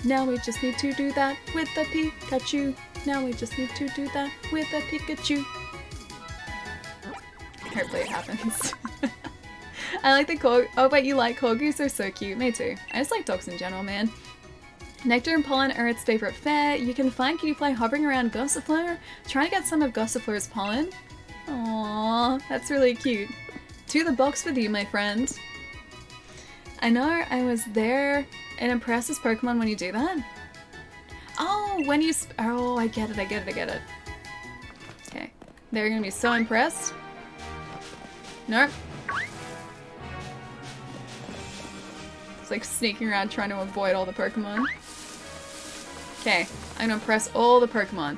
Now we just need to do that with a Pikachu. Now we just need to do that with a Pikachu. Hopefully it happens. I like the oh wait, you like corgis? They're so cute. Me too. I just like dogs in general, man. Nectar and pollen are its favorite fare. You can find Cutiefly hovering around Gossifleur, trying to get some of Gossifleur's pollen. Aww, that's really cute. To the box with you, my friend. I know I was there. It impresses Pokemon when you do that. Oh, when you oh, I get it. Okay. They're gonna be so impressed. Nope. It's like sneaking around trying to avoid all the Pokemon. Okay, I'm gonna impress all the Pokemon.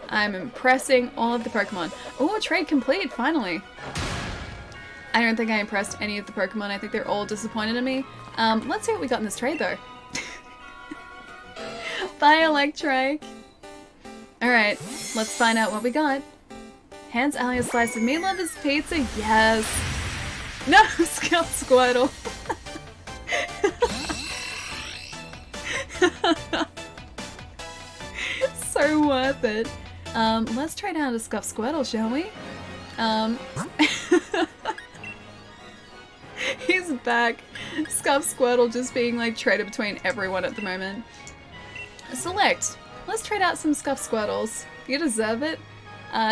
I'm impressing all of the Pokemon. Oh, trade complete, finally. I don't think I impressed any of the Pokemon. I think they're all disappointed in me. Let's see what we got in this trade, though. Bye, Electrike. Alright, let's find out what we got. Hands Allie a slice of meat lovers pizza? Yes. No, Scout Squirtle. So worth it. Let's try down to Scuff Squirtle, shall we? He's back. Scuff Squirtle just being like traded between everyone at the moment. Select. Let's trade out some Scuff Squirtles. You deserve it.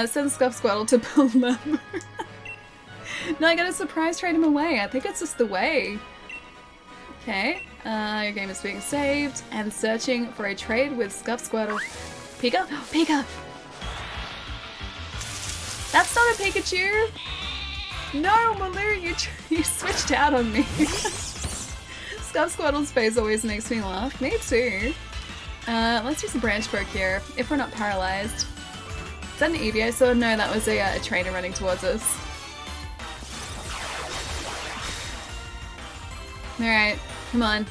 Send Scuff Squirtle to Palermo. No, I gotta surprise trade him away. I think it's just the way. Okay. Your game is being saved and searching for a trade with Scuff Squirtle. Pika? Pika! That's not a Pikachu! No, Malou, you switched out on me. Scuff Squirtle's face always makes me laugh. Me too. Let's use a branch poke here, if we're not paralyzed. Is that an Eevee? I saw no, that was a trainer running towards us. Alright, come on.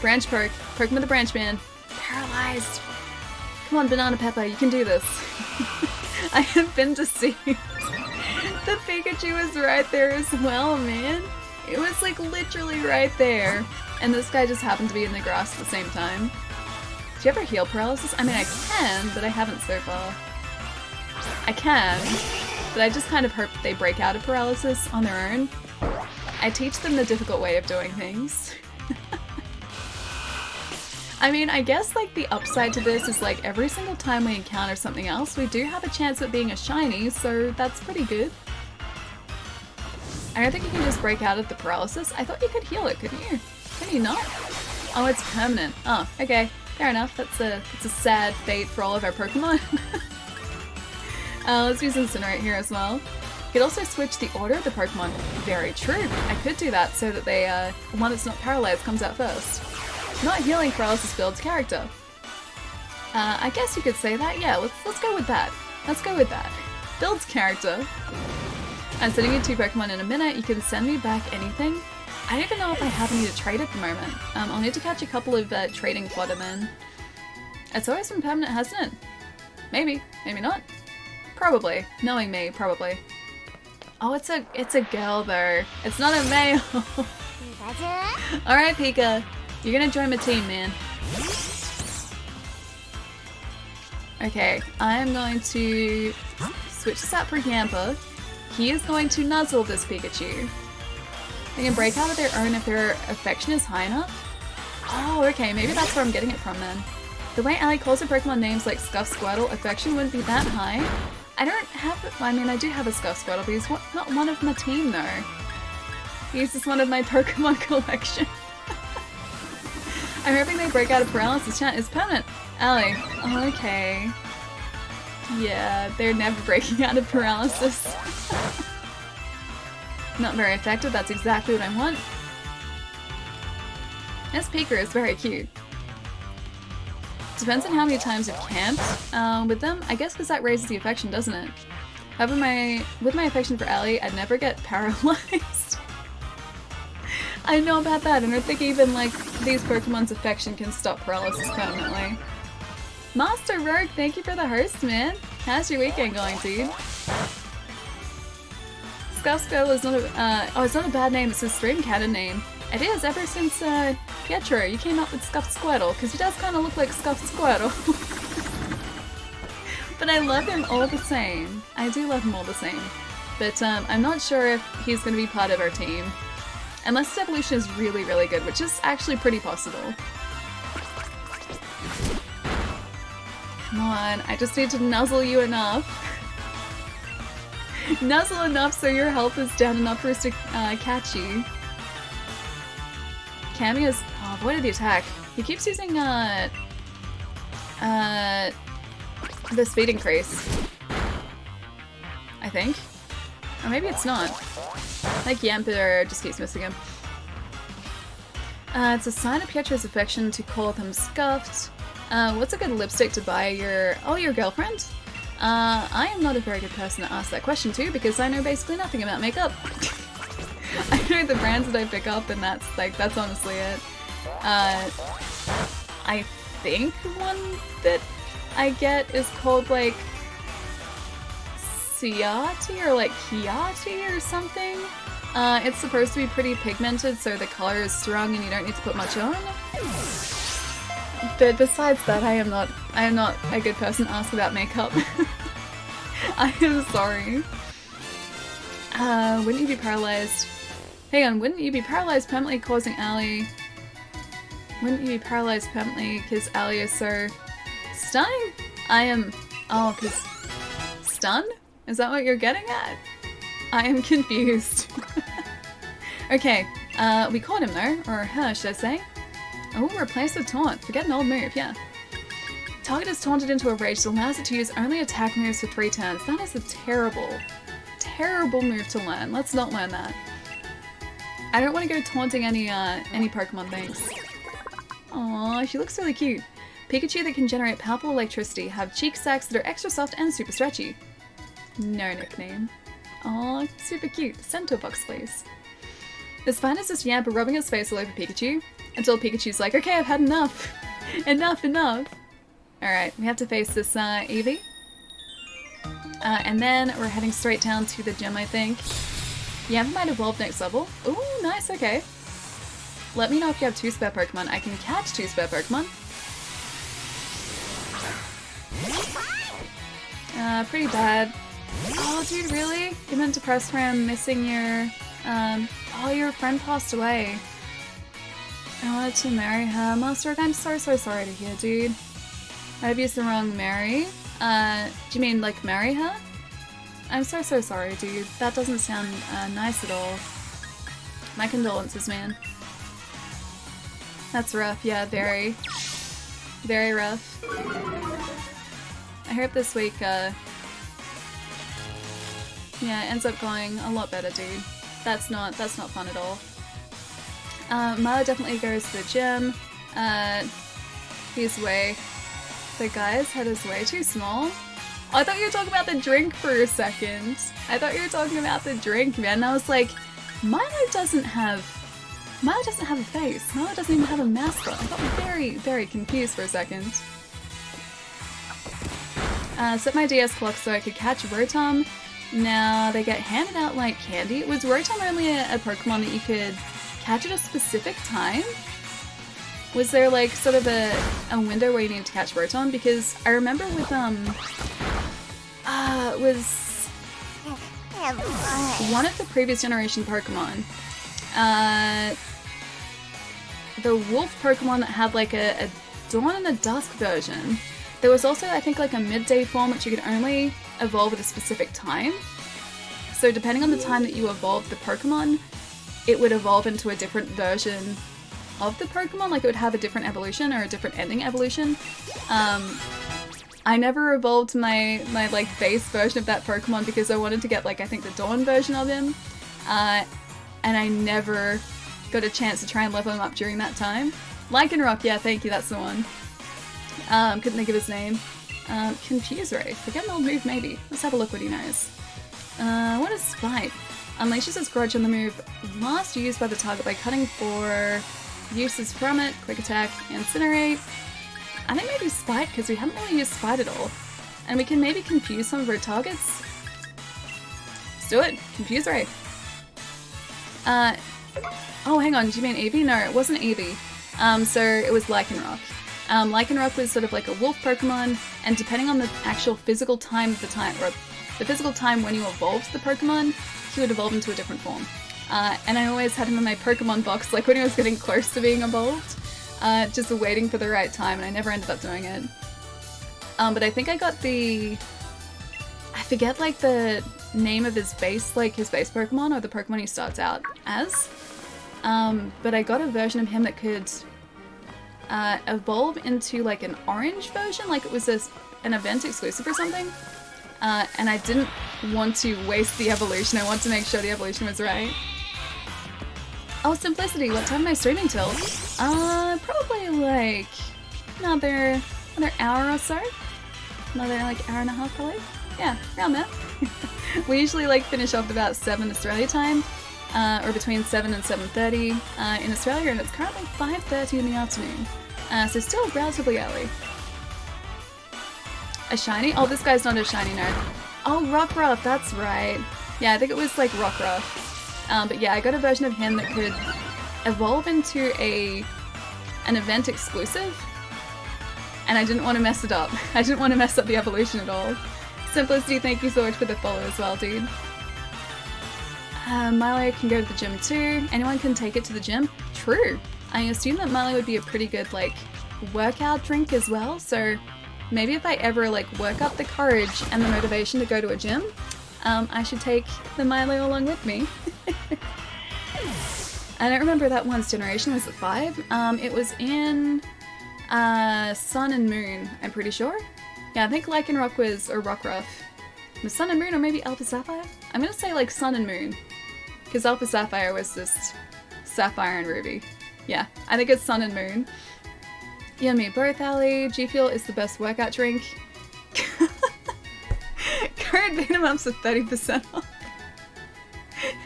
Branch poke. Poke him with a branch man. Paralyzed. Come on, Banana Pepper, you can do this. I have been deceived. The Pikachu is right there as well, man. It was like literally right there. And this guy just happened to be in the grass at the same time. Do you ever heal paralysis? I mean, I can, but I haven't so far. I can, but I just kind of hope they break out of paralysis on their own. I teach them the difficult way of doing things. I mean, I guess like the upside to this is like every single time we encounter something else, we do have a chance of it being a shiny, so that's pretty good. I don't think you can just break out of the paralysis. I thought you could heal it, couldn't you? Can you not? Oh, it's permanent. Oh, okay. Fair enough. It's a sad fate for all of our Pokemon. Let's use Incinerate here as well. You could also switch the order of the Pokemon. Very true. I could do that so that they, one that's not paralyzed comes out first. Not healing paralysis builds character. I guess you could say that. Yeah, let's go with that. Let's go with that. Builds character. I'm sending you 2 Pokemon in a minute. You can send me back anything. I don't even know if I have any to trade at the moment. I'll need to catch a couple of trading Fluttermen. It's always been permanent, hasn't it? Maybe. Maybe not. Probably. Knowing me, probably. Oh, it's a girl though. It's not a male. Alright, Pika. You're gonna join my team, man. Okay, I'm going to switch this out for Yampa. He is going to nuzzle this Pikachu. They can break out of their own if their affection is high enough. Oh, okay, maybe that's where I'm getting it from then. The way Allie calls her Pokemon names like Scuff Squirtle, affection wouldn't be that high. I don't have it. I mean, I do have a Scuff Squirtle, but he's not one of my team though. He's just one of my Pokemon collection. I'm hoping they break out of paralysis. Chat is permanent. Allie. Oh, okay. Yeah, they're never breaking out of paralysis. Not very effective, that's exactly what I want. This Pika is very cute. Depends on how many times you've camped with them. I guess because that raises the affection, doesn't it? However, with my affection for Allie, I'd never get paralyzed. I know about that, and I think even like these Pokemon's affection can stop paralysis permanently. Master Rogue, thank you for the host, man. How's your weekend going, dude? Scuff Squirtle is not a it's not a bad name. It's a stream canon name. It is ever since Pietro, you came up with Scuffed Squirtle, because he does kind of look like Scuffed Squirtle. But I love him all the same. I do love him all the same. But I'm not sure if he's going to be part of our team. Unless his evolution is really, really good, which is actually pretty possible. Come on, I just need to nuzzle you enough. Nuzzle enough so your health is down enough for us to catch you. Cammy has avoided the attack. He keeps using the speed increase. I think. Or maybe it's not. Like Yamper just keeps missing him. It's a sign of Pietro's affection to call them scuffed. What's a good lipstick to buy your girlfriend? I am not a very good person to ask that question to because I know basically nothing about makeup. I know the brands that I pick up and that's honestly it. I think one that I get is called like Ciati or like Chiati or something. It's supposed to be pretty pigmented so the color is strong and you don't need to put much on. But besides that, I am not a good person to ask about makeup. I am sorry. Wouldn't you be paralyzed? Hang on, wouldn't you be paralyzed permanently causing Allie? Wouldn't you be paralyzed permanently because Allie is so stunning? Because stun? Is that what you're getting at? I am confused. Okay, we caught him though, or her should I say. Oh, replace with taunt. Forget an old move, yeah. Target is taunted into a rage that allows it to use only attack moves for 3 turns. That is a terrible, terrible move to learn. Let's not learn that. I don't want to go taunting any Pokemon things. Aww, she looks really cute. Pikachu that can generate powerful electricity have cheek sacs that are extra soft and super stretchy. No nickname. Aww, super cute. Send to a box, please. This fine is just Yamper rubbing his face all over Pikachu, until Pikachu's like, okay, I've had enough. Enough. Alright, we have to face this Eevee. And then we're heading straight down to the gym, I think. Yamper might evolve next level. Ooh, nice, okay. Let me know if you have 2 spare Pokemon. I can catch 2 spare Pokemon. Pretty bad. Oh, dude, really? You meant to press for him missing your... oh, your friend passed away. I wanted to marry her. Master, I'm so sorry to hear, dude. I've used the wrong Mary. Do you mean, like, marry her? I'm so sorry, dude. That doesn't sound nice at all. My condolences, man. That's rough, yeah, very. Very rough. I hope this week, yeah, ends up going a lot better, dude. That's not fun at all. Milo definitely goes to the gym. The guy's head is way too small. Oh, I thought you were talking about the drink for a second. I thought you were talking about the drink, man. And I was like, Milo doesn't have a face. Milo doesn't even have a mascot. I got very, very confused for a second. Set my DS clock so I could catch Rotom. Now they get handed out like candy. Was Rotom only a Pokemon that you could catch at a specific time? Was there like sort of a window where you needed to catch Rotom? Because I remember with was one of the previous generation Pokemon, the wolf Pokemon that had like a dawn and a dusk version. There was also, I think, like a midday form which you could only evolve at a specific time. So depending on the time that you evolved the Pokemon, it would evolve into a different version of the Pokemon, like it would have a different evolution or a different ending evolution. I never evolved my like base version of that Pokemon because I wanted to get like I think the Dawn version of him, and I never got a chance to try and level him up during that time. Lycanroc, yeah, thank you, that's the one. Couldn't think of his name. Confuse Ray. Forget an old move, maybe. Let's have a look what he knows. What is Spite? Unleashes its grudge on the move last used by the target by cutting 4 uses from it. Quick attack, incinerate. I think maybe Spite, because we haven't really used Spite at all. And we can maybe confuse some of our targets. Let's do it. Confuse Ray. Oh, hang on. Do you mean Eevee? No, it wasn't Eevee. So it was Lycanroc. Lycanroc was sort of like a wolf Pokemon, and depending on the actual physical time of the time, or the physical time when you evolved the Pokemon, he would evolve into a different form. And I always had him in my Pokemon box, like when he was getting close to being evolved, just waiting for the right time, and I never ended up doing it. But I think I got I forget like the name of his base Pokemon, or the Pokemon he starts out as. But I got a version of him that could evolve into like an orange version, like it was an event exclusive or something. And I didn't want to waste the evolution. I wanted to make sure the evolution was right. Oh, Simplicity, what time am I streaming till? Probably like another hour or so. Another like hour and a half probably. Yeah, around there. We usually like finish off about 7 Australia time, or between 7 and 7:30 in Australia, and it's currently 5:30 in the afternoon. So still relatively early. A shiny? Oh, this guy's not a shiny, no. Oh, Rockruff, that's right. Yeah, I think it was like Rockruff. But yeah, I got a version of him that could evolve into an event exclusive. And I didn't want to mess it up. I didn't want to mess up the evolution at all. Simplicity, thank you so much for the follow as well, dude. Milo can go to the gym too. Anyone can take it to the gym. True. I assume that Milo would be a pretty good, like, workout drink as well, so maybe if I ever, like, work up the courage and the motivation to go to a gym, I should take the Milo along with me. I don't remember that one's generation. Was it 5? It was in Sun and Moon, I'm pretty sure. Yeah, I think Lycanroc was, or Rockruff. Was Sun and Moon or maybe Alpha Sapphire? I'm gonna say like Sun and Moon. Because Alpha Sapphire was just Sapphire and Ruby. Yeah, I think it's Sun and Moon. You and me both, Ali. G Fuel is the best workout drink. Current Venomumps are 30% off.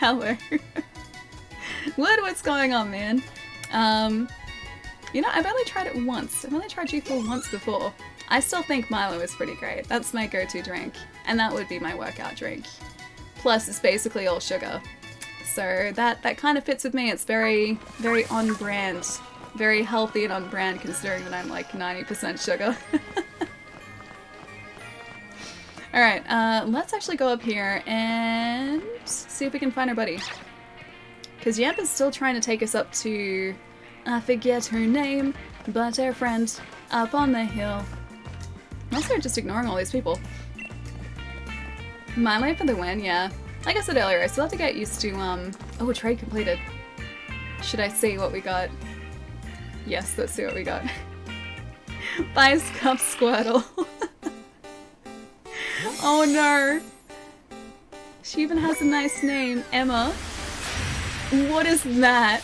Hello. Wood, what's going on, man? You know, I've only tried it once. I've only tried G Fuel once before. I still think Milo is pretty great. That's my go-to drink. And that would be my workout drink. Plus, it's basically all sugar. So that kind of fits with me. It's very, very on brand. Very healthy and on brand considering that I'm like 90% sugar. Alright, let's actually go up here and see if we can find our buddy. Because Yamp is still trying to take us up to, I forget her name, but our friend up on the hill. I'm also just ignoring all these people. Milo for the win, yeah. Like I said earlier, I still have to get used to, oh, trade completed. Should I see what we got? Yes, let's see what we got. Bye, Scuff Squirtle. Oh no. She even has a nice name, Emma. What is that?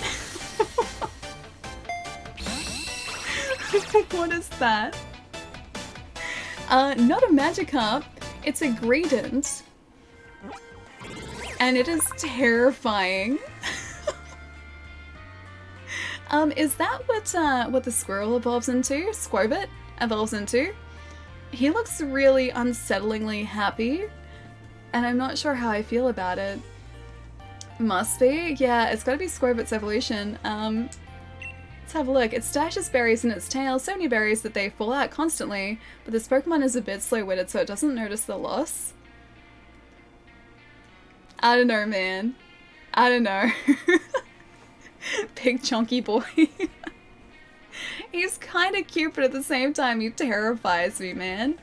What is that? Not a Magikarp. It's a Greedent. And it is terrifying. Is that what the squirrel evolves into? Squobit evolves into? He looks really unsettlingly happy, and I'm not sure how I feel about it. Must be? Yeah, it's gotta be Squobit's evolution. Let's have a look. It stashes berries in its tail, so many berries that they fall out constantly, but this Pokemon is a bit slow-witted, so it doesn't notice the loss. I don't know, man. I don't know. Big chunky boy. He's kind of cute, but at the same time, he terrifies me, man.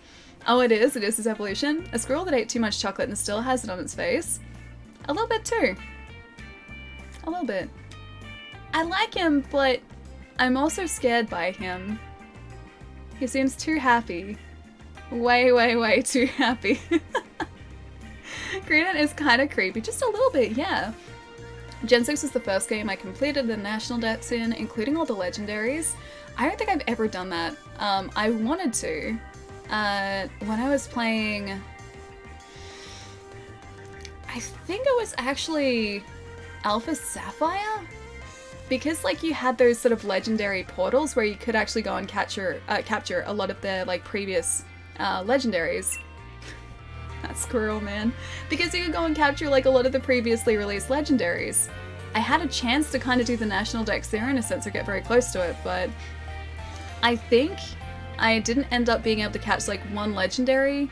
Oh, it is his evolution. A squirrel that ate too much chocolate and still has it on its face. A little bit too. A little bit. I like him, but I'm also scared by him. He seems too happy. Way, way, way too happy. Greedent is kind of creepy, just a little bit, yeah. Gen 6 was the first game I completed the national depths in, including all the legendaries. I don't think I've ever done that. I wanted to. When I was playing... I think it was actually Alpha Sapphire? Because like you had those sort of legendary portals where you could actually go and capture a lot of the like previous legendaries. That squirrel, man. Because you could go and capture like a lot of the previously released legendaries. I had a chance to kind of do the national dex there in a sense, or get very close to it, but I think I didn't end up being able to catch like one legendary,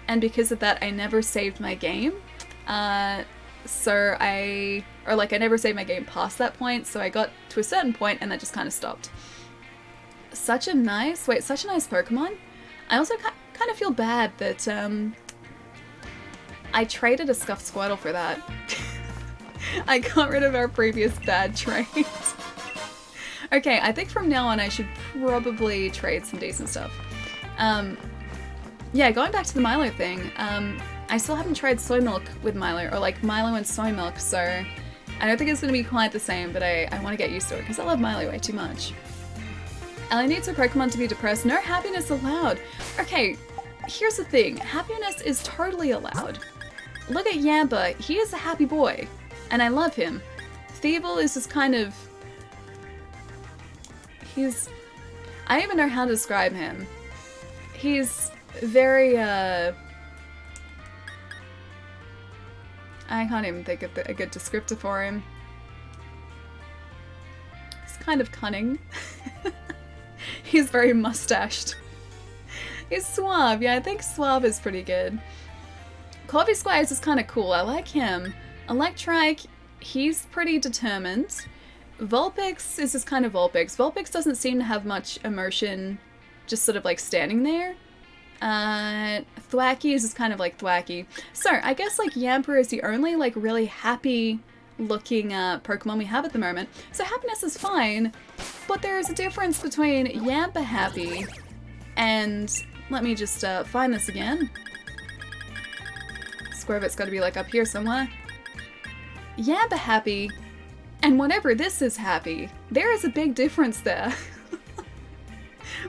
and because of that I never saved my game. I never saved my game past that point, so I got to a certain point and that just kind of stopped. Such a nice Pokemon. I also kind of feel bad that I traded a Scuffed Squirtle for that. I got rid of our previous bad trade. Okay, I think from now on I should probably trade some decent stuff. Yeah, going back to the Milo thing, I still haven't tried soy milk with Milo, or like Milo and soy milk, so I don't think it's going to be quite the same, but I want to get used to it because I love Milo way too much. Ellie needs her Pokemon to be depressed. No happiness allowed. Okay, here's the thing. Happiness is totally allowed. Look at Yampa. He is a happy boy, and I love him. Thievul is just kind of... I don't even know how to describe him. He's very, I can't even think of a good descriptor for him. He's kind of cunning. He's very mustached. He's suave. Yeah, I think suave is pretty good. Corby Squires is kind of cool. I like him. Electrike, he's pretty determined. Vulpix is just kind of Vulpix. Vulpix doesn't seem to have much emotion, just sort of like standing there. Thwacky is just kind of like Thwacky. So, I guess like Yamper is the only like really happy looking Pokemon we have at the moment. So happiness is fine, but there is a difference between Yamper happy and... Let me just find this again. Squirvet's gotta be like up here somewhere. Yamper happy and whatever this is happy. There is a big difference there.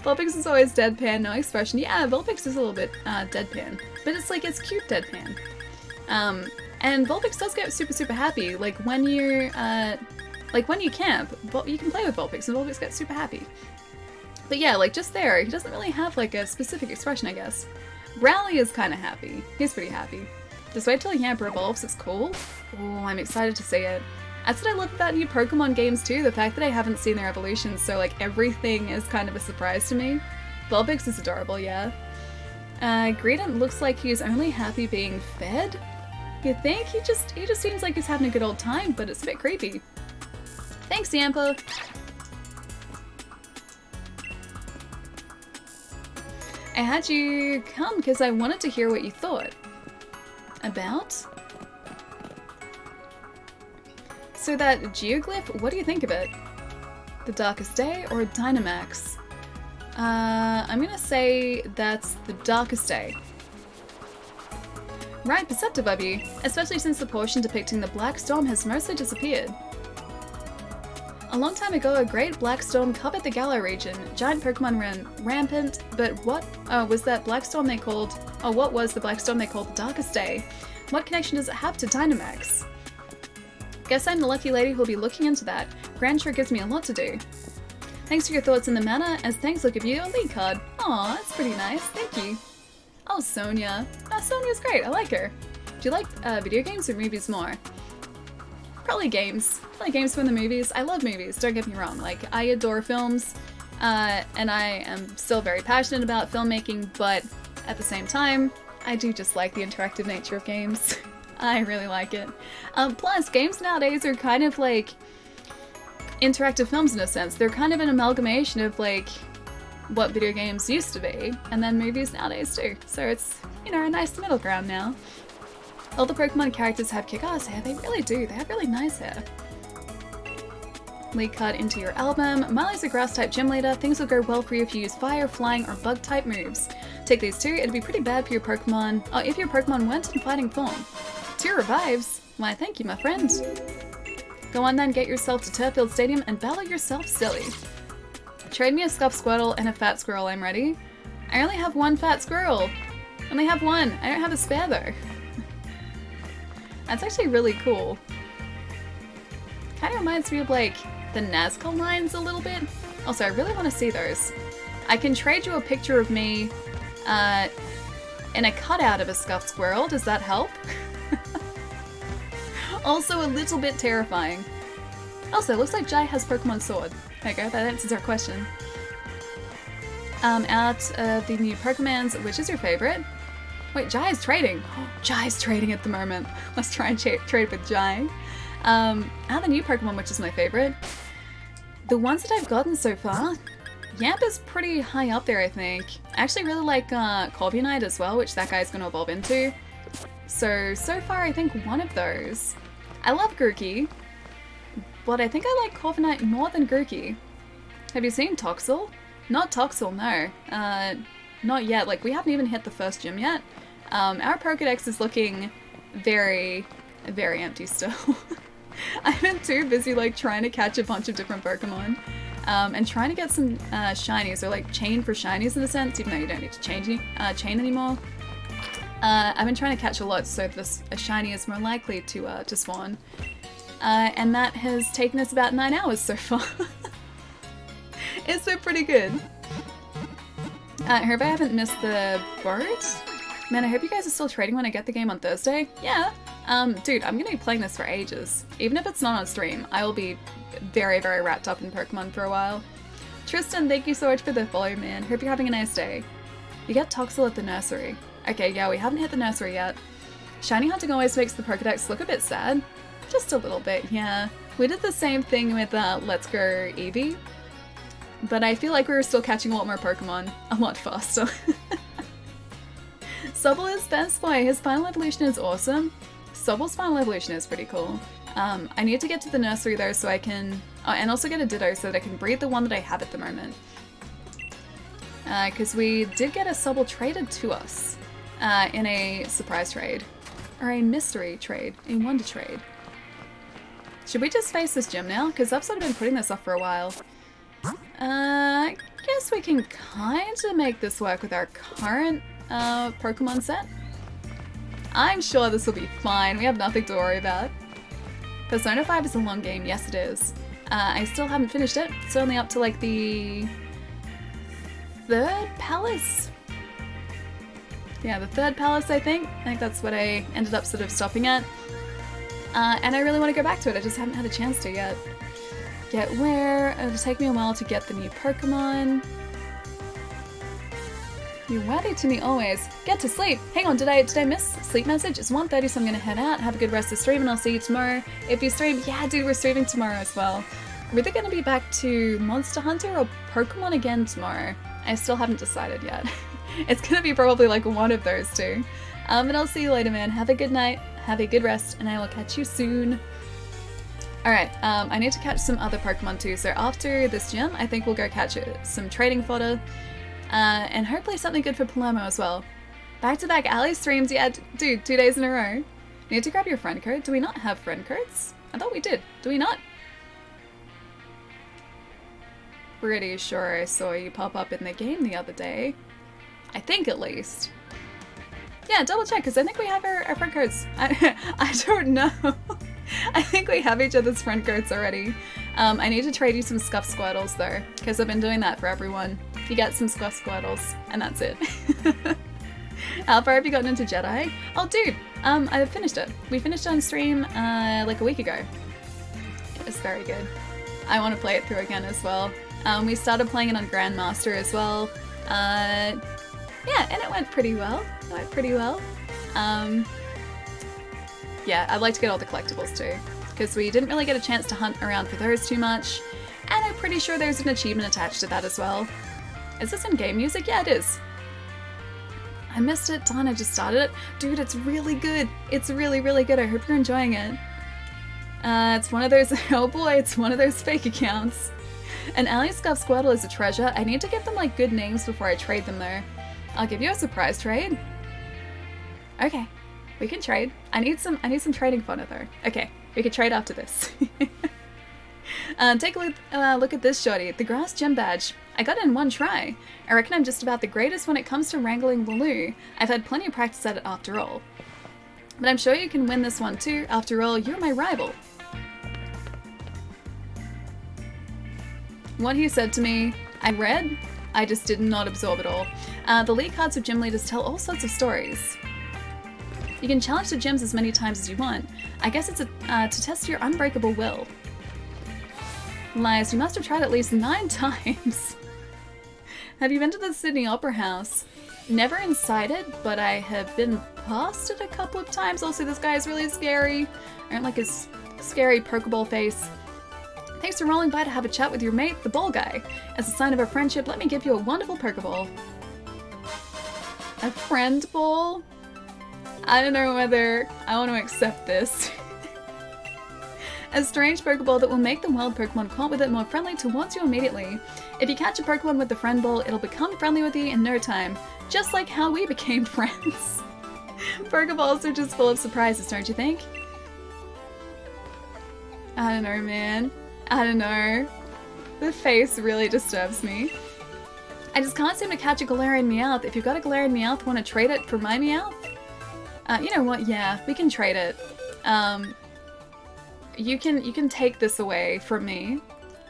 Vulpix is always deadpan, no expression. Yeah, Vulpix is a little bit deadpan, but it's like, it's cute deadpan. And Vulpix does get super happy. Like when you camp, you can play with Vulpix and Vulpix gets super happy. But yeah, like just there, he doesn't really have like a specific expression, I guess. Rowley is kind of happy. He's pretty happy. Just wait till Yamper evolves, it's cool. Oh, I'm excited to see it. That's what I love about new Pokemon games too, the fact that I haven't seen their evolutions, so like everything is kind of a surprise to me. Vulpix is adorable, yeah. Greedent looks like he's only happy being fed. You think? He just seems like he's having a good old time, but it's a bit creepy. Thanks, Yampa! I had you come because I wanted to hear what you thought. About? So that geoglyph, what do you think of it? The Darkest Day or Dynamax? I'm gonna say that's the Darkest Day. Right, perceptive of you, especially since the portion depicting the Black Storm has mostly disappeared. A long time ago, a great black storm covered the Galar region. Giant Pokemon ran rampant, but what was that black storm they called... Oh, what was the black storm they called the Darkest Day? What connection does it have to Dynamax? Guess I'm the lucky lady who'll be looking into that. Grand sure gives me a lot to do. Thanks for your thoughts in the manner. As thanks, I'll give you a lead card. Aw, that's pretty nice. Thank you. Oh, Sonia. Oh, Sonia's great. I like her. Do you like video games or movies more? Probably games. Probably games from the movies. I love movies, don't get me wrong. Like, I adore films, and I am still very passionate about filmmaking, but at the same time, I do just like the interactive nature of games. I really like it. Plus, games nowadays are kind of like interactive films in a sense. They're kind of an amalgamation of like what video games used to be, and then movies nowadays too. So it's, you know, a nice middle ground now. All the Pokemon characters have kick-ass hair. They really do. They have really nice hair. Lead card into your album. Miley's a grass-type gym leader. Things will go well for you if you use fire, flying, or bug-type moves. Take these two. It'd be pretty bad for your Pokemon. Oh, if your Pokemon weren't in fighting form. 2 revives. Why, thank you, my friend. Go on then, get yourself to Turffield Stadium and battle yourself silly. Trade me a Scuff Squirtle and a Fat Squirrel, I'm ready. I only have one Fat Squirrel. Only have one. I don't have a spare though. That's actually really cool. Kind of reminds me of like the Nazca lines a little bit. Also, I really want to see those. I can trade you a picture of me in a cutout of a Scuffed Squirrel. Does that help? Also a little bit terrifying. Also, it looks like Jai has Pokemon Sword. There you go, that answers our question. Out of the new Pokemons, which is your favorite? Wait, Jai is trading. Jai's trading at the moment. Let's try and trade with Jai. Out of the new Pokemon, which is my favorite. The ones that I've gotten so far, Yamp is pretty high up there, I think. I actually really like Corviknight as well, which that guy's going to evolve into. So far I think one of those. I love Grookey, but I think I like Corviknight more than Grookey. Have you seen Toxel? Not Toxel, no. Not yet. Like, we haven't even hit the first gym yet. Our Pokedex is looking very, very empty still. I've been too busy, like, trying to catch a bunch of different Pokemon. And trying to get some shinies, or like chain for shinies in a sense, even though you don't need to chain anymore. I've been trying to catch a lot, so a shiny is more likely to spawn. And that has taken us about 9 hours so far. It's been pretty good. I hope I haven't missed the boat. Man, I hope you guys are still trading when I get the game on Thursday. Yeah. Dude, I'm gonna be playing this for ages. Even if it's not on stream, I will be very, very wrapped up in Pokemon for a while. Tristan, thank you so much for the follow, man. Hope you're having a nice day. You get Toxel at the nursery. Okay, yeah, we haven't hit the nursery yet. Shiny hunting always makes the Pokedex look a bit sad. Just a little bit, yeah. We did the same thing with Let's Go Eevee. But I feel like we were still catching a lot more Pokemon a lot faster. Sobble is best boy. His final evolution is awesome. Sobble's final evolution is pretty cool. I need to get to the nursery though so I can... Oh, and also get a Ditto so that I can breed the one that I have at the moment. Because we did get a Sobble traded to us in a surprise trade. Or a mystery trade. A wonder trade. Should we just face this gym now? Because I've sort of been putting this off for a while. I guess we can kind of make this work with our current Pokemon set. I'm sure this will be fine. We have nothing to worry about. Persona 5 is a long game. Yes, it is. I still haven't finished it. It's only up to like the 3rd palace. Yeah, the 3rd palace, I think. I think that's what I ended up sort of stopping at. And I really want to go back to it. I just haven't had a chance to yet. Get where? It'll take me a while to get the new Pokemon. You're worthy to me always. Get to sleep. Hang on, did I miss sleep message? It's 1:30, so I'm gonna head out. Have a good rest of the stream, and I'll see you tomorrow. If you stream, yeah, dude, we're streaming tomorrow as well. We're either gonna be back to Monster Hunter or Pokemon again tomorrow. I still haven't decided yet. It's gonna be probably like one of those two. And I'll see you later, man. Have a good night. Have a good rest, and I will catch you soon. Alright, I need to catch some other Pokemon too, so after this gym, I think we'll go catch some trading fodder. And hopefully something good for Palermo as well. Back-to-back Ali streams, yeah, dude, 2 days in a row. Need to grab your friend code. Do we not have friend codes? I thought we did. Do we not? Pretty sure I saw you pop up in the game the other day. I think at least. Yeah, double check, because I think we have our friend codes. I don't know. I think we have each other's friend codes already. I need to trade you some Scuff Squirtles though, because I've been doing that for everyone. You get some Scuff Squirtles, and that's it. How far have you gotten into Jedi? Oh dude, I finished it. We finished on stream like a week ago. It was very good. I want to play it through again as well. We started playing it on Grandmaster as well. Yeah, and it went pretty well. Yeah, I'd like to get all the collectibles too, because we didn't really get a chance to hunt around for those too much, and I'm pretty sure there's an achievement attached to that as well. Is this in-game music? Yeah, it is. I missed it. Darn, I just started it. Dude, it's really good. It's really, really good. I hope you're enjoying it. It's one of those, oh boy, it's one of those fake accounts. An Ali Scuff Squirtle is a treasure. I need to give them like good names before I trade them though. I'll give you a surprise trade. Okay. We can trade. I need some trading fodder though. Okay, we can trade after this. Take a look at this shorty. The grass gym badge. I got it in one try. I reckon I'm just about the greatest when it comes to wrangling Lulu. I've had plenty of practice at it after all. But I'm sure you can win this one too. After all, you're my rival. What he said to me, I read, I just did not absorb it all. The league cards of gym leaders tell all sorts of stories. You can challenge the gyms as many times as you want. I guess it's to test your unbreakable will. Lies, you must have tried at least 9 times. Have you been to the Sydney Opera House? Never inside it, but I have been past it a couple of times. Also, this guy is really scary. I don't like his scary Pokeball face. Thanks for rolling by to have a chat with your mate, the ball guy. As a sign of our friendship, let me give you a wonderful Pokeball. A friend ball? I don't know whether I want to accept this. A strange Pokeball that will make the wild Pokemon caught with it more friendly towards you immediately. If you catch a Pokemon with the friend ball, it'll become friendly with you in no time. Just like how we became friends. Pokeballs are just full of surprises, don't you think? I don't know, man. I don't know. The face really disturbs me. I just can't seem to catch a Galarian Meowth. If you've got a Galarian Meowth, want to trade it for my Meowth? You know what? Yeah, we can trade it. You can take this away from me.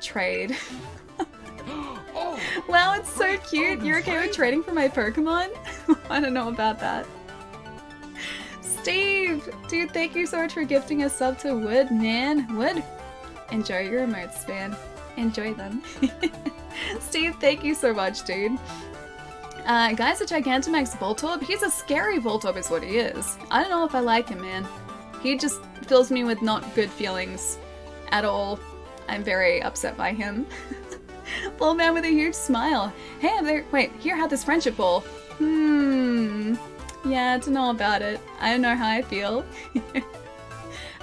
Trade. Wow, it's so cute. You're okay with trading for my Pokemon? I don't know about that. Steve! Dude, thank you so much for gifting a sub to Wood, man. Wood, enjoy your emotes, man. Enjoy them. Steve, thank you so much, dude. Guy's a Gigantamax Voltorb. He's a scary Voltorb is what he is. I don't know if I like him, man. He just fills me with not good feelings at all. I'm very upset by him. Bull man with a huge smile. Hey, there. Wait, here, have this friendship bowl. Yeah, I don't know about it. I don't know how I feel.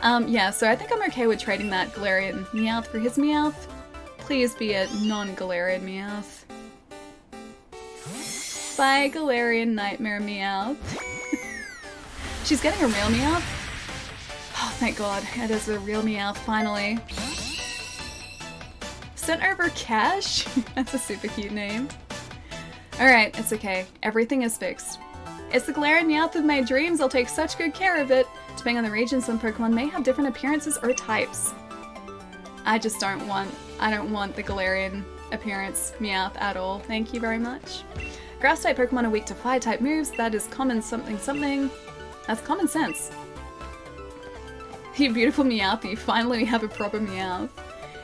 Yeah, so I think I'm okay with trading that Galarian Meowth for his Meowth. Please be a non-Galarian Meowth. Bye, Galarian Nightmare Meowth. She's getting a real Meowth? Oh, thank God. It is a real Meowth, finally. Sent over cash? That's a super cute name. Alright, it's okay. Everything is fixed. It's the Galarian Meowth of my dreams. I'll take such good care of it. Depending on the region, some Pokemon may have different appearances or types. I just don't want the Galarian appearance Meowth at all. Thank you very much. Grass type Pokemon are weak to fire type moves. That is common something something. That's common sense. You beautiful Meowth, finally we have a proper Meowth.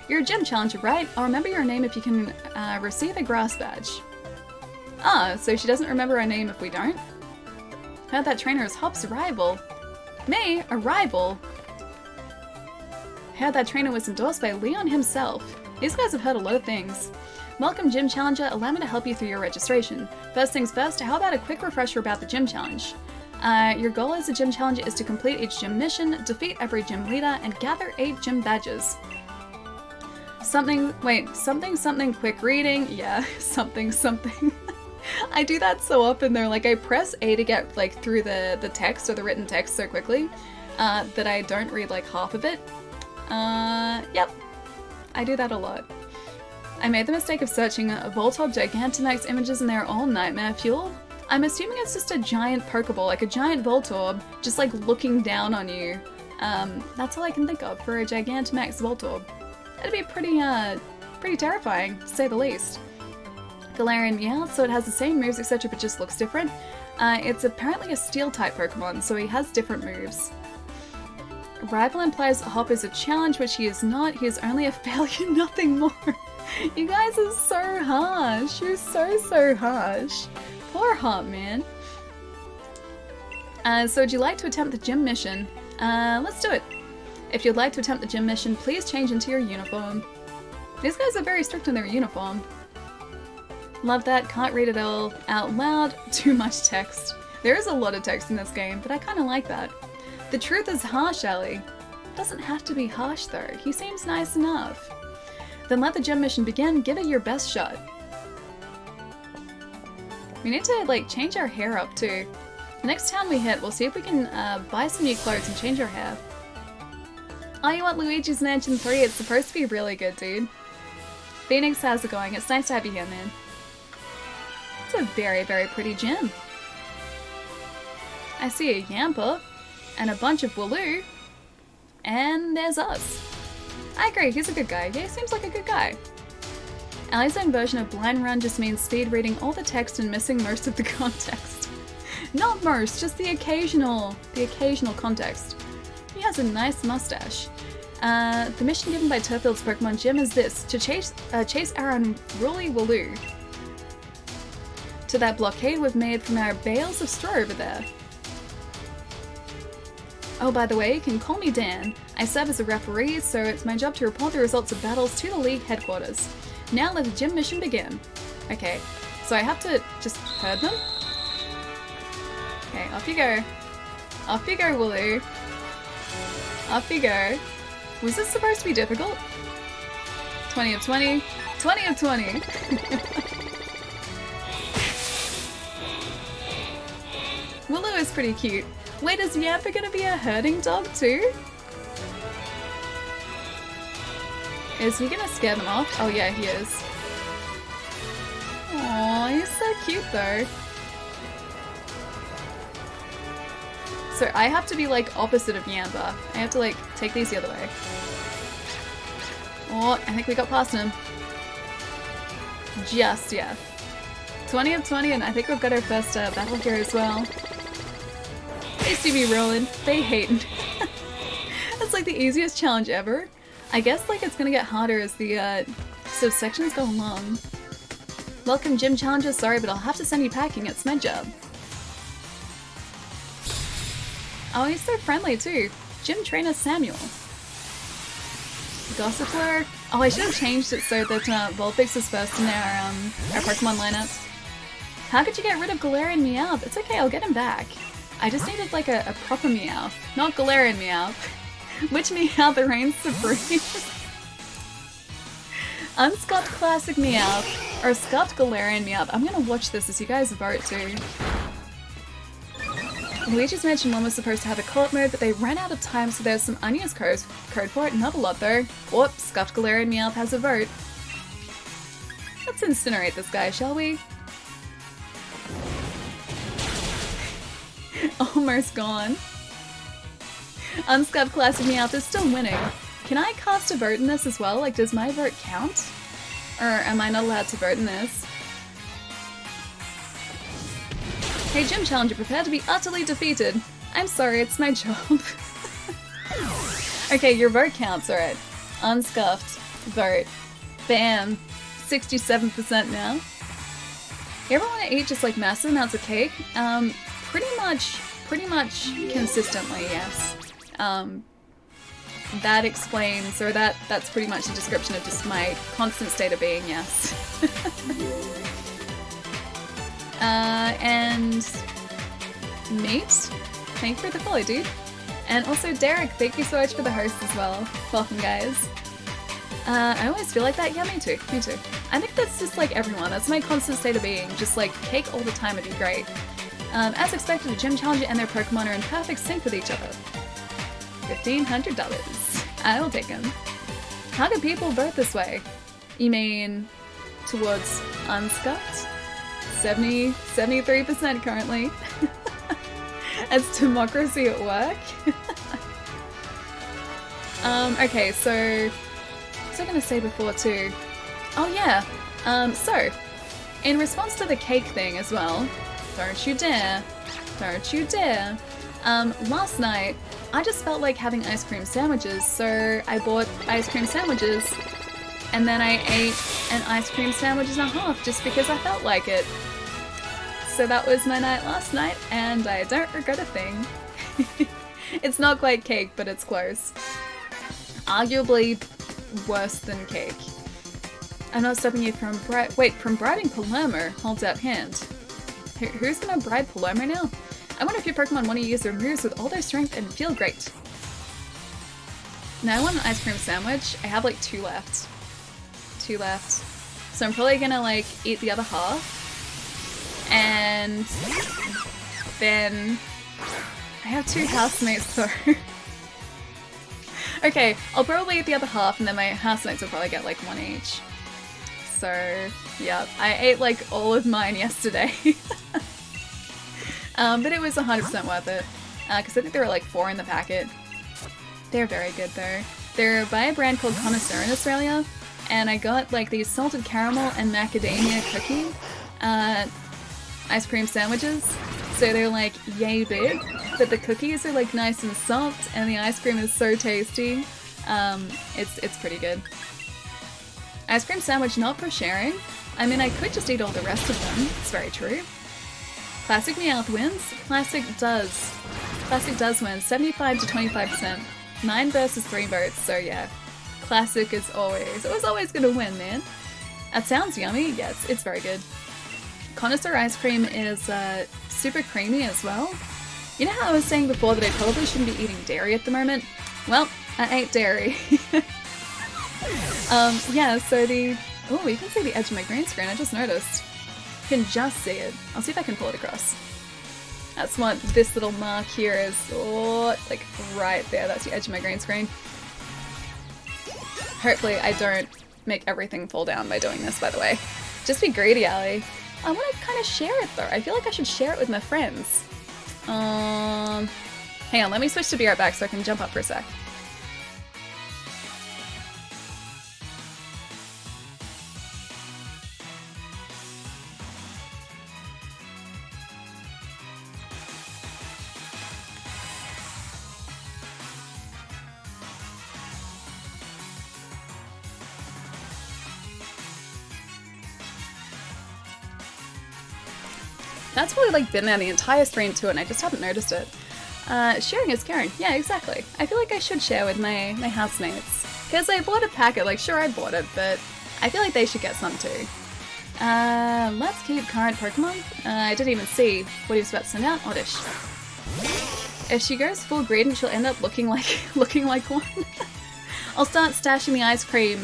You're a gym challenger, right? I'll remember your name if you can receive a grass badge. Ah, so she doesn't remember our name if we don't? Heard that trainer is Hop's rival. Me? A rival? Heard that trainer was endorsed by Leon himself. These guys have heard a lot of things. Welcome, Gym Challenger. Allow me to help you through your registration. First things first, how about a quick refresher about the Gym Challenge? Your goal as a Gym Challenger is to complete each gym mission, defeat every gym leader, and gather 8 gym badges. Something quick reading. Yeah, something. I do that so often though, like I press A to get like through the text or the written text so quickly that I don't read like half of it. Yep. I do that a lot. I made the mistake of searching Voltorb Gigantamax images and they're all nightmare fuel. I'm assuming it's just a giant Pokeball, like a giant Voltorb, just like looking down on you. That's all I can think of for a Gigantamax Voltorb. That'd be pretty terrifying, to say the least. Galarian Meowth, so it has the same moves etc but just looks different. It's apparently a Steel-type Pokemon, so he has different moves. Rival implies Hop is a challenge, which he is not. He is only a failure, nothing more. You guys are so harsh. You're so harsh. Poor Hop, man. So would you like to attempt the gym mission? Let's do it. If you'd like to attempt the gym mission, please change into your uniform. These guys are very strict in their uniform. Love that. Can't read it all out loud. Too much text. There is a lot of text in this game, but I kind of like that. The truth is harsh, Ellie. Doesn't have to be harsh though. He seems nice enough. Then let the gym mission begin. Give it your best shot. We need to like change our hair up too. The next town we hit, we'll see if we can buy some new clothes and change our hair. Oh, you want Luigi's Mansion 3? It's supposed to be really good, dude. Phoenix, how's it going? It's nice to have you here, man. It's a very, very pretty gym. I see a Yamper and a bunch of Wooloo, and there's us. I agree, he's a good guy. Yeah, he seems like a good guy. Ali's own version of Blind Run just means speed reading all the text and missing most of the context. Not most, just the occasional context. He has a nice mustache. The mission given by Turfield's Pokemon Gym is this: to chase our unruly Wooloo to that blockade we've made from our bales of straw over there. Oh, by the way, you can call me Dan. I serve as a referee, so it's my job to report the results of battles to the league headquarters. Now let the gym mission begin. Okay, so I have to just herd them? Okay, off you go. Off you go, Wooloo. Off you go. Was this supposed to be difficult? 20 of 20. 20 of 20. Wooloo is pretty cute. Wait, is Yamper gonna be a herding dog too? Is he gonna scare them off? Oh yeah, he is. Aww, he's so cute though. So I have to be like opposite of Yamper. I have to like take these the other way. Oh, I think we got past him. Just, yeah. 20 of 20, and I think we've got our first battle here as well. They see me rolling. They hate me. That's like the easiest challenge ever. I guess like it's gonna get harder as the sections go along. Welcome gym challenges, sorry but I'll have to send you packing, it's my job. Oh, he's so friendly too. Gym trainer Samuel. Gossipler. Oh, I should have changed it so that Vulpix is first in our Pokemon lineup. How could you get rid of Galarian Meowth? It's okay, I'll get him back. I just needed like a proper Meowth, not Galarian Meowth. Which Meowth reigns supreme? Unscuffed Classic Meowth or Scuffed Galarian Meowth. I'm gonna watch this as you guys vote too. Luigi's Mansion 1 was supposed to have a co-op mode, but they ran out of time, so there's some unused code for it. Not a lot though. Whoops, Scuffed Galarian Meowth has a vote. Let's incinerate this guy, shall we? Almost gone. Unscuffed Classic Meowth is still winning. Can I cast a vote in this as well? Like, does my vote count? Or am I not allowed to vote in this? Hey Gym Challenger, prepare to be utterly defeated. I'm sorry, it's my job. Okay, your vote counts, alright. Unscuffed. Vote. Bam. 67% now. You ever want to eat just like massive amounts of cake? Pretty much consistently, yes. That explains, or that's pretty much a description of just my constant state of being, yes. And Meat, thank you for the follow, dude. And also Derek, thank you so much for the host as well. Welcome, guys. I always feel like that. Yeah, me too. Me too. I think that's just like everyone. That's my constant state of being. Just like cake all the time would be great. As expected, the Gym Challenger and their Pokemon are in perfect sync with each other. $1,500. I will take them. How do people vote this way? You mean towards unscuffed? 73% currently. It's democracy at work. Okay, so what was I gonna say before too? Oh yeah. So in response to the cake thing as well, don't you dare. Don't you dare. Last night I just felt like having ice cream sandwiches, so I bought ice cream sandwiches and then I ate an ice cream sandwich and a half just because I felt like it. So that was my night last night, and I don't regret a thing. It's not quite cake, but it's close. Arguably worse than cake. I'm not stopping you from from bribing Palermo. Holds out hand. Who's gonna bribe Palermo now? I wonder if your Pokemon want to use their moves with all their strength and feel great. Now I want an ice cream sandwich. I have like 2 left. 2 left. So I'm probably gonna like eat the other half. And then I have 2 housemates though. Okay, I'll probably eat the other half and then my housemates will probably get like 1 each. so yeah, I ate like all of mine yesterday. But it was 100% worth it, because I think there were like 4 in the packet. They're very good though. They're by a brand called Connoisseur in Australia, and I got like these salted caramel and macadamia cookie ice cream sandwiches. So they're like yay big, but the cookies are like nice and soft, and the ice cream is so tasty. It's pretty good. Ice cream sandwich not for sharing. I mean, I could just eat all the rest of them. It's very true. Classic Meowth wins. Classic does win. 75 to 25%. 9 versus 3 votes. So yeah, Classic is always. It was always gonna win, man. That sounds yummy. Yes, it's very good. Connoisseur ice cream is super creamy as well. You know how I was saying before that I probably shouldn't be eating dairy at the moment? Well, I ate dairy. Yeah, so the... Oh, you can see the edge of my green screen, I just noticed. You can just see it. I'll see if I can pull it across. That's what this little mark here is. Oh, like right there, that's the edge of my green screen. Hopefully I don't make everything fall down by doing this, by the way. Just be greedy, Ali. I want to kind of share it though. I feel like I should share it with my friends. Hang on, let me switch to be right back so I can jump up for a sec. That's probably like been there the entire stream too, and I just haven't noticed it. Sharing is caring. Yeah, exactly. I feel like I should share with my housemates. Because I bought a packet, like sure I bought it, but I feel like they should get some too. Let's keep current Pokemon. I didn't even see what he was about to send out. Oddish. If she goes full Greedent, she'll end up looking like one. I'll start stashing the ice cream.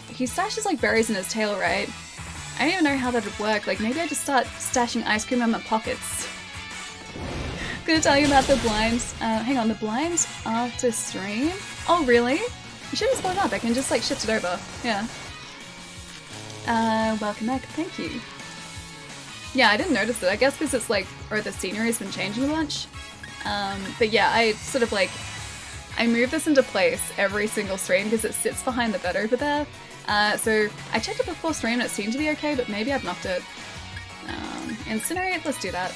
He stashes like berries in his tail, right? I don't even know how that would work. Like, maybe I just start stashing ice cream in my pockets. Gonna tell you about the blinds. Hang on, the blinds after stream? Oh, really? You shouldn't split it up. I can just, like, shift it over. Yeah. Welcome back. Thank you. Yeah, I didn't notice it. I guess because it's, like, or the scenery has been changing a bunch. But yeah, I sort of, like, I move this into place every single stream because it sits behind the bed over there. So I checked it before stream and it seemed to be okay, but maybe I've knocked it. Incinerate, let's do that.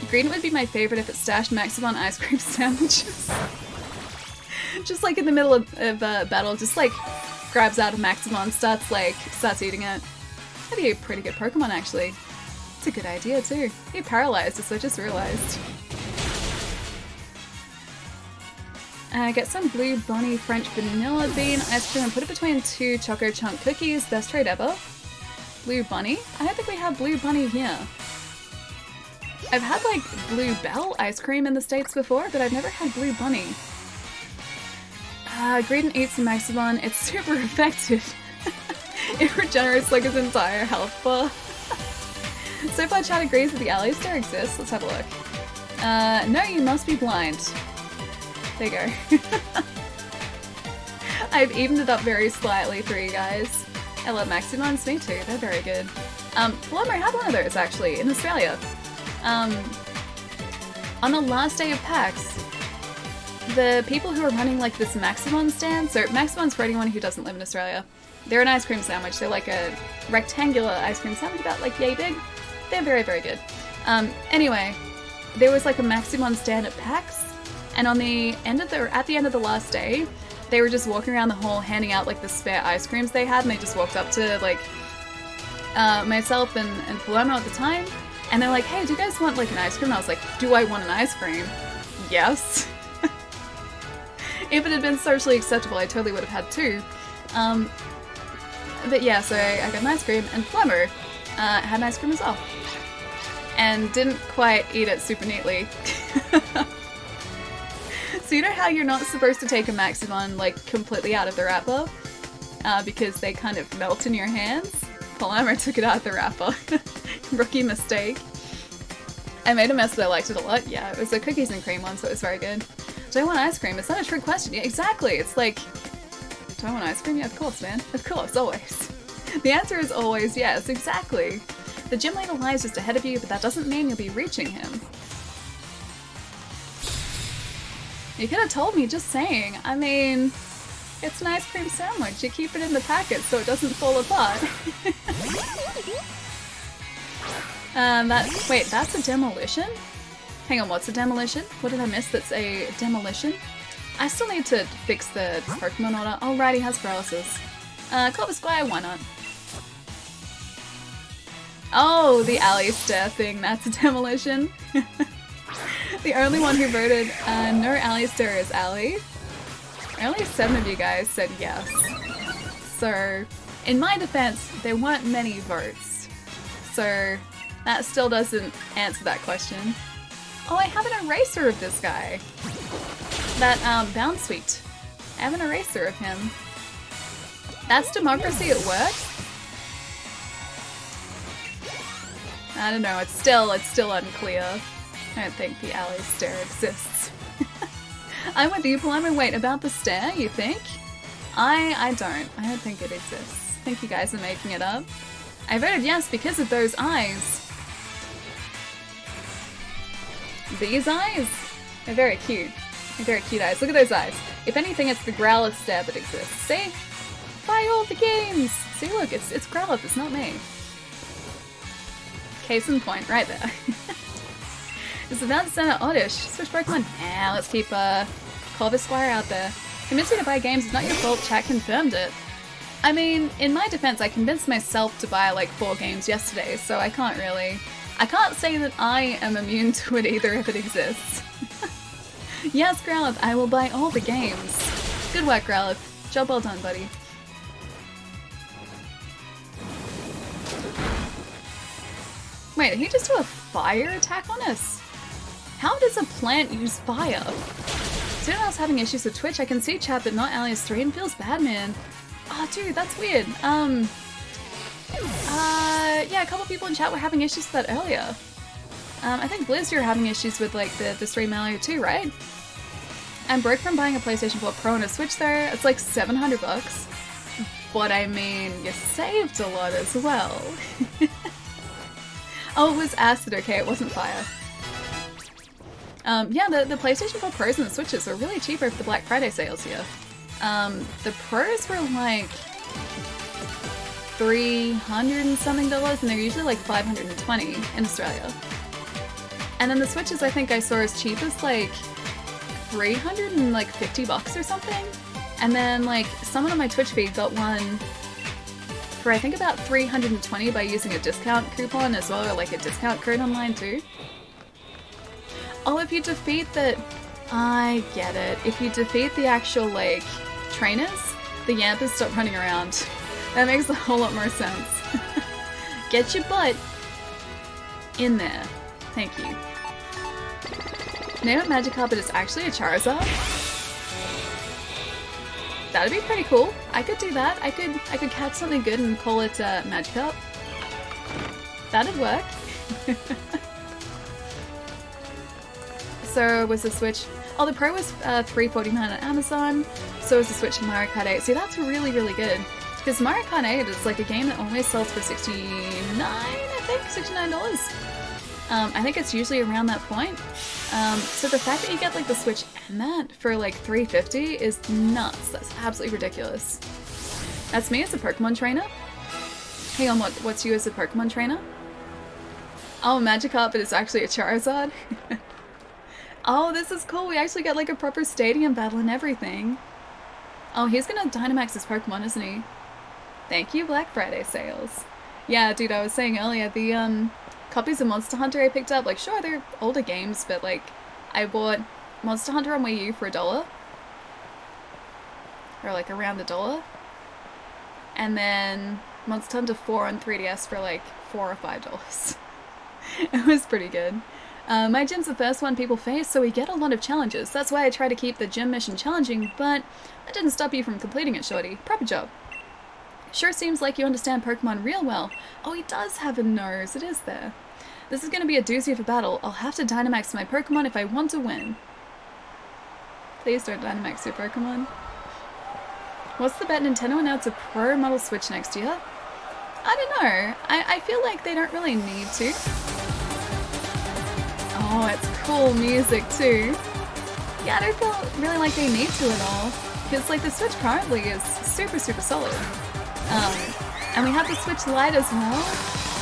Green would be my favorite if it stashed Maximon ice cream sandwiches. Just like in the middle of battle, just like grabs out a Maximon, starts eating it. That'd be a pretty good Pokemon actually. It's a good idea too. You're paralyzed, as I just realized. Get some Blue Bunny French Vanilla Bean ice cream and put it between 2 Choco Chunk cookies. Best trade ever. Blue Bunny? I don't think we have Blue Bunny here. I've had like Blue Bell ice cream in the States before, but I've never had Blue Bunny. Greedent eats some Maximon. It's super effective. It regenerates like his entire health bar. So far chat agrees that the alley still exists. Let's have a look. No, you must be blind. There you go. I've evened it up very slightly for you guys. I love Maximons, me too, they're very good. Paloma had one of those actually, in Australia. On the last day of PAX, the people who are running like this Maximon stand, so Maximon's for anyone who doesn't live in Australia, they're an ice cream sandwich. They're like a rectangular ice cream sandwich about like yay big. They're very, very good. Anyway, there was like a Maximon stand at PAX, and on the end of at the end of the last day, they were just walking around the hall handing out like the spare ice creams they had, and they just walked up to like myself and Paloma at the time, and they're like, hey, do you guys want like an ice cream? And I was like, do I want an ice cream? Yes. If it had been socially acceptable, I totally would have had 2. But yeah, so I got an ice cream, and Paloma had an ice cream as well. And didn't quite eat it super neatly. So you know how you're not supposed to take a Maximon like completely out of the wrapper? Because they kind of melt in your hands? Paloma took it out of the wrapper. Rookie mistake. I made a mess, but I liked it a lot. Yeah, it was a cookies and cream one, so it was very good. Do I want ice cream? It's not a trick question. Yeah, exactly. It's like, Do I want ice cream? Yeah, of course, man. Of course, always. The answer is always yes, exactly. The gym leader lies just ahead of you, but that doesn't mean you'll be reaching him. You could have told me, just saying. I mean, it's an ice cream sandwich. You keep it in the packet so it doesn't fall apart. Wait, that's a demolition? Hang on, what's a demolition? What did I miss that's a demolition? I still need to fix the Pokemon order. Oh, right, he has paralysis. Copper Squire, why not? Oh, the Alistair thing, that's a demolition. The only one who voted no Alistair is Ali. Only 7 of you guys said yes. So, in my defense, there weren't many votes. So, that still doesn't answer that question. Oh, I have an eraser of this guy. That, Bounce Sweet. I have an eraser of him. That's democracy at work? I don't know, it's still unclear. I don't think the alley stair exists. I'm with you, Paloma. Wait, about the stair, you think? I don't think it exists. I think you guys are making it up. I voted yes because of those eyes. These eyes? They're very cute. They're very cute eyes. Look at those eyes. If anything, it's the Growlithe stair that exists. See? Buy all the games! See, look, it's Growlithe, it's not me. Case in point, right there. It's about to send out Oddish. Switch Pokemon. Nah, let's keep Corvus Squire out there. Convinced you to buy games, it's not your fault, chat confirmed it. I mean, in my defense, I convinced myself to buy like 4 games yesterday, so I can't say that I am immune to it either if it exists. Yes, Growlithe, I will buy all the games. Good work, Growlithe. Job well done, buddy. Wait, did he just do a fire attack on us? How does a plant use fire? Someone else having issues with Twitch. I can see chat, but not Alias 3 and feels bad, man. Oh, dude, that's weird. Yeah, a couple people in chat were having issues with that earlier. I think Blizz, you're having issues with like the stream earlier too, right? I'm broke from buying a PlayStation 4 Pro and a Switch there. It's like $700. But I mean, you saved a lot as well. Oh, it was acid, okay, it wasn't fire. Yeah, the PlayStation 4 Pros and the Switches are really cheaper for the Black Friday sales here. The Pros were like $300 and something, and they're usually like $520 in Australia. And then the Switches I think I saw as cheap as like $350 or something. And then like someone on my Twitch feed got one for I think about $320 by using a discount coupon as well, or like a discount code online too. Oh, if you defeat the... I get it. If you defeat the actual, like, trainers, the Yampers stop running around. That makes a whole lot more sense. Get your butt in there. Thank you. Name it Magikarp, but it's actually a Charizard? That'd be pretty cool. I could do that. I could catch something good and call it Magikarp. That'd work. So was the Switch... Oh, the Pro was $349 on Amazon. So was the Switch and Mario Kart 8. See, that's really, really good. Because Mario Kart 8 is like a game that only sells for $69, I think? $69? I think it's usually around that point. So the fact that you get like the Switch and that for like $350 is nuts. That's absolutely ridiculous. That's me as a Pokemon trainer. Hang on, what's you as a Pokemon trainer? Oh, Magikarp, but it's actually a Charizard? Oh, this is cool. We actually get like a proper stadium battle and everything. Oh, he's gonna Dynamax his Pokemon, isn't he? Thank you, Black Friday sales. Yeah, dude, I was saying earlier, the copies of Monster Hunter I picked up, like, sure, they're older games, but like, I bought Monster Hunter on Wii U for $1. Or like around $1. And then Monster Hunter 4 on 3DS for like $4 or $5. It was pretty good. My gym's the first one people face, so we get a lot of challenges. That's why I try to keep the gym mission challenging, but that didn't stop you from completing it, shorty. Proper job. Sure seems like you understand Pokemon real well. Oh, he does have a nose. It is there. This is going to be a doozy of a battle. I'll have to Dynamax my Pokemon if I want to win. Please don't Dynamax your Pokemon. What's the bet Nintendo announced a Pro model Switch next year? I don't know. I feel like they don't really need to. Oh, it's cool music too. Yeah, I don't feel really like they need to at all. Because like the Switch currently is super solid. And we have the Switch Lite as well.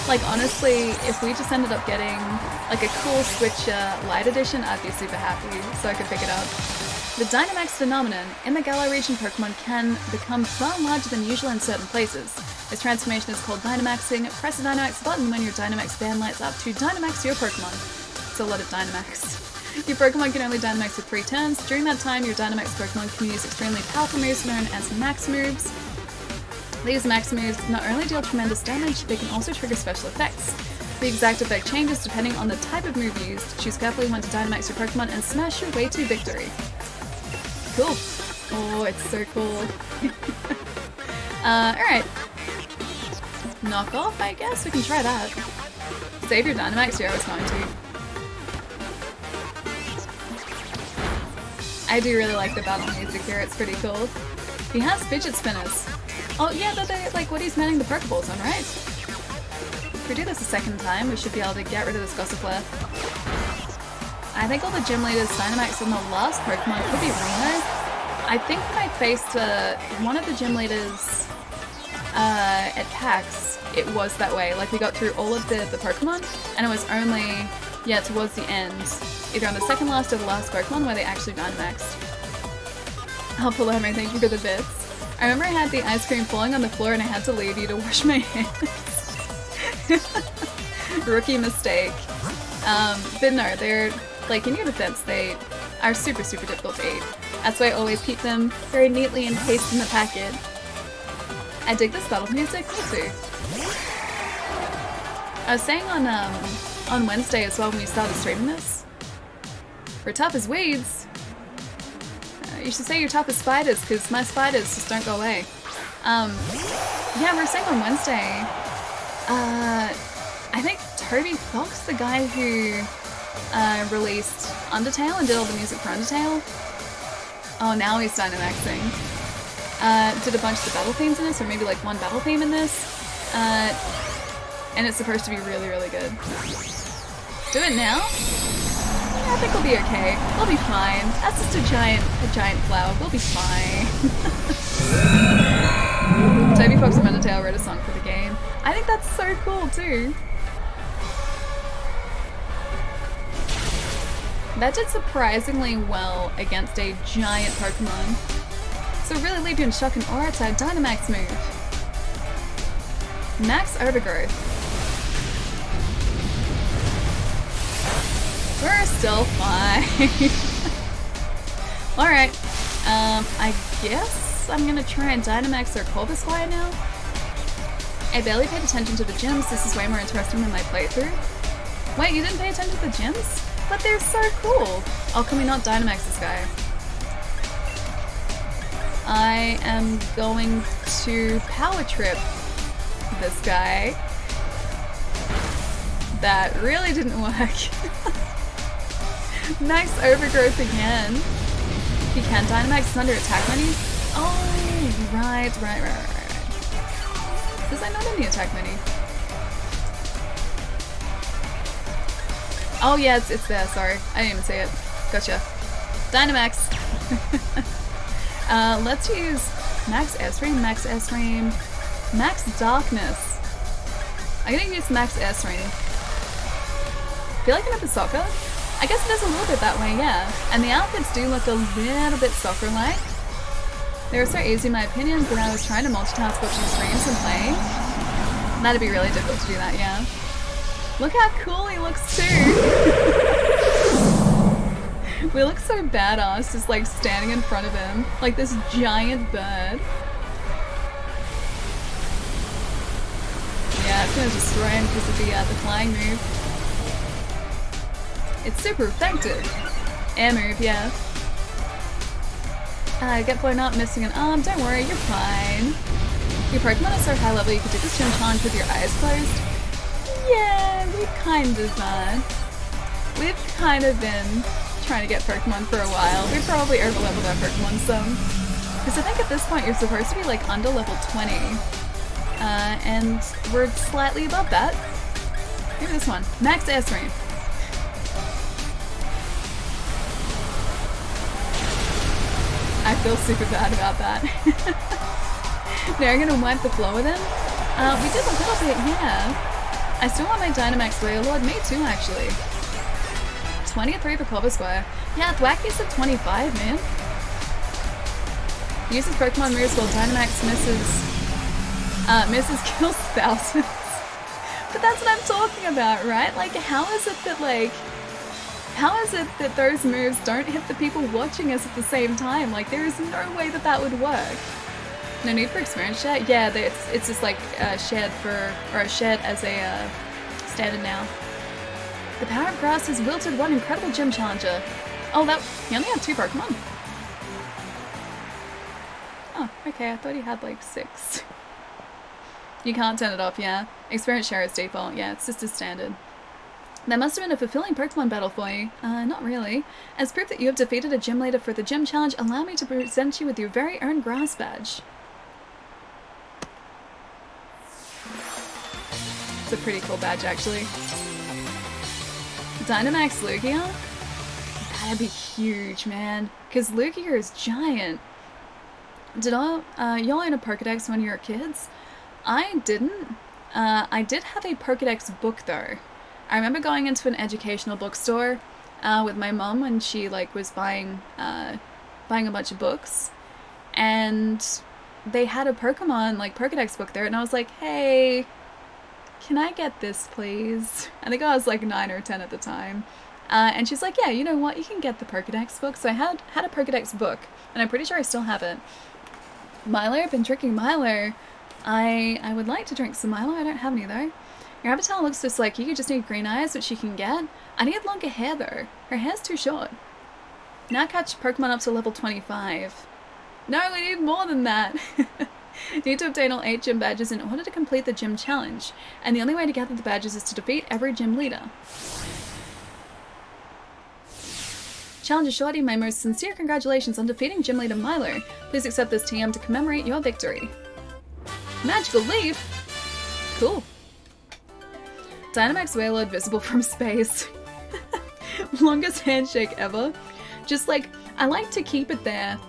Like honestly, if we just ended up getting like a cool Switch Lite edition, I'd be super happy so I could pick it up. The Dynamax phenomenon in the Galar region Pokemon can become far larger than usual in certain places. This transformation is called Dynamaxing. Press the Dynamax button when your Dynamax band lights up to Dynamax your Pokemon. It's a lot of Dynamax. Your Pokemon can only Dynamax for 3 turns. During that time, your Dynamax Pokemon can use extremely powerful moves known as Max moves. These Max moves not only deal tremendous damage, they can also trigger special effects. The exact effect changes depending on the type of move used. Choose carefully when to Dynamax your Pokemon and smash your way to victory. Cool. Oh, it's so cool. Alright. Knock off, I guess? We can try that. Save your Dynamax? Yeah, I was going to. I do really like the battle music here, it's pretty cool. He has fidget spinners. Oh yeah, they're like what he's manning the Pokeballs on, right? If we do this a second time, we should be able to get rid of this Gossifleur. I think all the gym leaders Dynamax in the last Pokemon could be Reno. I think when I faced one of the gym leaders at PAX, it was that way. Like we got through all of the Pokemon, and it was only, yeah, towards the end, either on the second last or the last Pokemon where they actually Dynamaxed. Oh, Palermo, thank you for the bits. I remember I had the ice cream falling on the floor and I had to leave you to wash my hands. Rookie mistake. But no, they're, like, in your defense, they are super difficult to eat. That's why I always keep them very neatly encased in the packet. I dig this battle music, me too. I was saying on Wednesday as well when we started streaming this, we're tough as weeds. You should say you're tough as spiders, because my spiders just don't go away. Yeah, we were saying on Wednesday, I think Toby Fox, the guy who released Undertale and did all the music for Undertale, oh, now he's Dynamaxing, did a bunch of the battle themes in this, or maybe like one battle theme in this, and it's supposed to be really good. Do it now? I think we'll be okay. We'll be fine. That's just a giant flower. We'll be fine. Toby Fox from Undertale wrote a song for the game. I think that's so cool too. That did surprisingly well against a giant Pokemon. So really leave you in shock and awe type Dynamax move. Max Overgrowth. We're still fine. Alright, I guess I'm gonna try and Dynamax our Corvisquire now. I barely paid attention to the gyms, this is way more interesting than my playthrough. Wait, you didn't pay attention to the gyms? But they're so cool! Oh, can we not Dynamax this guy? I am going to Power Trip this guy. That really didn't work. Max Overgrowth again. He can Dynamax, it's under attack menu. Oh, right. Was I not in the attack menu? Oh yeah, it's there, sorry. I didn't even see it. Gotcha. Dynamax. Let's use Max S-Ring, Max Darkness. I'm gonna use Max S-Ring. Feel like another soccer? I guess it is a little bit that way, yeah. And the outfits do look a little bit soccer-like. They were so easy in my opinion, but I was trying to multitask watching streams and playing. That'd be really difficult to do that, yeah. Look how cool he looks too! We look so badass just like standing in front of him, like this giant bird. Yeah, it's gonna destroy him because of the flying move. It's super effective. Air move, yeah. Get blown up, missing an arm. Don't worry, you're fine. Your Pokemon are so high level you can do this gym challenge with your eyes closed. Yeah, we kind of, we've kind of been trying to get Pokemon for a while. We probably overleveled our Pokemon some. Because I think at this point you're supposed to be like under level 20. And we're slightly above that. Maybe this one. Max Air Stream. I feel super bad about that. Now I'm gonna wipe the floor with him. We did a little bit, yeah. I still want my Dynamax Wailord. Me too, actually. 23 for Cobble Square. Yeah, Thwacky's at 25, man. Uses Pokemon moves while Dynamax misses kills thousands. But that's what I'm talking about, right? Like, how is it that those moves don't hit the people watching us at the same time? Like, there is no way that that would work. No need for experience share? Yeah, it's just like shared as a standard now. The power of grass has wilted one incredible gym challenger. Oh, he only had 2 Pokemon? Oh, okay, I thought he had like 6. You can't turn it off, yeah. Experience share is default, yeah, it's just as standard. That must have been a fulfilling Pokemon battle for you. Not really. As proof that you have defeated a gym leader for the gym challenge, allow me to present you with your very own grass badge. It's a pretty cool badge, actually. Dynamax Lugia? That'd be huge, man. Because Lugia is giant. Did y'all own a Pokedex when you were kids? I didn't. I did have a Pokedex book, though. I remember going into an educational bookstore with my mom when she was buying a bunch of books, and they had a Pokemon Pokedex book there, and I was like, hey, can I get this, please? I think I was like 9 or 10 at the time. And she's like, yeah, you know what, you can get the Pokedex book. So I had a Pokedex book, and I'm pretty sure I still have it. Milo, I've been drinking Milo. I would like to drink some Milo. I don't have any, though. Your avatar looks just like you just need green eyes, which you can get. I need longer hair, though. Her hair's too short. Now catch Pokemon up to level 25. No, we need more than that. Need to obtain all 8 gym badges in order to complete the gym challenge, and the only way to gather the badges is to defeat every gym leader. Challenger Shorty, my most sincere congratulations on defeating gym leader Milo. Please accept this TM to commemorate your victory. Magical Leaf? Cool. Dynamax Wailord visible from space. Longest handshake ever. Just I like to keep it there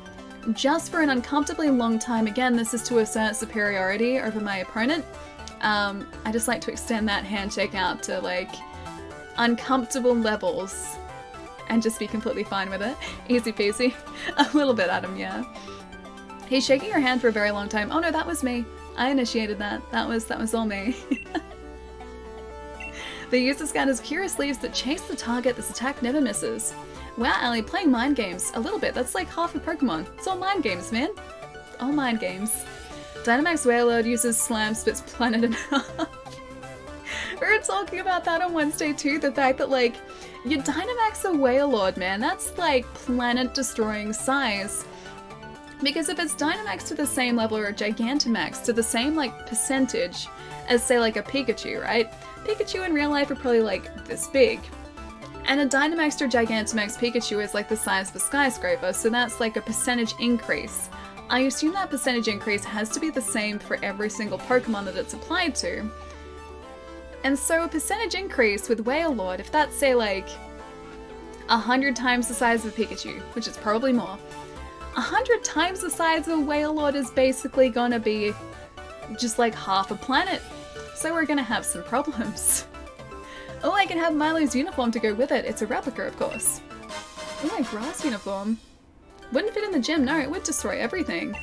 just for an uncomfortably long time. Again, this is to assert superiority over my opponent. I just like to extend that handshake out to uncomfortable levels and just be completely fine with it. Easy peasy. A little bit, Adam, yeah. He's shaking your hand for a very long time. Oh no, that was me. I initiated that. That was all me. The user scanners curious leaves that chase the target. This attack never misses. Wow, Ali, playing mind games. A little bit. That's like half of Pokemon. It's all mind games, man. All mind games. Dynamax Wailord uses Slam Spits Planet in half. We were talking about that on Wednesday too. The fact that your Dynamax a Wailord, man. That's planet-destroying size. Because if it's Dynamax to the same level or Gigantamax to the same percentage as say a Pikachu, right? Pikachu in real life are probably this big. And a Dynamax to Gigantamax Pikachu is the size of a skyscraper, so that's a percentage increase. I assume that percentage increase has to be the same for every single Pokemon that it's applied to. And so a percentage increase with Wailord, if that's say 100 times the size of a Pikachu, which is probably more, 100 times the size of a Wailord is basically gonna be just half a planet. So we're gonna have some problems. Oh, I can have Milo's uniform to go with it. It's a replica, of course. Oh, my grass uniform. Wouldn't fit in the gym, no, it would destroy everything.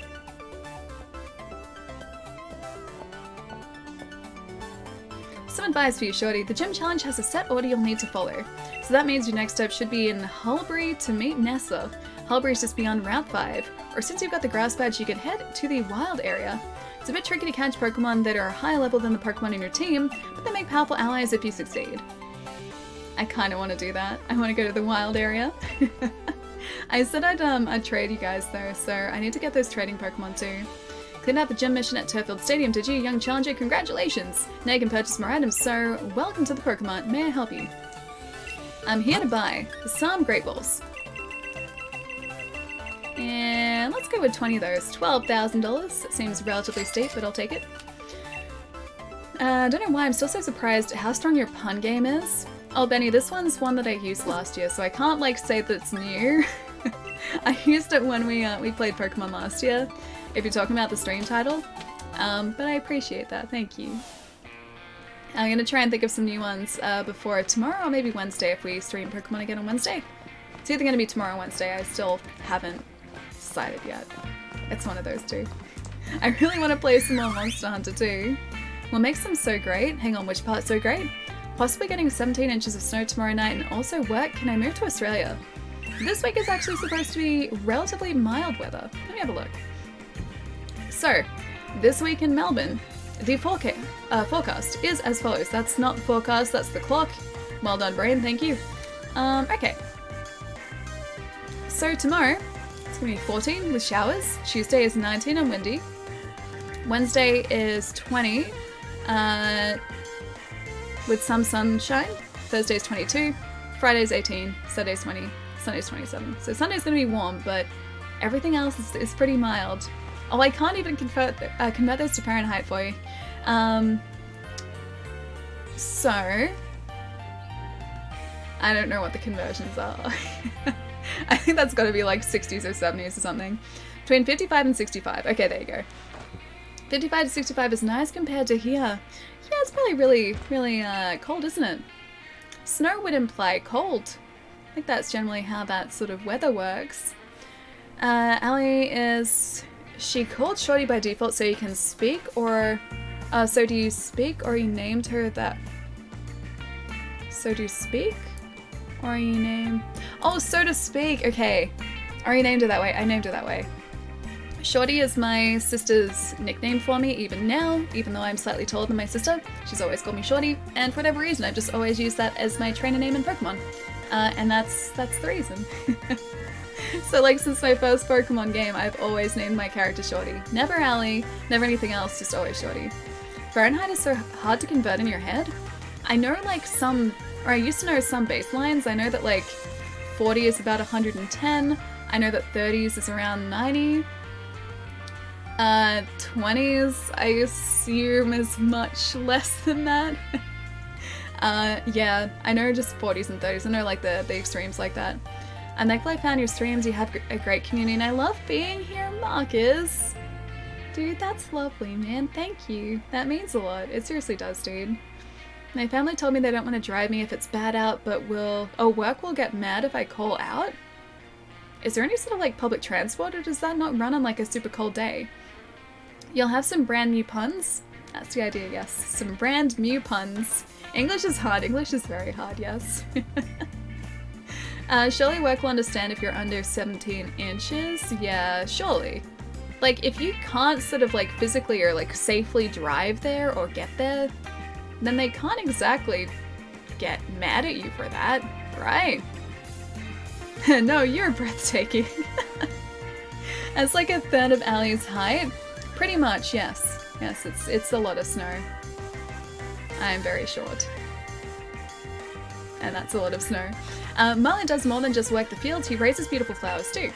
Some advice for you, Shorty. The gym challenge has a set order you'll need to follow. So that means your next step should be in Hulbury to meet Nessa. Hulbury is just beyond Route 5. Or since you've got the grass badge, you could head to the wild area. It's a bit tricky to catch Pokemon that are higher level than the Pokemon in your team, but they make powerful allies if you succeed. I kind of want to do that. I want to go to the wild area. I said I'd trade you guys though, so I need to get those trading Pokemon too. Cleaned out the gym mission at Turfield Stadium, did you, young challenger? Congratulations! Now you can purchase more items, so welcome to the Pokemon. May I help you? I'm here to buy some Great Balls. And let's go with 20 of those. $12,000. Seems relatively steep, but I'll take it. I don't know why I'm still so surprised at how strong your pun game is. Oh, Benny, this one's one that I used last year, so I can't like say that it's new. I used it when we played Pokemon last year, if you're talking about the stream title. But I appreciate that, thank you. I'm gonna try and think of some new ones before tomorrow or maybe Wednesday if we stream Pokemon again on Wednesday. It's either gonna be tomorrow or Wednesday, I still haven't decided yet. It's one of those two. I really want to play some more Monster Hunter too. What makes them so great? Hang on, which part's so great? Possibly getting 17 inches of snow tomorrow night, and also work. Can I move to Australia? This week is actually supposed to be relatively mild weather. Let me have a look. So, this week in Melbourne, the forecast is as follows. That's not the forecast, that's the clock. Well done, brain, thank you. Okay. So tomorrow, it's gonna be 14 with showers. Tuesday is 19 and windy. Wednesday is 20 with some sunshine. Thursday's 22. Friday's 18. Saturday's 20. Sunday's 27. So Sunday's gonna be warm, but everything else is pretty mild. Oh, I can't even convert those to Fahrenheit for you. So I don't know what the conversions are. I think that's got to be like 60s or 70s or something. Between 55 and 65. Okay, there you go. 55 to 65 is nice compared to here. Yeah, it's probably really cold, isn't it? Snow would imply cold. I think that's generally how that sort of weather works. Ali is... She called Shorty by default so you can speak, or... so do you speak, or you named her that... So do you speak? Or you name... Oh, so to speak! Okay. Or you named her that way. I named her that way. Shorty is my sister's nickname for me, even now, even though I'm slightly taller than my sister. She's always called me Shorty, and for whatever reason, I've just always used that as my trainer name in Pokemon. And that's the reason. So like since my first Pokemon game, I've always named my character Shorty. Never Ali, never anything else, just always Shorty. Fahrenheit is so hard to convert in your head. I know like some, or I used to know some baselines. I know that like 40 is about 110. I know that 30s is around 90. 20s I assume is much less than that. Yeah, I know just 40s and 30s. I know like the extremes like that. I'm thankful I found your streams. You have a great community and I love being here, Marcus. Dude, that's lovely, man. Thank you. That means a lot. It seriously does, dude. My family told me they don't want to drive me if it's bad out, but work will get mad if I call out? Is there any sort of like public transport, or does that not run on like a super cold day? You'll have some brand new puns? That's the idea, yes. Some brand new puns. English is hard. English is very hard, yes. Surely work will understand if you're under 17 inches. Yeah, surely. Like, if you can't sort of like physically or like safely drive there or get there, then they can't exactly get mad at you for that, right? No, you're breathtaking. It's like a third of Ali's height. Pretty much, yes. Yes, it's a lot of snow. I am very short. And that's a lot of snow. Marlin does more than just work the fields, he raises beautiful flowers too.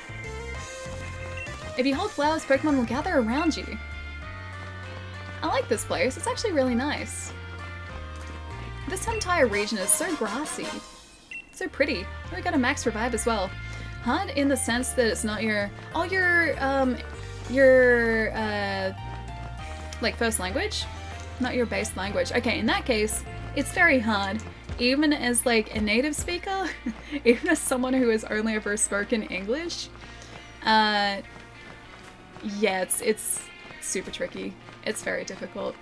If you hold flowers, Pokemon will gather around you. I like this place, it's actually really nice. This entire region is so grassy. So pretty. We got a max revive as well. Hard in the sense that it's not your... Oh, your like first language? Not your base language. Okay, in that case, it's very hard. Even as like a native speaker, even as someone who has only ever spoken English, yeah, it's super tricky. It's very difficult.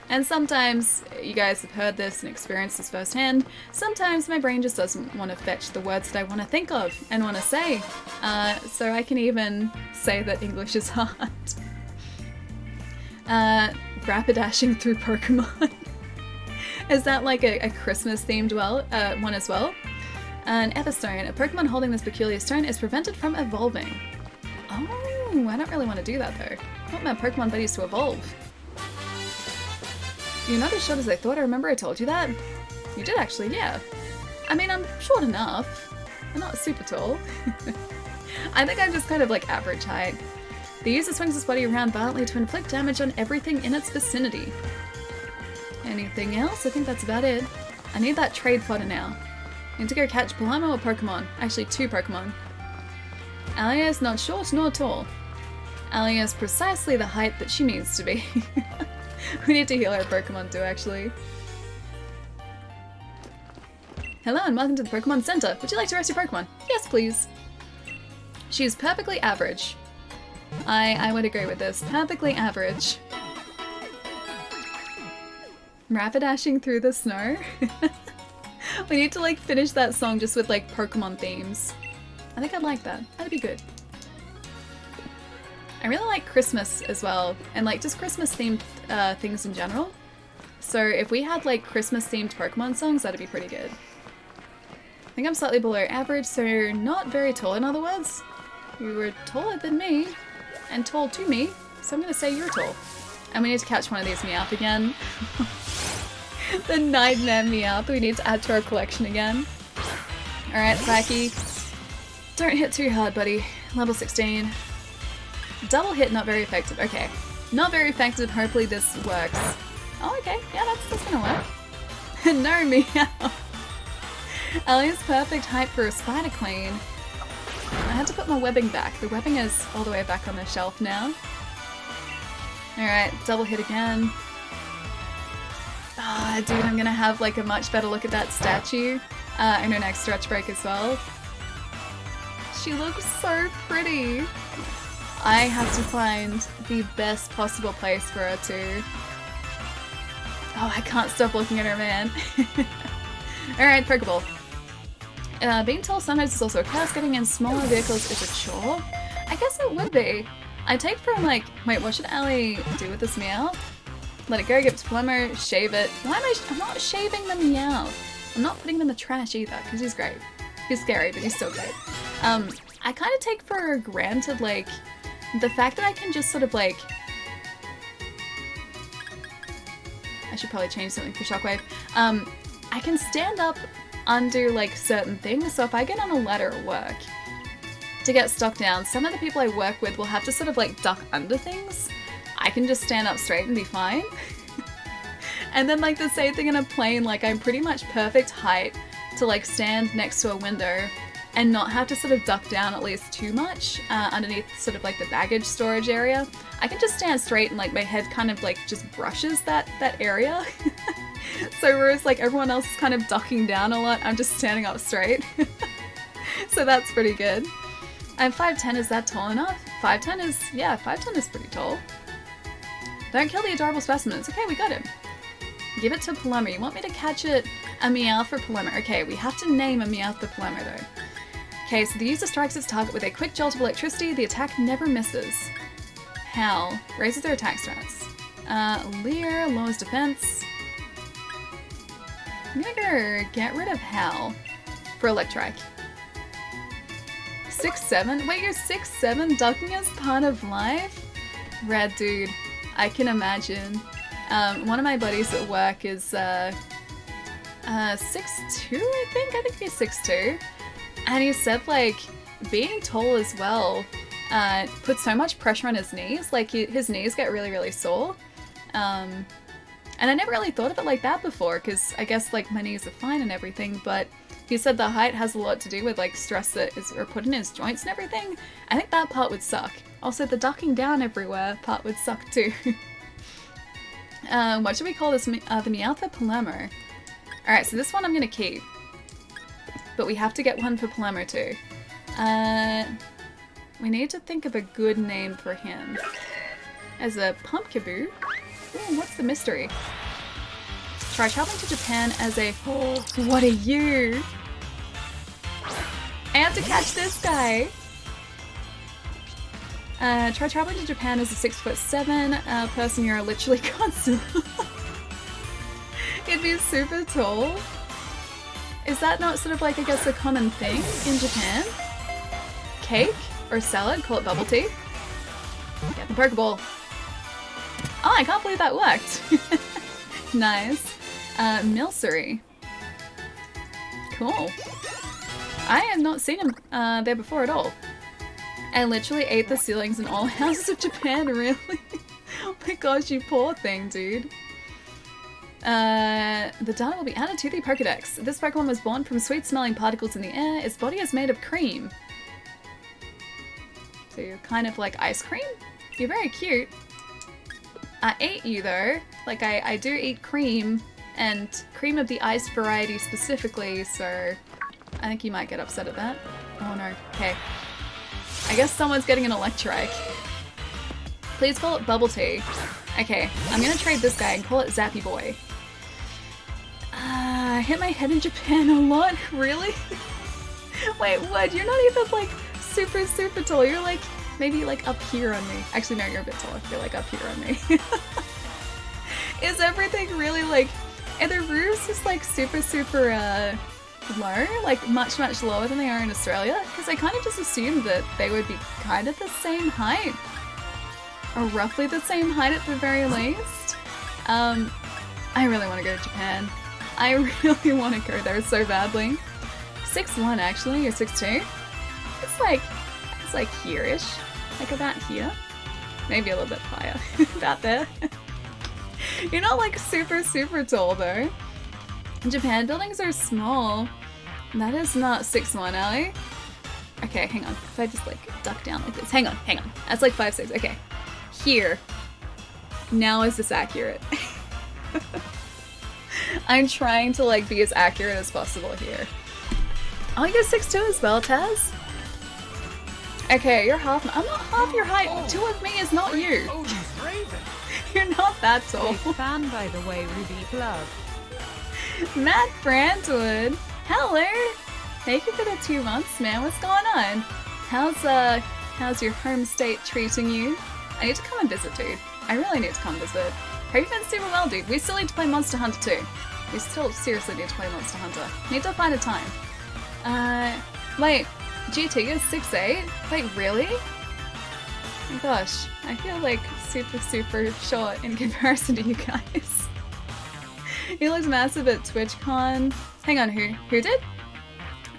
And sometimes, you guys have heard this and experienced this firsthand, sometimes my brain just doesn't want to fetch the words that I want to think of and want to say. So I can even say that English is hard. Rapidashing through Pokemon. Is that like a Christmas themed one as well? An Everstone. A Pokemon holding this peculiar stone is prevented from evolving. Oh, I don't really want to do that though. I want my Pokemon buddies to evolve. You're not as short as I thought. I remember I told you that. You did actually, yeah. I mean, I'm short enough. I'm not super tall. I think I'm just kind of like average height. The user swings his body around violently to inflict damage on everything in its vicinity. Anything else? I think that's about it. I need that trade fodder now. I need to go catch Paloma or Pokemon. Actually, 2 Pokemon. Alia is not short nor tall. Alia is precisely the height that she needs to be. We need to heal our Pokemon too, actually. Hello and welcome to the Pokemon Center. Would you like to rest your Pokemon? Yes, please. She's perfectly average. I would agree with this. Perfectly average. Rapidashing through the snow? We need to like finish that song just with like Pokemon themes. I think I'd like that. That'd be good. I really like Christmas as well, and like just Christmas themed things in general. So if we had like Christmas themed Pokemon songs, that'd be pretty good. I think I'm slightly below average, so not very tall in other words. You were taller than me, and tall to me, so I'm gonna say you're tall. And we need to catch one of these Meowth again. The Nightmare Meowth we need to add to our collection again. Alright, Psyche. Don't hit too hard, buddy. Level 16. Double hit, not very effective. Okay. Not very effective, hopefully this works. Oh, okay. Yeah, that's gonna work. No Meow. Alia's perfect height for a Spider Queen. I had to put my webbing back. The webbing is all the way back on the shelf now. Alright, double hit again. Ah, dude, I'm gonna have like a much better look at that statue. And her next stretch break as well. She looks so pretty. I have to find the best possible place for her too. Oh, I can't stop looking at her, man. Alright, Pokeball. Being tall sometimes is also a curse. Getting in smaller vehicles is a chore. I guess it would be. I take from like, wait, what should Allie do with this Meowth? Let it go, give it to Paloma, shave it. Why am I'm not shaving the Meowth. I'm not putting him in the trash either, because he's great. He's scary, but he's still great. I kind of take for granted, like, the fact that I can just sort of like... I should probably change something for Shockwave. I can stand up under like certain things, so if I get on a ladder at work to get stuck down, some of the people I work with will have to sort of like duck under things. I can just stand up straight and be fine. And then like the same thing in a plane, like I'm pretty much perfect height to like stand next to a window and not have to sort of duck down at least too much underneath sort of like the baggage storage area. I can just stand straight and like my head kind of like just brushes that area. So whereas like everyone else is kind of ducking down a lot, I'm just standing up straight. So that's pretty good. I'm 5'10", is that tall enough? 5'10" is, yeah, 5'10" is pretty tall. Don't kill the adorable specimens. Okay, we got him. Give it to Paloma. You want me to catch it? A Meowth for Paloma. Okay, we have to name a Meowth for Paloma though. Okay, so the user strikes its target with a quick jolt of electricity. The attack never misses. Howl. Raises their attack stats. Leer. Lowers defense. I'm gonna go get rid of Howl for Electrike. 6'7"? Wait, you're 6'7"? Ducking is part of life? Rad dude. I can imagine. One of my buddies at work is 6'2", I think? I think he's 6'2". And he said, like, being tall as well puts so much pressure on his knees. Like, his knees get really, really sore. And I never really thought of it like that before, because I guess, like, my knees are fine and everything, but he said the height has a lot to do with, like, stress that is put in his joints and everything. I think that part would suck. Also, the ducking down everywhere part would suck too. What should we call this? The Meowth for Paloma. Alright, so this one I'm gonna keep. But we have to get one for Paloma too. We need to think of a good name for him. As a Pumpkaboo. Ooh, what's the mystery? Try traveling to Japan as a... Oh, what are you? I have to catch this guy! Try traveling to Japan as a 6'7" person. You're literally Godzilla. It'd be super tall. Is that not sort of like, I guess, a common thing in Japan? Cake or salad? Call it bubble tea. Get the Pokeball. Oh, I can't believe that worked. Nice. Milcery. Cool. I have not seen him there before at all. I literally ate the ceilings in all houses of Japan, really? Oh my gosh, you poor thing, dude. The data will be added to the Pokédex. This Pokemon was born from sweet-smelling particles in the air. Its body is made of cream. So you're kind of like ice cream? You're very cute. I ate you though. Like I do eat cream, and cream of the ice variety specifically, so I think you might get upset at that. Oh no. Okay. I guess someone's getting an Electrike. Please call it Bubble Tea. Okay, I'm gonna trade this guy and call it Zappy Boy. I hit my head in Japan a lot? Really? Wait, what? You're not even like super tall. You're like maybe like up here on me. Actually, no, you're a bit taller. You're like up here on me. Is everything really like... Are the roofs just like super low? Like much lower than they are in Australia? Because I kind of just assumed that they would be kind of the same height. Or roughly the same height at the very least. I really want to go to Japan. I really want to go there so badly. 6'1" actually, or 6'2". It's like here-ish. Like about here. Maybe a little bit higher. About there. You're not like super tall though. Japan buildings are small. That is not 6'1", Ali. Okay, hang on. If I just like duck down like this. Hang on. That's like 5'6". Okay. Here. Now is this accurate? I'm trying to like be as accurate as possible here. Oh, you got 6'2" as well, Taz? Okay, you're half. I'm not half your height. Oh. 2 of me is not you. Oh, he's raving. You're not that tall. Big fan, by the way, Ruby Plug. Matt Brantwood. Hello. Thank you for the 2 months, man. What's going on? How's your home state treating you? I need to come and visit, dude. I really need to come visit. Hope you've been super well, dude. We still need to play Monster Hunter too. We still seriously need to play Monster Hunter. Need to find a time. Wait. GT is 6'8"? Wait, really? Oh my gosh. I feel like super short in comparison to you guys. You looked massive at TwitchCon. Hang on, who did?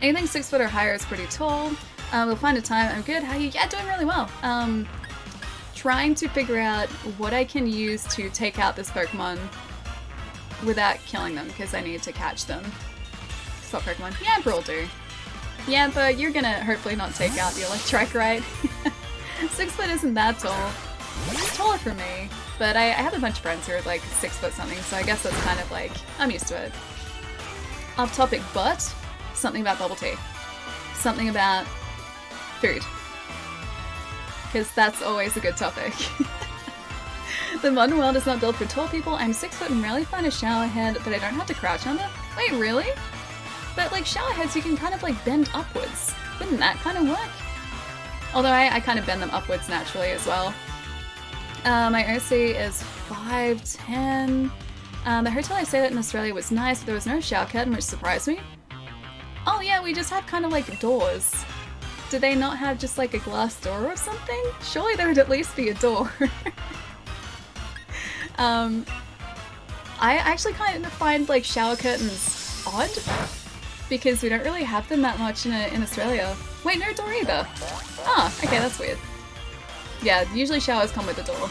Anything 6 foot or higher is pretty tall. We'll find a time. I'm good. How are you? Yeah, doing really well. Trying to figure out what I can use to take out this Pokemon without killing them, because I need to catch them. Stop Pokemon. Yamper will do. Yamper, you're gonna hopefully not take out the Electrike, right? 6 foot isn't that tall. It's taller for me, but I have a bunch of friends who are like 6 foot something, so I guess that's kind of like, I'm used to it. Off topic, but something about bubble tea. Something about food. Because that's always a good topic. The modern world is not built for tall people. I'm 6 foot and rarely find a shower head that I don't have to crouch under. Wait, really? But like shower heads you can kind of like bend upwards. Wouldn't that kind of work? Although I kind of bend them upwards naturally as well. My OC is 5'10". The hotel I stayed at in Australia was nice, but there was no shower curtain, which surprised me. Oh yeah, we just have kind of like doors. Do they not have just like a glass door or something? Surely there would at least be a door. I actually kind of find like shower curtains odd, because we don't really have them that much in Australia. Wait, no door either. Ah, okay, that's weird. Yeah, usually showers come with a door.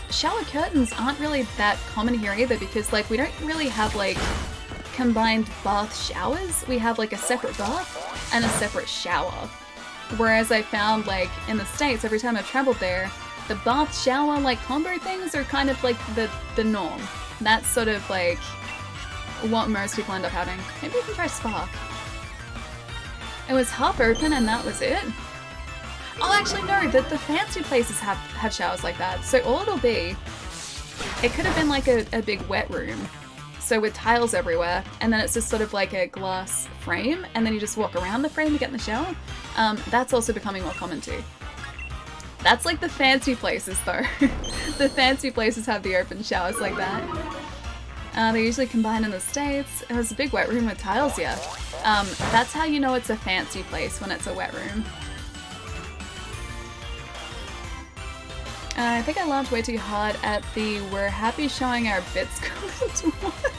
Shower curtains aren't really that common here either, because like we don't really have like combined bath showers. We have like a separate bath and a separate shower. Whereas I found like in the States, every time I've traveled there, the bath shower like combo things are kind of like the norm. That's sort of like what most people end up having. Maybe we can try Spark. It was half open and that was it? Oh, actually no, the fancy places have showers like that. So all it'll be, it could have been like a big wet room. So with tiles everywhere, and then it's just sort of like a glass frame, and then you just walk around the frame to get in the shower. That's also becoming more common too. That's like the fancy places though. The fancy places have the open showers like that. They're usually combined in the States. It was a big wet room with tiles, yeah. That's how you know it's a fancy place, when it's a wet room. I think I laughed way too hard at the "we're happy showing our bits" comment. What?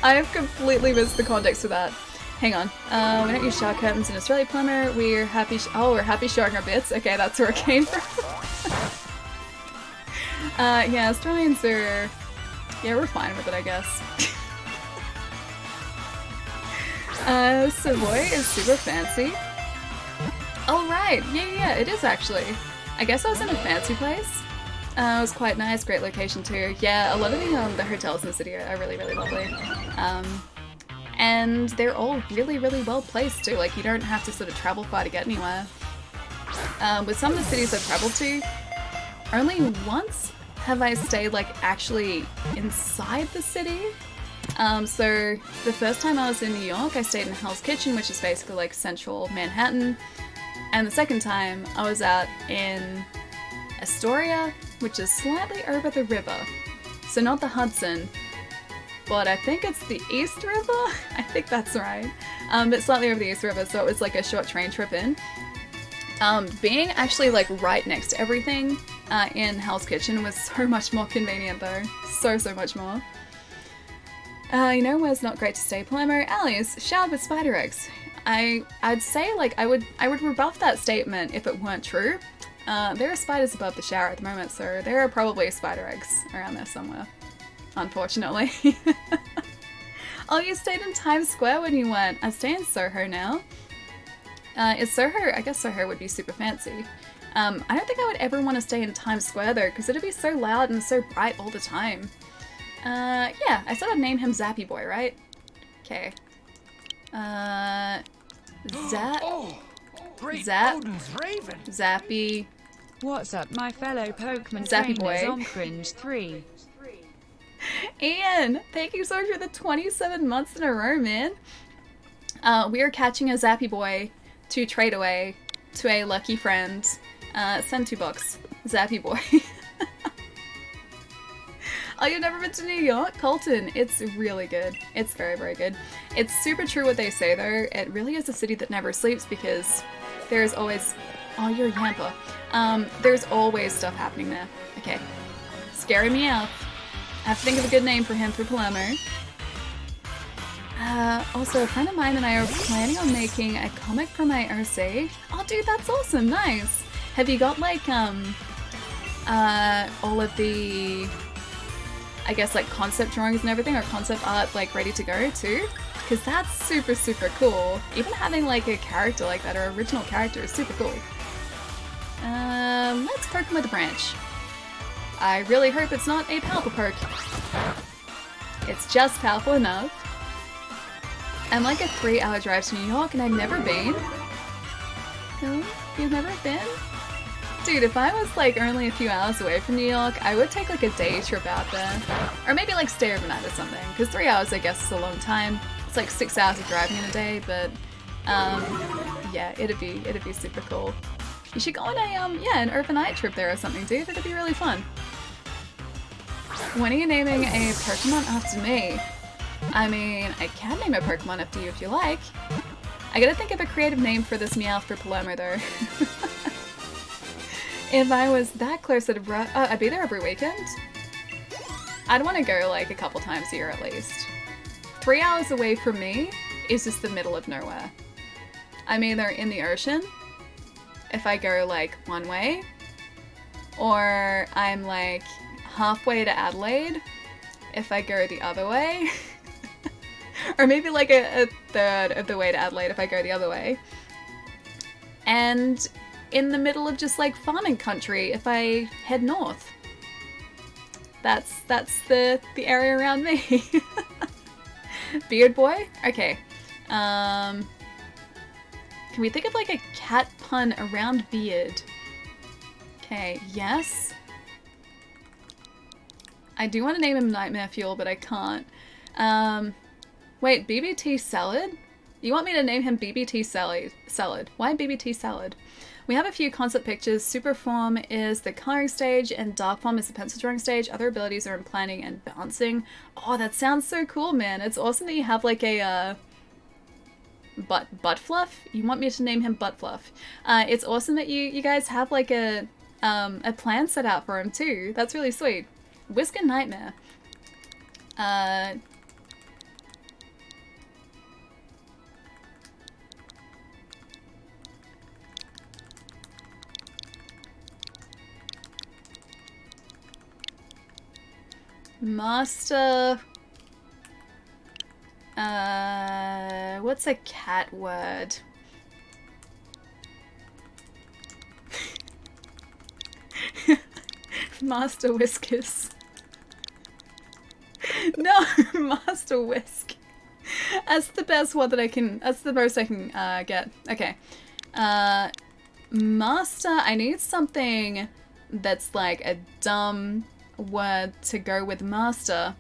I have completely missed the context of that. Hang on. We don't use shower curtains in Australia, plumber. We're happy. We're happy showing our bits. Okay, that's where it came from. Yeah, Australians are. Yeah, we're fine with it, I guess. Savoy is super fancy. Oh right, yeah, it is actually. I guess I was in a fancy place. It was quite nice, great location too. Yeah, a lot of the hotels in the city are really, really lovely. And they're all really, really well placed too. Like, you don't have to sort of travel far to get anywhere. With some of the cities I've traveled to, only once have I stayed like actually inside the city. So the first time I was in New York, I stayed in Hell's Kitchen, which is basically like central Manhattan. And the second time I was out in Astoria, which is slightly over the river. So not the Hudson, but I think it's the East River? I think that's right. But slightly over the East River, so it was like a short train trip in. Being actually like right next to everything in Hell's Kitchen was so much more convenient though. So much more. You know where's not great to stay, Palermo? Alleys, showered with spider eggs. I'd say like I would rebuff that statement if it weren't true. There are spiders above the shower at the moment, so there are probably spider eggs around there somewhere. Unfortunately. Oh, you stayed in Times Square when you went. I stay in Soho now. Is Soho? I guess Soho would be super fancy. I don't think I would ever want to stay in Times Square though, because it'd be so loud and so bright all the time. Yeah, I said I'd name him Zappy Boy, right? Okay. Odin's Raven. Zappy. What's up, my fellow Pokemon Zappy trainers Boy. on Cringe 3? Ian, thank you so much for the 27 months in a row, man. We are catching a Zappy Boy to trade away to a lucky friend. Send $2. Zappy Boy. Oh, you've never been to New York? Colton, it's really good. It's very, very good. It's super true what they say though. It really is a city that never sleeps because there's always... Oh, you're a Yampa. There's always stuff happening there. Okay. Scary Meowth. I have to think of a good name for him for Palermo. Also, a friend of mine and I are planning on making a comic for my OC. Oh, dude, that's awesome. Nice. Have you got, like, all of the, I guess, like, concept drawings and everything, or concept art, like, ready to go, too? Because that's super, super cool. Even having, like, a character like that, or original character, is super cool. Let's poke him with a branch. I really hope it's not a powerful poke. It's just powerful enough. I'm like a 3-hour drive to New York and I've never been. No? You've never been? Dude, if I was like only a few hours away from New York, I would take like a day trip out there. Or maybe like stay overnight or something. Because 3 hours I guess is a long time. It's like 6 hours of driving in a day, but yeah, it'd be super cool. You should go on an overnight trip there or something, dude. It'd be really fun. When are you naming a Pokemon after me? I mean, I can name a Pokemon after you if you like. I gotta think of a creative name for this Meowth for Palermo though. If I was that close to I'd be there every weekend. I'd want to go like a couple times a year at least. 3 hours away from me is just the middle of nowhere. I'm either in the ocean, if I go like one way, or I'm like halfway to Adelaide if I go the other way. Or maybe like a third of the way to Adelaide if I go the other way. And in the middle of just like farming country if I head north. That's the area around me. Beard boy? Okay. Can we think of like a cat pun around beard? Okay, yes. I do want to name him Nightmare Fuel, but I can't. Wait, BBT Salad? You want me to name him BBT Salad? Why BBT Salad? We have a few concept pictures. Super form is the coloring stage and dark form is the pencil drawing stage. Other abilities are in planning and bouncing. Oh, that sounds so cool, man. It's awesome that you have like a butt fluff? You want me to name him Butt Fluff. It's awesome that you guys have like a plan set out for him too. That's really sweet. Whisker Nightmare. Master... what's a cat word? Master Whiskers. No, Master Whisk. That's the best one that I can, that's the most I can get. Okay. Master, I need something that's like a dumb word to go with master.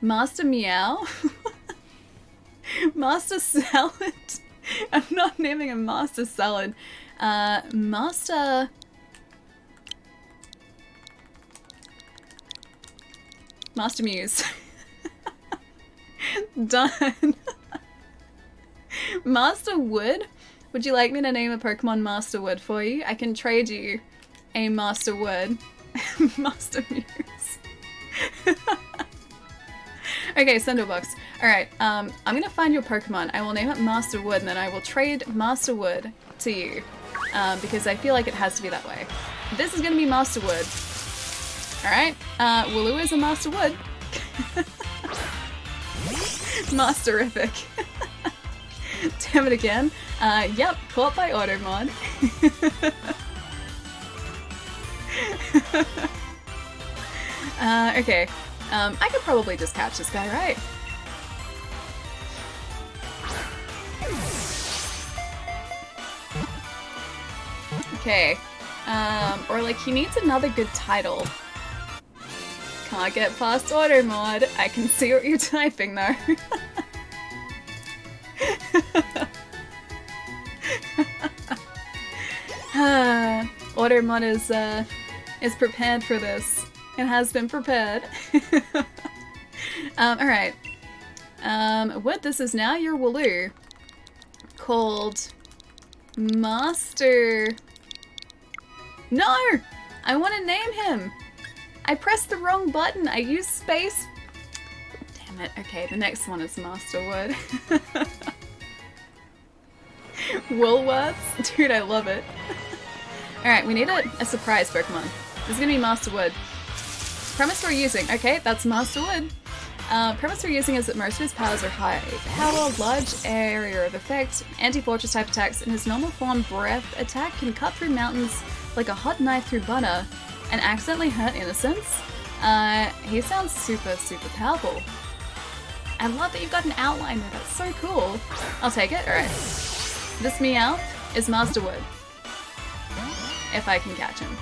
Master Meow? Master Salad? I'm not naming a Master Salad. Master... Master Muse. Done. Master Wood? Would you like me to name a Pokemon Master Wood for you? I can trade you a Master Wood. Master Muse. Okay, Cinderbox. Alright, I'm gonna find your Pokemon. I will name it Master Wood and then I will trade Master Wood to you. Because I feel like it has to be that way. This is gonna be Master Wood. Alright, Wooloo is a Master Wood. Masterific. Damn it again. Yep, caught by Automod. Okay. I could probably just catch this guy, right? Okay. Or like he needs another good title. Can't get past Automod. I can see what you're typing though. Automod is prepared for this. It has been prepared. Alright. What this is now your Wooloo. Called Master... No! I want to name him! I pressed the wrong button. I used space. Damn it. Okay, the next one is Master Wood. Woolworths? Dude, I love it. Alright, we need a surprise Pokemon. This is gonna be Master Wood. Premise we're using. Okay, that's Master Wood. Premise we're using is that most of his powers are high power, large area of effect, anti-fortress type attacks, and his normal form breath attack can cut through mountains like a hot knife through butter and accidentally hurt innocents. He sounds super, super powerful. I love that you've got an outline there. That's so cool. I'll take it. Alright. This Meow is Master Wood. If I can catch him.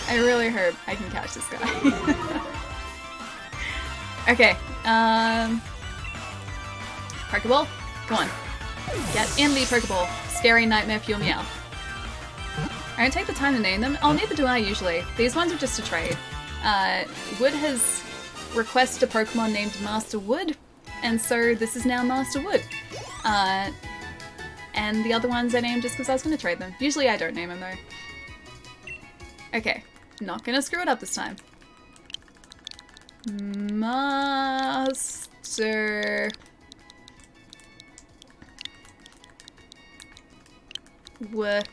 I really hope I can catch this guy. Okay. Pokeball? Come on. Get in the Pokeball. Scary Nightmare Fuel Meow. I don't take the time to name them. Oh, neither do I usually. These ones are just a trade. Wood has requested a Pokemon named Master Wood, and so this is now Master Wood. And the other ones I named just because I was going to trade them. Usually I don't name them though. Okay, not going to screw it up this time. Master... Wood.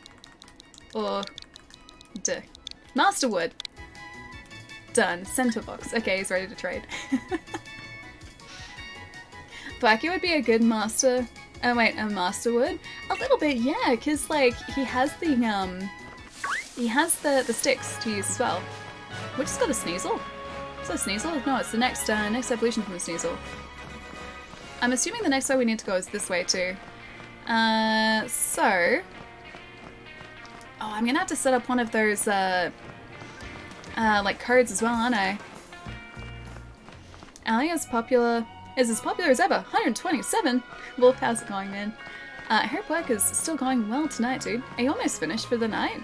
Master Wood. Done. Center box. Okay, he's ready to trade. Blackie would be a good master. Oh wait, a Master Wood? A little bit, yeah, because like he has the sticks to use as well. We just got a Sneasel. Is that a Sneasel? No, it's the next evolution from a Sneasel. I'm assuming the next way we need to go is this way too. So oh, I'm gonna have to set up one of those like codes as well, aren't I? Ali is as popular as ever. 127. Wolf, how's it going, man? I hope work is still going well tonight, dude. Are you almost finished for the night?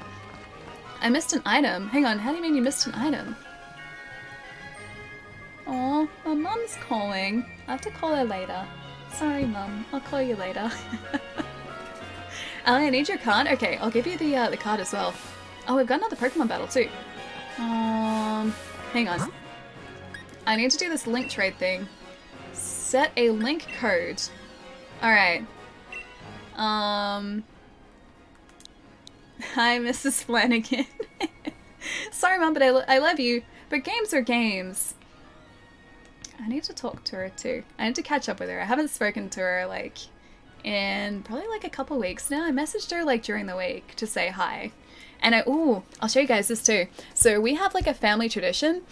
I missed an item. Hang on, how do you mean you missed an item? Aw, my mum's calling. I have to call her later. Sorry, mum. I'll call you later. Ali, I need your card. Okay, I'll give you the card as well. Oh, we've got another Pokemon battle too. Hang on. I need to do this link trade thing. Set a link code. Alright. Hi, Mrs. Flanagan. Sorry, Mom, but I love you. But games are games. I need to talk to her too. I need to catch up with her. I haven't spoken to her like in probably like a couple weeks now. I messaged her like during the week to say hi. And I'll show you guys this too. So we have like a family tradition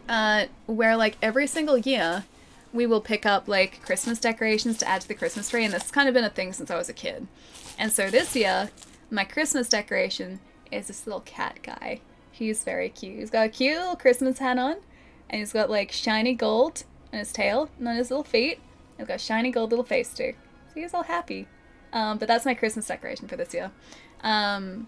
where like every single year we will pick up like Christmas decorations to add to the Christmas tree. And this has kind of been a thing since I was a kid. And so this year, my Christmas decoration is this little cat guy. He's very cute. He's got a cute little Christmas hat on. And he's got like shiny gold on his tail and on his little feet. He's got a shiny gold little face too. So he's all happy. But that's my Christmas decoration for this year. And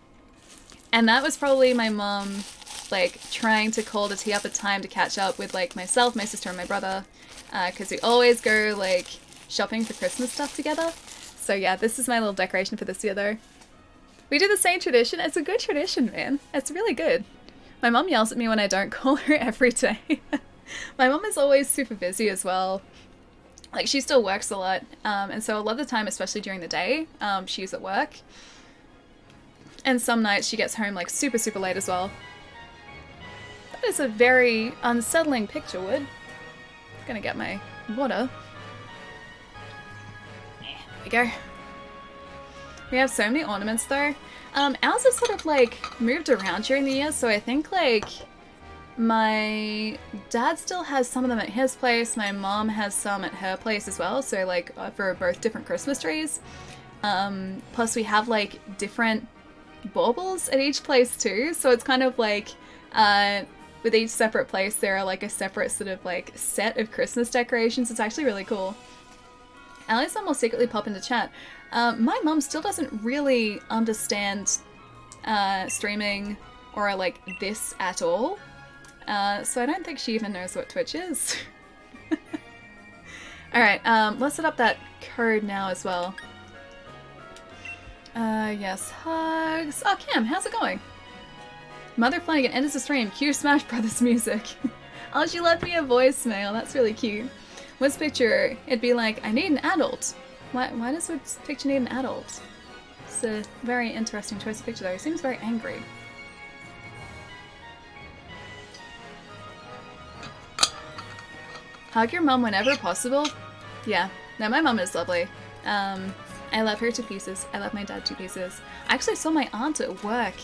that was probably my mom like trying to call to tee up a time to catch up with like myself, my sister, and my brother. Because we always go like shopping for Christmas stuff together. So yeah, this is my little decoration for this year though. We do the same tradition. It's a good tradition, man. It's really good. My mom yells at me when I don't call her every day. My mom is always super busy as well. Like, she still works a lot. And so a lot of the time, especially during the day, she's at work. And some nights she gets home, like, super, super late as well. That is a very unsettling picture, Wood. Gonna get my water. There we go. We have so many ornaments, though. Ours is sort of, like, moved around during the year, so I think, like, my dad still has some of them at his place, my mom has some at her place as well, so, like, for both different Christmas trees. Plus we have, like, different baubles at each place, too, so it's kind of, like, with each separate place, there are, like, a separate sort of, like, set of Christmas decorations. It's actually really cool. At least will secretly pop into chat. My mum still doesn't really understand streaming or like this at all. So I don't think she even knows what Twitch is. Alright, let's set up that code now as well. Yes, hugs. Oh, Cam, how's it going? Mother Flanagan enters the stream. Cue Smash Brothers music. Oh, she left me a voicemail. That's really cute. What's picture? It'd be like, I need an adult. Why does this picture need an adult? It's a very interesting choice of picture though. He seems very angry. Hug your mum whenever possible. Yeah. No, my mum is lovely. I love her to pieces. I love my dad to pieces. I actually saw my aunt at work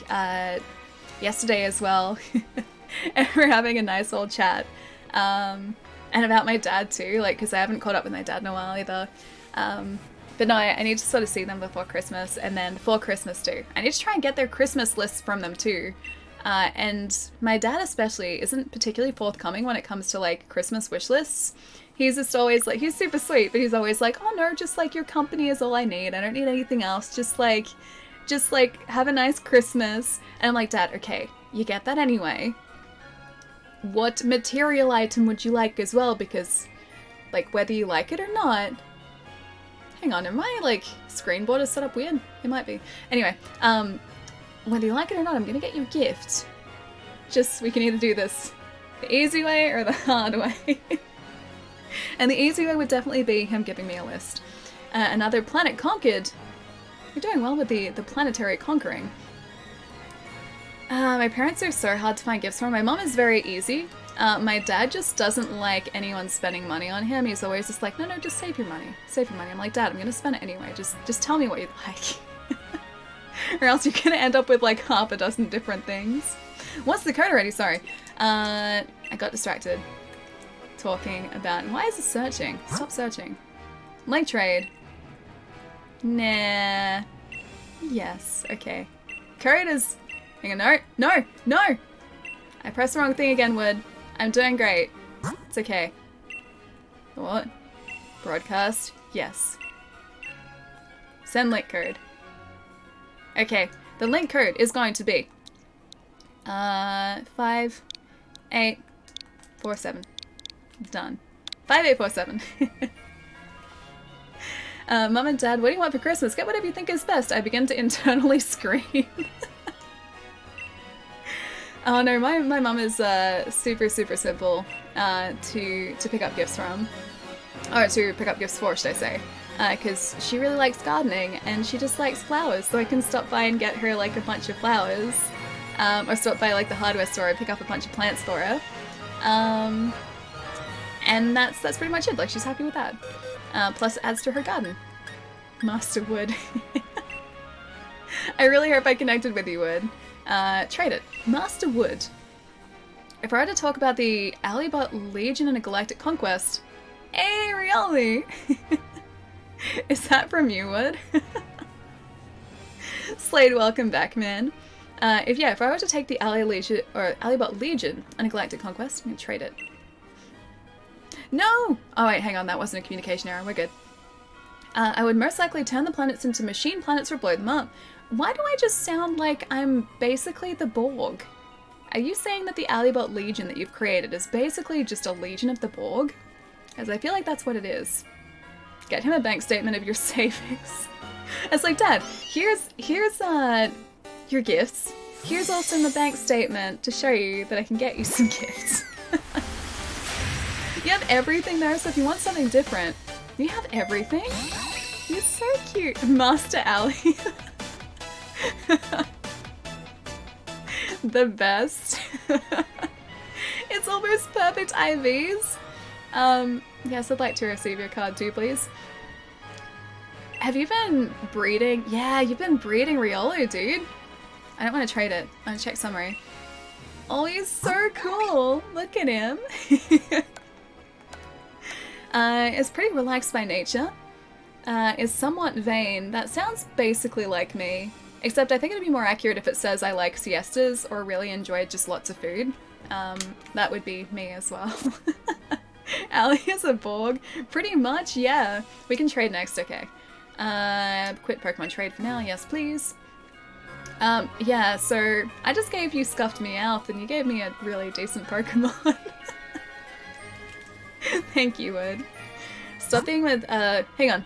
yesterday as well. And we're having a nice old chat. And about my dad too, like, because I haven't caught up with my dad in a while either. But no, I need to sort of see them before Christmas, and then for Christmas too. I need to try and get their Christmas lists from them too. And my dad especially isn't particularly forthcoming when it comes to like Christmas wish lists. He's just always like, he's super sweet, but he's always like, oh no, just like your company is all I need. I don't need anything else. Just like have a nice Christmas. And I'm like, Dad, okay, you get that anyway. What material item would you like as well? Because, like, whether you like it or not... Hang on, am my, like, screen border set up weird? It might be. Anyway, whether you like it or not, I'm gonna get you a gift. Just, we can either do this the easy way or the hard way. And the easy way would definitely be him giving me a list. Another planet conquered. You're doing well with the planetary conquering. My parents are so hard to find gifts for. My mom is very easy. My dad just doesn't like anyone spending money on him. He's always just like, no, just save your money. Save your money. I'm like, Dad, I'm gonna spend it anyway. Just tell me what you'd like. Or else you're gonna end up with like half a dozen different things. What's the code already? Sorry. I got distracted. Talking about... Why is it searching? Stop searching. Link trade. Nah. Yes. Okay. Code is... Hang on, no! I pressed the wrong thing again, Wood. I'm doing great. It's okay. What? Broadcast? Yes. Send link code. Okay, the link code is going to be 5847. Done. 5847. Mum and Dad, what do you want for Christmas? Get whatever you think is best. I begin to internally scream. Oh no, my mum is super simple to pick up gifts from. Or to pick up gifts for, should I say. Because she really likes gardening and she just likes flowers, so I can stop by and get her like a bunch of flowers. or stop by like the hardware store and pick up a bunch of plants for her. And that's pretty much it. Like, she's happy with that. Plus, it adds to her garden. Master Wood. I really hope I connected with you, Wood. Trade it. Master Wood. If I were to talk about the Alibot Legion and a Galactic Conquest... Hey, Rioli! Is that from you, Wood? Slade, welcome back, man. If I were to take the Alibot Legion and a Galactic Conquest, I'm gonna trade it. No! Oh wait, hang on, that wasn't a communication error, we're good. I would most likely turn the planets into machine planets or blow them up. Why do I just sound like I'm basically the Borg? Are you saying that the Alibot Legion that you've created is basically just a legion of the Borg? Because I feel like that's what it is. Get him a bank statement of your savings. It's like, Dad, here's your gifts. Here's also my bank statement to show you that I can get you some gifts. You have everything there, so if you want something different, you have everything. You're so cute. Master Alley. The best. It's almost perfect IVs. Yes, I'd like to receive your card too, please. Have you been breeding? Yeah, you've been breeding Riolu, dude. I don't want to trade it. I want to check summary. Oh, he's so cool. Look at him. Is pretty relaxed by nature. Is somewhat vain. That sounds basically like me. Except I think it'd be more accurate if it says I like siestas or really enjoy just lots of food. That would be me as well. Ali is a Borg. Pretty much, yeah. We can trade next, okay. Quit Pokemon trade for now, yes please. Yeah, so I just gave you Scuffed Meowth and you gave me a really decent Pokemon. Thank you, Wood. Stop being with, hang on.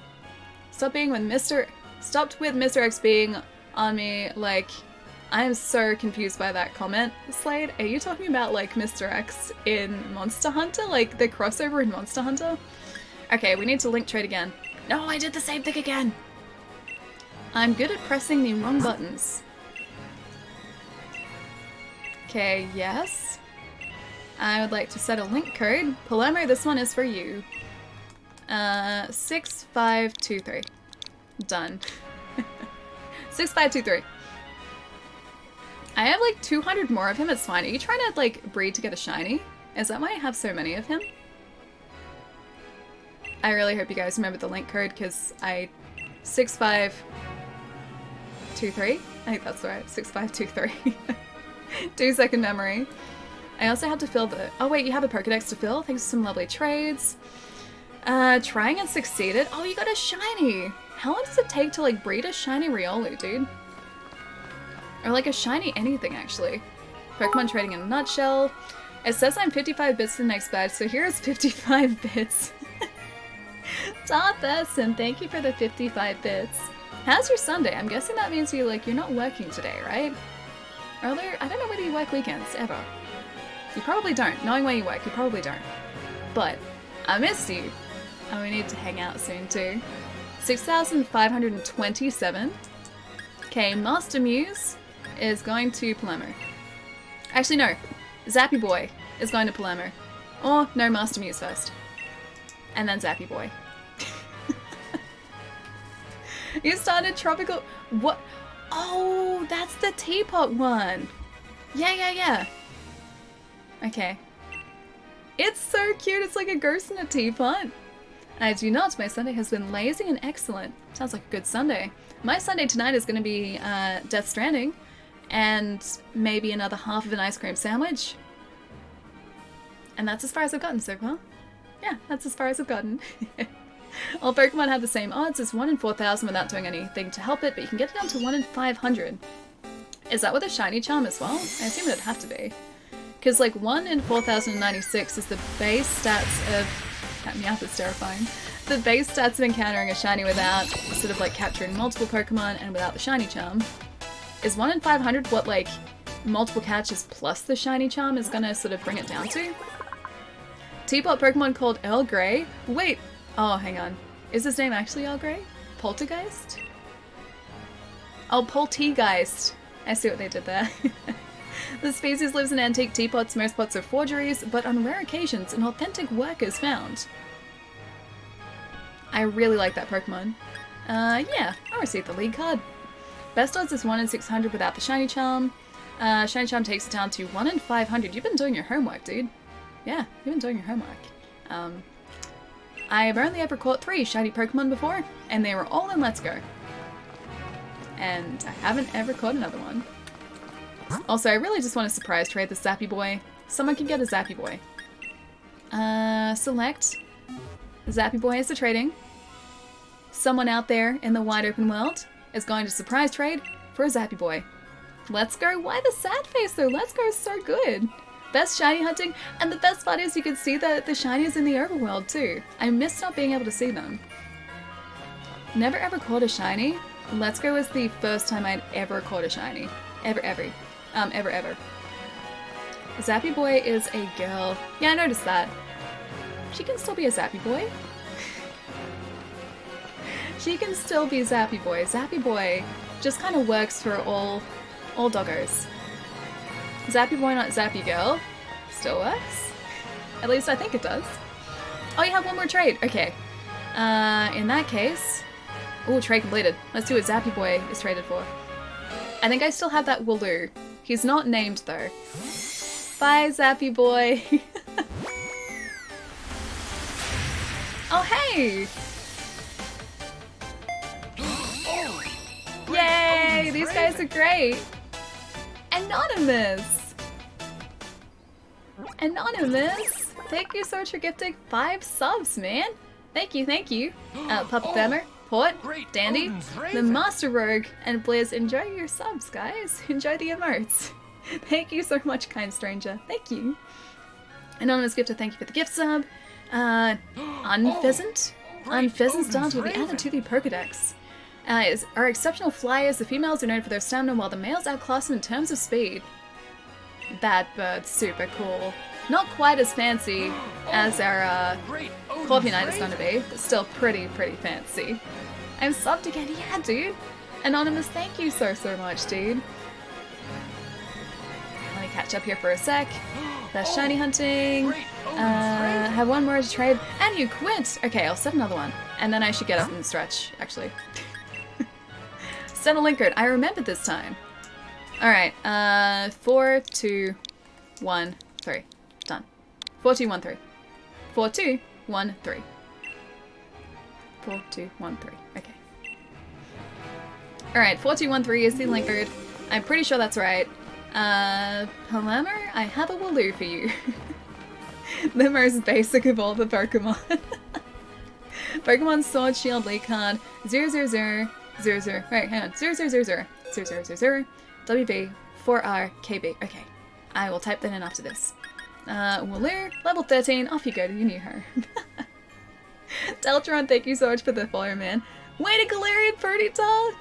Stopped with Mr. X being on me, like, I am so confused by that comment, Slade. Are you talking about, like, Mr. X in Monster Hunter? Like, the crossover in Monster Hunter? Okay, we need to link trade again. No, I did the same thing again! I'm good at pressing the wrong buttons. Okay, yes. I would like to set a link code. Palermo, this one is for you. 6523. Done. 6523. I have like 200 more of him, it's fine. Are you trying to like breed to get a shiny? Is that why I have so many of him? I really hope you guys remember the link code because 6523? I think that's right, 6523. 2-second memory. I also had to fill the... Oh wait, you have a Pokedex to fill? Thanks for some lovely trades. Trying and succeeded? Oh, you got a shiny! How long does it take to like breed a shiny Riolu, dude? Or like a shiny anything, actually. Pokemon trading in a nutshell. It says I'm 55 bits to the next badge, so here's 55 bits. Top person, thank you for the 55 bits. How's your Sunday? I'm guessing that means you're not working today, right? Or I don't know whether you work weekends, ever. You probably don't. Knowing where you work, you probably don't. But I missed you. And we need to hang out soon too. 6,527. Okay, Master Muse is going to Palermo. Actually, no. Zappy Boy is going to Palermo. Or, no, Master Muse first. And then Zappy Boy. You started Tropical... What? Oh, that's the teapot one. Yeah. Okay. It's so cute. It's like a ghost in a teapot. I do not. My Sunday has been lazy and excellent. Sounds like a good Sunday. My Sunday tonight is going to be Death Stranding and maybe another half of an ice cream sandwich. And that's as far as I've gotten so far. Yeah, that's as far as I've gotten. All Pokemon have the same odds as 1 in 4,000 without doing anything to help it, but you can get it down to 1 in 500. Is that with a shiny charm as well? I assume it'd have to be. Because like 1 in 4,096 is the base stats of... That Meowth is terrifying. The base stats of encountering a shiny without sort of like capturing multiple Pokemon and without the shiny charm. Is 1 in 500 what like multiple catches plus the shiny charm is gonna sort of bring it down to? Teapot Pokemon called Earl Grey? Wait! Oh, hang on. Is his name actually Earl Grey? Poltergeist? Oh, Poltergeist. I see what they did there. The species lives in antique teapots. Most pots are forgeries, but on rare occasions, an authentic work is found. I really like that Pokemon. Yeah, I received the lead card. Best odds is 1 in 600 without the Shiny Charm. Shiny Charm takes it down to 1 in 500. You've been doing your homework, dude. Yeah, you've been doing your homework. I've only ever caught 3 shiny Pokemon before, and they were all in Let's Go. And I haven't ever caught another one. Also, I really just want to surprise trade the Zappy Boy. Someone can get a Zappy Boy. Select Zappy Boy as the trading. Someone out there in the wide open world is going to surprise trade for a Zappy Boy. Let's Go. Why the sad face though? Let's Go is so good. Best shiny hunting, and the best part is you can see the shinies in the overworld too. I miss not being able to see them. Never ever caught a shiny. Let's Go was the first time I'd ever caught a shiny. Ever. Zappy Boy is a girl. Yeah, I noticed that. She can still be a Zappy Boy. She can still be Zappy Boy. Zappy Boy just kind of works for all doggos. Zappy Boy, not Zappy Girl. Still works. At least I think it does. Oh, you have one more trade. Okay. In that case... Ooh, trade completed. Let's see what Zappy Boy is traded for. I think I still have that Wooloo. He's not named, though. Bye, Zappy Boy. Oh, hey! Yay! These guys are great! Anonymous! Anonymous! Thank you so much for gifting 5 subs, man! Thank you. Puppet Femmer, Port, Dandy, the Master Rogue, and Blizz. Enjoy your subs, guys. Enjoy the emotes. Thank you so much, kind stranger. Thank you. Anonymous Gifter, thank you for the gift sub. Unpheasant? Unpheasant's dance will be added to the Pokedex. Are exceptional flyers. The females are known for their stamina, while the males outclass them in terms of speed. That bird's super cool. Not quite as fancy as our Corviknight is going to be, but still pretty fancy. I'm subbed again. Yeah, dude. Anonymous, thank you so much, dude. Let me catch up here for a sec. That's shiny hunting. Have one more to trade. And you quit! Okay, I'll set another one. And then I should get up and stretch, actually. Set a link card. I remembered this time. Alright, 4, 2, 1, 3. Done. 4, 2, 1, 3. 4, 2, 1, 3. 4, 2, 1, 3. Okay. Alright, 4, 2, 1, 3 is the link card. I'm pretty sure that's right. Palamer, I have a Wooloo for you. The most basic of all the Pokemon. Pokemon Sword Shield League card 00000. Right, hang on. 0000000 WB 4R KB. Okay. I will type that in after this. Wooloo, level 13. Off you go to your new home. Deltron, thank you so much for the follow, man. Way to Galarian Ponyta!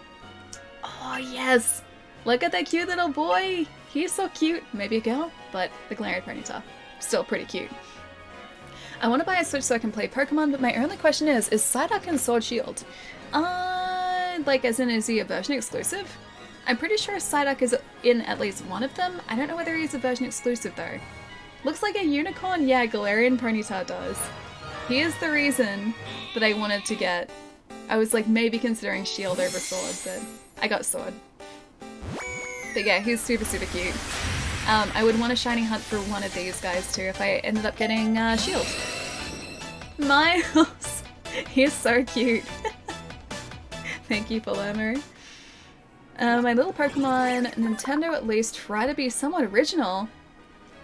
Oh, yes! Look at that cute little boy! He's so cute. Maybe a girl, but the Galarian Ponyta. Still pretty cute. I want to buy a Switch so I can play Pokemon, but my only question is Psyduck in Sword Shield? Like as in, is he a version exclusive? I'm pretty sure Psyduck is in at least one of them. I don't know whether he's a version exclusive though. Looks like a unicorn? Yeah, Galarian Ponyta does. He is the reason that I wanted to get... I was like maybe considering Shield over Sword, but I got Sword. But yeah, he's super cute. I would want a shiny hunt for one of these guys too if I ended up getting Shield. Miles! He's so cute. Thank you, Palamer. My little Pokemon, Nintendo at least try to be somewhat original.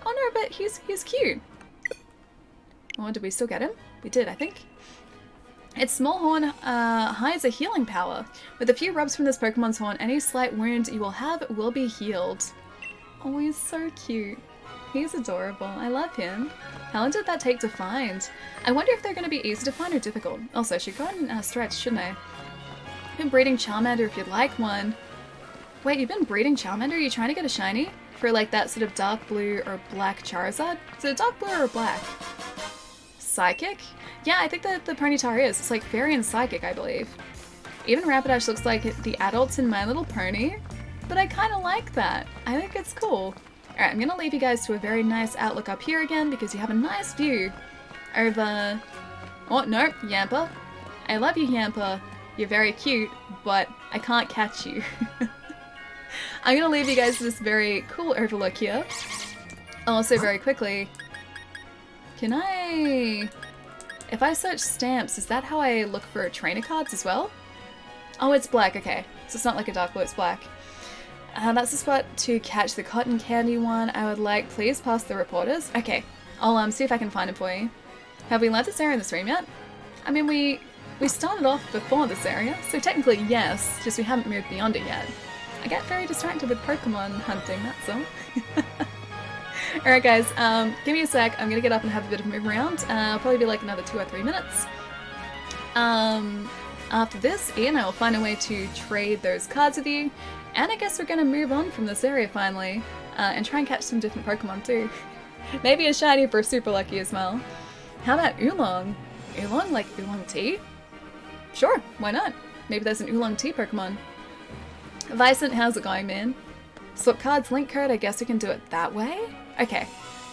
Oh no, but he's cute. Oh, did we still get him? We did, I think. Its small horn hides a healing power. With a few rubs from this Pokemon's horn, any slight wound you will have will be healed. Oh, he's so cute. He's adorable. I love him. How long did that take to find? I wonder if they're going to be easy to find or difficult. Also, I should go and stretch, shouldn't I? I've been breeding Charmander if you'd like one. Wait, you've been breeding Charmander? Are you trying to get a shiny? For like that sort of dark blue or black Charizard? Is it dark blue or black? Psychic? Yeah, I think that the Ponyta is. It's like Fairy and Psychic, I believe. Even Rapidash looks like the adults in My Little Pony. But I kind of like that. I think it's cool. Alright, I'm gonna leave you guys to a very nice outlook up here again because you have a nice view over... Oh, no, Yampa. I love you, Yampa. You're very cute, but I can't catch you. I'm gonna leave you guys this very cool overlook here. Also, very quickly, can I... If I search stamps, is that how I look for trainer cards as well? Oh, it's black, okay. So it's not like a dark blue, it's black. That's the spot to catch the cotton candy one. I would like, please pass the reporters. Okay, I'll see if I can find it for you. Have we left this area in the stream yet? I mean, we started off before this area, so technically yes, just we haven't moved beyond it yet. I get very distracted with Pokemon hunting, that's all. Alright guys, give me a sec, I'm gonna get up and have a bit of a move around. I'll probably be like another 2 or 3 minutes. After this, Ian and I will find a way to trade those cards with you, and I guess we're gonna move on from this area finally, and try and catch some different Pokemon too. Maybe a shiny for super lucky as well. How about Oolong? Oolong, like Oolong Tea? Sure, why not? Maybe there's an Oolong Tea Pokemon. Vicent, how's it going, man? Swap cards, link code, I guess we can do it that way? Okay.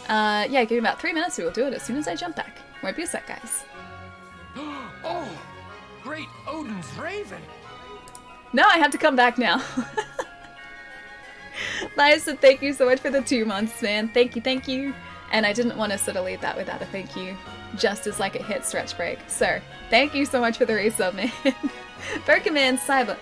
Yeah, give me about 3 minutes, we will do it as soon as I jump back. Won't be a sec, guys. Oh, great Odin's Raven! No, I have to come back now. Vicent, thank you so much for the 2 months, man. Thank you, thank you. And I didn't want to sort of leave that without a thank you, just as like it hit stretch break. So, thank you so much for the resub, man. Pokemon Cypher.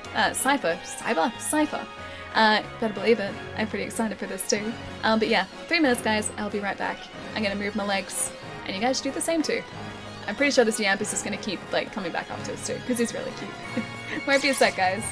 Better believe it. I'm pretty excited for this too. But yeah, 3 minutes guys, I'll be right back. I'm gonna move my legs, and you guys do the same too. I'm pretty sure this Yamp is just gonna keep like coming back up to us too, because he's really cute. Won't be a sec, guys.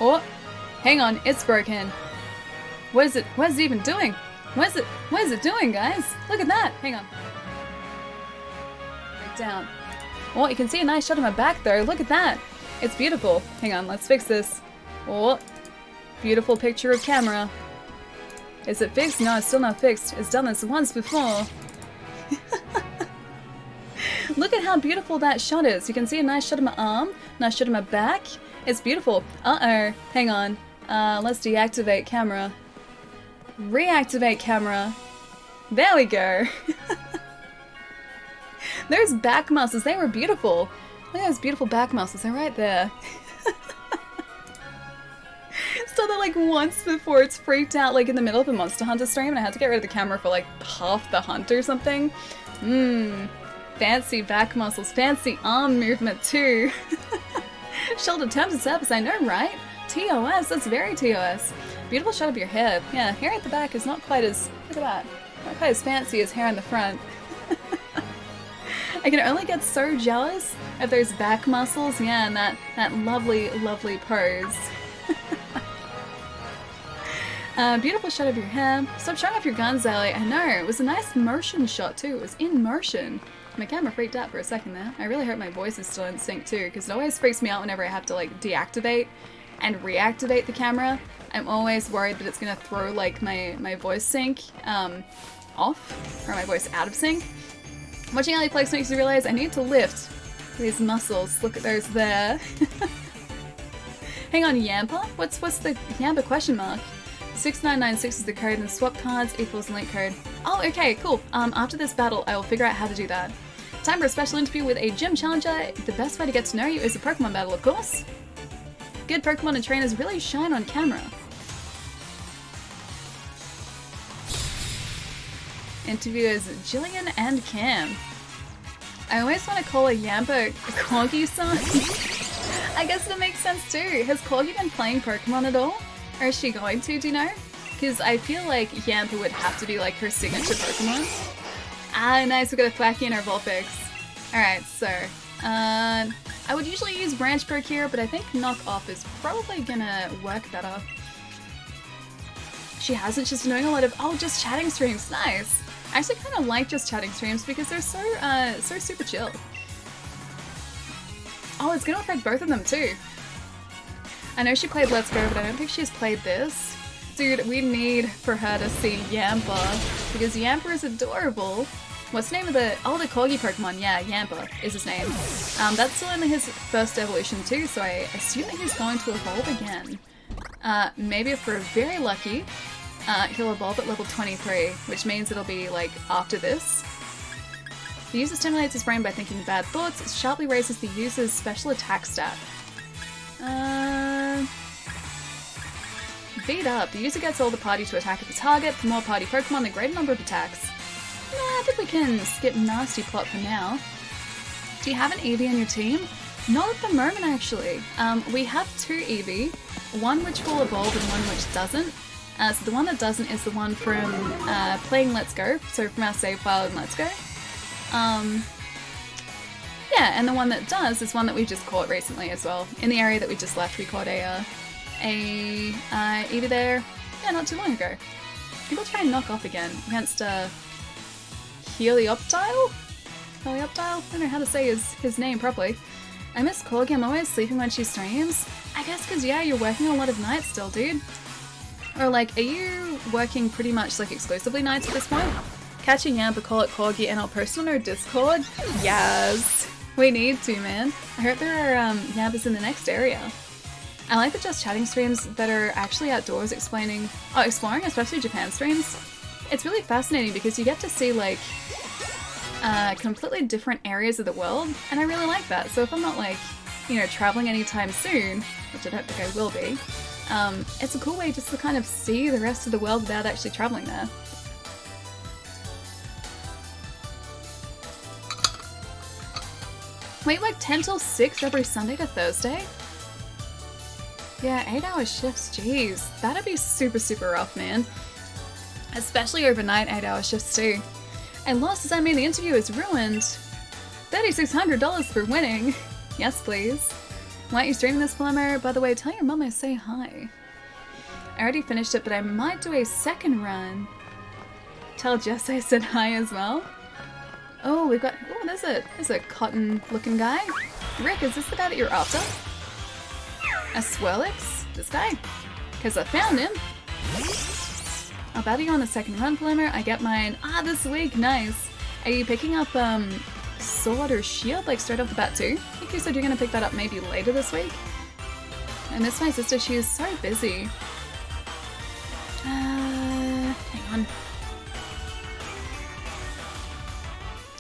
Oh, hang on, it's broken. What is it even doing? What is it doing, guys? Look at that. Hang on. Break down. Oh, you can see a nice shot of my back though. Look at that. It's beautiful. Hang on, let's fix this. Oh, beautiful picture of camera. Is it fixed? No, it's still not fixed. It's done this once before. Look at how beautiful that shot is. You can see a nice shot of my arm, nice shot of my back. It's beautiful. Uh-oh. Hang on. Let's deactivate camera. Reactivate camera. There we go. Those back muscles, they were beautiful. Look at those beautiful back muscles, they're right there. Saw that like once before, it's freaked out like in the middle of a Monster Hunter stream and I had to get rid of the camera for like half the hunt or something. Fancy back muscles, fancy arm movement too. Shoulder turns and surface, I know, right? TOS, that's very TOS. Beautiful shot of your head. Yeah, hair at the back is not quite as, look at that, not quite as fancy as hair in the front. I can only get so jealous of those back muscles, yeah, and that lovely, lovely pose. Beautiful shot of your hair. Stop showing off your guns, Ellie. I know, it was a nice motion shot too, it was in motion. My camera freaked out for a second there. I really hope my voice is still in sync too, because it always freaks me out whenever I have to like deactivate and reactivate the camera. I'm always worried that it's gonna throw like my voice sync off, or my voice out of sync. Watching Ellie Plex makes you realize I need to lift these muscles. Look at those there. Hang on, Yampa? What's the Yampa question mark? 6996 is the code and swap cards equals link code. Oh, okay, cool. After this battle, I will figure out how to do that. Time for a special interview with a gym challenger. The best way to get to know you is a Pokemon battle, of course. Good Pokemon and trainers really shine on camera. Interviewers Jillian and Cam. I always want to call a Yampa Corgi-san. I guess it makes sense too. Has Corgi been playing Pokemon at all? Or is she going to, do you know? Because I feel like Yampa would have to be like her signature Pokemon. Ah, nice, we got a Thwacky and our Vulpix. Alright, so, I would usually use Branch Perk here, but I think Knock Off is probably gonna work better. She hasn't, she's been doing a lot of, oh, just chatting streams, nice. I actually kind of like just chatting streams because they're so super chill. Oh, it's gonna affect both of them too. I know she played Let's Go, but I don't think she's played this. Dude, we need for her to see Yampa, because Yampa is adorable. What's the name of the Corgi Pokemon? Yeah, Yampa is his name. That's still in his first evolution too, so I assume that he's going to evolve again. Maybe if we're very lucky, he'll evolve at level 23, which means it'll be like after this. The user stimulates his brain by thinking bad thoughts. It sharply raises the user's special attack stat. Beat up. The user gets all the party to attack at the target. The more party Pokemon, the greater number of attacks. Nah, I think we can skip nasty plot for now. Do you have an Eevee on your team? Not at the moment, actually. We have two Eevee. One which will evolve and one which doesn't. So the one that doesn't is the one from playing Let's Go, so from our save file in Let's Go. Yeah, and the one that does is one that we just caught recently as well. In the area that we just left, we caught a Eevee there, yeah, not too long ago. Maybe we'll try and Knock Off again against Helioptile? I don't know how to say his name properly. I miss Corgi, I'm always sleeping when she streams. I guess because, yeah, you're working a lot of nights still, dude. Or like, are you working pretty much like exclusively nights at this point? Catching Yampa, call it Corgi, and I'll post on our Discord? Yes! We need to, man. I heard there are Yampas in the next area. I like the just chatting streams that are actually outdoors exploring, especially Japan streams. It's really fascinating because you get to see like completely different areas of the world, and I really like that. So if I'm not like, you know, traveling anytime soon, which I don't think I will be, it's a cool way just to kind of see the rest of the world without actually traveling there. Wait, like 10 till 6 every Sunday to Thursday? Yeah, 8-hour shifts, jeez. That'd be super, super rough, man. Especially overnight 8-hour shifts too. And lost does that mean the interview is ruined? $3,600 for winning. Yes, please. Why aren't you streaming this, Plumber? By the way, tell your mum I say hi. I already finished it, but I might do a second run. Tell Jess I said hi as well. Oh, we've got... Oh, there's a cotton-looking guy. Rick, is this the guy that you're after? A Swirlix? This guy? Because I found him. I'll battle you on the second run, Plumber. I get mine. Ah, this week. Nice. Are you picking up, sword or shield, like, straight off the bat, too? I think you said you're gonna pick that up maybe later this week. I miss my sister. She is so busy. Hang on.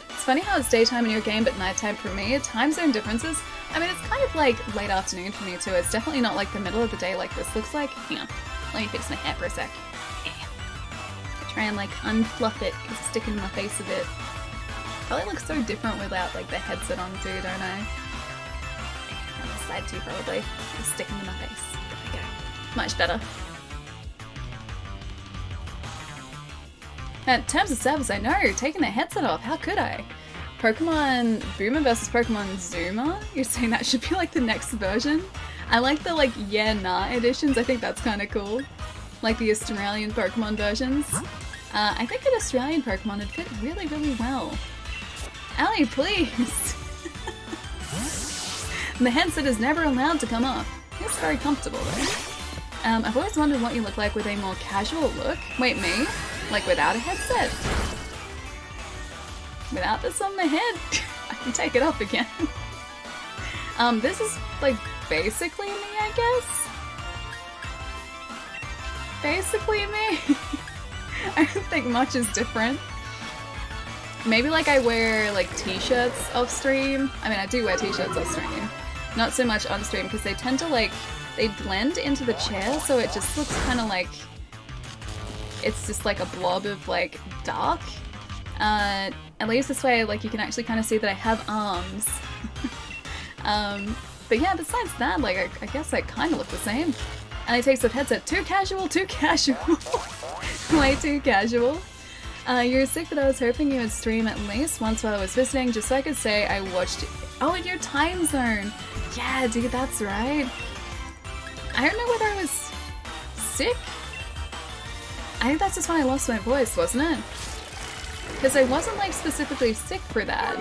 It's funny how it's daytime in your game, but nighttime for me. Time zone differences. I mean, it's kind of like late afternoon for me too. It's definitely not like the middle of the day like this looks like. Hang on. Let me fix my hair for a sec. Try and like unfluff it because it's sticking in my face a bit. Probably looks so different without like the headset on too, don't I? On the side too, probably. It's sticking in my face. There we go. Much better. In terms of service, I know, taking the headset off, how could I? Pokemon Boomer versus Pokemon Zoomer? You're saying that should be like the next version? I like the like yeah nah editions, I think that's kind of cool. Like the Australian Pokemon versions. I think an Australian Pokemon would fit really, really well. Ali, please! The headset is never allowed to come off. It's very comfortable though. I've always wondered what you look like with a more casual look. Wait, me? Like without a headset? Without this on my head? I can take it off again. This is like basically me, I guess? Basically me? I don't think much is different. Maybe like I wear like t-shirts off stream. I mean, I do wear t-shirts off stream. Not so much on stream because they tend to like, they blend into the chair so it just looks kind of like, it's just like a blob of like dark. At least this way like you can actually kind of see that I have arms. But yeah, besides that, like I guess I kind of look the same. And I take the headset. Too casual, too casual. Way too casual. You're sick, but I was hoping you would stream at least once while I was visiting, just so I could say I watched it. Oh, in your time zone. Yeah, dude, that's right. I don't know whether I was sick. I think that's just when I lost my voice, wasn't it? Because I wasn't like specifically sick for that.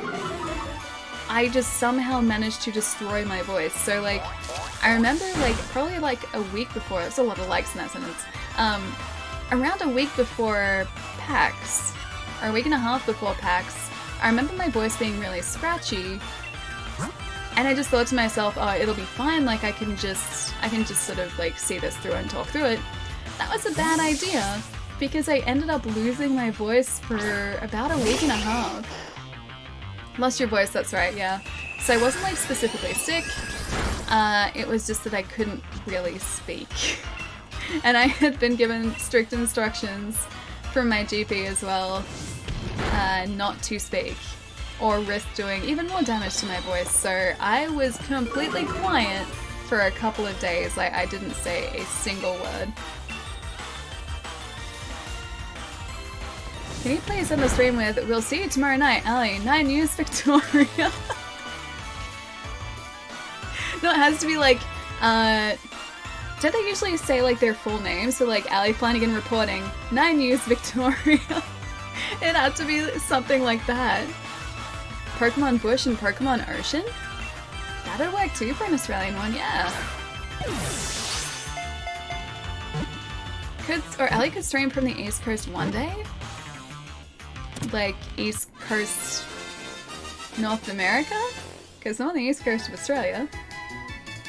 I just somehow managed to destroy my voice. So like, I remember like probably like a week before, there's a lot of likes in that sentence. Around a week before PAX, or a week and a half before PAX, I remember my voice being really scratchy. And I just thought to myself, oh, it'll be fine, like I can just sort of like see this through and talk through it. That was a bad idea, because I ended up losing my voice for about a week and a half. Lost your voice, that's right, yeah. So I wasn't like specifically sick, it was just that I couldn't really speak. And I had been given strict instructions from my GP as well, not to speak, or risk doing even more damage to my voice. So I was completely quiet for a couple of days, like I didn't say a single word. Can you please end the stream with, we'll see you tomorrow night, Ali, 9 News Victoria. No, it has to be like, don't they usually say like their full names? So like Ali Flanagan reporting, 9 News Victoria. It had to be something like that. Pokemon Bush and Pokemon Ocean? That'd work too for an Australian one, yeah. Ali could stream from the East Coast one day? Like East Coast North America? Because I'm on the East Coast of Australia.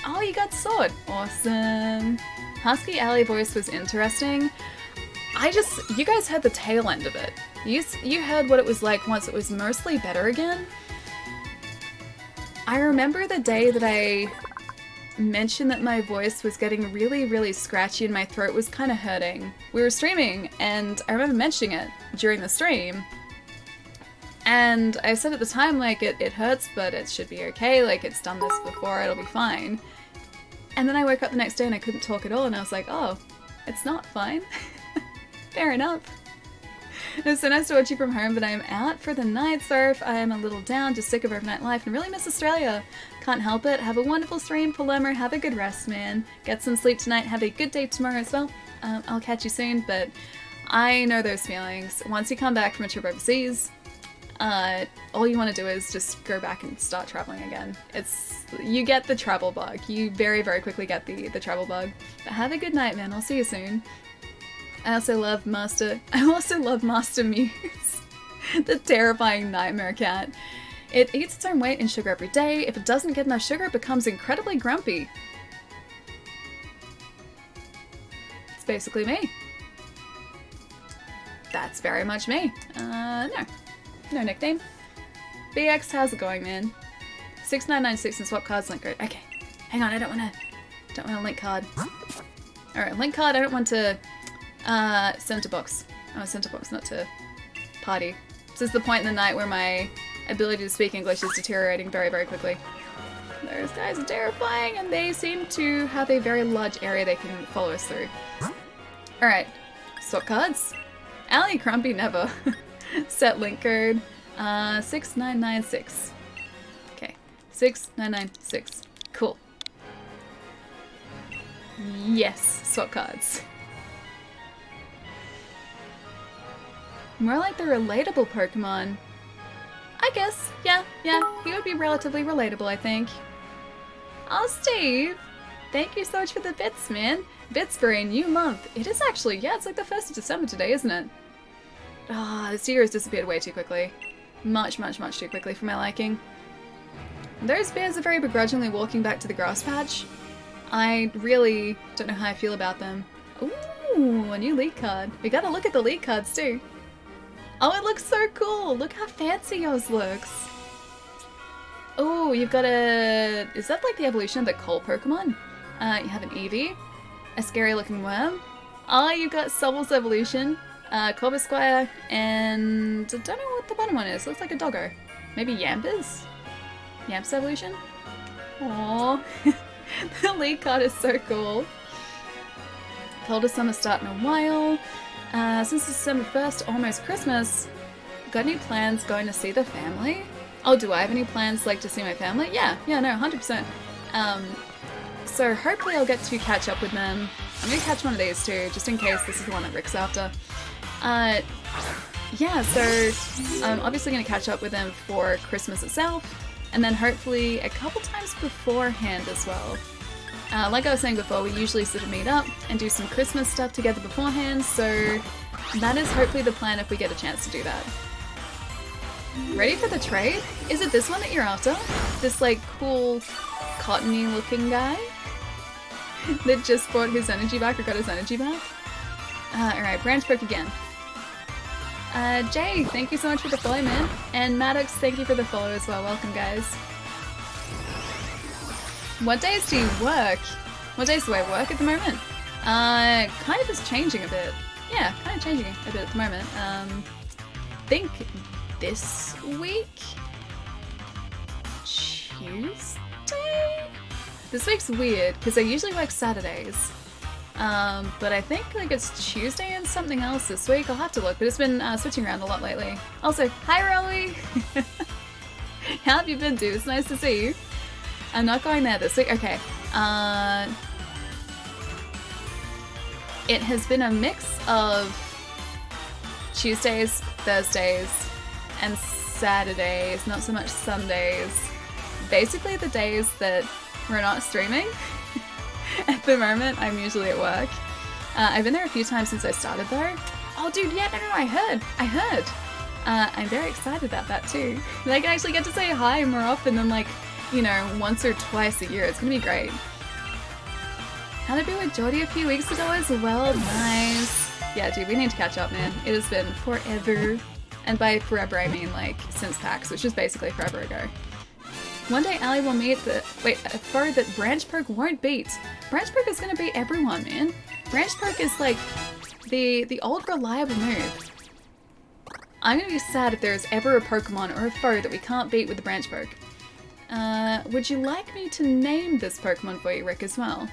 Oh, you got Sword! Awesome! Husky Ali voice was interesting. You guys heard the tail end of it. You heard what it was like once it was mostly better again. I remember the day that I mentioned that my voice was getting really, really scratchy and my throat was kind of hurting. We were streaming and I remember mentioning it during the stream. And I said at the time, like, it hurts, but it should be okay, like, it's done this before, it'll be fine. And then I woke up the next day and I couldn't talk at all, and I was like, oh, it's not fine. Fair enough. It's so nice to watch you from home, but I am out for the night, surf. I am a little down, just sick of overnight life and really miss Australia. Can't help it. Have a wonderful stream, Palermo. Have a good rest, man. Get some sleep tonight. Have a good day tomorrow as well. I'll catch you soon, but I know those feelings. Once you come back from a trip overseas, all you want to do is just go back and start traveling again. You get the travel bug. You very, very quickly get the travel bug. But have a good night, man. I'll see you soon. I also love Master Muse, the terrifying nightmare cat. It eats its own weight in sugar every day. If it doesn't get enough sugar, it becomes incredibly grumpy. It's basically me. That's very much me. No nickname. BX, how's it going, man? 6996 and swap cards link code. Okay, hang on. I don't want a link card. All right, link card. I don't want to send to box. I want send to box, not to party. This is the point in the night where my ability to speak English is deteriorating very, very quickly. Those guys are terrifying, and they seem to have a very large area they can follow us through. All right, swap cards. Ali Crumpy never. Set link code 6996. Okay, 6996. Cool. Yes, swap cards. More like the relatable Pokemon. I guess, yeah, he would be relatively relatable, I think. Oh, Steve! Thank you so much for the bits, man. Bits for a new month. It is actually, yeah, it's like the 1st of December today, isn't it? Ah, this year has disappeared way too quickly. Much too quickly for my liking. Those bears are very begrudgingly walking back to the grass patch. I really don't know how I feel about them. Ooh, a new lead card. We gotta look at the lead cards too. Oh, it looks so cool! Look how fancy yours looks! Oh, you've got a... Is that like the evolution of the coal Pokemon? You have an Eevee, a scary looking worm. Oh, you've got Sobble's evolution, Corvisquire, and I don't know what the bottom one is. Looks like a doggo. Maybe Yamper's? Yamp's evolution? Aww. The lead card is so cool. Coldest summer start in a while. Since December 1st, almost Christmas, got any plans going to see the family? Oh, do I have any plans like to see my family? Yeah, no, 100%. So hopefully I'll get to catch up with them. I'm gonna catch one of these too, just in case this is the one that Rick's after. Yeah, so I'm obviously gonna catch up with them for Christmas itself, and then hopefully a couple times beforehand as well. Like I was saying before, we usually sort of meet up and do some Christmas stuff together beforehand, so that is hopefully the plan if we get a chance to do that. Ready for the trade? Is it this one that you're after? This like cool cottony looking guy that just brought his energy back or got his energy back? Alright, branch poke again. Jay, thank you so much for the follow, man. And Maddox, thank you for the follow as well. Welcome, guys. What days do you work? What days do I work at the moment? Kind of is changing a bit. Yeah, kind of changing a bit at the moment. Think this week? Tuesday? This week's weird, because I usually work Saturdays. But I think like it's Tuesday and something else this week. I'll have to look, but it's been switching around a lot lately. Also, hi Rowie! How have you been, dude? It's nice to see you. I'm not going there this week. Okay. It has been a mix of Tuesdays, Thursdays, and Saturdays, not so much Sundays. Basically the days that we're not streaming. At the moment, I'm usually at work. I've been there a few times since I started though. Oh dude, yeah, no, I heard. I'm very excited about that too. Like, I actually get to say hi more often than like, you know, once or twice a year. It's gonna be great. Had to be with Geordie a few weeks ago as well. Nice. Yeah, dude, we need to catch up, man. It has been forever. And by forever, I mean like since PAX, which is basically forever ago. One day, Ali will meet a foe that Branch Perk won't beat. Branch Perk is gonna beat everyone, man. Branch Perk is like the old reliable move. I'm gonna be sad if there is ever a Pokemon or a foe that we can't beat with the Branch Perk. Would you like me to name this Pokemon for you, Rick, as well?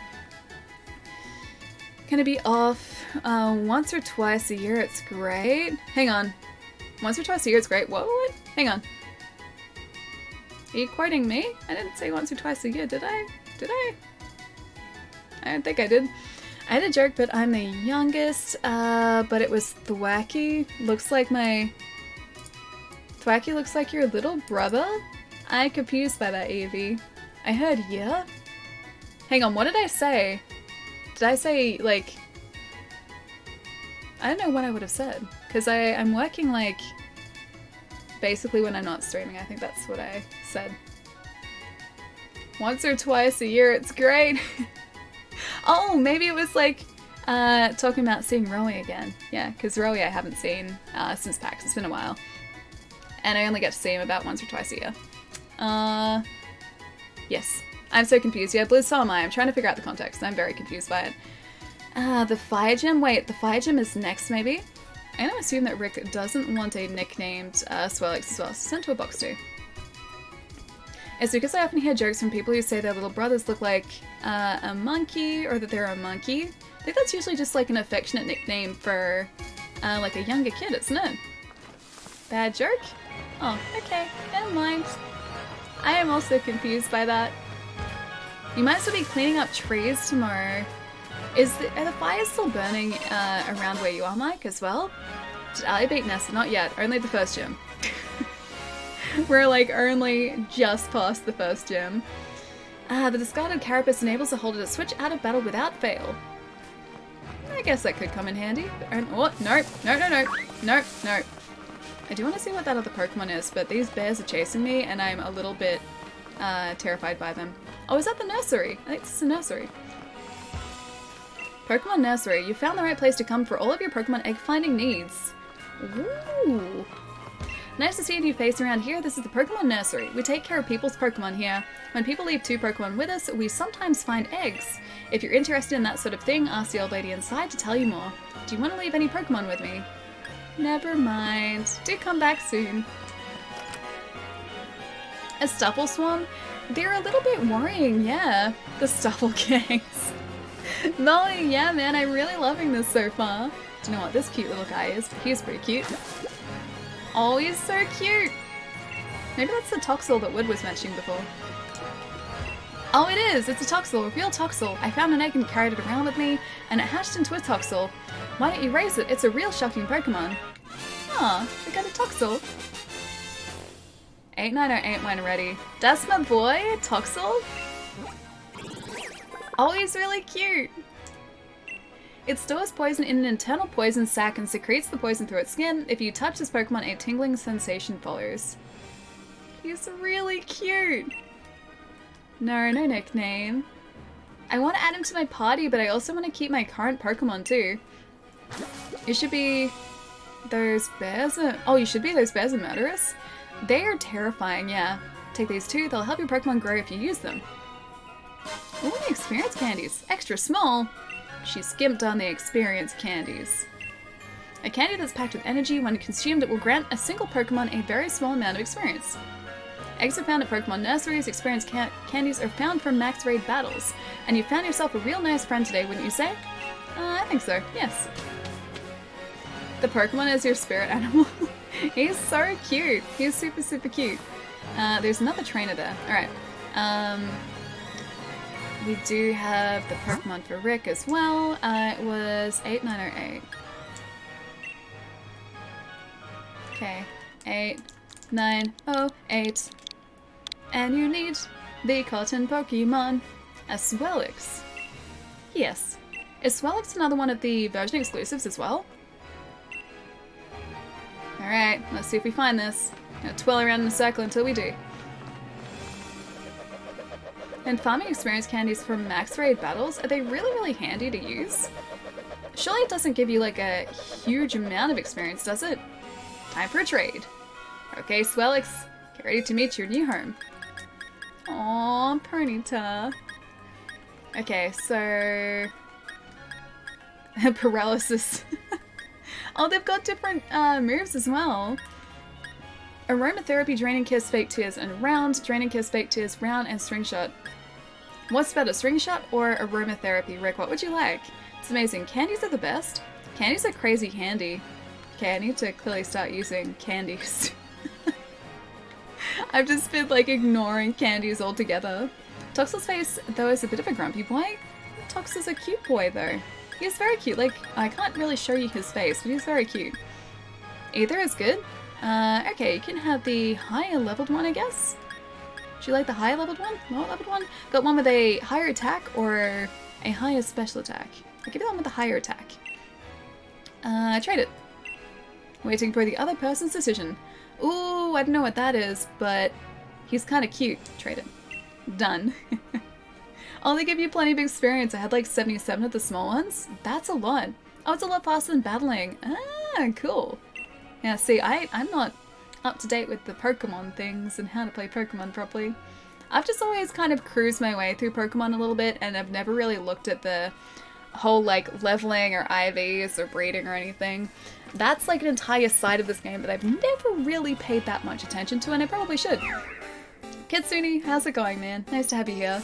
Gonna be off once or twice a year, it's great. Hang on. Once or twice a year, it's great. What? Hang on. Are you quoting me? I didn't say once or twice a year, did I? Did I? I don't think I did. I had a joke, but I'm the youngest, but it was Thwacky. Looks like my... Thwacky looks like your little brother? I'm confused by that, Evie. I heard yeah? Hang on, what did I say? Did I say, like... I don't know what I would have said. Because I'm working, like... basically when I'm not streaming. I think that's what I said. Once or twice a year, it's great. Oh, maybe it was like talking about seeing Rowie again. Yeah, because Rowie I haven't seen since PAX. It's been a while. And I only get to see him about once or twice a year. Yes. I'm so confused. Yeah, Blizz, so am I. I'm trying to figure out the context. I'm very confused by it. The Fire Gym? Wait, the Fire Gym is next, maybe? I'm gonna assume that Rick doesn't want a nicknamed Swellix as well. So sent to a box too. It's because I often hear jokes from people who say their little brothers look like a monkey or that they're a monkey. I think that's usually just like an affectionate nickname for like a younger kid, isn't it? Bad joke? Oh, okay, never mind. I am also confused by that. You might still be cleaning up trees tomorrow. Are the fires still burning around where you are, Mike, as well? Did Ali beat Nessa? Not yet, only the first gym. We're like only just past the first gym. The discarded carapace enables the holder to switch out of battle without fail. I guess that could come in handy. Oh, no. No. I do want to see what that other Pokemon is, but these bears are chasing me and I'm a little bit terrified by them. Oh, is that the nursery? I think this is a nursery. Pokemon Nursery. You found the right place to come for all of your Pokemon egg finding needs. Ooh. Nice to see a new face around here. This is the Pokemon Nursery. We take care of people's Pokemon here. When people leave 2 Pokemon with us, we sometimes find eggs. If you're interested in that sort of thing, ask the old lady inside to tell you more. Do you want to leave any Pokemon with me? Never mind. Do come back soon. A Stuffle Swarm? They're a little bit worrying, yeah. The Stuffle gangs. Molly, yeah man, I'm really loving this so far. Do you know what this cute little guy is? He's pretty cute. Oh, he's so cute! Maybe that's the Toxel that Wood was mentioning before. Oh, it is! It's a Toxel, a real Toxel. I found an egg and carried it around with me, and it hatched into a Toxel. Why don't you raise it? It's a real shocking Pokemon. Aw, we got a Toxel. 8908 when ready. That's my boy, Toxel? Oh, he's really cute! It stores poison in an internal poison sac and secretes the poison through its skin. If you touch this Pokemon, a tingling sensation follows. He's really cute! No nickname. I want to add him to my party, but I also want to keep my current Pokemon too. You should be... those bears are... oh, you should be those bears are murderous? They are terrifying, yeah. Take these 2, they'll help your Pokemon grow if you use them. Ooh, the experience candies. Extra small. She skimped on the experience candies. A candy that's packed with energy, when consumed it will grant a single Pokemon a very small amount of experience. Eggs are found at Pokemon nurseries, experience candies are found from max raid battles. And you found yourself a real nice friend today, wouldn't you say? I think so, yes. The Pokemon is your spirit animal. He's so cute. He's super cute. There's another trainer there. Alright. We do have the Pokemon for Rick as well. It was 8908. Okay, 8908. And you need the cotton Pokemon. A Swellix. Yes. Is Swellix another one of the version exclusives as well? Alright, let's see if we find this. Gonna twirl around in a circle until we do. And farming experience candies from max raid battles, are they really handy to use? Surely it doesn't give you like a huge amount of experience, does it? Time for a trade. Okay, Swellix, get ready to meet your new home. Aww, Ponyta. Okay, so... paralysis. Oh, they've got different moves as well. Aromatherapy, Draining Kiss, Fake Tears, and Round. Draining Kiss, Fake Tears, Round, and String Shot. What's better, String Shot or Aromatherapy? Rick, what would you like? It's amazing. Candies are the best. Candies are crazy handy. Okay, I need to clearly start using candies. I've just been like ignoring candies altogether. Toxel's face, though, is a bit of a grumpy boy. Toxel's a cute boy, though. He's very cute. Like, I can't really show you his face, but he's very cute. Either is good. Okay, you can have the higher leveled one, I guess. Do you like the higher leveled one? Lower leveled one? Got one with a higher attack or a higher special attack? I'll give you the one with the higher attack. Trade it. Waiting for the other person's decision. Ooh, I don't know what that is, but he's kind of cute. Trade it. Done. Oh, they give you plenty of experience. I had like 77 of the small ones. That's a lot. Oh, it's a lot faster than battling. Ah, cool. Yeah, see, I'm not up to date with the Pokemon things and how to play Pokemon properly. I've just always kind of cruised my way through Pokemon a little bit, and I've never really looked at the whole like leveling or IVs or breeding or anything. That's like an entire side of this game that I've never really paid that much attention to, and I probably should. Kitsune, how's it going, man? Nice to have you here.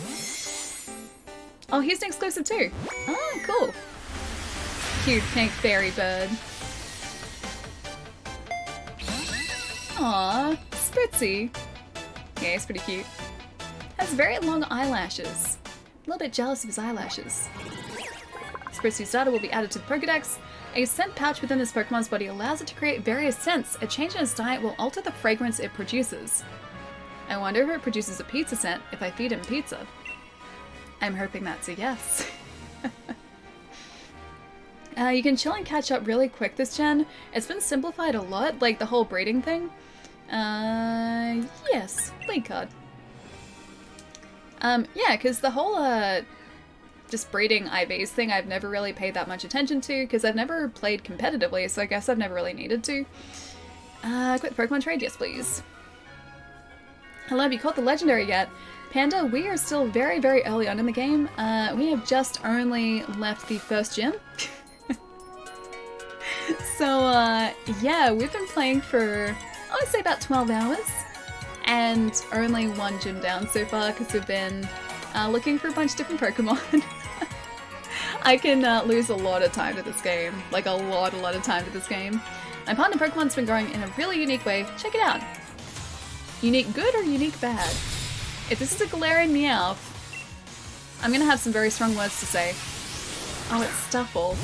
Oh, he's an exclusive too. Ah, cool. Cute pink fairy bird. Aww, Spritzy. Yeah, he's pretty cute. Has very long eyelashes. A little bit jealous of his eyelashes. Spritzy's data will be added to the Pokédex. A scent pouch within this Pokemon's body allows it to create various scents. A change in its diet will alter the fragrance it produces. I wonder if it produces a pizza scent if I feed him pizza. I'm hoping that's a yes. You can chill and catch up really quick this gen. It's been simplified a lot, like the whole breeding thing. Yes, lead card. Yeah, because the whole just breeding IVs thing I've never really paid that much attention to because I've never played competitively, so I guess I've never really needed to. Quit the Pokemon trade, yes please. Hello, have you caught the legendary yet? Panda, we are still very, very early on in the game. We have just only left the first gym. So, yeah, we've been playing for, I would say about 12 hours. And only one gym down so far because we've been looking for a bunch of different Pokemon. I can lose a lot of time to this game. Like a lot of time to this game. My partner Pokemon's been growing in a really unique way. Check it out. Unique good or unique bad? If this is a Galarian Meowth, I'm gonna have some very strong words to say. Oh, it's Stuffle.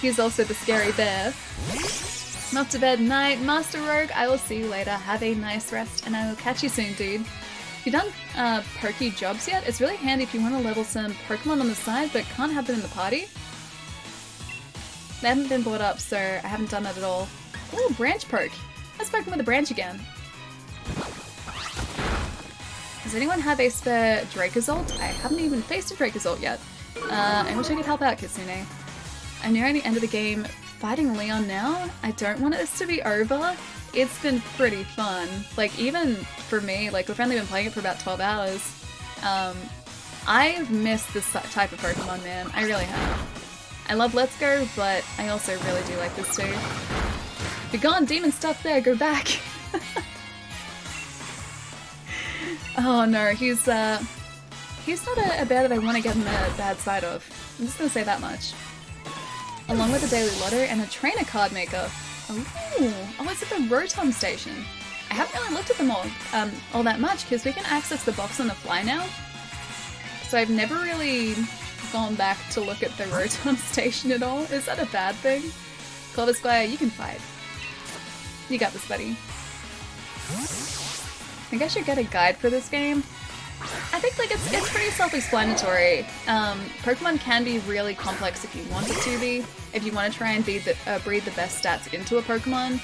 He's also the scary bear. I'm off to bed night. Master Rogue, I will see you later. Have a nice rest, and I will catch you soon, dude. Have you done Pokey jobs yet? It's really handy if you want to level some Pokemon on the side, but can't have them in the party. They haven't been brought up, so I haven't done that at all. Ooh, Branch Poke. Let's Pokemon with a branch again. Does anyone have a spare Dracozolt? I haven't even faced a Dracozolt yet. I wish I could help out, Kitsune. I'm nearing the end of the game. Fighting Leon now? I don't want this to be over. It's been pretty fun. Like, even for me, like, we've only been playing it for about 12 hours. I've missed this type of Pokemon, man. I really have. I love Let's Go, but I also really do like this too. Be gone, demon stuff there, go back! Oh no, he's not a bear that I want to get in the bad side of. I'm just gonna say that much. Along with a daily lotto and a trainer card maker. Oh, it's at the Rotom station. I haven't really looked at them all that much because we can access the box on the fly now. So I've never really gone back to look at the Rotom station at all. Is that a bad thing? Clovis Squire, you can fight. You got this, buddy. I think I should get a guide for this game. I think like it's pretty self-explanatory. Pokemon can be really complex if you want it to be. If you want to try and breed the best stats into a Pokemon,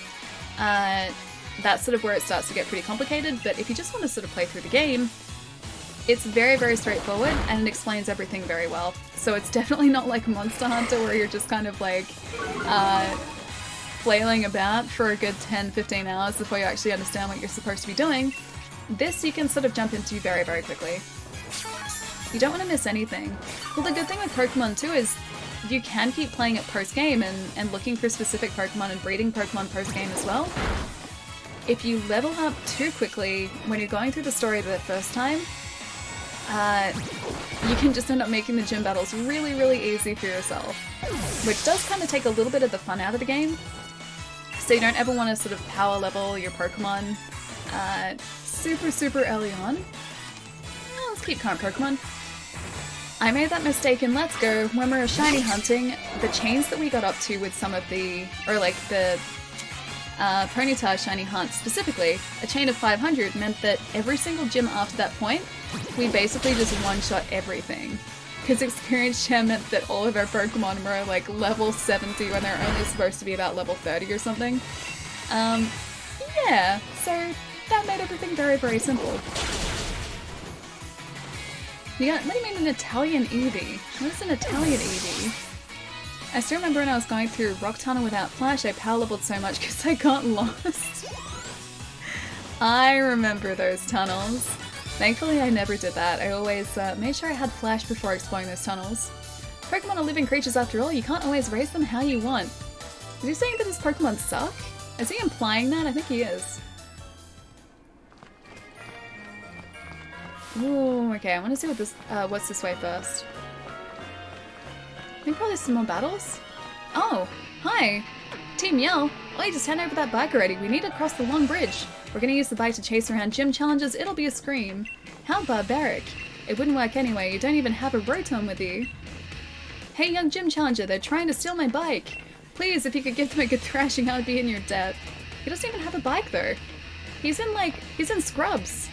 that's sort of where it starts to get pretty complicated. But if you just want to sort of play through the game, it's very, very straightforward and it explains everything very well. So it's definitely not like Monster Hunter where you're just kind of like flailing about for a good 10-15 hours before you actually understand what you're supposed to be doing. This you can sort of jump into very, very quickly. You don't want to miss anything. Well, the good thing with Pokemon too is you can keep playing it post-game and looking for specific Pokemon and breeding Pokemon post-game as well. If you level up too quickly when you're going through the story the first time, you can just end up making the gym battles really, really easy for yourself, which does kind of take a little bit of the fun out of the game. So you don't ever want to sort of power level your Pokemon super, super early on. Let's keep current Pokemon. I made that mistake in Let's Go when we were shiny hunting. The chains that we got up to with some of the, or like the Ponyta shiny hunt specifically, a chain of 500 meant that every single gym after that point, we basically just one-shot everything. Because experience share meant that all of our Pokemon were like level 70 when they're only supposed to be about level 30 or something. Yeah, so that made everything very, very simple. What do you mean an Italian Eevee? What is an Italian Eevee? I still remember when I was going through Rock Tunnel without Flash, I power leveled so much because I got lost. I remember those tunnels. Thankfully, I never did that. I always made sure I had Flash before exploring those tunnels. Pokemon are living creatures after all, you can't always raise them how you want. Is he saying that his Pokemon suck? Is he implying that? I think he is. Ooh, okay, I want to see what this, what's this way first. I think probably some more battles? Oh, hi! Team Yell! Oh, you just hand over that bike already. We need to cross the long bridge. We're gonna use the bike to chase around gym challenges. It'll be a scream. How barbaric. It wouldn't work anyway. You don't even have a Rotom with you. Hey, young gym challenger, they're trying to steal my bike. Please, if you could give them a good thrashing, I would be in your debt. He doesn't even have a bike, though. He's in scrubs.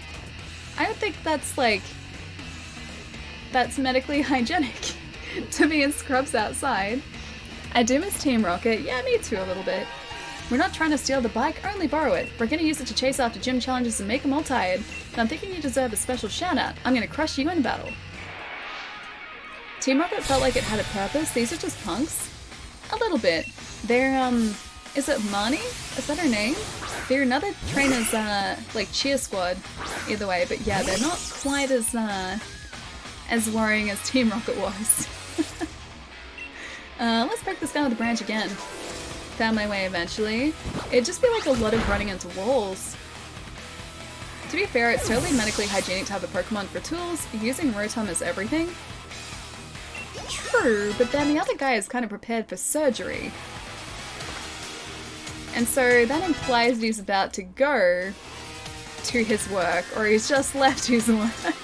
I don't think that's, like, that's medically hygienic to be in scrubs outside. I do miss Team Rocket. Yeah, me too, a little bit. We're not trying to steal the bike, only borrow it. We're gonna use it to chase after gym challenges and make them all tired. And I'm thinking you deserve a special shout-out. I'm gonna crush you in battle. Team Rocket felt like it had a purpose. These are just punks. A little bit. They're, is it Marnie? Is that her name? They're another trainer's, like, cheer squad. Either way, but yeah, they're not quite as worrying as Team Rocket was. Let's break this down with the branch again. Found my way eventually. It'd just be like a lot of running into walls. To be fair, it's totally medically hygienic to have a Pokemon for tools. Using Rotom is everything. True, but then the other guy is kind of prepared for surgery. And so that implies that he's about to go to his work, or he's just left his work.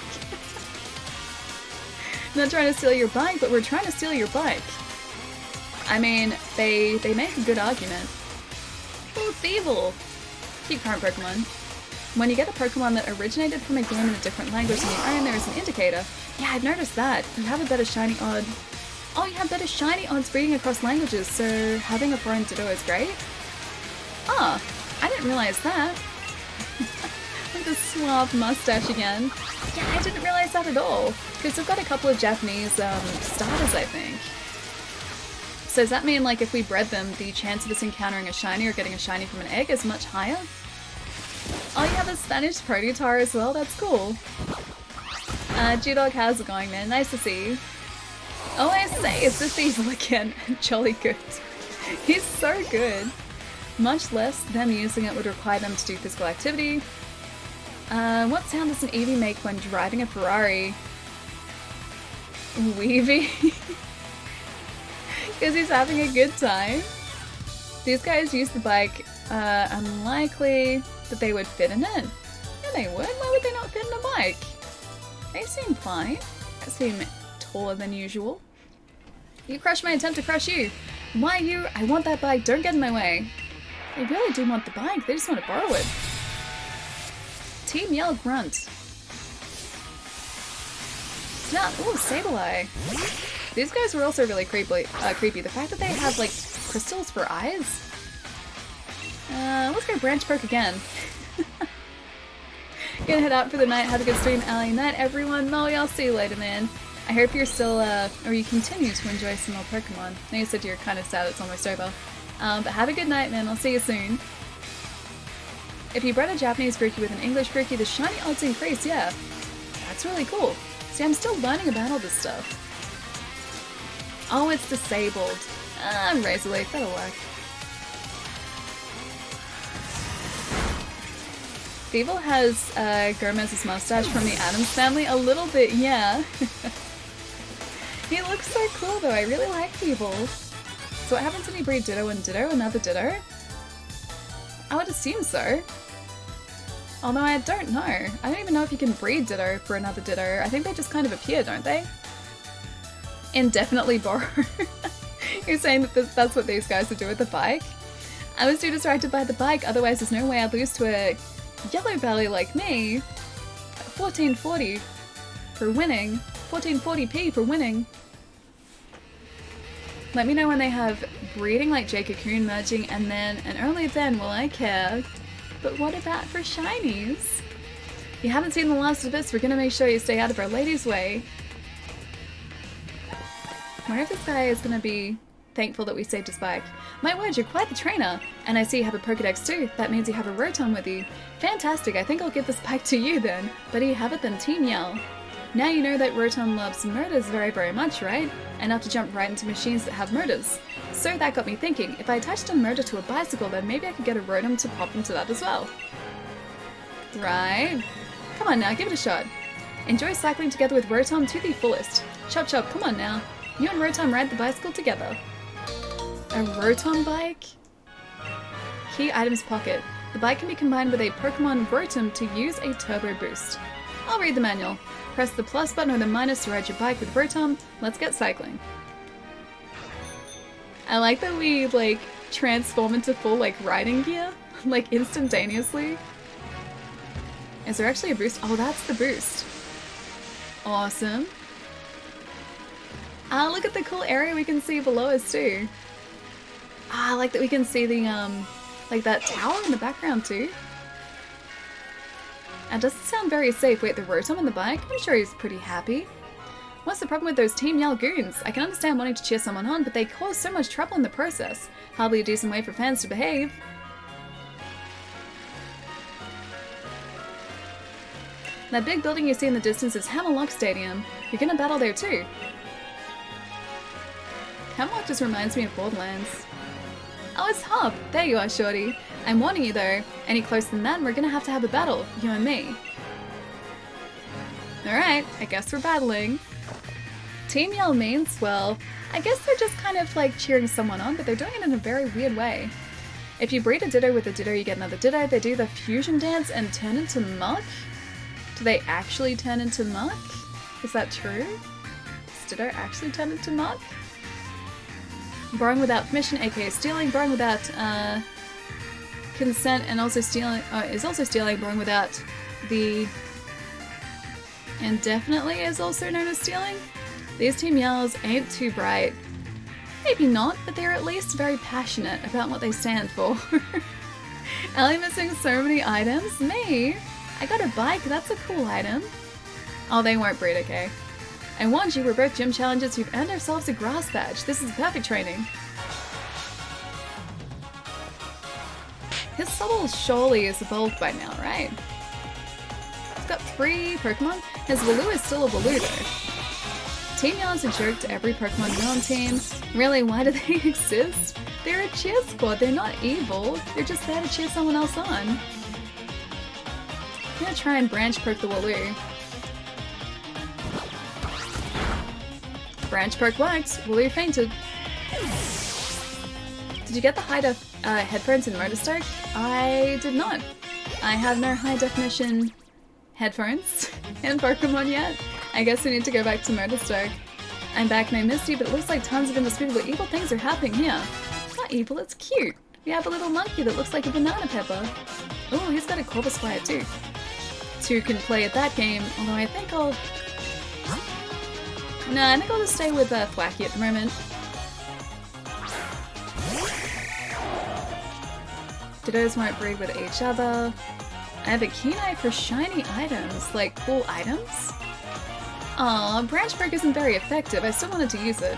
Not trying to steal your bike, but we're trying to steal your bike. I mean, they make a good argument. Oh, Thievul! Keep current Pokemon. When you get a Pokemon that originated from a game in a different language than your own, there is an indicator. Yeah, I've noticed that. You have a better shiny odd. Oh, you have better shiny odds breeding across languages, so having a foreign Ditto is great? Ah, I didn't realize that. With the suave mustache again. Yeah, I didn't realize that at all. Because we've got a couple of Japanese starters, I think. So does that mean, like, if we bred them, the chance of us encountering a shiny or getting a shiny from an egg is much higher? Oh, you have a Spanish Prototar as well? That's cool. G-Dog, how's it going, man? Nice to see you. Oh, I say, it's the Thievul again. Jolly good. He's so good. Much less them using it would require them to do physical activity. What sound does an Eevee make when driving a Ferrari? Weavy? Because he's having a good time. These guys use the bike. Unlikely that they would fit in it. Yeah, they would. Why would they not fit in a bike? They seem fine. They seem taller than usual. You crushed my attempt to crush you. Why you? I want that bike. Don't get in my way. They really do want the bike. They just want to borrow it. Team Yell Grunt. Snap. Ooh, Sableye. These guys were also really creepy. The fact that they have, like, crystals for eyes. Let's go Branch Poke again. Gonna head out for the night. Have a good stream, Allie. Night, everyone. Molly, I'll see you later, man. I hope you're still, or you continue to enjoy some more Pokemon. I know you said you're kind of sad it's almost over. But have a good night, man. I'll see you soon. If you bred a Japanese Grookey with an English Grookey, the shiny odds increase, yeah. That's really cool. See, I'm still learning about all this stuff. Oh, it's disabled. Razor Leaf, that'll work. Beeble has Gomez's mustache from the Addams Family. A little bit, yeah. He looks so cool though. I really like Beeble. So what happens when you breed Ditto and Ditto? Another Ditto? I would assume so. Although I don't know. I don't even know if you can breed Ditto for another Ditto. I think they just kind of appear, don't they? Indefinitely borrow. You're saying that that's what these guys would do with the bike? I was too distracted by the bike, otherwise there's no way I'd lose to a yellow belly like me. 1440 for winning. 1440p for winning. Let me know when they have breeding like Jay Cocoon merging, and only then will I care. But what about for shinies? You haven't seen the last of this, we're gonna make sure you stay out of our lady's way. I wonder if this guy is gonna be thankful that we saved his bike. My word, you're quite the trainer! And I see you have a Pokedex too. That means you have a Rotom with you. Fantastic, I think I'll give this bike to you then. Better you have it than Team Yell. Now you know that Rotom loves murders very, very much, right? Enough to jump right into machines that have murders. So that got me thinking, if I attached a murder to a bicycle, then maybe I could get a Rotom to pop into that as well. Right? Come on now, give it a shot. Enjoy cycling together with Rotom to the fullest. Chop chop, come on now. You and Rotom ride the bicycle together. A Rotom bike? Key items pocket. The bike can be combined with a Pokemon Rotom to use a turbo boost. I'll read the manual. Press the plus button or the minus to ride your bike with Rotom. Let's get cycling. I like that we, like, transform into full, like, riding gear. Like, instantaneously. Is there actually a boost? Oh, that's the boost. Awesome. Ah, look at the cool area we can see below us, too. Ah, I like that we can see the, like, that tower in the background, too. That doesn't sound very safe. Wait, the Rotom on the bike? I'm sure he's pretty happy. What's the problem with those Team Yell goons? I can understand wanting to cheer someone on, but they cause so much trouble in the process. Hardly a decent way for fans to behave. That big building you see in the distance is Hammerlock Stadium. You're gonna battle there too. Hammerlock just reminds me of Borderlands. Oh, it's Hub! There you are, shorty. I'm warning you though, any closer than that and we're gonna have to have a battle, you and me. Alright, I guess we're battling. Team Yell means, well, I guess they're just kind of like cheering someone on, but they're doing it in a very weird way. If you breed a Ditto with a Ditto, you get another Ditto. They do the fusion dance and turn into muck? Do they actually turn into muck? Is that true? Does Ditto actually turn into muck? Borrowing without permission, aka stealing. Borrowing without consent and also stealing is also stealing. Borrowing without the indefinitely is also known as stealing. These Team Yells ain't too bright. Maybe not, but they're at least very passionate about what they stand for. Ellie missing so many items? Me? I got a bike, that's a cool item. Oh, they won't breed, okay. I warned you, we're both gym challengers who've earned ourselves a grass badge. This is perfect training. His Sobble surely is evolved by now, right? He's got 3 Pokemon. His Waloo is still a Waloo though. Team Yell is a joke to every Pokemon Yell team. Really, why do they exist? They're a cheer squad, they're not evil. They're just there to cheer someone else on. I'm gonna try and branch poke the Waloo. Branch poke worked. Waloo fainted. Did you get the high def headphones in Motorstoke? I did not. I have no high definition headphones in Pokemon yet. I guess we need to go back to Motorstoke. I'm back and I missed you, but it looks like tons of indisputable evil things are happening here. It's not evil, it's cute. We have a little monkey that looks like a banana pepper. Oh, he's got a Corvusfire too. 2 can play at that game, although I think I'll... Nah, I think I'll just stay with Thwacky at the moment. Dittos won't breed with each other. I have a keen eye for shiny items, like cool items. Aw, Branch Poke isn't very effective, I still wanted to use it.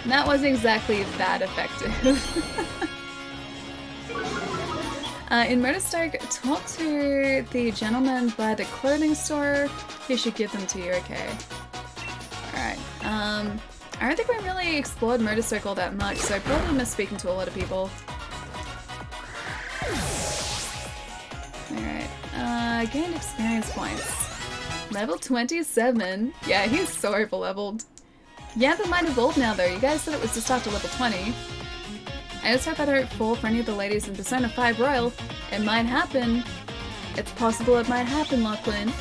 That wasn't exactly that effective. In Motorstoke, talk to the gentleman by the clothing store. He should give them to you, okay. Alright, I don't think we really explored Motorstoke all that much, so I probably missed speaking to a lot of people. Gained experience points. Level 27. Yeah, he's so over-leveled. Yeah, that might evolve now though. You guys said it was just after level 20. I just hope I don't fall for any of the ladies in Persona 5 Royal. It might happen. It's possible it might happen, Lachlan.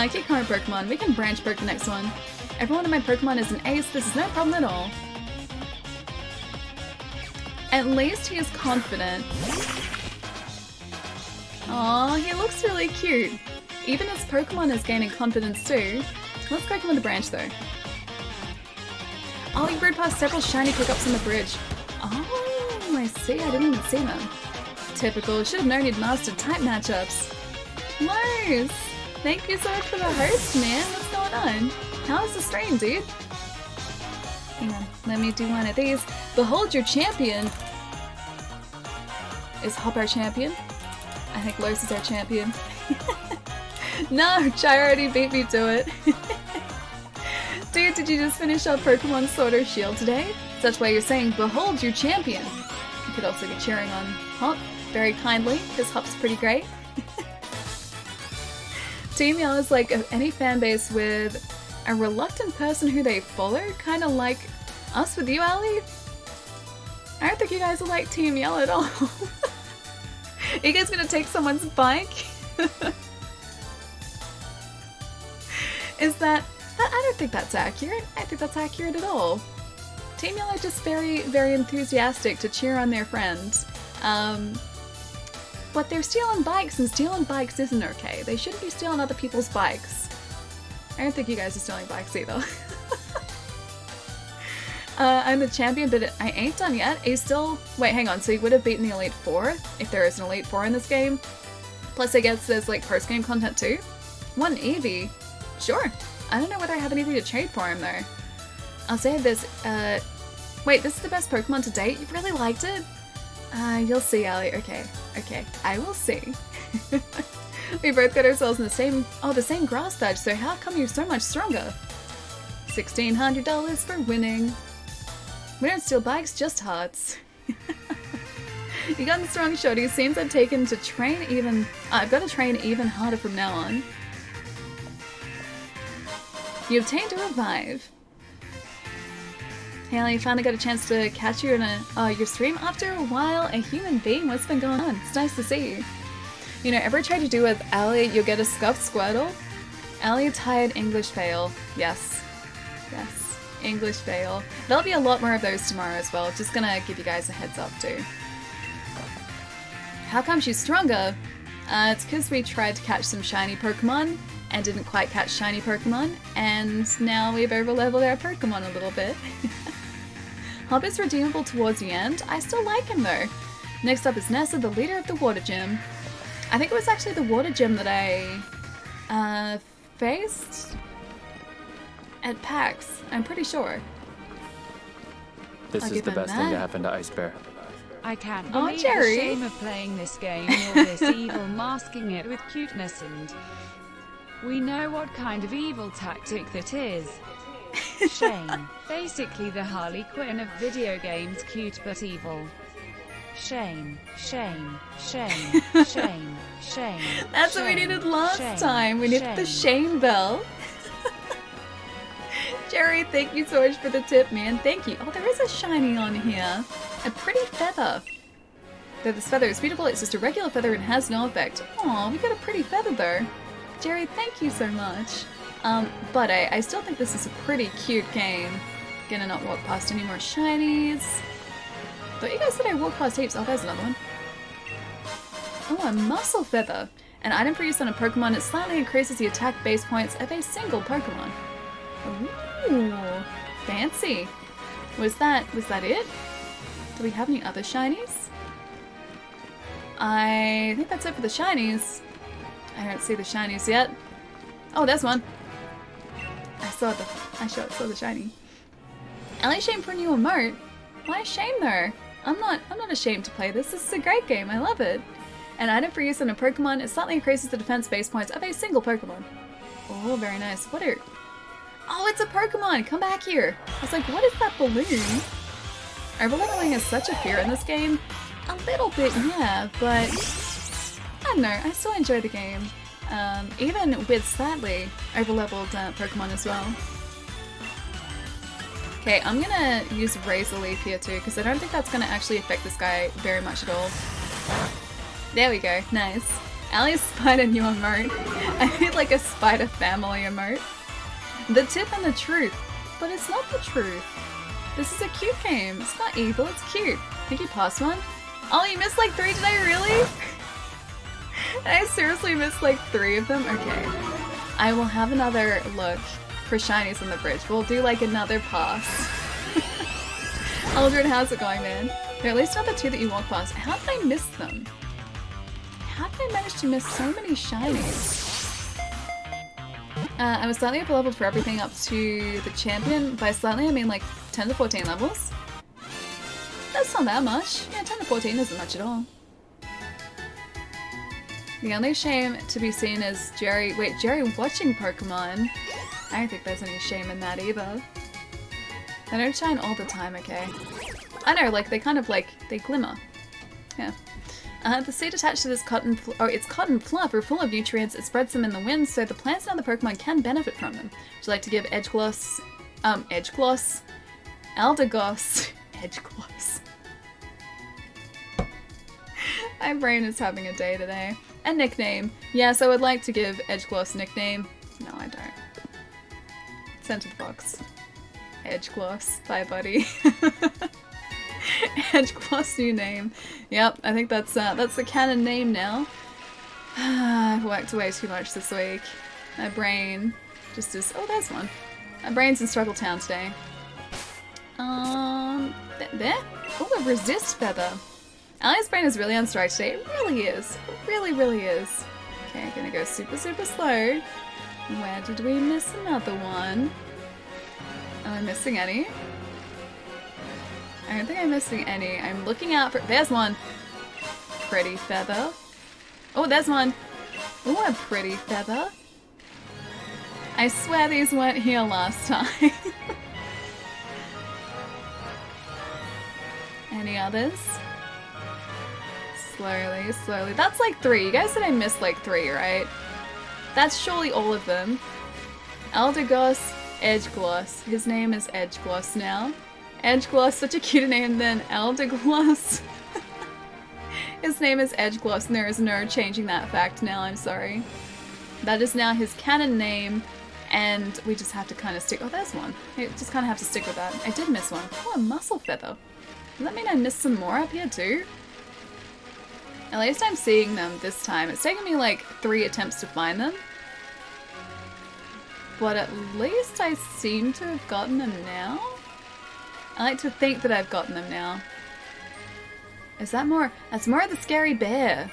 Keep calling Pokemon. We can branch perk the next one. Every one of my Pokemon is an ace. This is no problem at all. At least he is confident. Aw, he looks really cute. Even his Pokemon is gaining confidence too. Let's go with the branch though. Oh, you rode past several shiny pickups on the bridge. Oh, I see. I didn't even see them. Typical. Should have known you'd mastered type matchups. Nice! Thank you so much for the host, man. What's going on? How's the stream, dude? Hang on. Let me do one of these. Behold your champion! Is Hop our champion? I think Los is our champion. No, Chai already beat me to it. Dude, did you just finish up Pokemon Sword or Shield today? Such way you're saying, behold your champion. You could also be cheering on Hop very kindly, because Hop's pretty great. Team Yell is like any fan base with a reluctant person who they follow, kind of like us with you, Ali. I don't think you guys are like Team Yell at all. Are you guys gonna take someone's bike? Is that... I don't think that's accurate. I think that's accurate at all. Team Yell are just very, very enthusiastic to cheer on their friends. But they're stealing bikes, and stealing bikes isn't okay. They shouldn't be stealing other people's bikes. I don't think you guys are stealing bikes either. I'm the champion, but I ain't done yet. He's still... Wait, hang on. So you would have beaten the Elite Four, if there is an Elite Four in this game. Plus, I guess there's, like, post-game content too. One Eevee. Sure. I don't know whether I have anything to trade for him, though. I'll say this, wait, this is the best Pokemon to date? You really liked it? You'll see, Ali. Okay. Okay. I will see. We both got ourselves in the same grass badge, so how come you're so much stronger? $1,600 for winning. We don't steal bikes, just hearts. You got the strong shorty. Seems I've taken to train even... I've got to train even harder from now on. You obtained a revive. Haley, finally got a chance to catch you in your stream after a while. A human being, what's been going on? It's nice to see you. You know, ever tried to do with Ali, you'll get a scuffed Squirtle? Ali tired English fail. Yes. Yes. English fail. There'll be a lot more of those tomorrow as well. Just gonna give you guys a heads up too. How come she's stronger? It's because we tried to catch some shiny Pokemon and didn't quite catch shiny Pokemon, and now we've over-leveled our Pokemon a little bit. Hop is redeemable towards the end. I still like him though. Next up is Nessa, the leader of the Water Gym. I think it was actually the Water Gym that I faced at PAX. I'm pretty sure. This is the best thing to happen to Ice Bear. I can't believe the shame of playing this game, all this evil masking it with cuteness, and we know what kind of evil tactic that is. Shame. Basically the Harley Quinn of video games, cute but evil. Shame, shame, shame, shame, shame. That's what we needed last time. We needed the shame bell. Jerry, thank you so much for the tip, man. Thank you. Oh, there is a shiny on here. A pretty feather. Though this feather is beautiful, it's just a regular feather and has no effect. Aw, we got a pretty feather though. Jerry, thank you so much. But I still think this is a pretty cute game. Gonna not walk past any more shinies. Thought you guys said I walked past heaps. Oh, there's another one. Oh, a muscle feather. An item for use on a Pokemon. It slightly increases the attack base points of a single Pokemon. Ooh, fancy. Was that it? Do we have any other shinies? I think that's it for the shinies. I don't see the shinies yet. Oh, there's one. I saw the shiny. LA shame for a new emote. Why shame though? I'm not ashamed to play this. This is a great game. I love it. An item for use on a Pokemon. It slightly increases the defense base points of a single Pokemon. Oh, very nice. Oh, it's a Pokemon! Come back here! I was like, what is that balloon? Overleveling is such a fear in this game. A little bit, yeah, but don't know, I still enjoy the game. Even with slightly overleveled Pokemon as well. Okay, I'm gonna use Razor Leaf here too, because I don't think that's gonna actually affect this guy very much at all. There we go, nice. Ali's spider new emote. I need like a spider family emote. The tip and the truth. But it's not the truth. This is a cute game. It's not evil, it's cute. I think you passed one. Oh, you missed like 3 today, really? I seriously missed like 3 of them? Okay. I will have another look for shinies on the bridge. We'll do like another pass. Aldred, how's it going, man? There are at least another 2 that you walk past. How did I miss them? How did I manage to miss so many shinies? I was slightly overleveled for everything up to the champion. By slightly, I mean like 10 to 14 levels. That's not that much. Yeah, 10 to 14 isn't much at all. The only shame to be seen is Jerry. Wait, Jerry watching Pokemon? I don't think there's any shame in that either. They don't shine all the time, okay? I know, like, they kind of like, they glimmer. Yeah. The seed attached to this it's cotton fluff are full of nutrients. It spreads them in the wind, so the plants and other Pokemon can benefit from them. Would you like to give Edgegloss, Eldegoss, Edgegloss. My brain is having a day today. A nickname. Yes, I would like to give Edgegloss a nickname. No, I don't. Scented Box. Edgegloss. Bye, buddy. Edgegloss new name. Yep, I think that's the canon name now. I've worked way too much this week. My brain just is. Oh, there's one. My brain's in Struggle Town today. There. Oh, a resist feather. Ali's brain is really on strike today. It really is. It really, really is. Okay, I'm gonna go super, super slow. Where did we miss another one? Am I missing any? I don't think I'm missing any. I'm looking out for- there's one! Pretty feather. Oh, there's one! Oh, a pretty feather. I swear these weren't here last time. Any others? Slowly, slowly. That's like 3. You guys said I missed like 3, right? That's surely all of them. Eldegoss, Edgegloss. His name is Edgegloss now. Edgegloss, such a cuter name than Eldegoss. His name is Edgegloss and there is no changing that fact now, I'm sorry. That is now his canon name and we just have to kind of stick- oh, there's one. I just kind of have to stick with that. I did miss one. Oh, a muscle feather. Does that mean I missed some more up here too? At least I'm seeing them this time. It's taken me like 3 attempts to find them. But at least I seem to have gotten them now. I like to think that I've gotten them now. Is that more? That's more of the scary bear.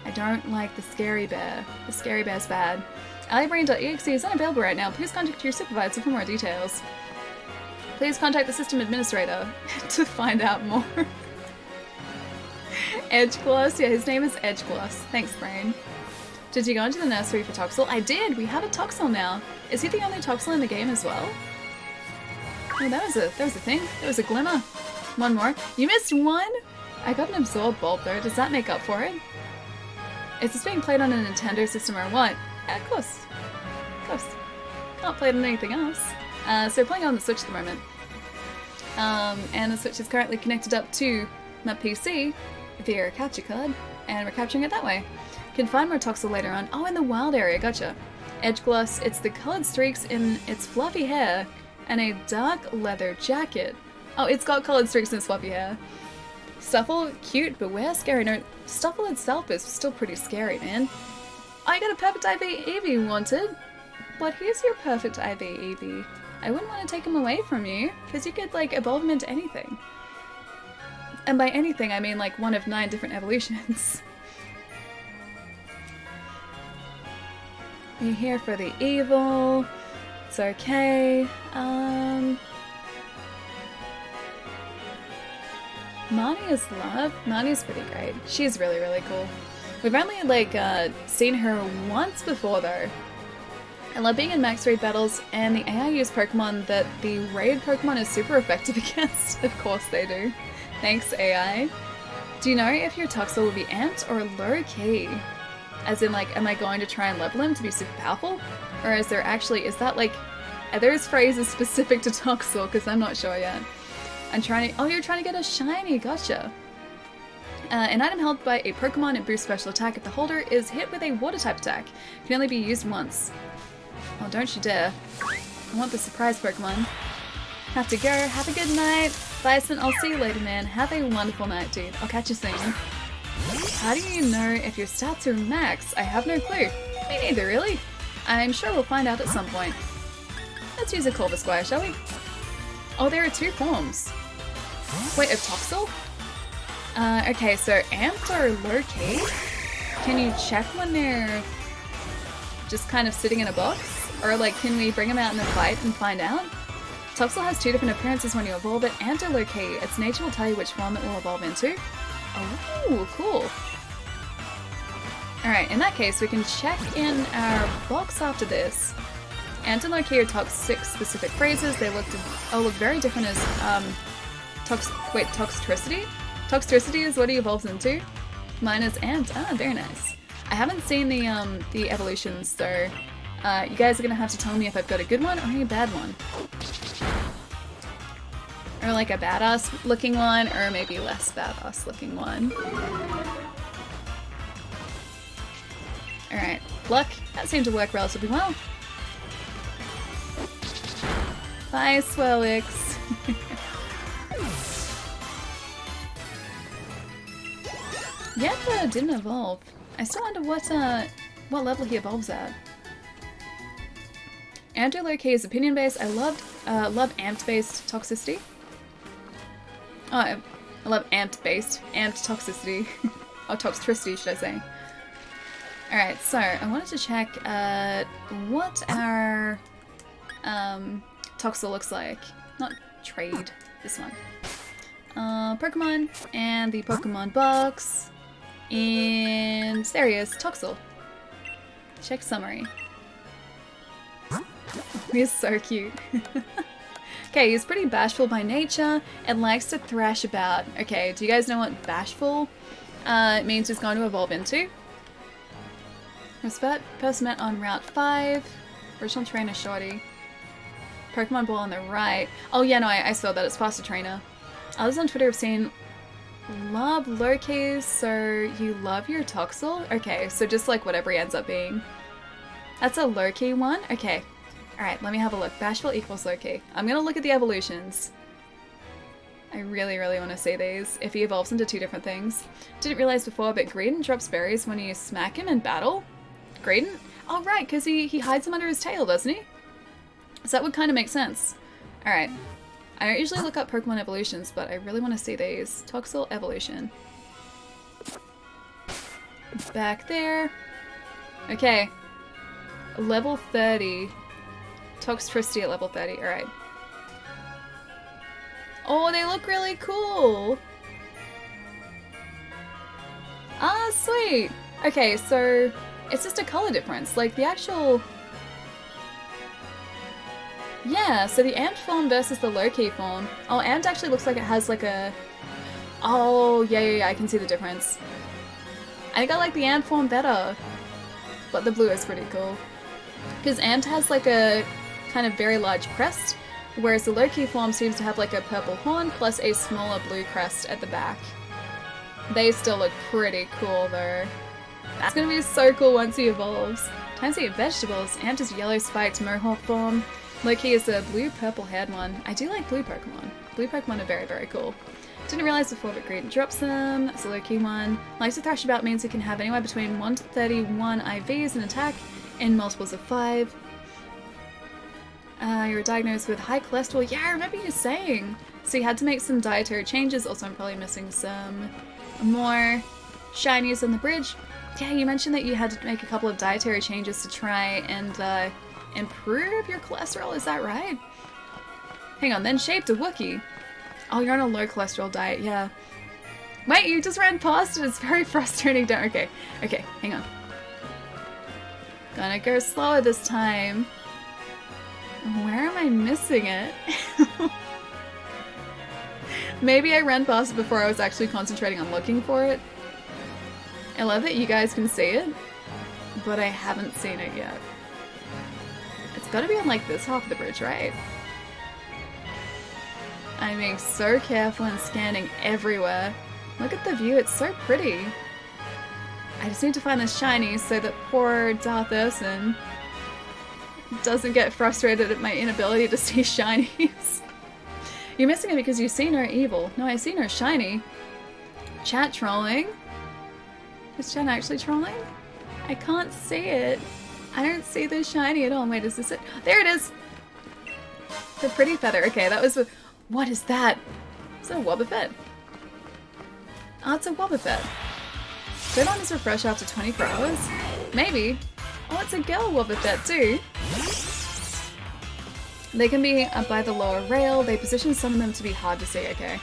I don't like the scary bear. The scary bear's bad. AliBrain.exe is unavailable right now. Please contact your supervisor for more details. Please contact the system administrator to find out more. Edgegloss? Yeah, his name is Edgegloss. Thanks, Brain. Did you go into the nursery for Toxel? I did! We have a Toxel now. Is he the only Toxel in the game as well? Oh, that was a thing. There was a glimmer. One more. You missed 1? I got an Absorb Bulb though. Does that make up for it? Is this being played on a Nintendo system or what? Yeah, of course. Of course. Not played on anything else. So we're playing on the Switch at the moment. And the Switch is currently connected up to my PC via a capture card, and we're capturing it that way. Can find more Toxel later on. Oh, in the wild area, gotcha. Edgegloss, it's the coloured streaks in its fluffy hair and a dark leather jacket. Oh, it's got coloured streaks in its fluffy hair. Stuffle, cute, but where scary? No, Stuffle itself is still pretty scary, man. I got a perfect IV Eevee wanted. But here's your perfect IV Eevee. I wouldn't want to take him away from you, because you could, like, evolve him into anything. And by anything, I mean, like, one of 9 different evolutions. You're here for the evil. It's okay. Marnie is love. Marnie's pretty great. She's really, really cool. We've only, like, seen her once before, though. I love being in max raid battles, and the AI use Pokemon that the raid Pokemon is super effective against. Of course they do. Thanks, AI. Do you know if your Toxel will be amped or low key? As in, like, am I going to try and level him to be super powerful? Or is there actually, is that like, are those phrases specific to Toxel? Because I'm not sure yet. I'm trying to, oh, you're trying to get a shiny, gotcha. An item held by a Pokemon and boosts special attack if the holder is hit with a water type attack. Can only be used once. Oh, don't you dare. I want the surprise Pokemon. Have to go. Have a good night. Bison, I'll see you later, man. Have a wonderful night, dude. I'll catch you soon. How do you know if your stats are max? I have no clue. Me neither, really. I'm sure we'll find out at some point. Let's use a Corvisquire, shall we? Oh, there are 2 forms. Wait, of Toxel? Okay, so amped or low key? Can you check when they're just kind of sitting in a box? Or like, can we bring them out in a fight and find out? Toxel has 2 different appearances when you evolve it, amped or low key. Its nature will tell you which form it will evolve into. Oh, cool. Alright, in that case, we can check in our box after this. Amped and low key are toxic specific phrases. They look very different as Toxtricity? Toxtricity is what he evolves into. Mine is amped. Ah, very nice. I haven't seen the evolutions, so you guys are gonna have to tell me if I've got a good one or a bad one. Or like a badass looking one, or maybe less badass looking one. Alright, luck. That seemed to work relatively well. Bye, Swellix. Yep, didn't evolve. I still wonder what level he evolves at. Amped or low key is opinion based. I love amped based toxicity. Oh, I love amped toxicity. Or toxicity, should I say. Alright, so I wanted to check what our Toxel looks like. Not trade, this one. Pokemon, and the Pokemon box. And there he is, Toxel. Check summary. He's so cute. Okay, he's pretty bashful by nature and likes to thrash about. Okay, do you guys know what bashful means he's going to evolve into? Was that person met on Route 5? Original trainer Shorty. Pokemon Ball on the right. Oh yeah, no, I saw that. It's faster trainer. Others on Twitter have seen love lowercase, so you love your Toxel? Okay, so just like whatever he ends up being. That's a low-key one? Okay. Alright, let me have a look. Bashful equals low-key. I'm gonna look at the evolutions. I really, really want to see these. If he evolves into 2 different things. Didn't realize before, but Greedent drops berries when you smack him in battle? Greedent? Oh right, because he hides them under his tail, doesn't he? So that would kind of make sense. Alright. I don't usually look up Pokemon evolutions, but I really want to see these. Toxel evolution. Back there. Okay. Level 30. Toxtricity at level 30. Alright. Oh, they look really cool! Ah, sweet! Okay, so it's just a color difference. Like, the actual... Yeah, so the amped form versus the low-key form. Oh, amped actually looks like it has like a... Oh, yeah, I can see the difference. I think I like the amped form better. But the blue is pretty cool. Because amped has like a kind of very large crest, whereas the low-key form seems to have like a purple horn plus a smaller blue crest at the back. They still look pretty cool though. That's gonna be so cool once he evolves. Time to eat vegetables. Amped is yellow spiked mohawk form. Loki is a blue-purple haired one. I do like blue Pokemon. Blue Pokemon are very, very cool. Didn't realize before, but Greedent drops them. That's a low-key one. Likes to thrash about means it can have anywhere between 1 to 31 IVs in attack in multiples of 5. You were diagnosed with high cholesterol. Yeah, I remember you saying. So you had to make some dietary changes. Also, I'm probably missing some more shinies on the bridge. Yeah, you mentioned that you had to make a couple of dietary changes to try and improve your cholesterol, is that right? Hang on, then shaped a Wookiee. Oh, you're on a low cholesterol diet, yeah. Wait, you just ran past it, it's very frustrating. Okay, hang on. Gonna go slower this time. Where am I missing it? Maybe I ran past it before I was actually concentrating on looking for it. I love that you guys can see it, but I haven't seen it yet. It's gotta be on like this half of the bridge, right? I'm being so careful and scanning everywhere. Look at the view, it's so pretty. I just need to find this shiny so that poor Darth Urson doesn't get frustrated at my inability to see shinies. You're missing it because you see no evil. No, I see no shiny. Chat trolling? Is chat actually trolling? I can't see it. I don't see the shiny at all. Wait, is this it? There it is! The pretty feather. Okay, that was a... What is that? Is that a Wobbuffet? Oh, it's a Wobbuffet. Did on this refresh after 24 hours? Maybe. Oh, it's a girl Wobbuffet too. They can be up by the lower rail. They position some of them to be hard to see, okay.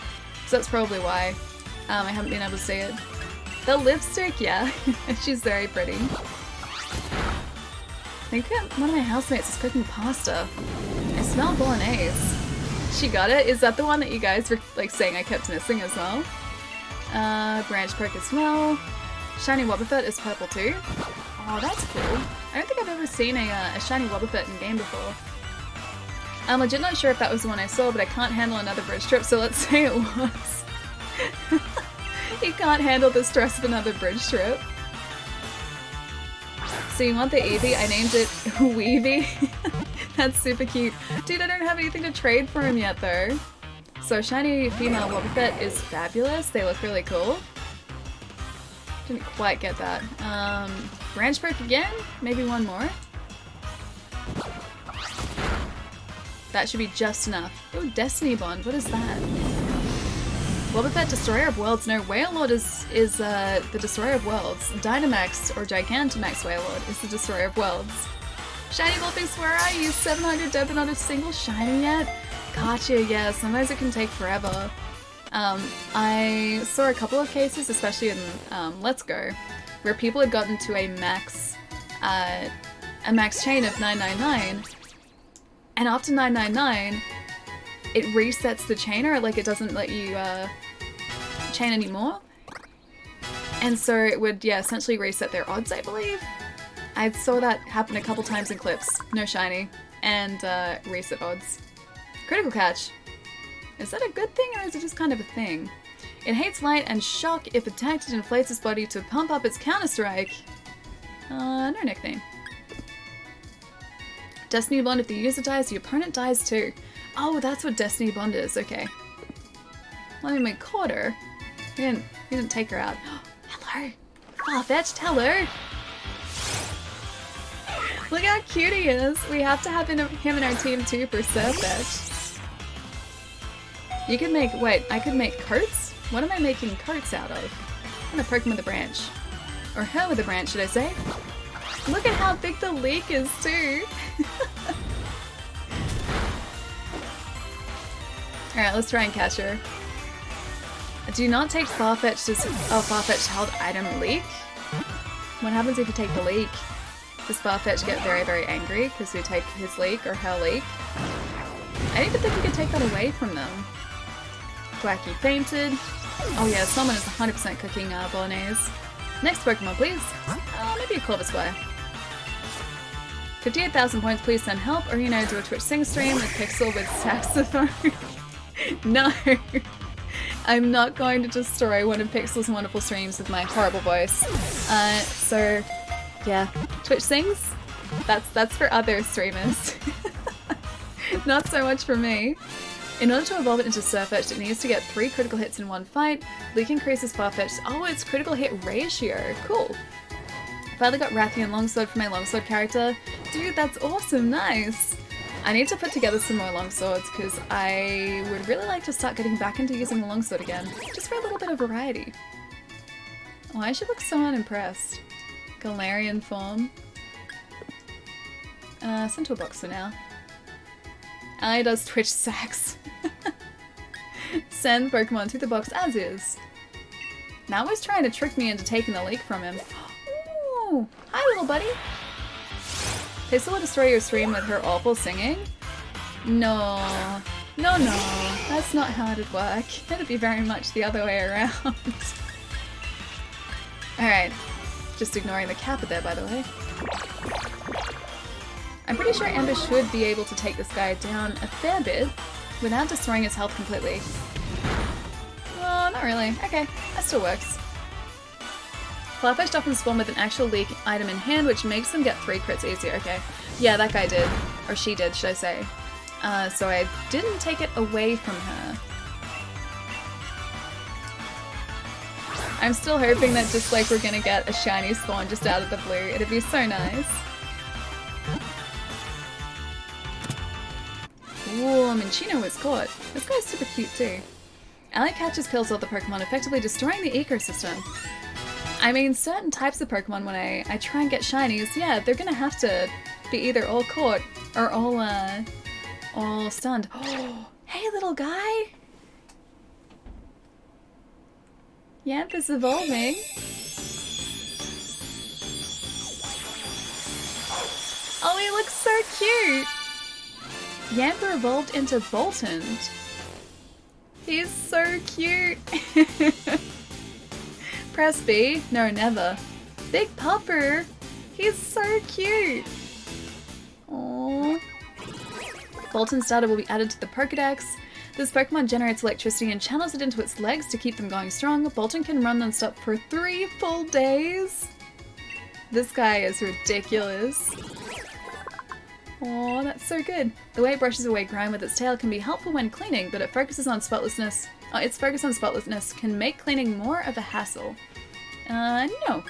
So that's probably why I haven't been able to see it. The lipstick, yeah. She's very pretty. I think one of my housemates is cooking pasta. I smell bolognese. She got it? Is that the one that you guys were like saying I kept missing as well? Branch perk as well. Shiny Wobbuffet is purple too. Oh, that's cool. I don't think I've ever seen a shiny Wobbuffet in game before. I'm legit not sure if that was the one I saw, but I can't handle another bridge trip, so let's say it was. You can't handle the stress of another bridge trip. So you want the Eevee? I named it Weevee. That's super cute. Dude, I don't have anything to trade for him yet though. So shiny female Wobbuffet is fabulous. They look really cool. Didn't quite get that. Branch perk again? Maybe one more? That should be just enough. Oh, Destiny Bond. What is that? Wobbuffet, Destroyer of Worlds. No, Whalelord is the Destroyer of Worlds. Dynamax, or Gigantamax Whalelord, is the Destroyer of Worlds. Shiny Vulpix, where are you? 700 dead but not a single shiny yet? Gotcha, yeah, sometimes it can take forever. I saw a couple of cases, especially in Let's Go, where people had gotten to a max chain of 999, and after 999, it resets the chainer, like it doesn't let you chain anymore. And so it would, yeah, essentially reset their odds, I believe. I saw that happen a couple times in clips. No shiny. And reset odds. Critical catch. Is that a good thing or is it just kind of a thing? It hates light and shock. If attacked, it inflates its body to pump up its counter-strike. No nickname. Destiny Bond, if the user dies, the opponent dies too. Oh, that's what Destiny Bond is, okay. Let me make quarter. We didn't take her out. Hello! Far-fetched, hello! Look how cute he is! We have to have him in our team too for Surfetch. You could make, wait, I could make coats? What am I making coats out of? I'm gonna poke him with a branch. Or her with a branch, should I say? Look at how big the leak is too! Alright, let's try and catch her. Do not take Farfetch'd as Farfetch'd held item leak. What happens if you take the leak? Does Farfetch get very, very angry because we take his leak or her leak? I don't even think we could take that away from them. Wacky fainted. Oh yeah, someone is 100% cooking bolognese. Next Pokemon, please. Maybe a Corvisquire. 58,000 points, please send help, or, you know, do a Twitch sing stream with Pixel with saxophone. No! I'm not going to destroy one of Pixel's wonderful streams with my horrible voice. So, yeah. Twitch sings? That's for other streamers. Not so much for me. In order to evolve it into Surfetch'd, it needs to get 3 critical hits in one fight. Leak increases Farfetch'd. Oh, it's critical hit ratio. Cool. Finally got Rathian Longsword for my Longsword character. Dude, that's awesome. Nice. I need to put together some more longswords because I would really like to start getting back into using the longsword again, just for a little bit of variety. Why she looks so unimpressed? Galarian form. Send to a box for now. Ali does Twitch sax. Send Pokemon to the box as is. Now he's trying to trick me into taking the leak from him. Ooh, hi little buddy. Pixel will destroy your stream with her awful singing? No. No, no, that's not how it'd work. It'd be very much the other way around. Alright, just ignoring the kappa there, by the way. I'm pretty sure Amber should be able to take this guy down a fair bit without destroying his health completely. Well, not really. Okay, that still works. Flowerfish often spawn with an actual leak item in hand, which makes them get 3 crits easier. Okay. Yeah, that guy did. Or she did, should I say. So I didn't take it away from her. I'm still hoping that just like we're gonna get a shiny spawn just out of the blue. It'd be so nice. Ooh, Minchino was caught. This guy's super cute too. Ally catches kills all the Pokemon, effectively destroying the ecosystem. I mean, certain types of Pokemon, when I try and get shinies, yeah, they're gonna have to be either all caught or all stunned. Oh, hey little guy! Yamp is evolving. Oh, he looks so cute! Yamper evolved into Bolton. He's so cute! Press B? No, never. Big Pupper! He's so cute! Aww. Bolton's data will be added to the Pokedex. This Pokemon generates electricity and channels it into its legs to keep them going strong. Bolton can run non-stop for 3 full days. This guy is ridiculous. Oh, that's so good. The way it brushes away grime with its tail can be helpful when cleaning, but its focus on spotlessness can make cleaning more of a hassle. No.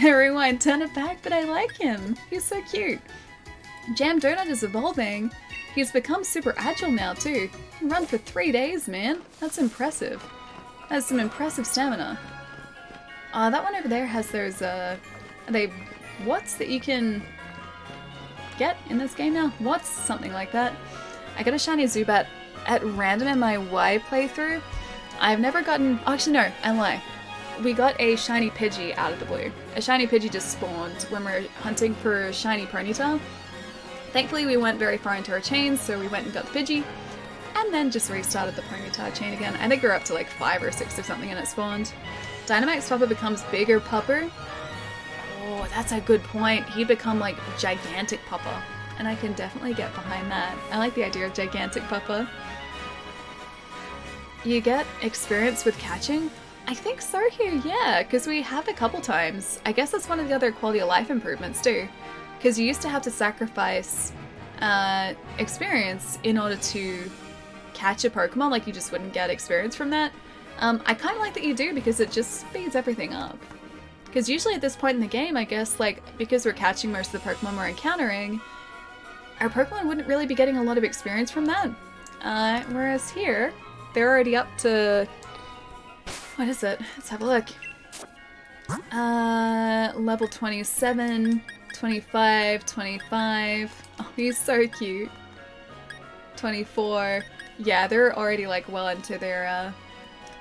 Rewind, turn it back, but I like him. He's so cute. Jam Donut is evolving. He's become super agile now too. He can run for 3 days, man. That's impressive. Has some impressive stamina. That one over there has those, what's that you can get in this game now? What's something like that? I got a shiny Zubat at random in my Y playthrough. I've never gotten, actually no, I lie. We got a shiny Pidgey out of the blue. A shiny Pidgey just spawned when we were hunting for shiny Ponyta. Thankfully we went very far into our chains, so we went and got the Pidgey, and then just restarted the Ponyta chain again. I think we're up to like 5 or 6 or something and it spawned. Dynamax Pupper becomes bigger Pupper. Oh, that's a good point. He'd become like gigantic Pupper, and I can definitely get behind that. I like the idea of gigantic Pupper. You get experience with catching? I think so here, yeah, because we have a couple times. I guess that's one of the other quality of life improvements too. Because you used to have to sacrifice experience in order to catch a Pokemon, like you just wouldn't get experience from that. I kind of like that you do because it just speeds everything up. Because usually at this point in the game, I guess, like, because we're catching most of the Pokemon we're encountering, our Pokemon wouldn't really be getting a lot of experience from that. Whereas here, they're already up to... what is it? Let's have a look. Level 27... 25, 25. Oh, he's so cute. 24. Yeah, they're already like well into their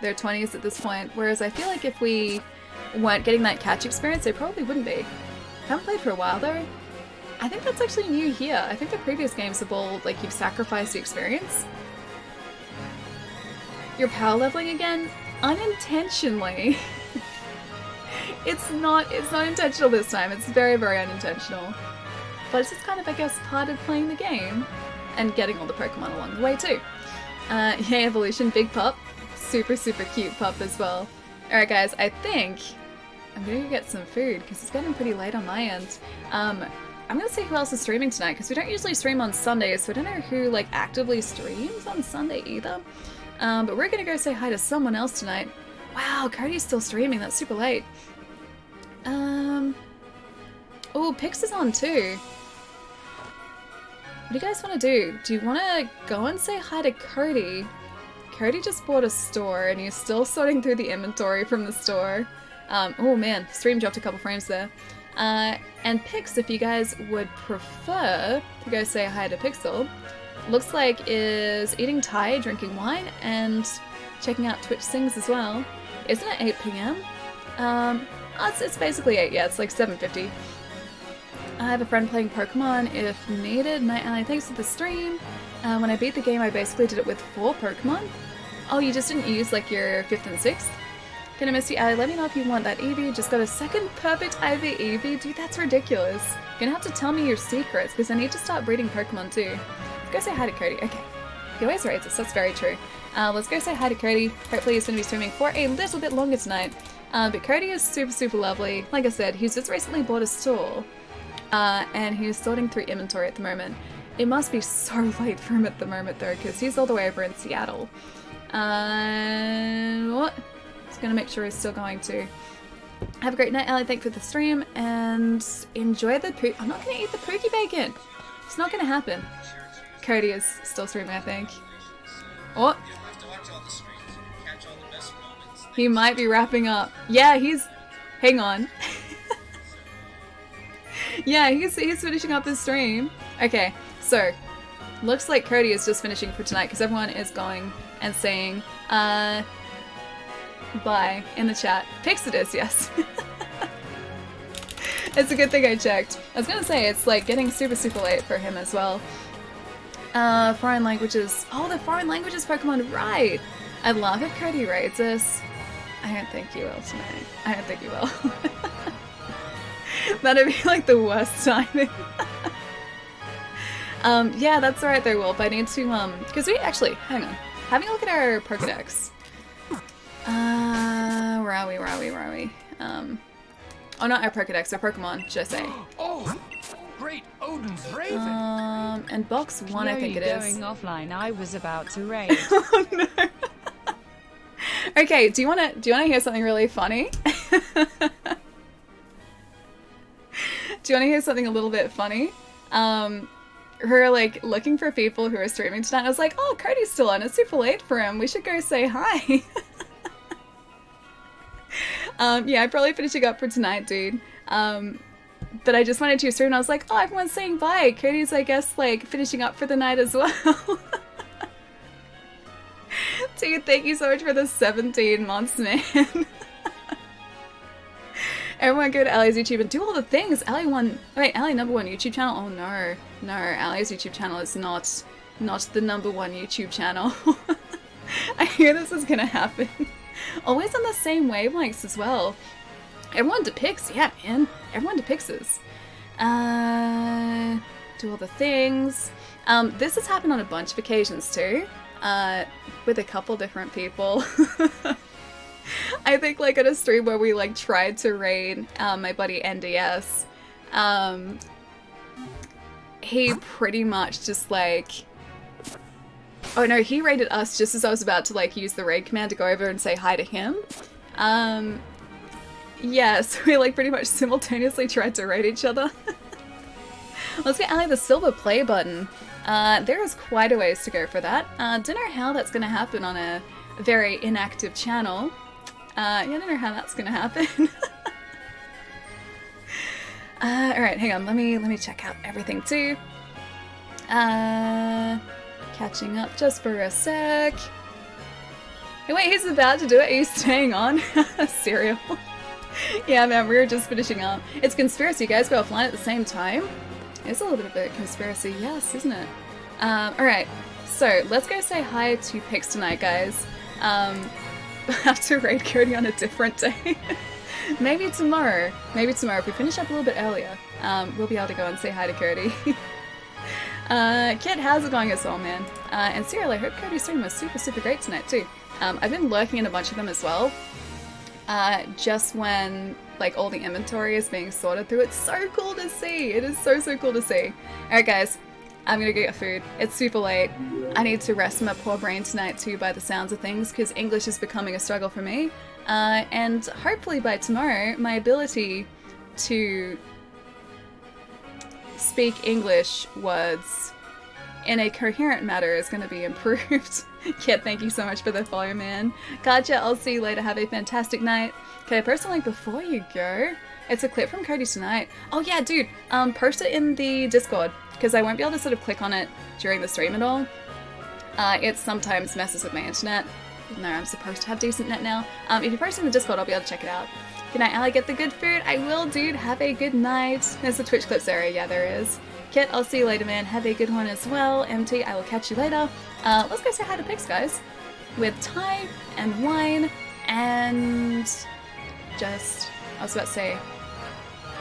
20s at this point. Whereas I feel like if we weren't getting that catch experience, they probably wouldn't be. Haven't played for a while though. I think that's actually new here. I think the previous games have all like you've sacrificed experience. You're power leveling again? Unintentionally. It's not intentional this time. It's very, very unintentional. But it's just kind of, I guess, part of playing the game. And getting all the Pokemon along the way, too. Yeah, evolution, big pup. Super, super cute pup as well. Alright, guys, I think I'm gonna go get some food, because it's getting pretty late on my end. I'm gonna see who else is streaming tonight, because we don't usually stream on Sundays, so I don't know who, like, actively streams on Sunday either. But we're gonna go say hi to someone else tonight. Wow, Cody's still streaming. That's super late. Oh, Pix is on too. What do you guys want to do? Do you want to go and say hi to Cody? Cody just bought a store and he's still sorting through the inventory from the store. Oh man, stream dropped a couple frames there. And Pix, if you guys would prefer to go say hi to Pixel, looks like is eating Thai, drinking wine, and checking out Twitch Sings as well. Isn't it 8 PM? It's basically 8, yeah, it's like 7:50. I have a friend playing Pokemon if needed. Night Alley, thanks for the stream. When I beat the game, I basically did it with 4 Pokemon. Oh, you just didn't use like your 5th and 6th? Gonna miss you, Alley. Let me know if you want that Eevee. Just got a second perfect IV Eevee. Dude, that's ridiculous. Gonna have to tell me your secrets because I need to start breeding Pokemon too. Let's go say hi to Cody. Okay. He always rates us, that's very true. Let's go say hi to Cody. Hopefully he's gonna be streaming for a little bit longer tonight. But Cody is super, super lovely. Like I said, he's just recently bought a store. And he's sorting through inventory at the moment. It must be so late for him at the moment though, because he's all the way over in Seattle. What? Just gonna make sure he's still going to. Have a great night, Allie. Thank you for the stream, and enjoy the poo- I'm not gonna eat the Pookie Bacon! It's not gonna happen. Cody is still streaming, I think. What? He might be wrapping up. Yeah, he's... Hang on. Yeah, he's finishing up the stream. Okay, so looks like Cody is just finishing for tonight because everyone is going and saying bye in the chat. Pixidus, yes. It's a good thing I checked. I was gonna say it's like getting super, super late for him as well. Foreign languages. Oh, the foreign languages Pokemon, right! I love if Cody raids us. I don't think you will tonight. I don't think you will. That'd be like the worst timing. Yeah, that's alright there, Wolf. I need to, because we actually, hang on. Having a look at our Pokedex. Where are we? Oh, not our Pokedex, our Pokemon, should I say. Oh, great Odin's Raven. And box 1, I think it is. Going offline, I was about to raid. Oh no. Okay, do you wanna hear something really funny? Do you want to hear something a little bit funny? We're like looking for people who are streaming tonight. I was like, oh, Cody's still on. It's super late for him. We should go say hi. Yeah, I'm probably finishing up for tonight, dude. But I just wanted to stream and I was like, oh, everyone's saying bye. Cody's, I guess, like finishing up for the night as well. Dude, thank you so much for the 17 months, man. Everyone go to Allie's YouTube and do all the things. Allie #1 YouTube channel. Oh no, Allie's YouTube channel is not the #1 YouTube channel. I hear this is gonna happen. Always on the same wavelengths as well. Everyone depicts, yeah, man. Everyone depicts this. Do all the things. This has happened on a bunch of occasions too. With a couple different people. I think like at a stream where we like tried to raid my buddy NDS, he pretty much just like, oh no, he raided us just as I was about to like use the raid command to go over and say hi to him. Yeah, so we like pretty much simultaneously tried to raid each other. Let's get Allie the silver play button. There is quite a ways to go for that. Don't know how that's gonna happen on a very inactive channel. Yeah, I don't know how that's gonna happen. Alright, hang on, let me check out everything too. Catching up just for a sec. Hey, wait, he's about to do it. He's staying on. Cereal. Yeah, man, we were just finishing up. It's conspiracy, you guys go offline at the same time. It's a little bit of a conspiracy, yes, isn't it? Alright, so let's go say hi to Pix tonight, guys. We'll have to raid Cody on a different day. Maybe tomorrow. Maybe tomorrow. If we finish up a little bit earlier, we'll be able to go and say hi to Cody. Kit, how's it going as well, man? And Cyril, I hope Cody's stream was super, super great tonight too. I've been lurking in a bunch of them as well. Just when like all the inventory is being sorted through. It's so cool to see. It is so, so cool to see. Alright guys, I'm gonna go get food. It's super late. I need to rest my poor brain tonight too by the sounds of things because English is becoming a struggle for me. And hopefully by tomorrow my ability to speak English words in a coherent manner is going to be improved. Kit, thank you so much for the follow, man. Gotcha, I'll see you later. Have a fantastic night. Okay, personally, before you go, it's a clip from Cody tonight. Oh yeah, dude, post it in the Discord, because I won't be able to sort of click on it during the stream at all. It sometimes messes with my internet, even though I'm supposed to have decent net now. If you post it in the Discord, I'll be able to check it out. Good night, Ally. Get the good food. I will, dude. Have a good night. There's the Twitch clips area. Yeah, there is. Kit, I'll see you later, man. Have a good one as well. MT, I will catch you later. Let's go say hi to Pix, guys. With Ty and Wine and just... I was about to say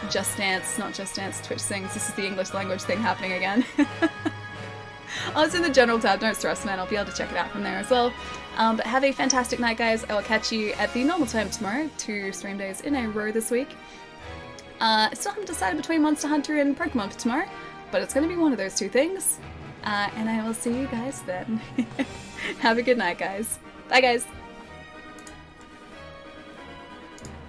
Just Dance, not Just Dance. Twitch sings. This is the English language thing happening again. Oh, it's in the general tab. Don't stress, man. I'll be able to check it out from there as well. But have a fantastic night, guys. I will catch you at the normal time tomorrow. 2 stream days in a row this week. I still haven't decided between Monster Hunter and Pokemon for tomorrow, but it's going to be one of those 2 things. And I will see you guys then. Have a good night, guys. Bye, guys.